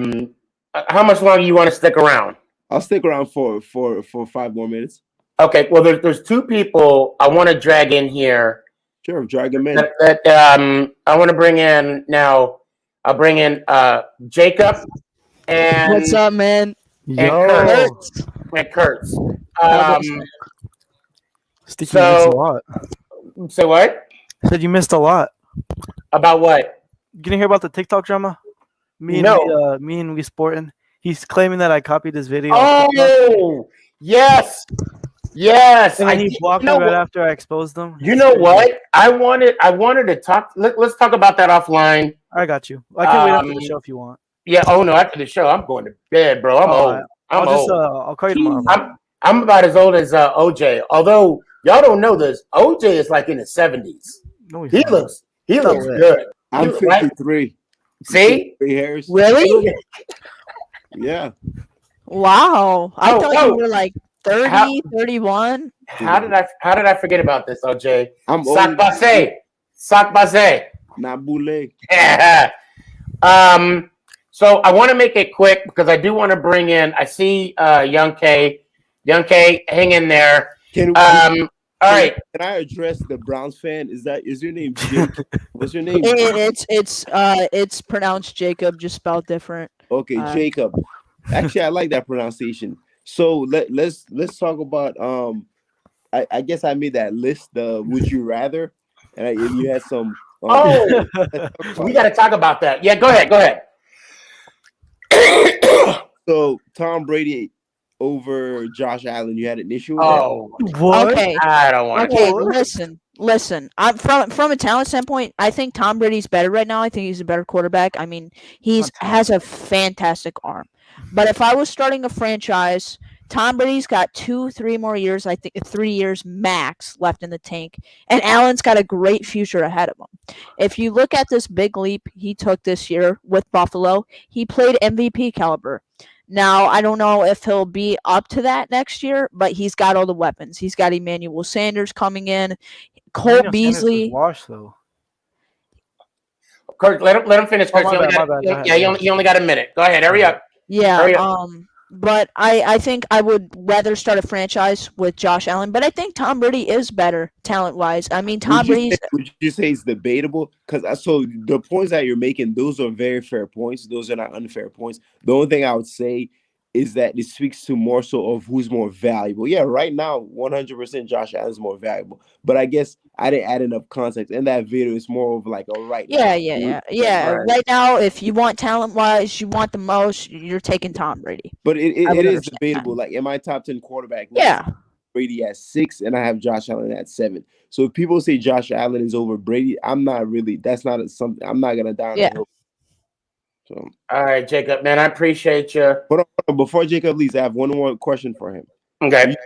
[SPEAKER 2] much longer you want to stick around?
[SPEAKER 21] I'll stick around for 5 more minutes.
[SPEAKER 2] Okay. Well, there's 2 people I want to drag in here.
[SPEAKER 21] Sure, drag them in.
[SPEAKER 2] I want to bring in now. I'll bring in Jacob and
[SPEAKER 1] what's up, man?
[SPEAKER 2] And Kurtz.
[SPEAKER 1] Sticky, you missed a lot.
[SPEAKER 2] Say what?
[SPEAKER 1] Said you missed a lot.
[SPEAKER 2] About what?
[SPEAKER 1] You didn't hear about the TikTok drama? Me and We Sporting. He's claiming that I copied his video.
[SPEAKER 2] Oh, yes.
[SPEAKER 1] And then he blocked me right after I exposed them.
[SPEAKER 2] You know what? I wanted to talk. Let's talk about that offline.
[SPEAKER 1] I got you. I can wait after the show if you want.
[SPEAKER 2] Yeah. Oh no, after the show, I'm going to bed, bro. I'm old.
[SPEAKER 1] I'll call you tomorrow.
[SPEAKER 2] I'm about as old as OJ. Although y'all don't know this, OJ is like in his 70s.
[SPEAKER 1] No,
[SPEAKER 2] He
[SPEAKER 1] not.
[SPEAKER 2] looks
[SPEAKER 1] No way.
[SPEAKER 2] good.
[SPEAKER 21] I'm 53.
[SPEAKER 2] See?
[SPEAKER 21] Gray hairs.
[SPEAKER 19] Really?
[SPEAKER 21] Yeah.
[SPEAKER 19] Wow. I thought you were like 30,
[SPEAKER 2] How-
[SPEAKER 19] 31.
[SPEAKER 2] How did I forget about this, OJ?
[SPEAKER 21] I'm
[SPEAKER 2] Sac
[SPEAKER 21] old.
[SPEAKER 2] passe. Sac passe.
[SPEAKER 21] Not boule.
[SPEAKER 2] Yeah. So I want to make it quick because I do want to bring in. I see Young K. Young K, hang in there. All right.
[SPEAKER 21] Can I address the Browns fan? Is your name Jake? What's your name?
[SPEAKER 19] It's pronounced Jacob, just spelled different.
[SPEAKER 21] Okay, Jacob. Actually, I like that pronunciation. So let's talk about I guess I made that list, the would you rather, and you had some.
[SPEAKER 2] We got to talk about that. Yeah, go ahead.
[SPEAKER 21] So Tom Brady over Josh Allen, you had an issue with that?
[SPEAKER 2] What?
[SPEAKER 19] Okay.
[SPEAKER 2] I don't want to.
[SPEAKER 19] Okay, listen. I'm from a talent standpoint, I think Tom Brady's better right now. I think he's a better quarterback. I mean, has a fantastic arm. But if I was starting a franchise, Tom Brady's got 2-3 more years, I think 3 years max left in the tank, and Allen's got a great future ahead of him. If you look at this big leap he took this year with Buffalo, he played MVP caliber. Now, I don't know if he'll be up to that next year, but he's got all the weapons. He's got Emmanuel Sanders coming in, Cole Beasley.
[SPEAKER 1] Washed though.
[SPEAKER 2] Kurt, let him finish. Kurt,
[SPEAKER 1] my bad. Go ahead.
[SPEAKER 2] You only got a minute. Go ahead. Hurry up.
[SPEAKER 19] Yeah.
[SPEAKER 2] Hurry up.
[SPEAKER 19] But I think I would rather start a franchise with Josh Allen. But I think Tom Brady is better talent wise. I mean, Tom Brady's.
[SPEAKER 21] Would you say it's debatable? Because so the points that you're making, those are very fair points. Those are not unfair points. The only thing I would say is that it speaks to more so of who's more valuable. Yeah, right now, 100% Josh Allen is more valuable. But I guess I didn't add enough context. In that video, it's more of like a right now.
[SPEAKER 19] Yeah. Right now, if you want talent wise, you want the most, you're taking Tom Brady.
[SPEAKER 21] But it is debatable. Like in my top 10 quarterback, Brady at 6, and I have Josh Allen at 7. So if people say Josh Allen is over Brady, I'm not really. That's not something. I'm not gonna down.
[SPEAKER 19] Yeah.
[SPEAKER 21] So,
[SPEAKER 2] all right, Jacob, man, I appreciate you.
[SPEAKER 21] Hold on. Before Jacob leaves, I have one more question for him.
[SPEAKER 2] Okay.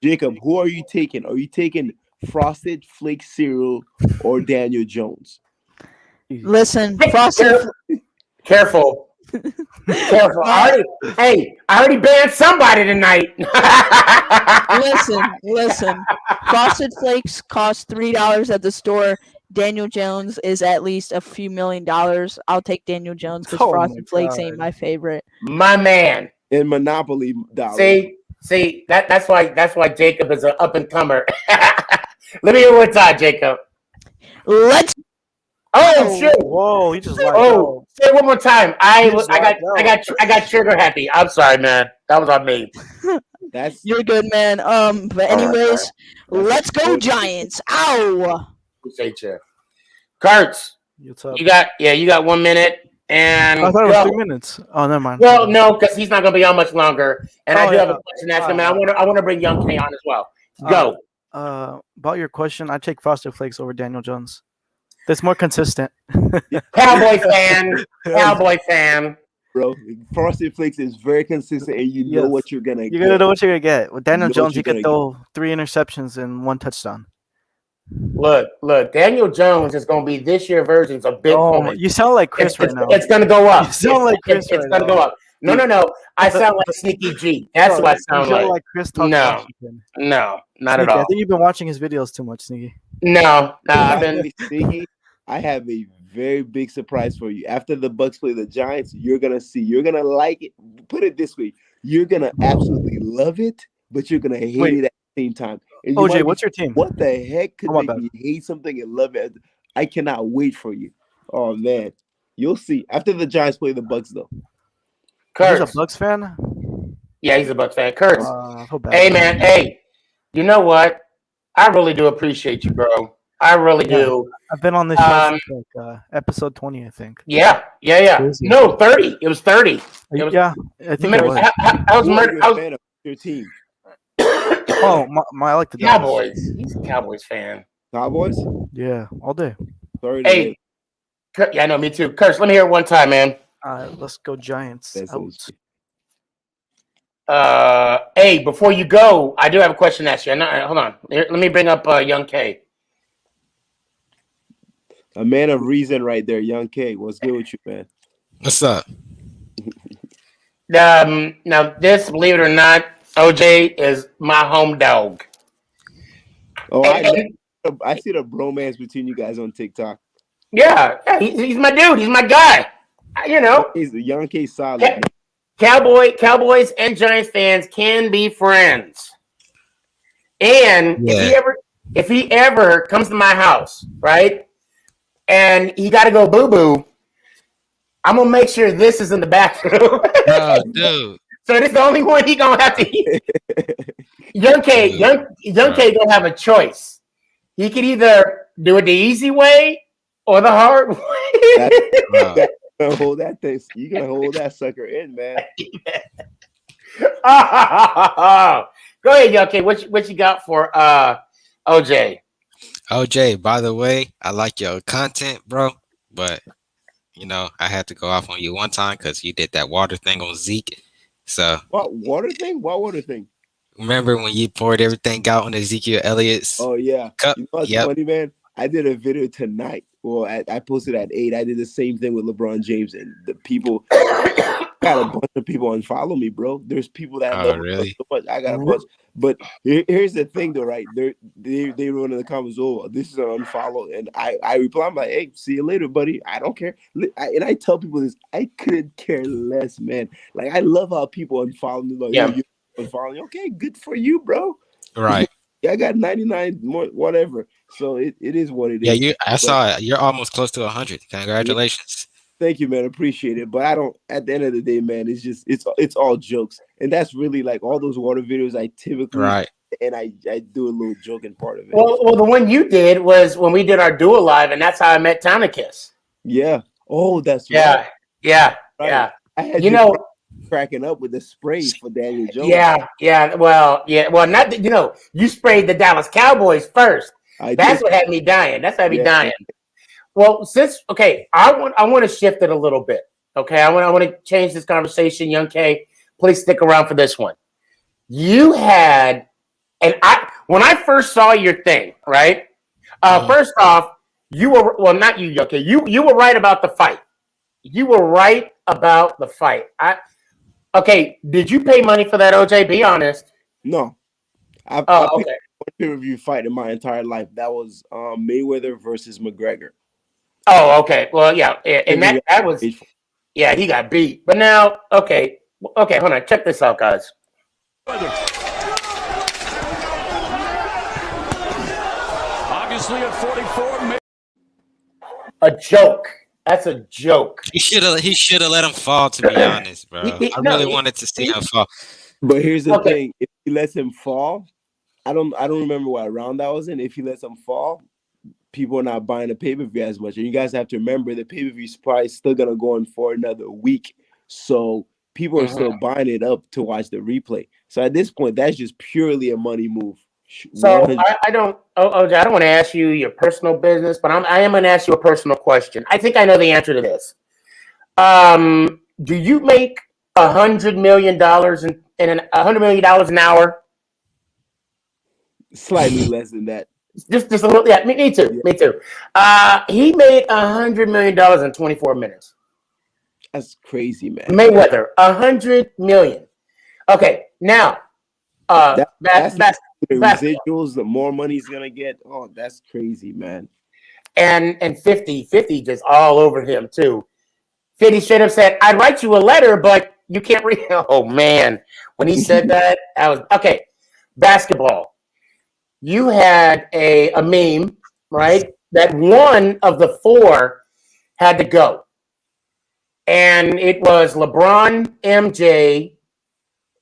[SPEAKER 21] Jacob, who are you taking? Are you taking Frosted Flake cereal or Daniel Jones?
[SPEAKER 19] Listen, Frosted.
[SPEAKER 2] Careful. I already banned somebody tonight.
[SPEAKER 19] Listen. Frosted Flakes cost $3 at the store. Daniel Jones is at least a few $1 million. I'll take Daniel Jones because Frosted Flakes ain't my favorite.
[SPEAKER 2] My man.
[SPEAKER 21] In Monopoly dollars.
[SPEAKER 2] See, that's why Jacob is an up and comer. Let me hear one time, Jacob.
[SPEAKER 19] Let's.
[SPEAKER 2] Oh shit!
[SPEAKER 1] Whoa, he just lied.
[SPEAKER 2] Say it one more time. I got trigger happy. I'm sorry, man. That was on me.
[SPEAKER 19] You're good, man. But anyways, let's go Giants. Ow!
[SPEAKER 2] Appreciate you. Kurtz, you got 1 minute. And
[SPEAKER 1] I thought it was 3 minutes. Oh, never mind.
[SPEAKER 2] Well, no, because he's not going to be on much longer. And I do have a question to ask him. And I want to bring Young K on as well. Go.
[SPEAKER 1] About your question, I take Frosted Flakes over Daniel Jones. That's more consistent.
[SPEAKER 2] Cowboy fan.
[SPEAKER 21] Bro, Frosted Flakes is very consistent, and you know what you're gonna get.
[SPEAKER 1] You're gonna know what you're gonna get. With Daniel Jones, you could throw 3 interceptions and 1 touchdown.
[SPEAKER 2] Look, Daniel Jones is going to be this year versions of Big Point.
[SPEAKER 1] You sound like Chris right now.
[SPEAKER 2] It's going to go up.
[SPEAKER 1] You sound like Chris
[SPEAKER 2] It's going to go up. No. I sound like Sneaky G. That's what I sound like.
[SPEAKER 1] Chris
[SPEAKER 2] no, not at all.
[SPEAKER 1] I think you've been watching his videos too much, Sneaky.
[SPEAKER 2] No, I've been.
[SPEAKER 21] Sneaky, I have a very big surprise for you. After the Bucs play the Giants, you're going to see. You're going to like it. Put it this way. You're going to absolutely love it, but you're going to hate it at the same time. And
[SPEAKER 1] OJ, what's your team?
[SPEAKER 21] What the heck could make me hate something and love it? I cannot wait for you. Oh man, you'll see. After the Giants play the Bucs, though.
[SPEAKER 2] Kurtz.
[SPEAKER 1] He's a Bucs fan.
[SPEAKER 2] Yeah, he's a Bucs fan. Kurtz. Hey man, hey. You know what? I really do appreciate you, bro. I really do.
[SPEAKER 1] I've been on this show since like, episode 20, I think.
[SPEAKER 2] Yeah. No, 30. It was 30. I
[SPEAKER 21] think it was. I was a fan of your team.
[SPEAKER 1] Oh, I like the
[SPEAKER 2] Cowboys. He's a Cowboys fan.
[SPEAKER 21] Cowboys?
[SPEAKER 1] Yeah, all day.
[SPEAKER 21] Sorry.
[SPEAKER 2] Hey, I know, me too. Kurtz, let me hear it one time, man.
[SPEAKER 1] Let's go Giants.
[SPEAKER 2] Hey, before you go, I do have a question to ask you. Hold on. Let me bring up Young K.
[SPEAKER 21] A man of reason right there, Young K. What's good with you, man?
[SPEAKER 3] What's up?
[SPEAKER 2] Now this, believe it or not, OJ is my home dog.
[SPEAKER 21] Oh, I see the bromance between you guys on TikTok.
[SPEAKER 2] Yeah, he's my dude. He's my guy. You know,
[SPEAKER 21] He's the Young K solid.
[SPEAKER 2] Cowboys and Giants fans can be friends. And if he ever comes to my house, right, and he got to go boo boo, I'm gonna make sure this is in the bathroom.
[SPEAKER 3] Oh, dude.
[SPEAKER 2] So this is the only one he gonna have to eat. Young K gonna have a choice. He could either do it the easy way or the hard way.
[SPEAKER 21] Hold that thing. You gonna hold that sucker in, man.
[SPEAKER 2] Go ahead, Young K. What you got for OJ?
[SPEAKER 3] OJ, by the way, I like your content, bro, but you know, I had to go off on you one time because you did that water thing on Zeke. So
[SPEAKER 21] what water thing? What water thing?
[SPEAKER 3] Remember when you poured everything out on Ezekiel Elliott's cup?
[SPEAKER 21] You know what's funny, man? I did a video tonight. Well, I posted at 8. I did the same thing with LeBron James, and the people got a bunch of people unfollow me, bro. There's people that love me so much. I got a bunch. But here's the thing, though, right? They wrote in the comments, "Oh, this is an unfollow," and I reply, I'm like, "Hey, see you later, buddy. I don't care." And I tell people this, I couldn't care less, man. Like I love how people unfollow me. Like, you unfollow me. Okay, good for you, bro.
[SPEAKER 3] Right.
[SPEAKER 21] I got 99 more, whatever. So it is what it is.
[SPEAKER 3] Yeah, I saw it. You're almost close to 100. Congratulations.
[SPEAKER 21] Thank you, man. Appreciate it. But I don't. At the end of the day, man, it's all jokes, and that's really like all those water videos. I typically and I do a little joking part of it.
[SPEAKER 2] Well, the one you did was when we did our duo live, and that's how I met Townicus.
[SPEAKER 21] Yeah. Oh, that's
[SPEAKER 2] right. Yeah.
[SPEAKER 21] I had cracking up with the spray for Daniel Jones.
[SPEAKER 2] Yeah. Well, not that, you sprayed the Dallas Cowboys first. That's what had me dying. That's what had me dying. Well, I want to shift it a little bit. Okay, I want to change this conversation. Young K, please stick around for this one. You had, when I first saw your thing, right? First off, you were not you, Young K. You were right about the fight. You were right about the fight. Okay, did you pay money for that, OJ? Be honest.
[SPEAKER 21] No. I paid one pay-per-view fight in my entire life. That was Mayweather versus McGregor.
[SPEAKER 2] Oh, okay. Well, yeah, and that was, he got beat. But now, okay, hold on. Check this out, guys.
[SPEAKER 9] Obviously, at 44,
[SPEAKER 2] a joke. That's a joke.
[SPEAKER 3] He should have let him fall. To be honest, bro, I really wanted to see him fall.
[SPEAKER 21] But here's the thing: if he lets him fall, I don't remember what round that was in. If he lets him fall, people are not buying the pay-per-view as much. And you guys have to remember the pay-per-view is probably still gonna go on for another week. So people are still buying it up to watch the replay. So at this point, that's just purely a money move.
[SPEAKER 2] So I don't want to ask you your personal business, but I am going to ask you a personal question. I think I know the answer to this. Do you make $100 million in $100 million an hour?
[SPEAKER 21] Slightly less than that.
[SPEAKER 2] Just a little. Yeah, me too. Me too. He made $100 million in 24 minutes.
[SPEAKER 21] That's crazy, man.
[SPEAKER 2] Mayweather, $100 million. Okay, now
[SPEAKER 21] that's the residuals. The more money he's gonna get. Oh, that's crazy, man.
[SPEAKER 2] And 50 just all over him too. 50 straight up said, "I'd write you a letter, but you can't read." Oh man, when he said that, I was okay. Basketball. You had a meme, right? That one of the four had to go. And it was LeBron, MJ,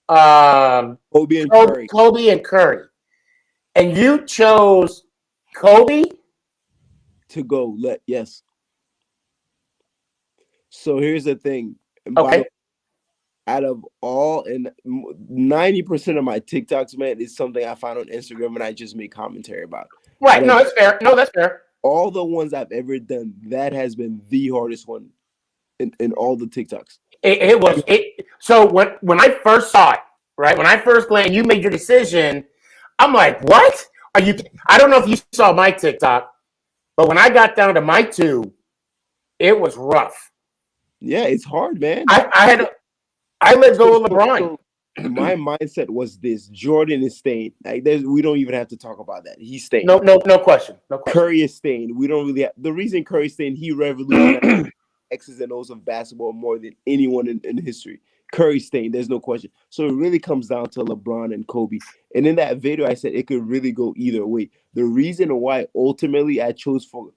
[SPEAKER 2] Kobe and Curry. And you chose Kobe
[SPEAKER 21] to go. Yes. So here's the thing.
[SPEAKER 2] Okay.
[SPEAKER 21] Out of all, and 90% of my TikToks, man, is something I find on Instagram and I just make commentary about.
[SPEAKER 2] Right. No, that's fair. That's fair.
[SPEAKER 21] All the ones I've ever done, that has been the hardest one in all the TikToks.
[SPEAKER 2] It was. So when I first saw it, right? When I first glanced, you made your decision. I'm like, what? Are you? I don't know if you saw my TikTok, but when I got down to my two, it was rough.
[SPEAKER 21] Yeah, it's hard, man.
[SPEAKER 2] I let go of LeBron.
[SPEAKER 21] My mindset was this: Jordan is staying. Like, we don't even have to talk about that. He's staying.
[SPEAKER 2] No question. No question.
[SPEAKER 21] Curry is staying. We don't really. The reason Curry's staying, he revolutionized X's and O's of basketball more than anyone in history. Curry's staying. There's no question. So it really comes down to LeBron and Kobe. And in that video, I said it could really go either way. The reason why ultimately I chose for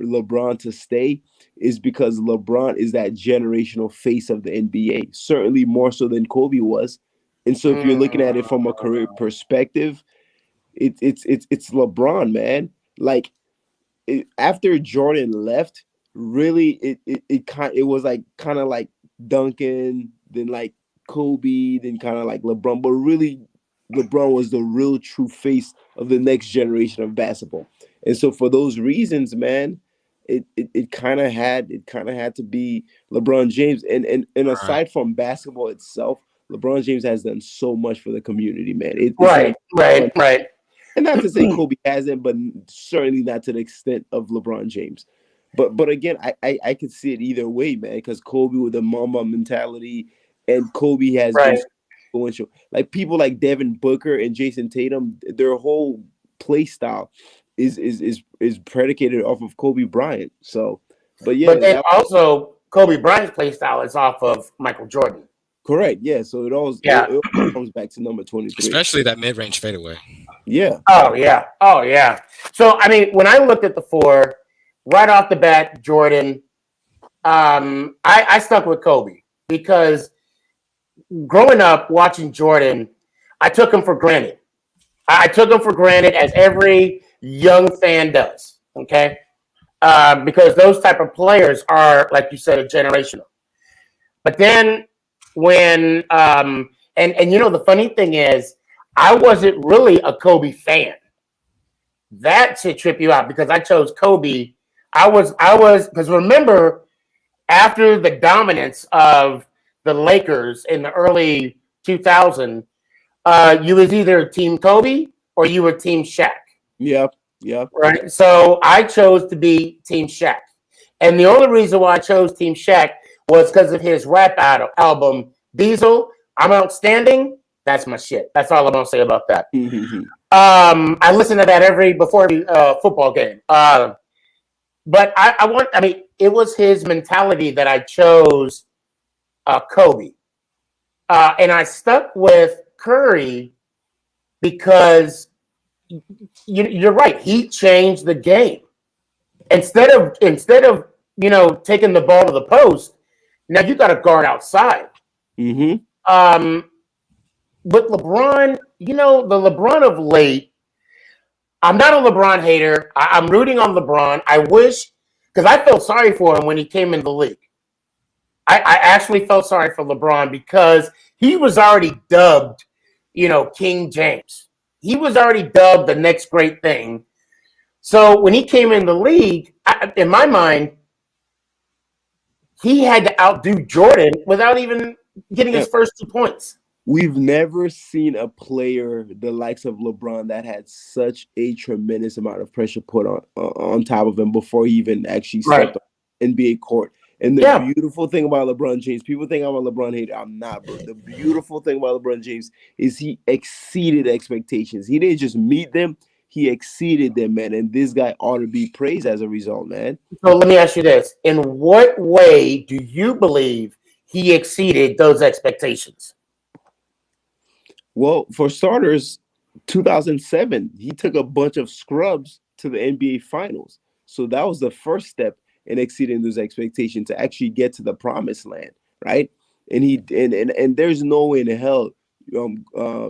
[SPEAKER 21] LeBron to stay is because LeBron is that generational face of the NBA, certainly more so than Kobe was. And so if you're looking at it from a career perspective, it's LeBron, man. Like, after Jordan left, really it was like kind of like Duncan, then like Kobe, then kind of like LeBron, but really LeBron was the real true face of the next generation of basketball. And so for those reasons, man, it kind of had to be LeBron James. And aside from basketball itself, LeBron James has done so much for the community, man.
[SPEAKER 2] Right.
[SPEAKER 21] And not to say Kobe hasn't, but certainly not to the extent of LeBron James. But again, I could see it either way, man, because Kobe with the Mamba mentality, and Kobe has been so influential. Like, people like Devin Booker and Jason Tatum, their whole play style is predicated off of Kobe Bryant. So, but then
[SPEAKER 2] also Kobe Bryant's play style is off of Michael Jordan.
[SPEAKER 21] Correct. Yeah. So it all comes back to number 23.
[SPEAKER 3] Especially that mid-range fadeaway.
[SPEAKER 21] Yeah.
[SPEAKER 2] Oh yeah. So I mean, when I looked at the four, right off the bat, Jordan, I stuck with Kobe because growing up watching Jordan, I took him for granted. I took him for granted, as every young fan does. Okay, because those type of players are, like you said, generational. But then when and the funny thing is, I wasn't really a Kobe fan. That should trip you out because I chose Kobe. I was because remember, after the dominance of the Lakers in the early 2000s, you was either Team Kobe or you were Team Shaq.
[SPEAKER 21] Yep.
[SPEAKER 2] Right. So I chose to be Team Shaq, and the only reason why I chose Team Shaq was because of his rap album Diesel. I'm Outstanding. That's my shit. That's all I'm gonna say about that. I listen to that before every football game. But I mean, it was his mentality that I chose Kobe, and I stuck with Curry because you're right. He changed the game. Instead of taking the ball to the post, now you got to guard outside. With LeBron, the LeBron of late, I'm not a LeBron hater. I'm rooting on LeBron. I wish, because I felt sorry for him when he came in the league. I actually felt sorry for LeBron because he was already dubbed, King James. He was already dubbed the next great thing. So when he came in the league, in my mind, he had to outdo Jordan without even getting his first 2 points.
[SPEAKER 21] We've never seen a player the likes of LeBron that had such a tremendous amount of pressure put on top of him before he even actually stepped on NBA court. And the beautiful thing about LeBron James, people think I'm a LeBron hater. I'm not, bro. The beautiful thing about LeBron James is he exceeded expectations. He didn't just meet them, he exceeded them, man. And this guy ought to be praised as a result, man.
[SPEAKER 2] So let me ask you this. In what way do you believe he exceeded those expectations?
[SPEAKER 21] Well, for starters, 2007, he took a bunch of scrubs to the NBA Finals. So that was the first step in exceeding those expectations to actually get to the promised land, right? And and there's no way in hell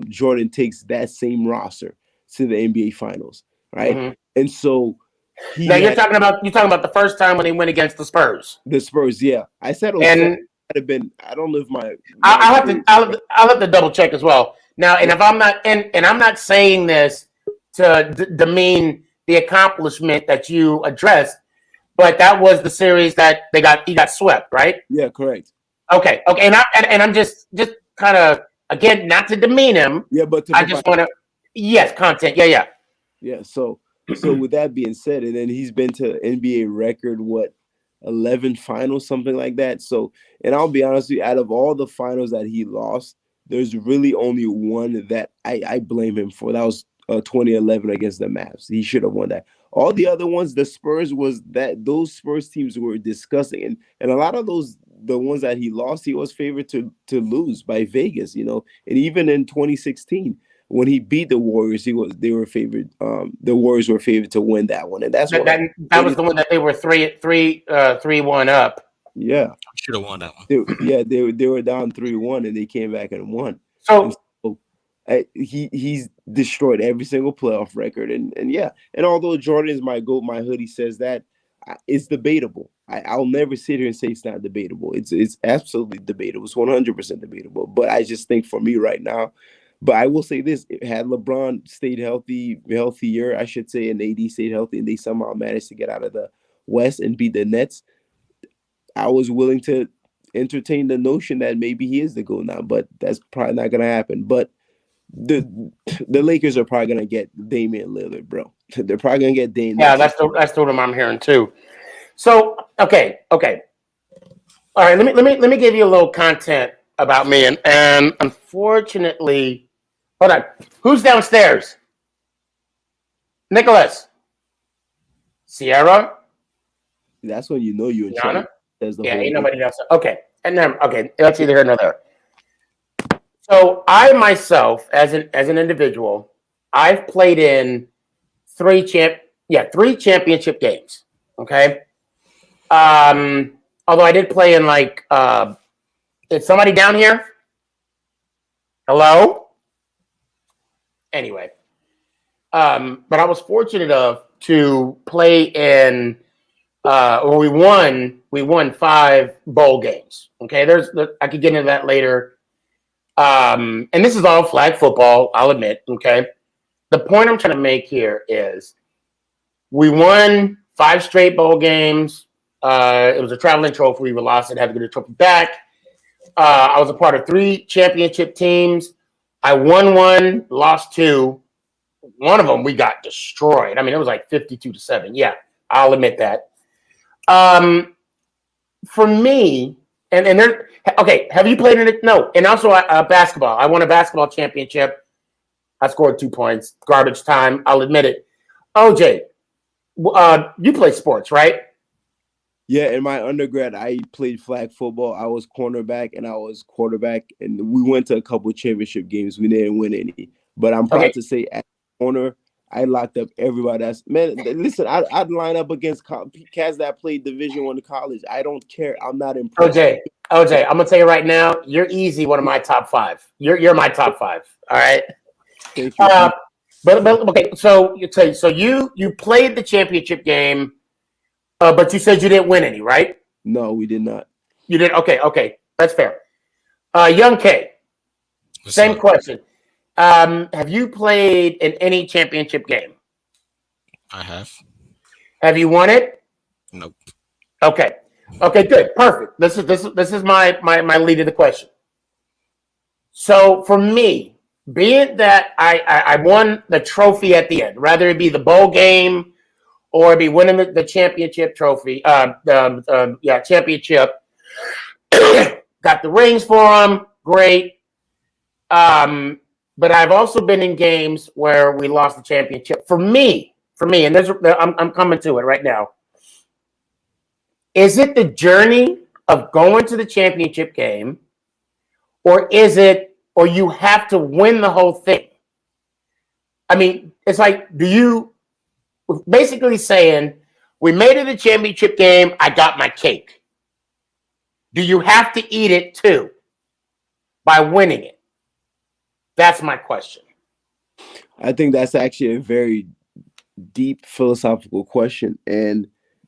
[SPEAKER 21] Jordan takes that same roster to the NBA Finals, right? And so
[SPEAKER 2] you're talking about the first time when they went against the Spurs.
[SPEAKER 21] The Spurs, yeah. I said it might have been. I don't know if
[SPEAKER 2] I'll have to double check as well. Now, and if I'm not, and I'm not saying this to demean the accomplishment that you addressed, but that was the series that he got swept, right?
[SPEAKER 21] Yeah, correct.
[SPEAKER 2] Okay, and I'm just kind of Again, not to demean him.
[SPEAKER 21] Yeah, but
[SPEAKER 2] I just want to. Yes, content. Yeah.
[SPEAKER 21] Yeah. So with that being said, and then he's been to NBA record 11 finals, something like that. So, and I'll be honest with you, out of all the finals that he lost, there's really only one that I blame him for. That was 2011 against the Mavs. He should have won that. All the other ones, the Spurs those Spurs teams were disgusting, and a lot of the ones that he lost, he was favored to lose by Vegas, and even in 2016 when he beat the Warriors, they were favored. The Warriors were favored to win that one, and that's
[SPEAKER 2] that was the one that they were 3-1 up.
[SPEAKER 21] Yeah,
[SPEAKER 3] should have won that one.
[SPEAKER 21] They were down 3-1, and they came back and won.
[SPEAKER 2] So
[SPEAKER 21] he's destroyed every single playoff record, and although Jordan's my GOAT, my hoodie says that it's debatable. I'll never sit here and say it's not debatable. It's absolutely debatable. It's 100% debatable. But I just think for me right now. But I will say this: had LeBron stayed healthier, I should say, and AD stayed healthy, and they somehow managed to get out of the West and beat the Nets, I was willing to entertain the notion that maybe he is the GOAT now. But that's probably not going to happen. But the Lakers are probably going to get Damian Lillard, bro. They're probably going to get Damian.
[SPEAKER 2] Yeah, that's what I'm hearing too. So okay. All right, let me give you a little content about me, and unfortunately. Hold on. Who's downstairs? Nicholas. Sierra.
[SPEAKER 21] That's when you know you're in trouble.
[SPEAKER 2] Ain't nobody else. Okay. And then that's either here or there. So I myself, as an individual, I've played in three championship games. Okay. Although I did play in is somebody down here? Hello? Anyway, but I was fortunate enough to play in. We won 5 bowl games. Okay, I could get into that later. And this is all flag football. I'll admit. Okay, the point I'm trying to make here is we won 5 straight bowl games. It was a traveling trophy. We lost it. Had to get the trophy back. I was a part of 3 championship teams. I won 1, lost 2. One of them we got destroyed. I mean, it was like 52-7. Yeah, I'll admit that. For me, and there. Okay, have you played in it? No. And also basketball. I won a basketball championship. I scored 2 points. Garbage time. I'll admit it. OJ, you play sports, right?
[SPEAKER 21] Yeah, in my undergrad, I played flag football. I was cornerback and I was quarterback, and we went to a couple championship games. We didn't win any, but I'm proud to say, at corner, I locked up everybody. Listen, I'd line up against cats that played Division I college. I don't care. I'm not impressed.
[SPEAKER 2] OJ, I'm gonna tell you right now, you're easy one of my top 5. You're my top 5. All right.
[SPEAKER 21] Thank you.
[SPEAKER 2] But okay, so you played the championship game. But you said you didn't win any, right?
[SPEAKER 21] No, we did not.
[SPEAKER 2] You did? Okay. That's fair. Young K, same question. Have you played in any championship game?
[SPEAKER 3] I have.
[SPEAKER 2] Have you won it?
[SPEAKER 3] Nope.
[SPEAKER 2] Okay, good. Perfect. This is my lead to the question. So for me, be it that I won the trophy at the end, rather it be the bowl game or be winning the championship trophy, championship. Got the rings for them, great. But I've also been in games where we lost the championship. For me, and I'm coming to it right now. Is it the journey of going to the championship game, or you have to win the whole thing? I mean, it's like, basically saying, we made it to the championship game, I got my cake. Do you have to eat it too by winning it? That's my question.
[SPEAKER 21] I think that's actually a very deep philosophical question, and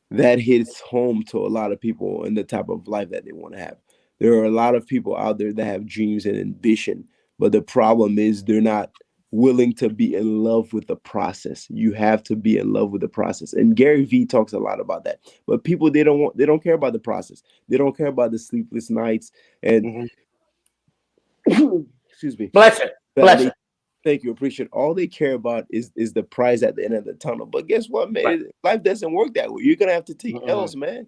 [SPEAKER 21] that hits home to a lot of people in the type of life that they want to have. There are a lot of people out there that have dreams and ambition, but the problem is they're not willing to be in love with the process. You have to be in love with the process. And Gary Vee talks a lot about that. But people, they don't care about the process. They don't care about the sleepless nights. And excuse me.
[SPEAKER 2] Bless it.
[SPEAKER 21] that
[SPEAKER 2] Bless
[SPEAKER 21] they-
[SPEAKER 2] it.
[SPEAKER 21] Thank you, appreciate it. All they care about is the prize at the end of the tunnel. But guess what, man? Life doesn't work that way. You're gonna have to take L's, man.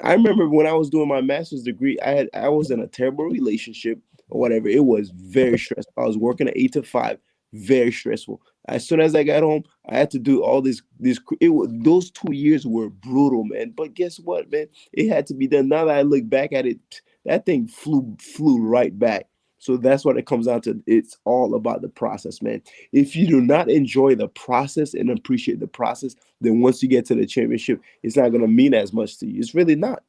[SPEAKER 21] I remember when I was doing my master's degree, I was in a terrible relationship or whatever. It was very stressful. I was working at 8 to 5, very stressful. As soon as I got home, I had to do all this. Those 2 years were brutal, man. But guess what, man? It had to be done. Now that I look back at it, that thing flew right back. So that's what it comes down to. It's all about the process, man. If you do not enjoy the process and appreciate the process, then once you get to the championship, it's not going to mean as much to you. It's really not.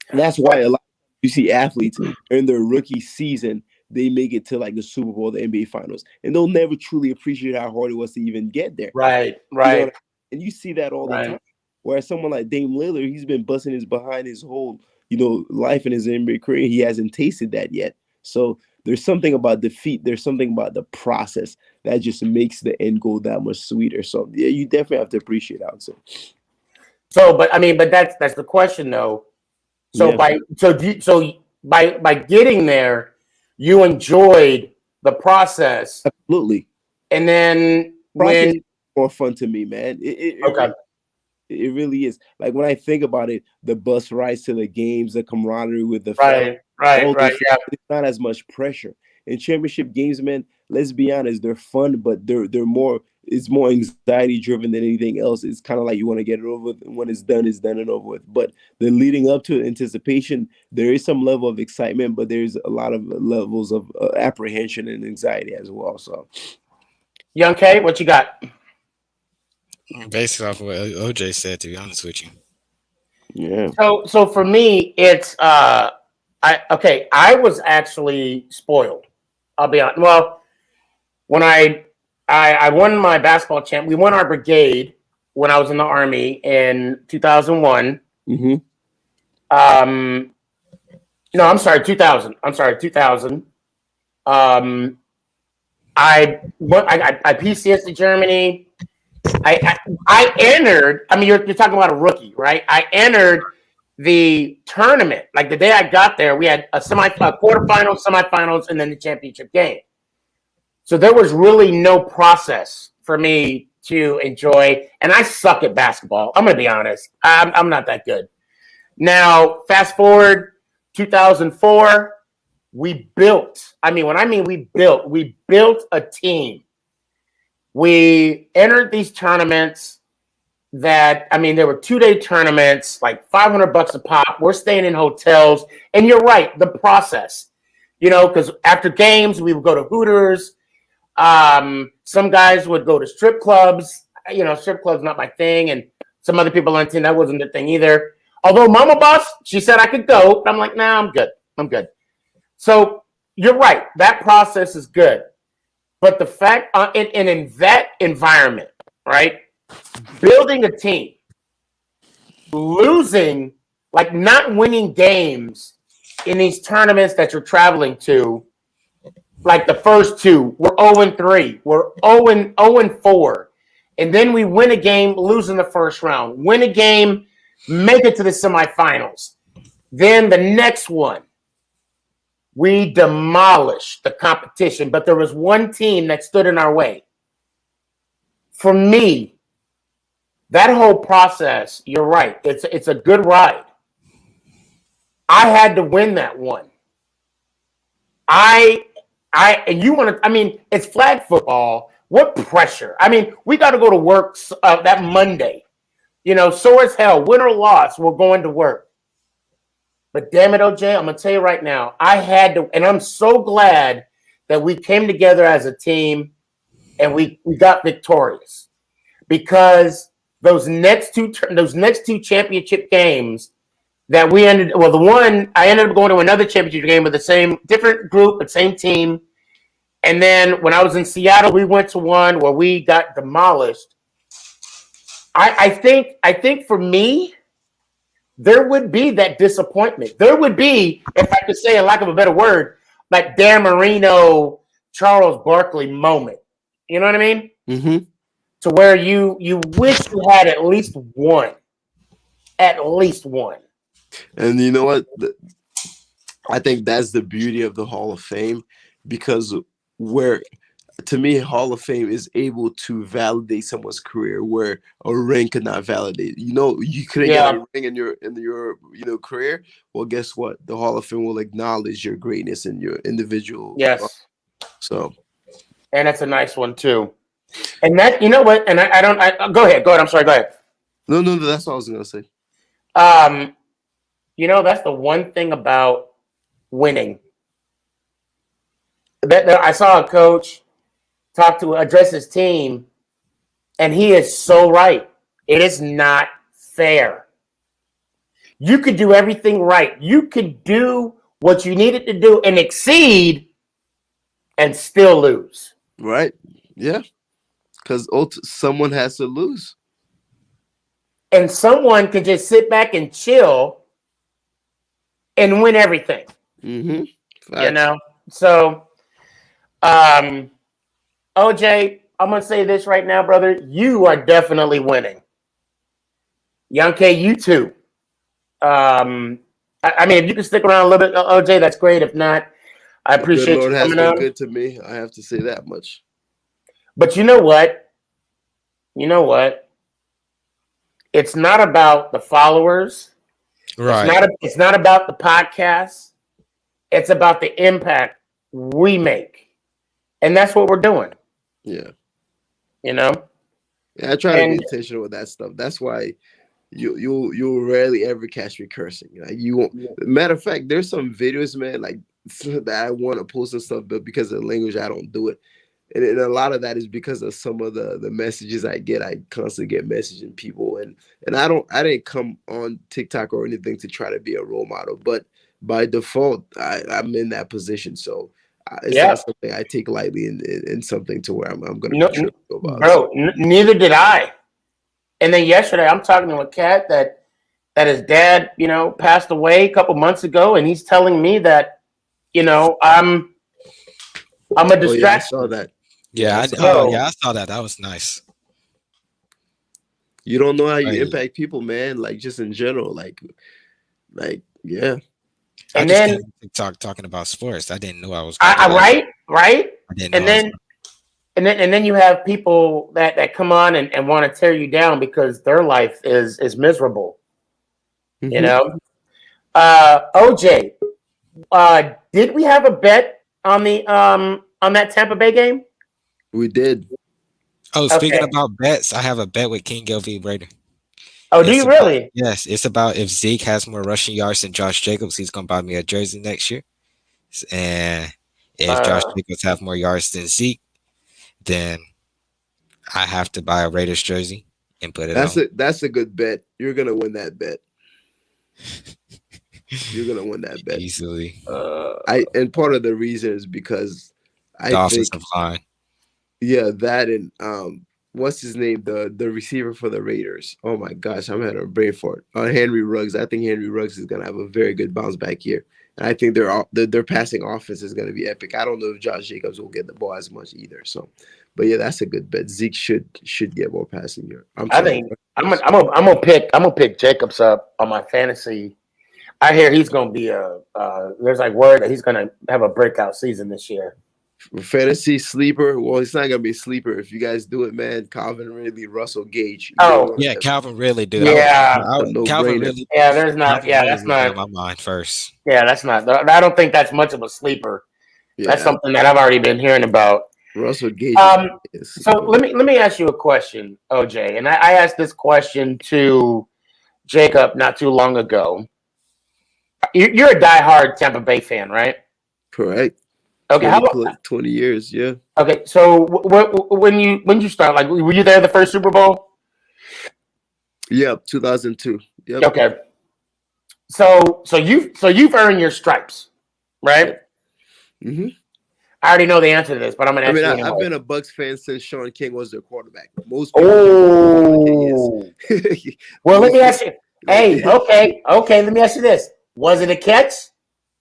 [SPEAKER 21] And that's why a lot you see athletes in their rookie season, they make it to like the Super Bowl, the NBA Finals, and they'll never truly appreciate how hard it was to even get there.
[SPEAKER 2] Right.
[SPEAKER 21] You know what I mean? And you see that all the
[SPEAKER 2] Right.
[SPEAKER 21] time. Whereas someone like Dame Lillard, he's been busting his behind his whole, life in his NBA career. He hasn't tasted that yet. So there's something about defeat. There's something about the process that just makes the end goal that much sweeter. So yeah, you definitely have to appreciate it, I would say.
[SPEAKER 2] So, but that's the question though. So
[SPEAKER 21] Yeah.
[SPEAKER 2] by getting there, you enjoyed the process.
[SPEAKER 21] Absolutely.
[SPEAKER 2] And then
[SPEAKER 21] Process
[SPEAKER 2] when
[SPEAKER 21] is more fun to me, man. It really is. Like when I think about it, the bus rides to the games, the camaraderie with the
[SPEAKER 2] Right,
[SPEAKER 21] all those
[SPEAKER 2] yeah.
[SPEAKER 21] it's not as much pressure. In championship games, man, let's be honest, they're fun, but they're more it's more anxiety driven than anything else. It's kind of like you want to get it over with, and when it's done and over with. But the leading up to it, anticipation, there is some level of excitement, but there's a lot of levels of apprehension and anxiety as well. So,
[SPEAKER 2] Young K, what you got?
[SPEAKER 3] Based off what OJ said, to be honest with you.
[SPEAKER 21] Yeah.
[SPEAKER 2] So for me, it's I was actually spoiled. I'll be honest. Well, when I won my basketball champ, we won our brigade when I was in the Army in 2001.
[SPEAKER 21] Mm-hmm.
[SPEAKER 2] No, I'm sorry, 2000. 2000. I PCS to Germany. I entered. I mean, you're talking about a rookie, right? I entered the tournament. Like the day I got there, we had a quarterfinals, semifinals, and then the championship game. So there was really no process for me to enjoy. And I suck at basketball. I'm gonna be honest. I'm not that good. Now, fast forward 2004, we built. We built a team. We entered these tournaments that, there were 2-day tournaments, like $500 a pop. We're staying in hotels. And you're right, the process, because after games, we would go to Hooters. Some guys would go to strip clubs. Strip clubs not my thing. And some other people on the team, that wasn't the thing either. Although Mama Boss, she said I could go. But I'm like, nah, I'm good. So you're right. That process is good. But the fact, in that environment, right, building a team, losing, like not winning games in these tournaments that you're traveling to, like the first two, we're 0-3, we're 0-4, and then we win a game, lose in the first round, win a game, make it to the semifinals. Then the next one, we demolished the competition, but there was one team that stood in our way. For me, that whole process, you're right, it's a good ride. I had to win that one. It's flag football. What pressure? We got to go to work that Monday. Sore as hell, win or loss, we're going to work. But damn it, OJ, I'm going to tell you right now, I had to, and I'm so glad that we came together as a team and we got victorious. Because those next two championship games that I ended up going to another championship game with the same, different group, but same team. And then when I was in Seattle, we went to one where we got demolished. I think for me, there would be that disappointment. There would be, if I could say, in lack of a better word, like Dan Marino, Charles Barkley moment. You know what I mean?
[SPEAKER 21] Mm-hmm.
[SPEAKER 2] To where you wish you had at least one. At least one.
[SPEAKER 21] And you know what? I think that's the beauty of the Hall of Fame, because where to me Hall of Fame is able to validate someone's career where a ring could not validate. You know, you couldn't get a ring in your career. Well, guess what? The Hall of Fame will acknowledge your greatness and your individual.
[SPEAKER 4] Yes.
[SPEAKER 21] So,
[SPEAKER 4] and that's a nice one too. And that, you know what? And I don't. Go ahead. Go ahead. I'm sorry. Go ahead.
[SPEAKER 21] No. That's what I was gonna say.
[SPEAKER 4] You know, that's the one thing about winning. I saw a coach address his team, and he is so right. It is not fair. You could do everything right. You could do what you needed to do and exceed and still lose.
[SPEAKER 21] Right. Yeah. Because someone has to lose.
[SPEAKER 4] And someone can just sit back and chill and win everything.
[SPEAKER 21] Mm-hmm.
[SPEAKER 4] You know? So, OJ, I'm going to say this right now, brother. You are definitely winning. Young K, you too. I mean, if you can stick around a little bit, OJ, that's great. If not, I appreciate
[SPEAKER 21] the Lord
[SPEAKER 4] you
[SPEAKER 21] has
[SPEAKER 4] coming
[SPEAKER 21] been
[SPEAKER 4] on.
[SPEAKER 21] good to me. I have to say that much.
[SPEAKER 4] But you know what? It's not about the followers.
[SPEAKER 3] Right.
[SPEAKER 4] It's not about the podcast. It's about the impact we make. And that's what we're doing.
[SPEAKER 21] Yeah.
[SPEAKER 4] You know?
[SPEAKER 21] Yeah, I try to be intentional with that stuff. That's why you'll rarely ever catch me cursing. Like you won't. Matter of fact, there's some videos, man, like that I want to post and stuff, but because of the language, I don't do it. And a lot of that is because of some of the messages I get. I constantly get messaging people, and I didn't come on TikTok or anything to try to be a role model, but by default, I'm in that position. So it's not something I take lightly, in something to where I'm going to be tripping about.
[SPEAKER 4] Bro, neither did I. And then yesterday, I'm talking to a cat that his dad, passed away a couple months ago, and he's telling me that, I'm a distraction.
[SPEAKER 21] Oh, yeah, I saw that.
[SPEAKER 3] Yeah, I saw that. That was nice.
[SPEAKER 21] You don't know how you impact people, man. Like just in general, like yeah.
[SPEAKER 4] And
[SPEAKER 3] I just
[SPEAKER 4] then
[SPEAKER 3] came on TikTok talking about sports. I didn't know I was.
[SPEAKER 4] Right.
[SPEAKER 3] I didn't know.
[SPEAKER 4] And then you have people that come on and want to tear you down because their life is miserable.
[SPEAKER 21] Mm-hmm.
[SPEAKER 4] You know, OJ, did we have a bet on that Tampa Bay game?
[SPEAKER 21] We did.
[SPEAKER 3] Oh, speaking about bets, I have a bet with King Gilvey Raider.
[SPEAKER 4] Oh, do you really?
[SPEAKER 3] Yes, it's about if Zeke has more rushing yards than Josh Jacobs, he's gonna buy me a jersey next year. And if Josh Jacobs have more yards than Zeke, then I have to buy a Raiders jersey and put it on.
[SPEAKER 21] That's a good bet. You're gonna win that bet. You're gonna win that bet
[SPEAKER 3] easily.
[SPEAKER 21] And part of the reason is because
[SPEAKER 3] the offensive line.
[SPEAKER 21] Yeah, that and what's his name? The receiver for the Raiders. Oh my gosh, I'm having a brain fart. Henry Ruggs. I think Henry Ruggs is gonna have a very good bounce back here. And I think their passing offense is gonna be epic. I don't know if Josh Jacobs will get the ball as much either. So, but yeah, that's a good bet. Zeke should get more passing here. I'm
[SPEAKER 4] gonna pick Jacobs up on my fantasy. I hear he's gonna be there's like word that he's gonna have a breakout season this year.
[SPEAKER 21] Fantasy sleeper. Well, it's not gonna be a sleeper if you guys do it, man. Calvin Ridley, Russell Gage.
[SPEAKER 3] Yeah, Calvin Ridley, dude.
[SPEAKER 4] Yeah,
[SPEAKER 21] Calvin
[SPEAKER 3] Ridley.
[SPEAKER 4] Yeah, there's not. Yeah, that's not
[SPEAKER 3] on my mind first.
[SPEAKER 4] Yeah, that's not. I don't think that's much of a sleeper. Yeah. That's something that I've already been hearing about.
[SPEAKER 21] Russell Gage.
[SPEAKER 4] So let me ask you a question, OJ, and I asked this question to Jacob not too long ago. You're a diehard Tampa Bay fan, right?
[SPEAKER 21] Correct.
[SPEAKER 4] Okay,
[SPEAKER 21] 20 years, yeah.
[SPEAKER 4] Okay, so when you start, like, were you there the first Super Bowl?
[SPEAKER 21] Yep, 2002. Yep.
[SPEAKER 4] Okay. So you've earned your stripes, right?
[SPEAKER 21] Mm-hmm.
[SPEAKER 4] I already know the answer to this, but I'm gonna ask you anyway.
[SPEAKER 21] I've been a Bucs fan since Sean King was their quarterback. Most
[SPEAKER 4] people well, let me ask you. Hey, okay. Let me ask you this: was it a catch?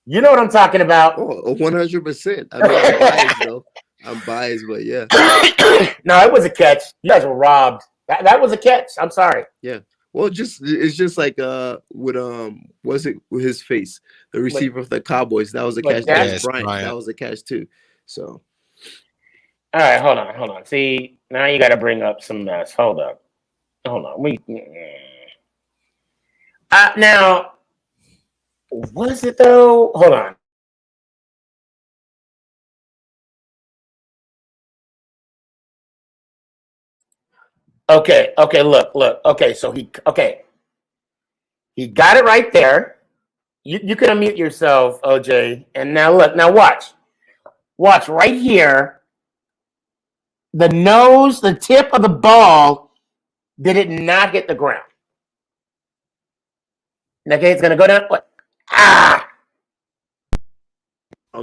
[SPEAKER 4] You know what I'm talking about.
[SPEAKER 21] 100%. I mean, I'm biased, though. I'm biased, but yeah.
[SPEAKER 4] No, it was a catch. You guys were robbed. That was a catch. I'm sorry.
[SPEAKER 21] Yeah. Well, it's just like with his face, the receiver of the Cowboys. That was a catch. That was Bryant. That was a catch too. So,
[SPEAKER 4] all right, hold on. See, now you got to bring up some mess. Hold on. Now, was it though? Hold on. Okay, look. Okay, so he got it right there. You can unmute yourself, OJ. And now look, now watch. Watch right here. The nose, the tip of the ball, did it not hit the ground? Okay, it's gonna go down. What?
[SPEAKER 21] I'm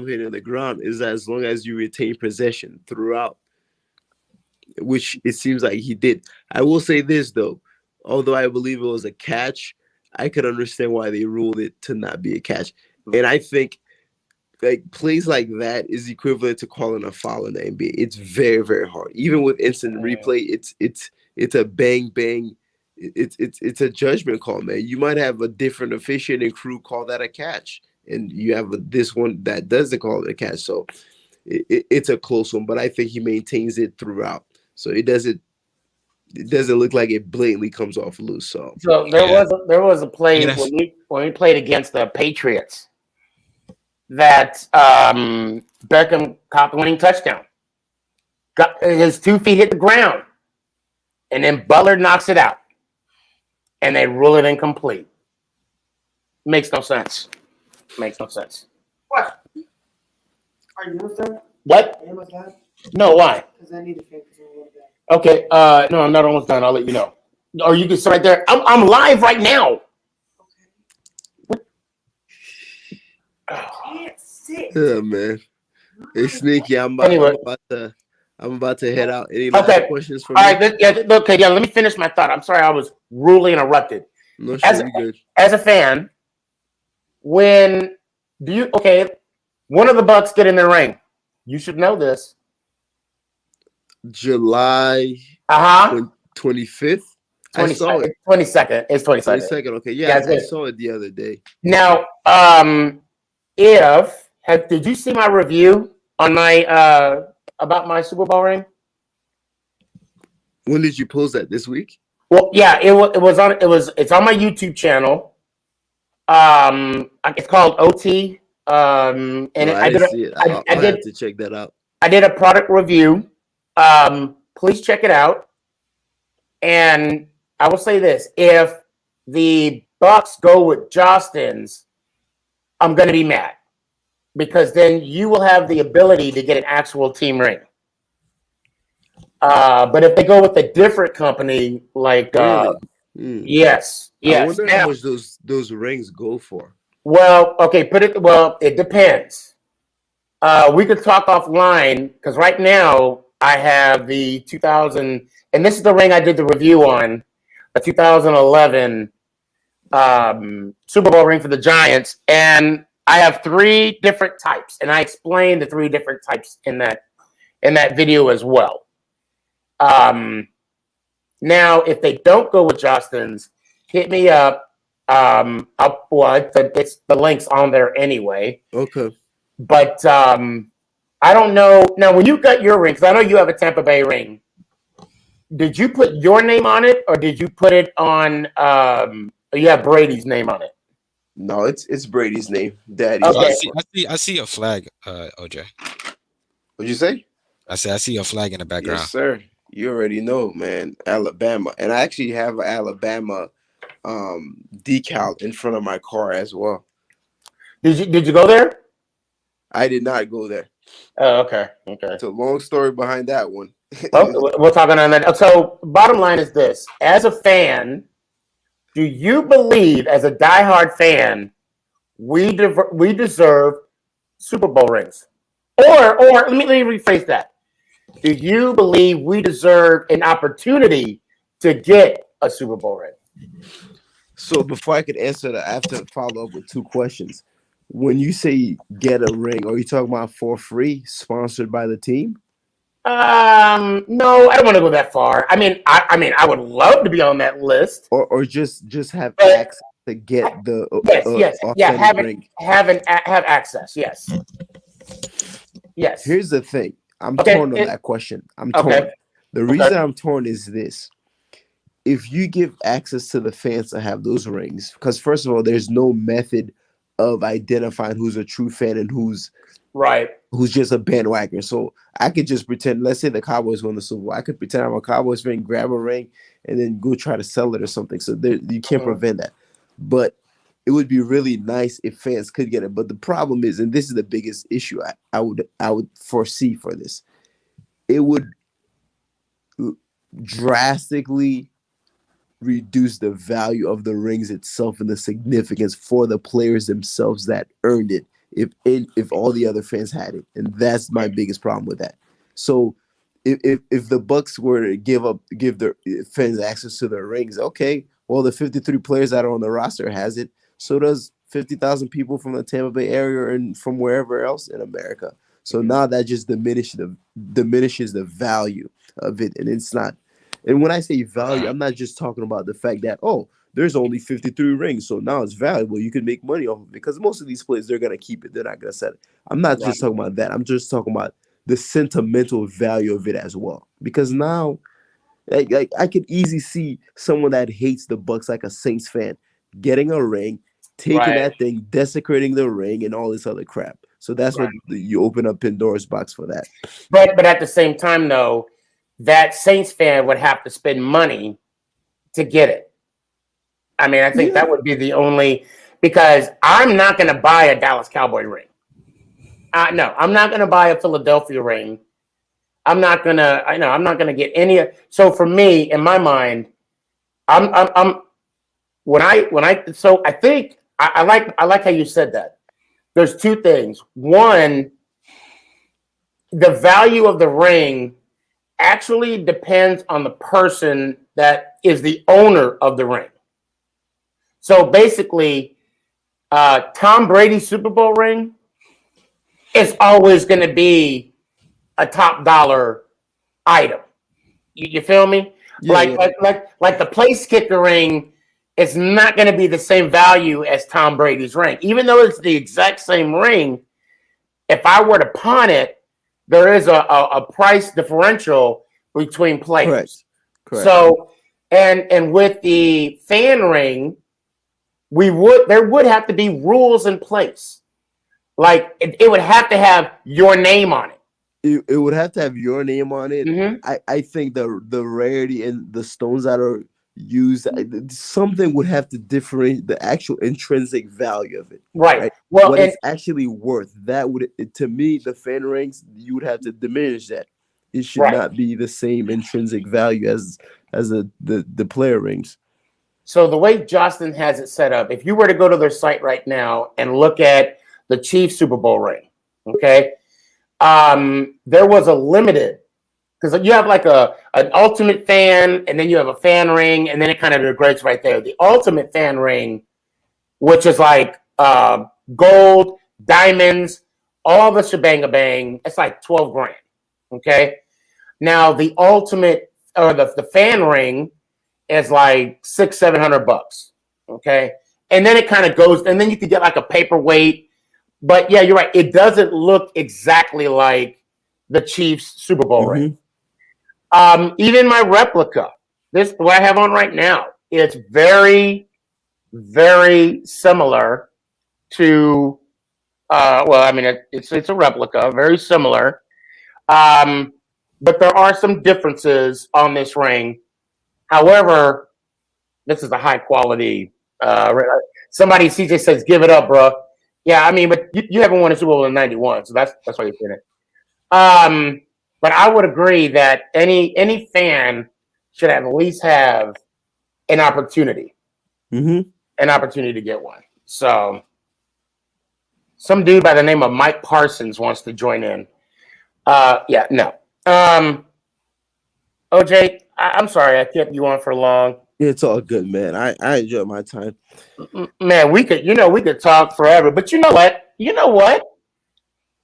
[SPEAKER 21] hitting the ground is as long as you retain possession throughout, which it seems like he did. I will say this though, although I believe it was a catch, I could understand why they ruled it to not be a catch. And I think like plays like that is equivalent to calling a foul in the NBA. It's very, very hard. Even with instant replay, it's a bang bang. It's a judgment call, man. You might have a different officiating crew call that a catch, and you have this one that doesn't call it a catch. So it's a close one, but I think he maintains it throughout. So it doesn't look like it blatantly comes off loose. So
[SPEAKER 4] there was a play when we played against the Patriots that Beckham caught the winning touchdown. His 2 feet hit the ground, and then Butler knocks it out, and they rule it incomplete. Makes no sense. What?
[SPEAKER 12] Are you with them?
[SPEAKER 4] What?
[SPEAKER 12] Are you almost done?
[SPEAKER 4] No, why?
[SPEAKER 12] Because I need to finish a little bit.
[SPEAKER 4] Okay, no, I'm not almost done. I'll let you know. Or you can sit right there. I'm live right now.
[SPEAKER 21] Oh man, hey Sneaky, I'm about to head out. Any last questions for me?
[SPEAKER 4] All right, let me finish my thought. I'm sorry, I was rudely interrupted.
[SPEAKER 21] No, sure, you're good.
[SPEAKER 4] As a fan, one of the Bucks get in the ring. You should know this.
[SPEAKER 21] July 25th. I saw it.
[SPEAKER 4] 22nd. It's 22nd.
[SPEAKER 21] 22nd. Okay, yeah, I saw it the other day.
[SPEAKER 4] Now, did you see my review on my about my Super Bowl ring?
[SPEAKER 21] When did you post that? This week?
[SPEAKER 4] Well, yeah, it's on my YouTube channel. It's called OT. And
[SPEAKER 21] I didn't see it. I'll have to check that out.
[SPEAKER 4] I did a product review. Please check it out. And I will say this: if the Bucks go with Justin's, I'm going to be mad because then you will have the ability to get an actual team ring. But if they go with a different company, like yes.
[SPEAKER 21] I wonder how much those rings go for.
[SPEAKER 4] Well, okay, it depends. We could talk offline because right now I have the 2000, and this is the ring I did the review on, a 2011 Super Bowl ring for the Giants, and I have 3 different types, and I explained the 3 different types in that video as well. Now, if they don't go with Justin's, hit me up. It's the link's on there anyway.
[SPEAKER 21] Okay.
[SPEAKER 4] But I don't know. Now, when you got your ring, because I know you have a Tampa Bay ring, did you put your name on it, or did you put it on? You have Brady's name on it.
[SPEAKER 21] No, it's Brady's name, Daddy.
[SPEAKER 3] Okay. I see a flag, OJ.
[SPEAKER 21] What'd you say?
[SPEAKER 3] I said I see a flag in the background.
[SPEAKER 21] Yes, sir. You already know, man. Alabama, and I actually have an Alabama decal in front of my car as well.
[SPEAKER 4] Did you go there?
[SPEAKER 21] I did not go there.
[SPEAKER 4] Oh, okay.
[SPEAKER 21] It's a long story behind that one.
[SPEAKER 4] We're talking on that. So, bottom line is this: as a fan, do you believe, as a diehard fan, we deserve Super Bowl rings? Or let me rephrase that. Do you believe we deserve an opportunity to get a Super Bowl ring?
[SPEAKER 21] So before I could answer that, I have to follow up with 2 questions. When you say get a ring, are you talking about for free, sponsored by the team?
[SPEAKER 4] No, I don't want to go that far. I mean, I would love to be on that list,
[SPEAKER 21] or just have access to get the
[SPEAKER 4] yes,
[SPEAKER 21] authentic ring.
[SPEAKER 4] Have access. Yes. Yes.
[SPEAKER 21] Here's the thing. I'm
[SPEAKER 4] Okay,
[SPEAKER 21] torn on that question. I'm
[SPEAKER 4] okay.
[SPEAKER 21] torn. The reason I'm torn is this. If you give access to the fans to have those rings, because first of all, there's no method of identifying who's a true fan and who's
[SPEAKER 4] Right.
[SPEAKER 21] just a bandwagon. So I could just pretend, let's say the Cowboys won the Super Bowl. I could pretend I'm a Cowboys fan, grab a ring, and then go try to sell it or something. So you can't prevent that. But it would be really nice if fans could get it. But the problem is, and this is the biggest issue I would foresee for this, it would drastically reduce the value of the rings itself and the significance for the players themselves that earned it if all the other fans had it. And that's my biggest problem with that. So if the Bucks were to give their fans access to their rings, okay, well, the 53 players that are on the roster has it. So does 50,000 people from the Tampa Bay area and from wherever else in America. So now that just diminishes the value of it. And it's not. And when I say value, I'm not just talking about the fact that, oh, there's only 53 rings, so now it's valuable. You can make money off of it. Because most of these players, they're going to keep it. They're not going to sell it. I'm not just talking about that. I'm just talking about the sentimental value of it as well. Because now, like I could easily see someone that hates the Bucks, like a Saints fan, getting a ring, taking that thing, desecrating the ring, and all this other crap. So that's what you open up Pandora's box for that.
[SPEAKER 4] But at the same time, though, that Saints fan would have to spend money to get it. I mean, I think that would be the only, because I'm not going to buy a Dallas Cowboy ring. No, I'm not going to buy a Philadelphia ring. I'm not going to get any. So for me, in my mind, I like how you said that. There's two things. One, the value of the ring actually depends on the person that is the owner of the ring. So basically, Tom Brady's Super Bowl ring is always going to be a top dollar item. You feel me? Like the place kicker ring is not going to be the same value as Tom Brady's ring, even though it's the exact same ring. If I were to pawn it, there is a price differential between players. Correct. So, and with the fan ring, there would have to be rules in place. Like it would have to have your name on it.
[SPEAKER 21] It would have to have your name on it. I think the rarity and the stones that are used, something would have to differentiate the actual intrinsic value of it.
[SPEAKER 4] Right. Well,
[SPEAKER 21] what it's actually worth. That would, to me, the fan rings, you would have to diminish that. It should not be the same intrinsic value as the player rings.
[SPEAKER 4] So the way Justin has it set up, if you were to go to their site right now and look at the Chiefs Super Bowl ring, okay, there was a limited, because you have like an ultimate fan, and then you have a fan ring, and then it kind of degrades right there. The ultimate fan ring, which is like gold, diamonds, all the shebang bang, it's like $12,000. Okay. Now the ultimate or the fan ring is like $600-700. Okay. And then it kind of goes, and then you could get like a paperweight. But yeah, you're right. It doesn't look exactly like the Chiefs Super Bowl ring. Even my replica, this what I have on right now, it's very, very similar to. Well, I mean, it's a replica, very similar. But there are some differences on this ring. However, this is a high quality. Somebody CJ says, "Give it up, bro." Yeah, I mean, but you haven't won a Super Bowl in '91, so that's why you're saying it. But I would agree that any fan should at least have an opportunity, an opportunity to get one. So, some dude by the name of Mike Parsons wants to join in. Yeah, no. OJ, I'm sorry I kept you on for long.
[SPEAKER 21] It's all good, man. I enjoy my time.
[SPEAKER 4] Man, we could talk forever, but you know what?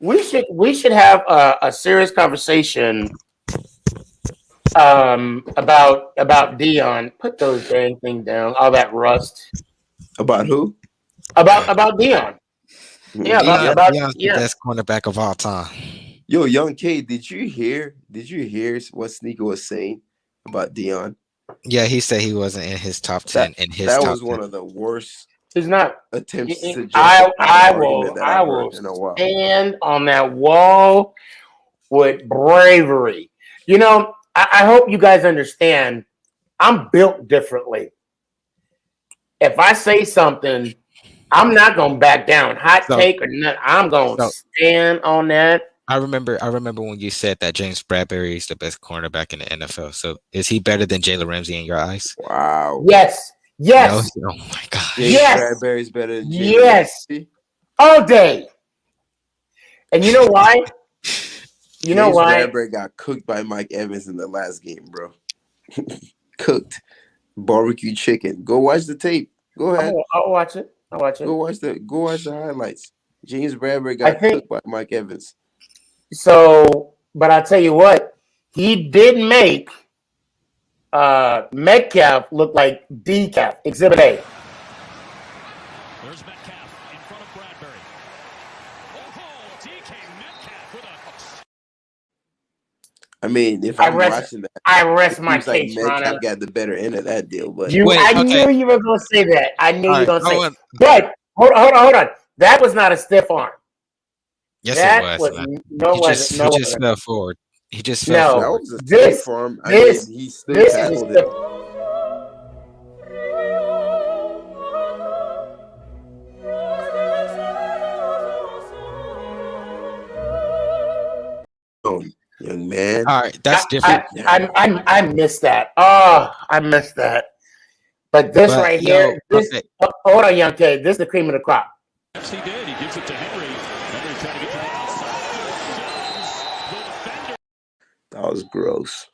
[SPEAKER 4] We should have a serious conversation about Dion. Put those dang thing down. All that rust.
[SPEAKER 21] About who?
[SPEAKER 4] About Dion. Yeah,
[SPEAKER 3] Dion's the best cornerback of all time.
[SPEAKER 21] Yo, Young K, did you hear what Sneaker was saying about Dion?
[SPEAKER 3] Yeah, he said he wasn't in his top 10. In his
[SPEAKER 21] That
[SPEAKER 3] top
[SPEAKER 21] was
[SPEAKER 3] 10.
[SPEAKER 21] one of the worst
[SPEAKER 4] He's not.
[SPEAKER 21] attempts to justify an argument that
[SPEAKER 4] I
[SPEAKER 21] I've
[SPEAKER 4] will
[SPEAKER 21] heard in a while.
[SPEAKER 4] stand on that wall with bravery. You know, I hope you guys understand. I'm built differently. If I say something, I'm not gonna back down. Hot
[SPEAKER 3] So-
[SPEAKER 4] take or not, I'm gonna
[SPEAKER 3] so-
[SPEAKER 4] stand on that.
[SPEAKER 3] I remember when you said that James Bradbury is the best cornerback in the NFL. So is he better than Jalen Ramsey in your eyes?
[SPEAKER 21] Wow.
[SPEAKER 4] Yes. Yes.
[SPEAKER 3] No? Oh my gosh.
[SPEAKER 21] James
[SPEAKER 4] Yes.
[SPEAKER 21] Bradbury's better than Jalen
[SPEAKER 4] Yes.
[SPEAKER 21] Ramsey?
[SPEAKER 4] All day. And you know why? You know
[SPEAKER 21] James
[SPEAKER 4] why?
[SPEAKER 21] Bradbury got cooked by Mike Evans in the last game, bro. Cooked. Barbecue chicken. Go watch the tape. Go ahead.
[SPEAKER 4] I'll watch it. I'll watch it.
[SPEAKER 21] Go watch the highlights. James Bradbury got cooked by Mike Evans.
[SPEAKER 4] So, but I'll tell you what, he did make Metcalf look like decaf, Exhibit A.
[SPEAKER 9] There's Metcalf in front of Bradbury. Oh, DK Metcalf with a.
[SPEAKER 21] I mean, if I'm watching that,
[SPEAKER 4] I rest
[SPEAKER 21] it
[SPEAKER 4] my
[SPEAKER 21] seems like
[SPEAKER 4] case,
[SPEAKER 21] Metcalf
[SPEAKER 4] Ronnie.
[SPEAKER 21] got the better end of that deal. But
[SPEAKER 4] I knew you were going to say that. I knew you were going to say. But hold on. That was not a stiff arm.
[SPEAKER 3] Yes,
[SPEAKER 4] that
[SPEAKER 3] it was.
[SPEAKER 4] No,
[SPEAKER 3] he just fell forward. He just fell
[SPEAKER 21] that
[SPEAKER 3] forward.
[SPEAKER 21] was a stiff arm. I mean, he still tackled it. Young man.
[SPEAKER 3] All right, that's different.
[SPEAKER 4] I missed that. Oh, I missed that. But this right here, hold on, Young K. This is the cream of the crop.
[SPEAKER 9] Yes, he did. He gives it to Henry. Henry trying to get to the outside.
[SPEAKER 21] That was gross.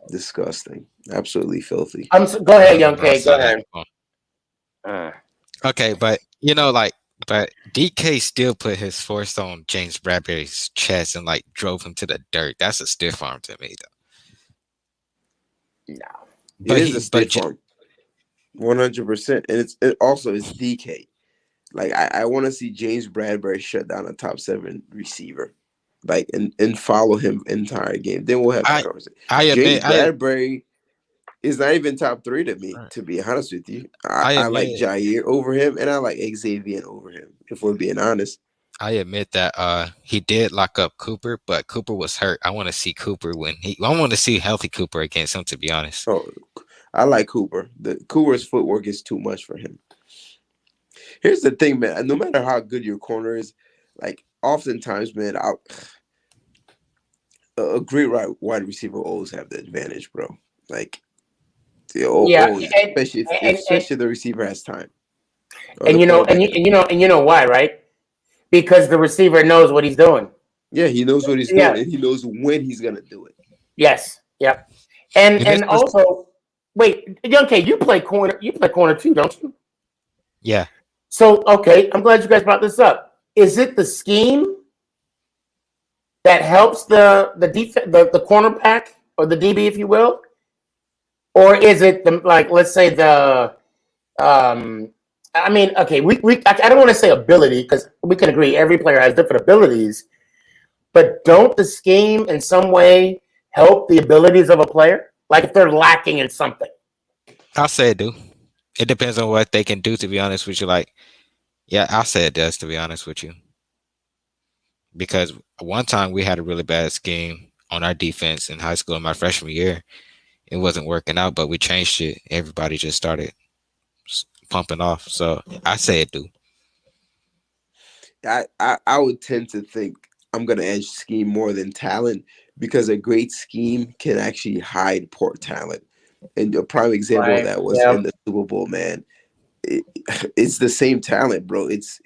[SPEAKER 21] Disgusting. Absolutely filthy.
[SPEAKER 4] Go ahead, Young K. Go ahead.
[SPEAKER 3] Okay, but but DK still put his force on James Bradbury's chest and drove him to the dirt. That's a stiff arm to me, though.
[SPEAKER 21] No, it is a stiff arm. 100%, and it's DK. I want to see James Bradbury shut down a top 7 receiver, and follow him entire game. Then we'll have the conversation. James Bradbury is not even top 3 to me, to be honest with you. I like Jair over him, and I like Xavier over him, if we're being honest.
[SPEAKER 3] I admit that he did lock up Cooper, but Cooper was hurt. I want to see Cooper I want to see healthy Cooper against him, to be honest.
[SPEAKER 21] Oh, I like Cooper. Cooper's footwork is too much for him. Here's the thing, man. No matter how good your corner is, oftentimes, man, a great wide receiver will always have the advantage, bro. Especially if the receiver has time.
[SPEAKER 4] And you know why, right? Because the receiver knows what he's doing.
[SPEAKER 21] Yeah, he knows what he's doing, and he knows when he's gonna do it.
[SPEAKER 4] Yes. Yep. And also, wait, Young K, you play corner. You play corner too, don't you?
[SPEAKER 3] Yeah.
[SPEAKER 4] So okay, I'm glad you guys brought this up. Is it the scheme that helps the cornerback or the DB, if you will, or is it let's say the I mean, okay, I don't want to say ability because we can agree every player has different abilities, but don't the scheme in some way help the abilities of a player? Like if they're lacking in something.
[SPEAKER 3] I'll say it do. It depends on what they can do, to be honest with you. Yeah, I'll say it does, to be honest with you. Because one time we had a really bad scheme on our defense in high school in my freshman year. It wasn't working out, but we changed it. Everybody just started pumping off. So I say it do.
[SPEAKER 21] I would tend to think I'm gonna edge scheme more than talent, because a great scheme can actually hide poor talent. And a prime example of that was in the Super Bowl, man. It's the same talent, bro. It's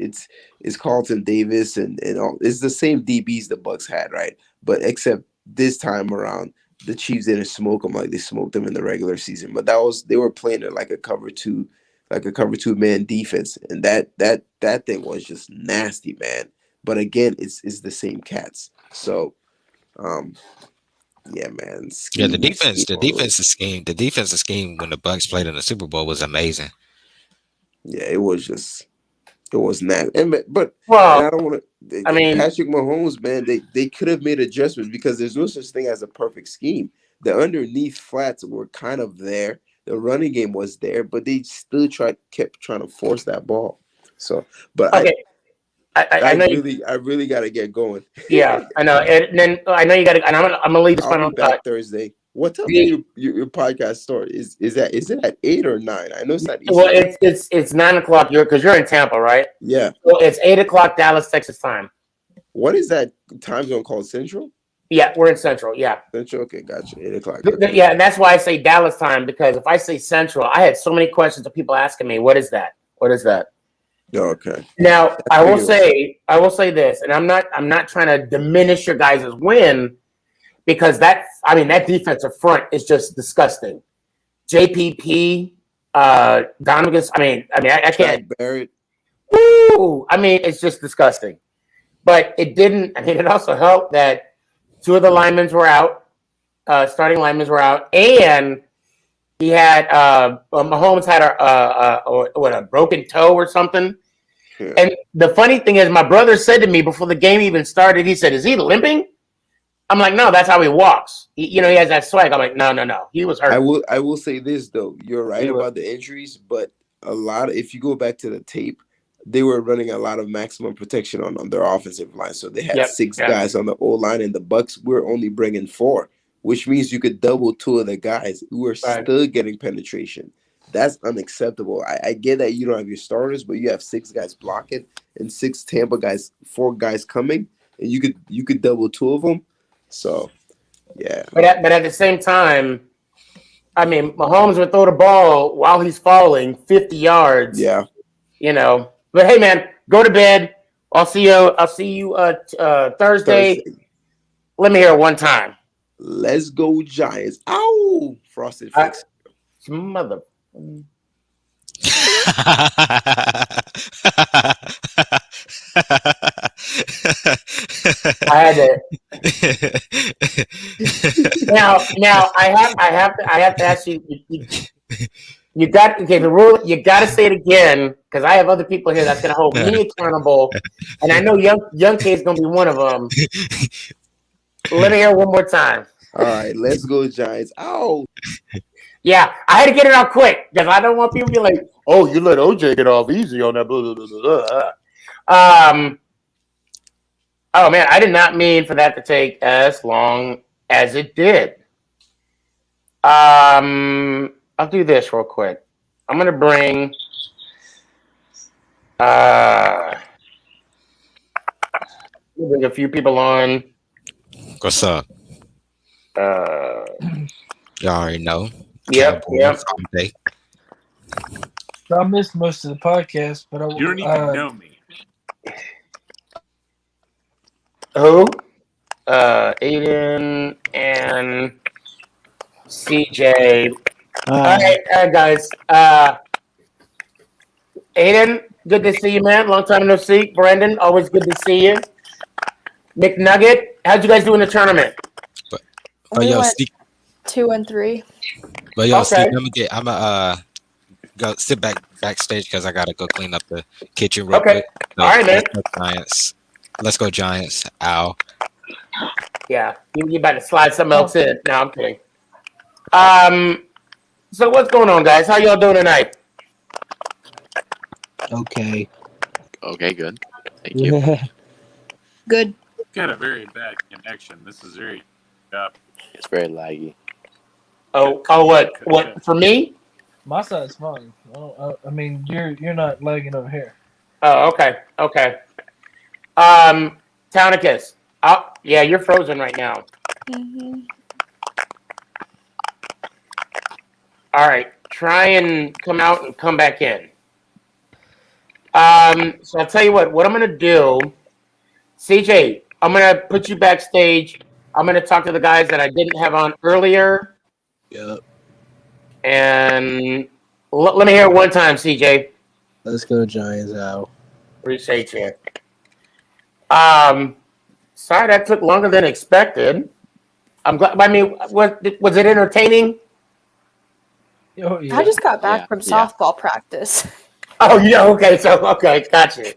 [SPEAKER 21] Carlton Davis and all. It's the same DBs the Bucks had, right? But except this time around, the Chiefs didn't smoke them like they smoked them in the regular season. But they were playing it like a cover two man defense, and that thing was just nasty, man. But again, it's the same cats. So, yeah, man.
[SPEAKER 3] The defensive scheme when the Bucks played in the Super Bowl was amazing.
[SPEAKER 21] Yeah, it was just It was not. But
[SPEAKER 4] Well,
[SPEAKER 21] I don't want to.
[SPEAKER 4] I mean,
[SPEAKER 21] Patrick Mahomes, man, they could have made adjustments because there's no such thing as a perfect scheme. The underneath flats were kind of there. The running game was there, but they still kept trying to force that ball. So, but
[SPEAKER 4] okay, I know.
[SPEAKER 21] I really got to get going.
[SPEAKER 4] Yeah, I know. And then I know you got to. And I'm gonna leave this
[SPEAKER 21] I'll
[SPEAKER 4] final
[SPEAKER 21] be back
[SPEAKER 4] thought.
[SPEAKER 21] Thursday. What time is your podcast start? Is it at 8 or 9? I know it's not Eastern.
[SPEAKER 4] Well, it's 9 o'clock. Because you're in Tampa, right?
[SPEAKER 21] Yeah.
[SPEAKER 4] Well, it's 8 o'clock Dallas, Texas time.
[SPEAKER 21] What is that time zone called? Central?
[SPEAKER 4] Yeah, we're in Central. Yeah.
[SPEAKER 21] Central. Okay, gotcha. 8 o'clock.
[SPEAKER 4] Yeah, and that's why I say Dallas time, because if I say Central, I had so many questions of people asking me, "What is that? What is that?"
[SPEAKER 21] Okay.
[SPEAKER 4] Now I will say this, and I'm not trying to diminish your guys' win, because that defensive front is just disgusting. JPP, Donegan. I can't.
[SPEAKER 21] Barrett.
[SPEAKER 4] Woo! It's just disgusting. But it didn't. It also helped that two of the linemen were out, starting linemen were out, and he had Mahomes had a broken toe or something. Yeah. And the funny thing is, my brother said to me before the game even started, he said, "Is he limping?" I'm like, "No, that's how he walks. He has that swag." I'm like, No, he was hurt.
[SPEAKER 21] I will say this though, you're right about the injuries, but if you go back to the tape, they were running a lot of maximum protection on their offensive line. So they had six guys on the O line, and the Bucks were only bringing 4, which means you could double 2 of the guys who were still getting penetration. That's unacceptable. I get that you don't have your starters, but you have 6 guys blocking and 6 Tampa guys, 4 guys coming, and you could double 2 of them. So, yeah.
[SPEAKER 4] But at the same time, Mahomes would throw the ball while he's falling 50 yards.
[SPEAKER 21] Yeah.
[SPEAKER 4] But hey, man, go to bed. I'll see you Thursday. Let me hear it one time.
[SPEAKER 21] Let's go Giants. Ow! Frosted Flakes.
[SPEAKER 4] Mother. I had to. Now I have to ask you. You got the rule. You got to say it again, because I have other people here that's going to hold me accountable, and I know young kid's going to be one of them. Let me hear it one more time.
[SPEAKER 21] All right, let's go Giants. Ow!
[SPEAKER 4] Yeah, I had to get it out quick because I don't want people to be like, "Oh, you let OJ get off easy on that." Blah, blah, blah, blah. Oh man, I did not mean for that to take as long as it did. I'll do this real quick. I'm gonna bring a few people on.
[SPEAKER 3] What's up? Y'all already know.
[SPEAKER 4] Yep.
[SPEAKER 8] So I missed most of the podcast, but
[SPEAKER 9] You don't even know me.
[SPEAKER 4] Who? Aiden and CJ. All right, guys. Aiden, good to see you, man. Long time no see. Brendan, always good to see you. McNugget, how'd you guys do in the tournament?
[SPEAKER 3] We went
[SPEAKER 22] 2-3.
[SPEAKER 3] But yo, Steve, I'm gonna go sit backstage because I gotta go clean up the kitchen real quick. So,
[SPEAKER 4] all right, man.
[SPEAKER 3] Let's go Giants. Ow.
[SPEAKER 4] Yeah, you about to slide something else in. No, I'm kidding. So what's going on, guys? How y'all doing tonight?
[SPEAKER 14] Okay.
[SPEAKER 23] Okay, good. Thank you.
[SPEAKER 22] Good.
[SPEAKER 9] Got a very bad connection. This is very up.
[SPEAKER 23] It's very laggy.
[SPEAKER 4] Oh, what for me?
[SPEAKER 8] My side's fine. You're not lagging over here.
[SPEAKER 4] Oh, okay. Townicus. Oh, yeah, you're frozen right now.
[SPEAKER 22] Mm-hmm.
[SPEAKER 4] All right, try and come out and come back in. So I'll tell you what I'm gonna do. CJ, I'm gonna put you backstage. I'm gonna talk to the guys that I didn't have on earlier.
[SPEAKER 14] Yep.
[SPEAKER 4] And let me hear it one time, CJ.
[SPEAKER 14] Let's go Giants out.
[SPEAKER 4] Appreciate you. Sorry that took longer than expected. I'm glad. Was it entertaining?
[SPEAKER 22] I just got back from softball practice.
[SPEAKER 4] Oh, yeah. Okay. So okay, gotcha.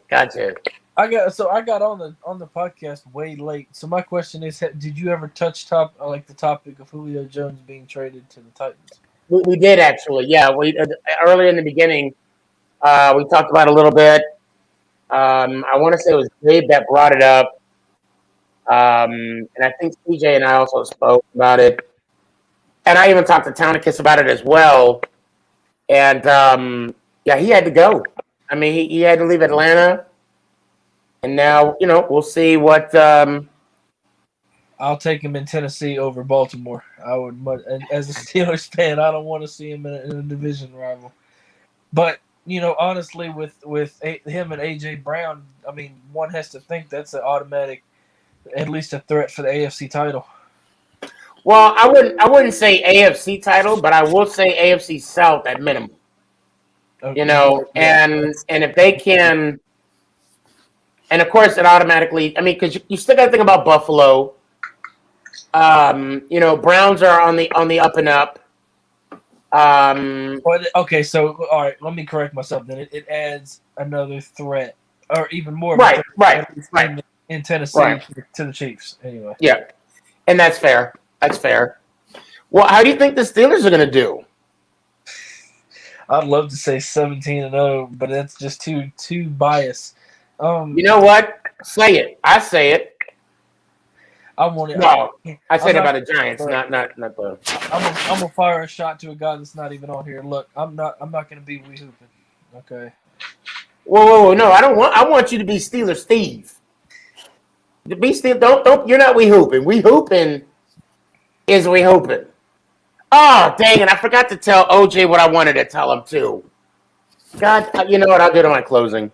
[SPEAKER 8] I got on the podcast way late. So my question is, did you ever touch the topic of Julio Jones being traded to the Titans?
[SPEAKER 4] We did actually. Yeah. We early in the beginning, we talked about it a little bit. I want to say it was Gabe that brought it up, and I think CJ and I also spoke about it, and I even talked to Townicus about it as well. And yeah, he had to go. I mean, he had to leave Atlanta, and now we'll see what.
[SPEAKER 8] I'll take him in Tennessee over Baltimore. I would, and as a Steelers fan, I don't want to see him in a division rival. But honestly, with him and AJ Brown, I mean, one has to think that's an automatic, at least a threat for the AFC title.
[SPEAKER 4] Well, I wouldn't say AFC title, but I will say AFC South at minimum.
[SPEAKER 8] Okay.
[SPEAKER 4] And if they can, and of course it automatically. I mean, because you still got to think about Buffalo. Browns are on the up and up.
[SPEAKER 8] Okay, so all right, let me correct myself. Then it adds another threat, or even more.
[SPEAKER 4] Right.
[SPEAKER 8] In Tennessee to the Chiefs, anyway.
[SPEAKER 4] Yeah, and that's fair. That's fair. Well, how do you think the Steelers are going to do?
[SPEAKER 8] I'd love to say 17-0, but that's just too biased.
[SPEAKER 4] You know what? Say it. I say it.
[SPEAKER 8] I want it.
[SPEAKER 4] No, I said about the Giants, not the.
[SPEAKER 8] I'm gonna fire a shot to a guy that's not even on here. Look, I'm not gonna be wee hooping. Okay.
[SPEAKER 4] Whoa! No, I don't want. I want you to be Steeler Steve. To be Steve, don't. You're not wee hooping. Wee hooping is wee hooping. Oh, dang it! I forgot to tell OJ what I wanted to tell him too. God, you know what? I'll do it in my closing.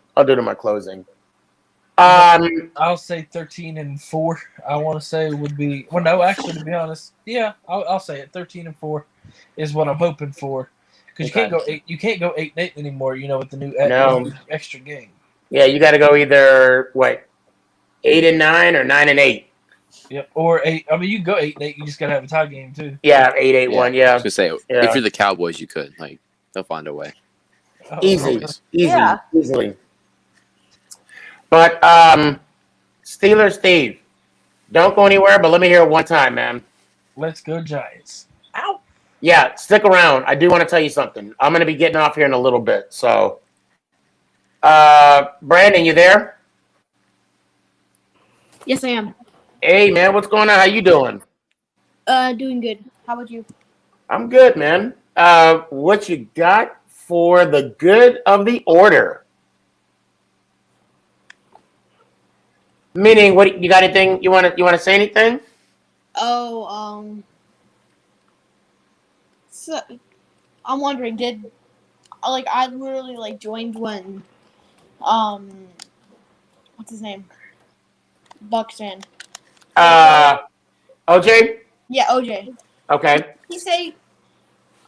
[SPEAKER 8] I'll say 13-4. I want to say would be no. Actually, to be honest, yeah, I'll say it. 13-4 is what I'm hoping for, because you can't go 8. You can't go 8-8 anymore. With the new extra game.
[SPEAKER 4] Yeah, you got to go either 8-9 or 9-8.
[SPEAKER 8] Yep, or 8. I mean, you can go 8-8. You just got to have a tie game too.
[SPEAKER 4] Yeah, 8-8-1. Yeah.
[SPEAKER 23] I was gonna say, if you're the Cowboys, you could they'll find a way.
[SPEAKER 4] Easily. But Steelers Steve, don't go anywhere, but let me hear it one time, man.
[SPEAKER 8] Let's go Giants. Ow.
[SPEAKER 4] Yeah, stick around. I do want to tell you something. I'm going to be getting off here in a little bit. So, Brandon, you there?
[SPEAKER 22] Yes, I am.
[SPEAKER 4] Hey, man, what's going on? How you doing?
[SPEAKER 22] Doing good. How about you?
[SPEAKER 4] I'm good, man. What you got for the good of the order? Meaning, what you got? Anything you want to say? Anything?
[SPEAKER 22] Oh, so I'm wondering, I literally joined when what's his name? Bucks fan.
[SPEAKER 4] OJ?
[SPEAKER 22] Yeah, OJ.
[SPEAKER 4] Okay.
[SPEAKER 22] Did he say,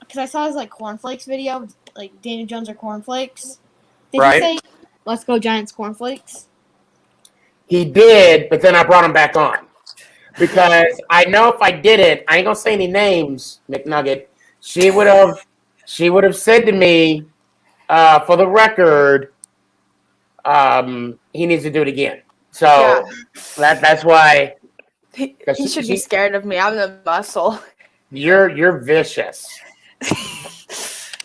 [SPEAKER 22] because I saw his cornflakes video, Daniel Jones or cornflakes. Did he say, "Let's go Giants cornflakes"?
[SPEAKER 4] He did, but then I brought him back on because I know if I didn't, I ain't gonna say any names, McNugget. She would have said to me, for the record, he needs to do it again. So that's why
[SPEAKER 5] he should be scared of me. I'm the muscle.
[SPEAKER 4] You're vicious.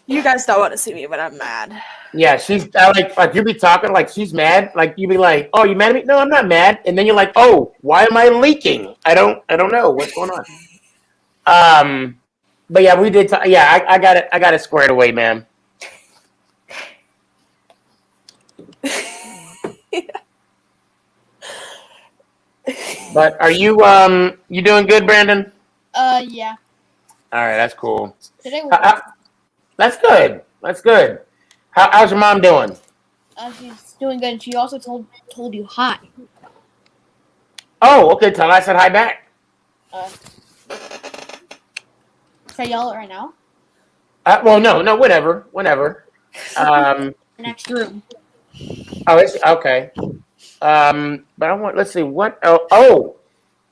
[SPEAKER 5] You guys don't want to see me, but I'm mad.
[SPEAKER 4] Yeah, she's like you be talking like she's mad. Like you be like, "Oh, you mad at me?" No, I'm not mad. And then you're like, "Oh, why am I leaking? I don't know what's going on." But yeah, we did. I got it. I got it squared away, man. But are you doing good, Brandon?
[SPEAKER 22] Yeah.
[SPEAKER 4] All right, that's cool.
[SPEAKER 22] Today was
[SPEAKER 4] That's good. That's good. How's your mom doing?
[SPEAKER 22] She's doing good. She also told you hi.
[SPEAKER 4] Oh, okay. Tell her I said hi back.
[SPEAKER 22] Should I yell it right now?
[SPEAKER 4] Well, no, whatever.
[SPEAKER 22] Next room.
[SPEAKER 4] Oh, it's okay. But let's see what. Oh,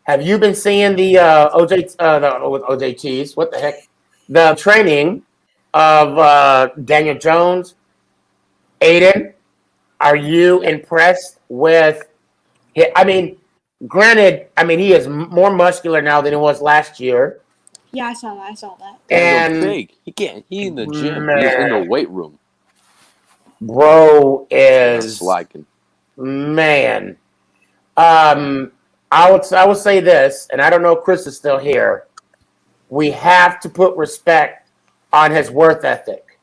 [SPEAKER 4] have you been seeing the OJTs? What the heck? The training of Daniel Jones Aiden, are you impressed with? I mean, granted, I mean he is more muscular now than he was last year.
[SPEAKER 22] Yeah, I saw that. I saw that.
[SPEAKER 23] And
[SPEAKER 4] And
[SPEAKER 23] big. He can't. He in the gym. He is in the weight room.
[SPEAKER 4] Bro is
[SPEAKER 23] slacking.
[SPEAKER 4] Man. I would say this, and I don't know if Chris is still here. We have to put respect on his work ethic,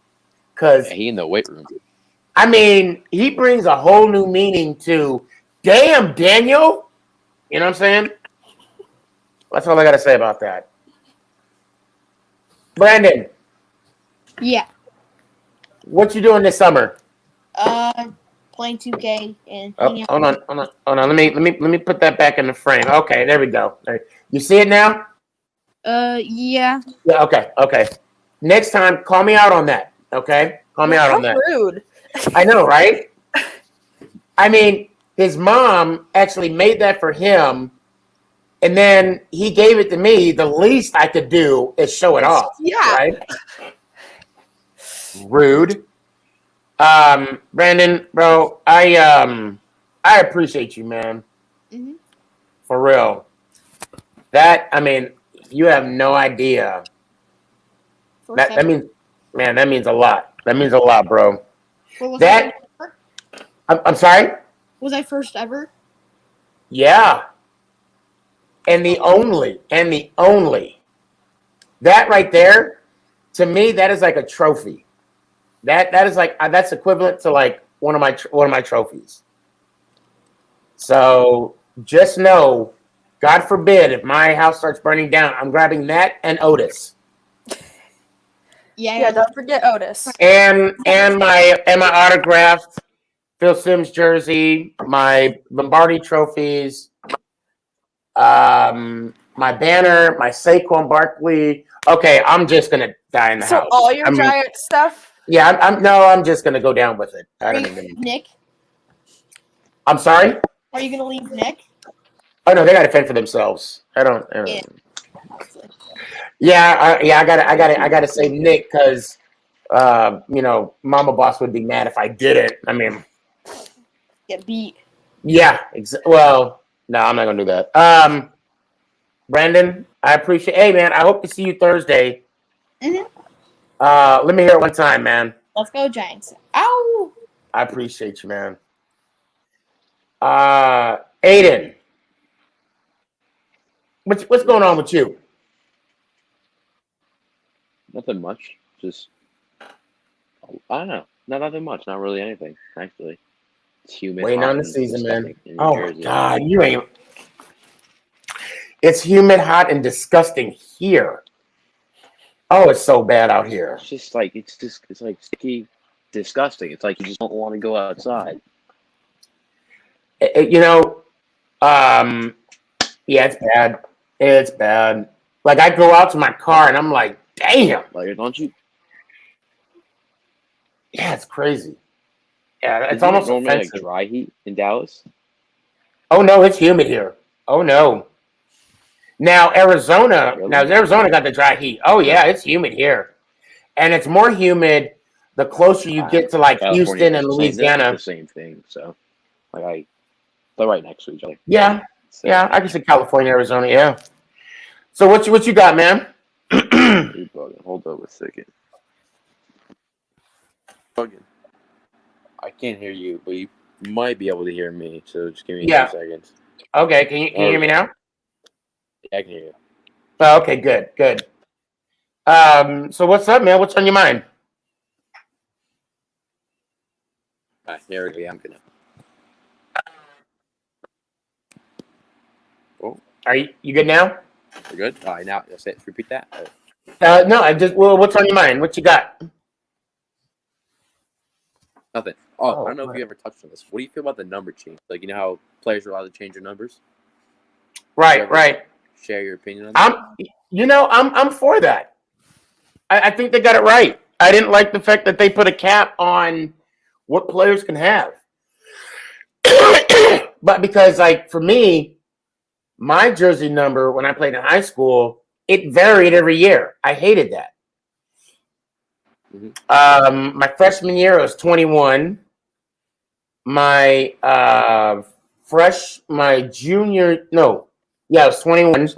[SPEAKER 4] because
[SPEAKER 23] he in the weight room.
[SPEAKER 4] I mean, he brings a whole new meaning to damn Daniel. You know what I'm saying? That's all I gotta say about that. Brandon,
[SPEAKER 22] Yeah.
[SPEAKER 4] what you doing this summer?
[SPEAKER 22] Playing 2K and
[SPEAKER 4] Oh,
[SPEAKER 22] hanging out.
[SPEAKER 4] hold on. Let me put that back in the frame. Okay, there we go. You see it now?
[SPEAKER 22] Yeah.
[SPEAKER 4] Yeah. Okay. Next time, call me out on that. Okay, call me out on that.
[SPEAKER 5] Rude.
[SPEAKER 4] I know, right? I mean, his mom actually made that for him, and then he gave it to me. The least I could do is show it off.
[SPEAKER 5] Yeah.
[SPEAKER 4] Right? Rude. Brandon, bro, I appreciate you, man.
[SPEAKER 22] Mhm.
[SPEAKER 4] For real. That, I mean, you have no idea. That means, man, that means a lot. That means a lot, bro.
[SPEAKER 22] Was
[SPEAKER 4] That, I'm sorry?
[SPEAKER 22] Was I first ever?
[SPEAKER 4] Yeah. And the only. That right there, to me, that is like a trophy. That is like, that's equivalent to like one of my trophies. So just know, God forbid, if my house starts burning down, I'm grabbing that and Otis.
[SPEAKER 5] Yeah, don't forget Otis.
[SPEAKER 4] And my autographed Phil Simms jersey, my Lombardi trophies, my banner, my Saquon Barkley. Okay, I'm just gonna die in the house.
[SPEAKER 5] So all your Giant stuff?
[SPEAKER 4] Yeah, I'm just gonna go down with it. I don't even.
[SPEAKER 22] Nick,
[SPEAKER 4] I'm sorry.
[SPEAKER 22] are you gonna leave Nick?
[SPEAKER 4] Oh no, they gotta fend for themselves. I don't. Yeah, I gotta say Nick, because Mama Boss would be mad if I didn't. I mean,
[SPEAKER 22] Get beat.
[SPEAKER 4] yeah. Well, no, I'm not gonna do that. Brandon, I appreciate. Hey, man, I hope to see you Thursday.
[SPEAKER 22] Mhm.
[SPEAKER 4] Let me hear it one time, man.
[SPEAKER 22] Let's go Giants. Ow!
[SPEAKER 4] I appreciate you, man. Aiden, what's going on with you?
[SPEAKER 23] Nothing much. Just I don't know. Not nothing much. Not really anything. Actually, it's humid.
[SPEAKER 4] Waiting
[SPEAKER 23] hot,
[SPEAKER 4] on the
[SPEAKER 23] and
[SPEAKER 4] season, man.
[SPEAKER 23] disgusting in New
[SPEAKER 4] Oh my
[SPEAKER 23] Jersey.
[SPEAKER 4] God, you ain't. It's humid, hot, and disgusting here. Oh, it's so bad out here.
[SPEAKER 23] It's just like it's like sticky, disgusting. It's like you just don't want to go outside.
[SPEAKER 4] Yeah, it's bad. It's bad. Like, I go out to my car and I'm like, damn.
[SPEAKER 23] Like, don't you?
[SPEAKER 4] Yeah, it's crazy. Yeah, it's
[SPEAKER 23] Isn't it
[SPEAKER 4] almost
[SPEAKER 23] normally
[SPEAKER 4] offensive.
[SPEAKER 23] like dry heat in Dallas.
[SPEAKER 4] Oh no, it's humid here. Oh no. Now Arizona got the dry heat. Oh yeah, it's humid here, and it's more humid the closer you get to like
[SPEAKER 23] California
[SPEAKER 4] Houston and
[SPEAKER 23] is
[SPEAKER 4] Louisiana.
[SPEAKER 23] the same thing. So, like, they're right next to each other.
[SPEAKER 4] Yeah, I can see California, Arizona. Yeah. So what you got, man?
[SPEAKER 23] Hold up a second. I can't hear you, but you might be able to hear me. So just give me a few seconds.
[SPEAKER 4] Okay, can you hear me now?
[SPEAKER 23] Yeah, I can hear you.
[SPEAKER 4] Oh, okay, good. So what's up, man? What's on your mind?
[SPEAKER 23] Here we go. I'm gonna. Oh,
[SPEAKER 4] are you good now?
[SPEAKER 23] You're good. All right, now that's it. Repeat that.
[SPEAKER 4] No, what's on your mind? What you got?
[SPEAKER 23] Nothing. Oh, I don't know if you ever touched on this. What do you feel about the number change? Like, you know how players are allowed to change their numbers?
[SPEAKER 4] Right.
[SPEAKER 23] Share your opinion on that?
[SPEAKER 4] I'm for that. I think they got it right. I didn't like the fact that they put a cap on what players can have. But because, like, for me, my jersey number when I played in high school, it varied every year. I hated that. My freshman year, I was 21. My junior, no, yeah, I was 21.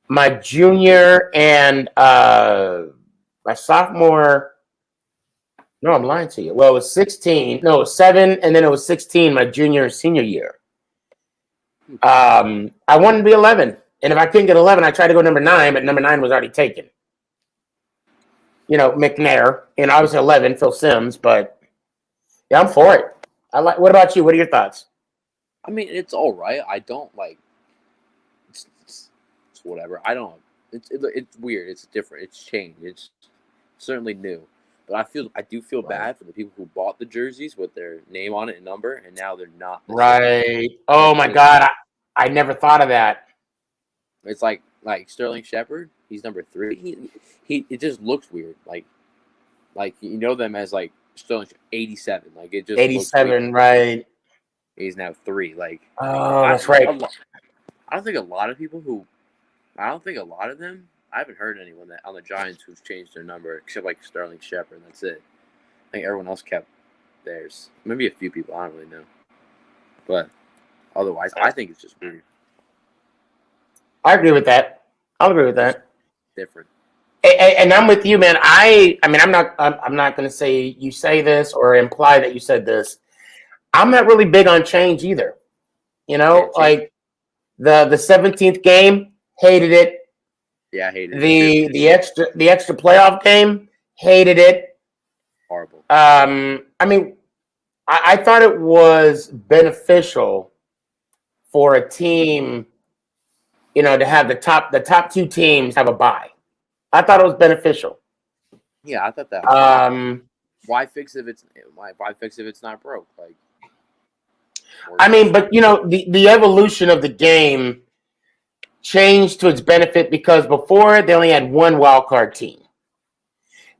[SPEAKER 4] My junior and my sophomore. No, I'm lying to you. Well, it was 16. No, it was 7, and then it was 16 my junior and senior year. I wanted to be 11, and if I couldn't get 11, I tried to go number 9, but number 9 was already taken. McNair, and I was 11, Phil Simms, but yeah, I'm for it. What about you? What are your thoughts?
[SPEAKER 23] I mean, it's all right. I don't like. It's whatever. I don't. It's weird. It's different. It's changed. It's certainly new. But I do feel bad for the people who bought the jerseys with their name on it and number, and now they're not.
[SPEAKER 4] Right. Oh my God, I never thought of that.
[SPEAKER 23] It's like Sterling Shepard. He's number 3. He it just looks weird. Like them as like Sterling 87. Like it just
[SPEAKER 4] 87, right?
[SPEAKER 23] He's now 3. Like
[SPEAKER 4] that's right.
[SPEAKER 23] I don't think a lot of them. I haven't heard anyone that on the Giants who's changed their number except like Sterling Shepard. That's it. I think everyone else kept theirs. Maybe a few people. I don't really know. But otherwise, I think it's just weird.
[SPEAKER 4] I agree with that. I'll agree with that.
[SPEAKER 23] Different.
[SPEAKER 4] And I'm with you, man. I mean, I'm not going to say you say this or imply that you said this. I'm not really big on change either. Like the 17th game, hated it.
[SPEAKER 23] Yeah, I hated it.
[SPEAKER 4] The extra playoff game, hated it.
[SPEAKER 23] Horrible.
[SPEAKER 4] I mean, I thought it was beneficial for a team, to have the top 2 teams have a bye. I thought it was beneficial.
[SPEAKER 23] Yeah, I thought that. Why fix if it's not broke? Like,
[SPEAKER 4] I mean, but the evolution of the game changed to its benefit because before they only had one wild card team.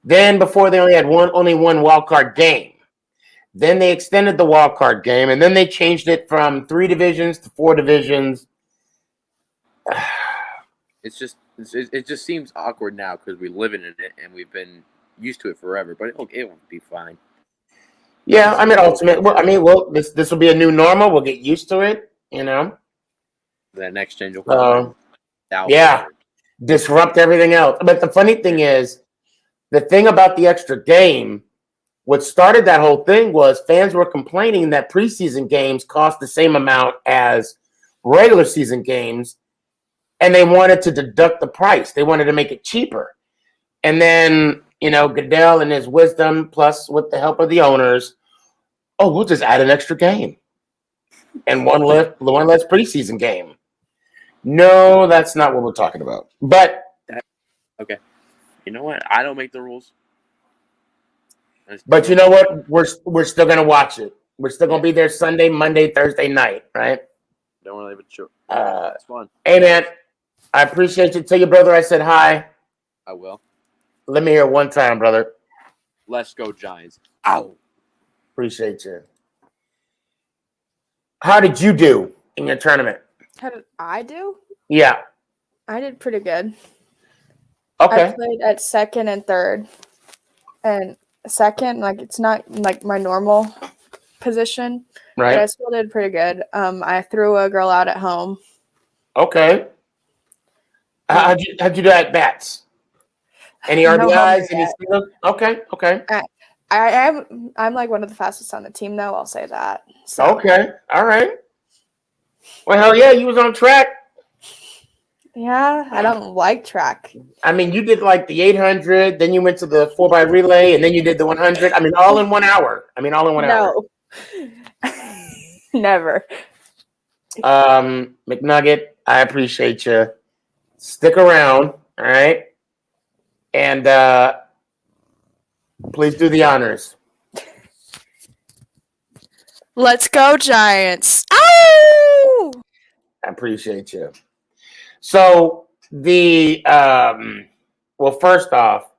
[SPEAKER 4] Then before they only had only one wild card game. Then they extended the wild card game, and then they changed it from 3 divisions to 4 divisions.
[SPEAKER 23] It just seems awkward now because we're living in it and we've been used to it forever. But it will be fine.
[SPEAKER 4] Yeah, I mean, this will be a new normal. We'll get used to it.
[SPEAKER 23] The next change will come.
[SPEAKER 4] Yeah, disrupt everything else. But the funny thing is, the thing about the extra game, what started that whole thing was fans were complaining that preseason games cost the same amount as regular season games, and they wanted to deduct the price. They wanted to make it cheaper. And then, Goodell and his wisdom, plus with the help of the owners, we'll just add an extra game and one less preseason game. No, that's not what we're talking about. But
[SPEAKER 23] okay, you know what? I don't make the rules.
[SPEAKER 4] But you know what? We're still gonna watch it. We're still gonna be there Sunday, Monday, Thursday night, right?
[SPEAKER 23] Don't really have a choice. It's fun.
[SPEAKER 4] Hey man, I appreciate you. Tell your brother I said hi.
[SPEAKER 23] I will.
[SPEAKER 4] Let me hear it one time, brother.
[SPEAKER 23] Let's go Giants. Ow.
[SPEAKER 4] Appreciate you. How did you do in your tournament?
[SPEAKER 5] How did I do?
[SPEAKER 4] Yeah.
[SPEAKER 5] I did pretty good.
[SPEAKER 4] Okay.
[SPEAKER 5] I played at 2nd and 3rd. And 2nd, it's not like my normal position.
[SPEAKER 4] Right.
[SPEAKER 5] But I still did pretty good. I threw a girl out at home.
[SPEAKER 4] Okay. How'd you do at bats? Any RBIs? Any steals? Okay.
[SPEAKER 5] I'm like one of the fastest on the team, though. I'll say that. So.
[SPEAKER 4] Okay. All right. Well, hell yeah, you was on track.
[SPEAKER 5] Yeah, I don't like track.
[SPEAKER 4] I mean, you did like the 800, then you went to the 4x relay, and then you did the 100. I mean, all in 1 hour. hour.
[SPEAKER 5] No. Never.
[SPEAKER 4] McNugget, I appreciate you. Stick around, all right? And please do the honors.
[SPEAKER 5] Let's go, Giants. Oh!
[SPEAKER 4] I appreciate you. So first off,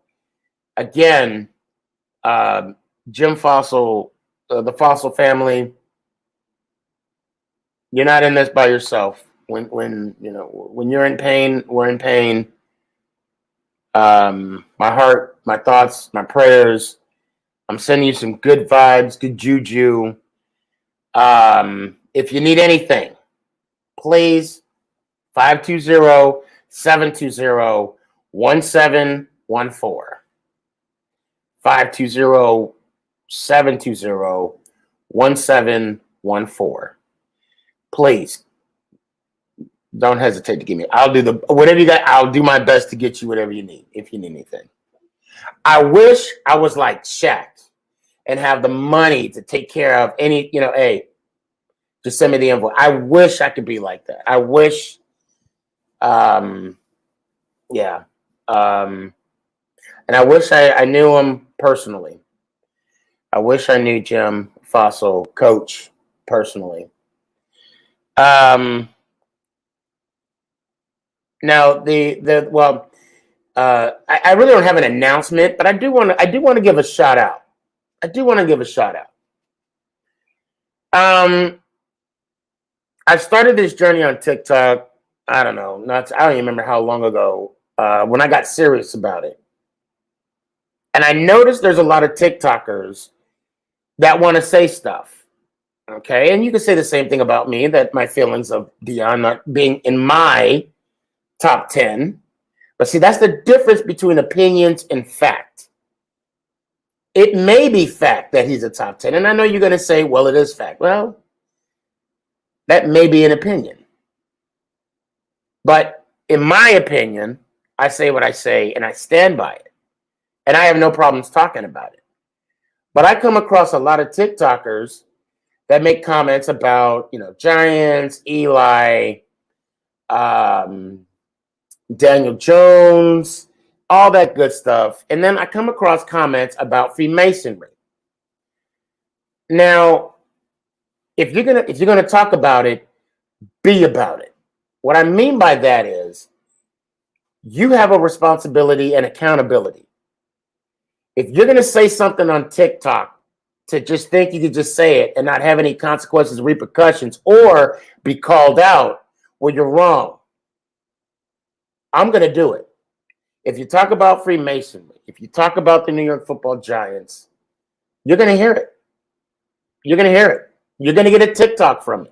[SPEAKER 4] again, Jim Fossil, the Fossil family, you're not in this by yourself. When you're in pain, we're in pain. My heart, my thoughts, my prayers. I'm sending you some good vibes, good juju. If you need anything, please 520-720-1714. 520-720-1714. Please don't hesitate to give me. I'll do whatever you got. I'll do my best to get you whatever you need if you need anything. I wish I was like Shaq and have the money to take care of any, hey, just send me the invoice. I wish I could be like that. I wish, yeah. And I wish I knew him personally. I wish I knew Jim Fossil, coach, personally. Now I really don't have an announcement, but I do want to give a shout out. I started this journey on TikTok. I don't know, I don't even remember how long ago, when I got serious about it. And I noticed there's a lot of TikTokers that want to say stuff. Okay. And you can say the same thing about me, that my feelings of Dion not being in my top 10. But see, that's the difference between opinions and fact. It may be fact that he's a top 10. And I know you're going to say, well, it is fact. Well, that may be an opinion. But in my opinion, I say what I say and I stand by it. And I have no problems talking about it. But I come across a lot of TikTokers that make comments about, Giants, Eli, Daniel Jones, all that good stuff. And then I come across comments about Freemasonry. Now, if you're gonna talk about it, be about it. What I mean by that is you have a responsibility and accountability. If you're gonna say something on TikTok to just think you could just say it and not have any consequences, repercussions, or be called out, well, you're wrong. I'm going to do it. If you talk about Freemasonry, if you talk about the New York Football Giants, you're going to hear it. You're going to hear it. You're going to get a TikTok from me.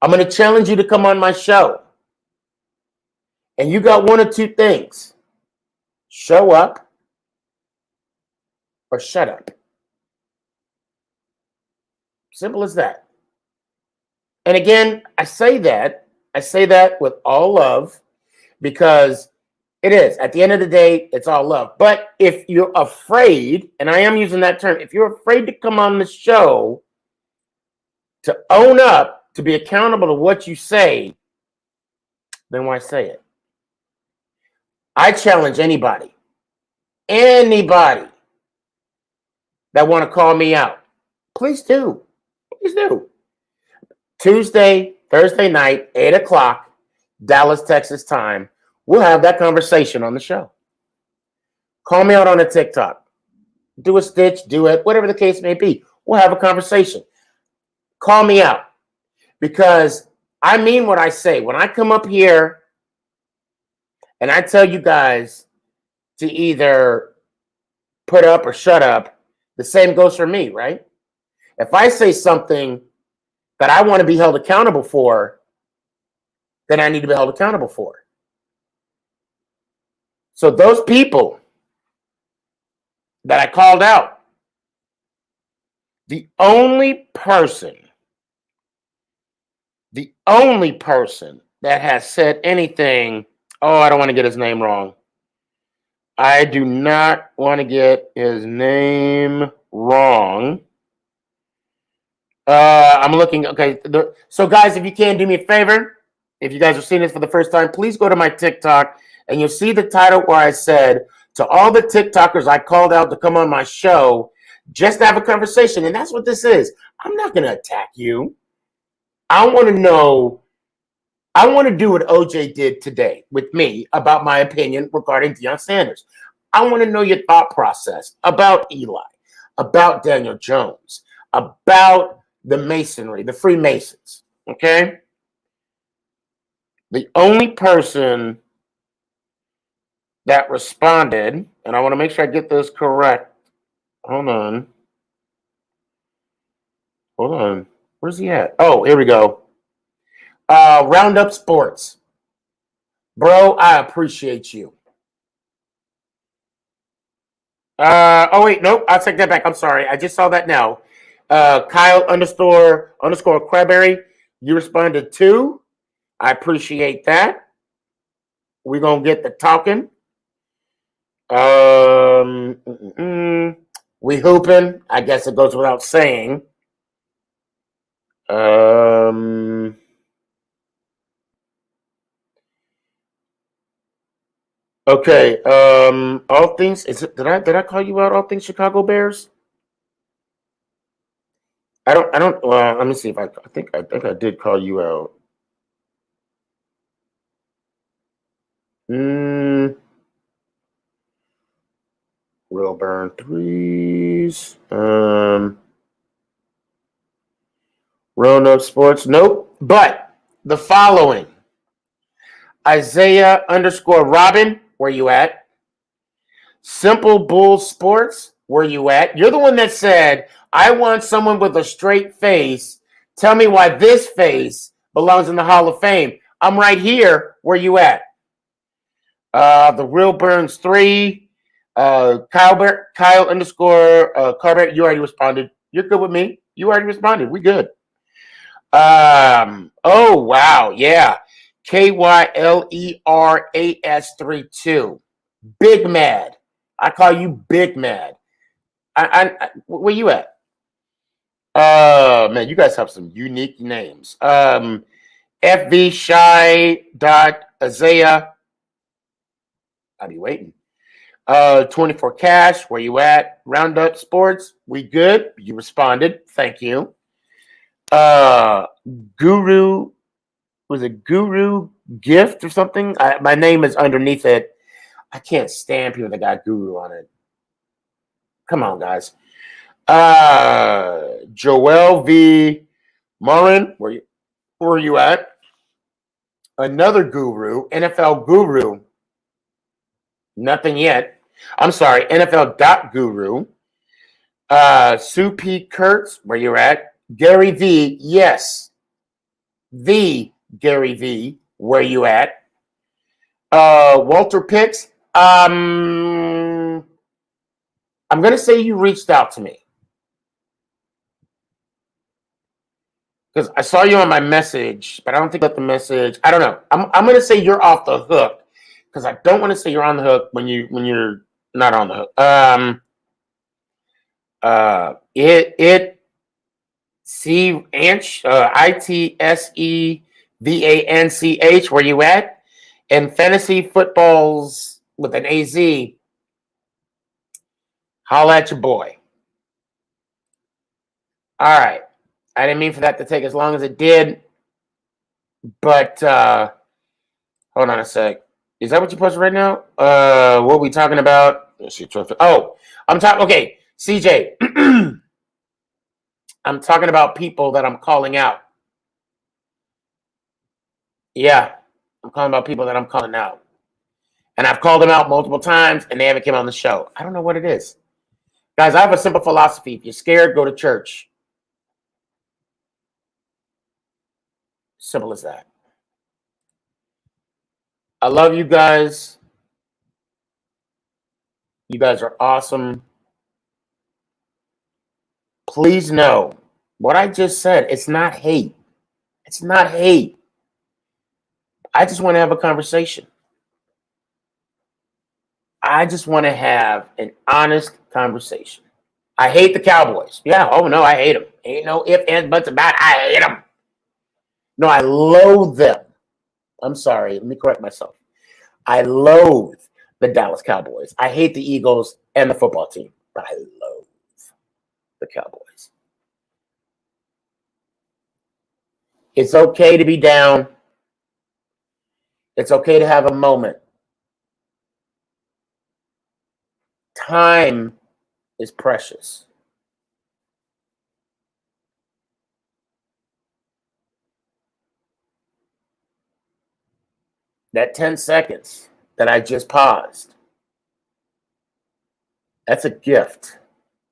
[SPEAKER 4] I'm going to challenge you to come on my show. And you got one of two things. Show up or shut up. Simple as that. And again, I say that with all love, because it is. At the end of the day, it's all love. But if you're afraid, and I am using that term, if you're afraid to come on the show to own up, to be accountable to what you say, then why say it? I challenge anybody that want to call me out. Please do. Please do. Tuesday, Thursday night, 8 o'clock, Dallas, Texas time. We'll have that conversation on the show. Call me out on a TikTok. Do a stitch, do it, whatever the case may be. We'll have a conversation. Call me out, because I mean what I say. When I come up here and I tell you guys to either put up or shut up, the same goes for me, right? If I say something that I want to be held accountable for, then I need to be held accountable for it. So those people that I called out, the only person that has said anything, I don't want to get his name wrong. I do not want to get his name wrong. I'm looking. Okay. So guys, if you can do me a favor, if you guys are seeing this for the first time, please go to my TikTok and you'll see the title where I said, to all the TikTokers I called out to come on my show, just to have a conversation. And that's what this is. I'm not going to attack you. I want to know. I want to do what OJ did today with me about my opinion regarding Deion Sanders. I want to know your thought process about Eli, about Daniel Jones, about the Masonry, the Freemasons, okay? The only person that responded, and I want to make sure I get this correct. Hold on. Where's he at? Oh, here we go. Roundup Sports. Bro, I appreciate you. Oh wait, nope. I'll take that back. I'm sorry. I just saw that now. Kyle underscore Crabberry. You responded to. I appreciate that. We're gonna get the talking. We hooping. I guess it goes without saying. Okay. All things. Did I call you out? All things Chicago Bears. I don't. Let me see if I think I did call you out. Real burn threes. Roanoke Sports. Nope. But the following. Isaiah underscore Robin. Where you at? Simple Bull Sports. Where you at? You're the one that said, I want someone with a straight face. Tell me why this face belongs in the Hall of Fame. I'm right here. Where you at? The Real Burns 3. Kyle underscore Carver. You already responded. You're good with me. You already responded. We good. Oh, wow. Yeah. KYLERAS32. Big Mad. I call you Big Mad. Where you at? Man, you guys have some unique names. FV Shy dot Isaiah. I'll be waiting. 24 Cash, where you at? Roundup Sports, we good? You responded. Thank you. Guru, was it Guru Gift or something? My name is underneath it. I can't stand people that got Guru on it. Come on, guys. Joel V. Mullen, where you at? Another Guru, NFL Guru. Nothing yet. I'm sorry, NFL.Guru. Sue P. Kurtz, where you at? Gary V. Yes. The Gary V. Where you at? Walter Pitts. I'm gonna say you reached out to me because I saw you on my message, but I don't think that the message. I don't know. I'm gonna say you're off the hook because I don't want to say you're on the hook when you're not on the hook. ITSEVANCH, where you at? And fantasy footballs with an AZ. Holla at your boy. All right. I didn't mean for that to take as long as it did, but hold on a sec. Is that what you posted right now? What are we talking about? Oh, I'm talking. Okay, CJ. I'm talking about people that I'm calling out. Yeah, I'm calling about people that I'm calling out. And I've called them out multiple times, and they haven't come on the show. I don't know what it is. Guys, I have a simple philosophy. If you're scared, go to church. Simple as that. I love you guys. You guys are awesome. Please know what I just said. It's not hate. It's not hate. I just want to have a conversation. I just want to have an honest conversation. I hate the Cowboys. Yeah. Oh, no, I hate them. Ain't no ifs, ands, buts about it. I hate them. No, I loathe them. I'm sorry. Let me correct myself. I loathe the Dallas Cowboys. I hate the Eagles and the football team, but I loathe the Cowboys. It's okay to be down. It's okay to have a moment. Time is precious. That 10 seconds, that I just paused. That's a gift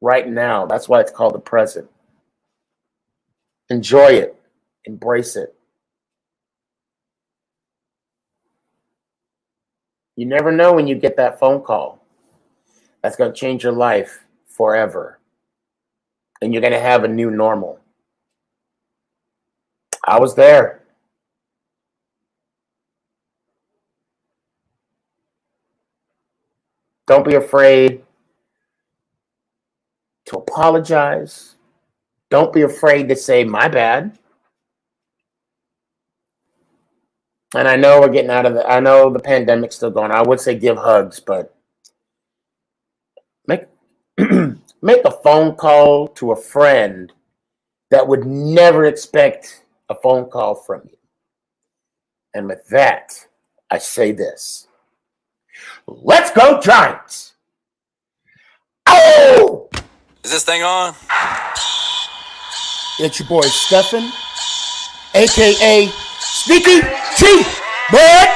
[SPEAKER 4] right now. That's why it's called the present. Enjoy it. Embrace it. You never know when you get that phone call. That's going to change your life forever. And you're going to have a new normal. I was there. Don't be afraid to apologize. Don't be afraid to say, my bad. And I know we're getting out of I know the pandemic's still going. I would say give hugs, but make make a phone call to a friend that would never expect a phone call from you. And with that, I say this. Let's go Giants! Oh!
[SPEAKER 7] Is this thing on?
[SPEAKER 2] It's your boy Stefan, aka SneakyG, man.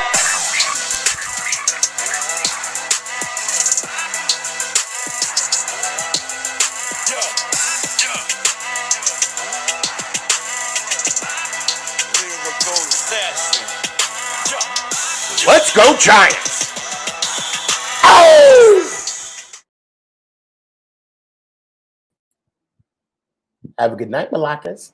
[SPEAKER 2] Let's go Giants! Oh! Have a good night, Malakas.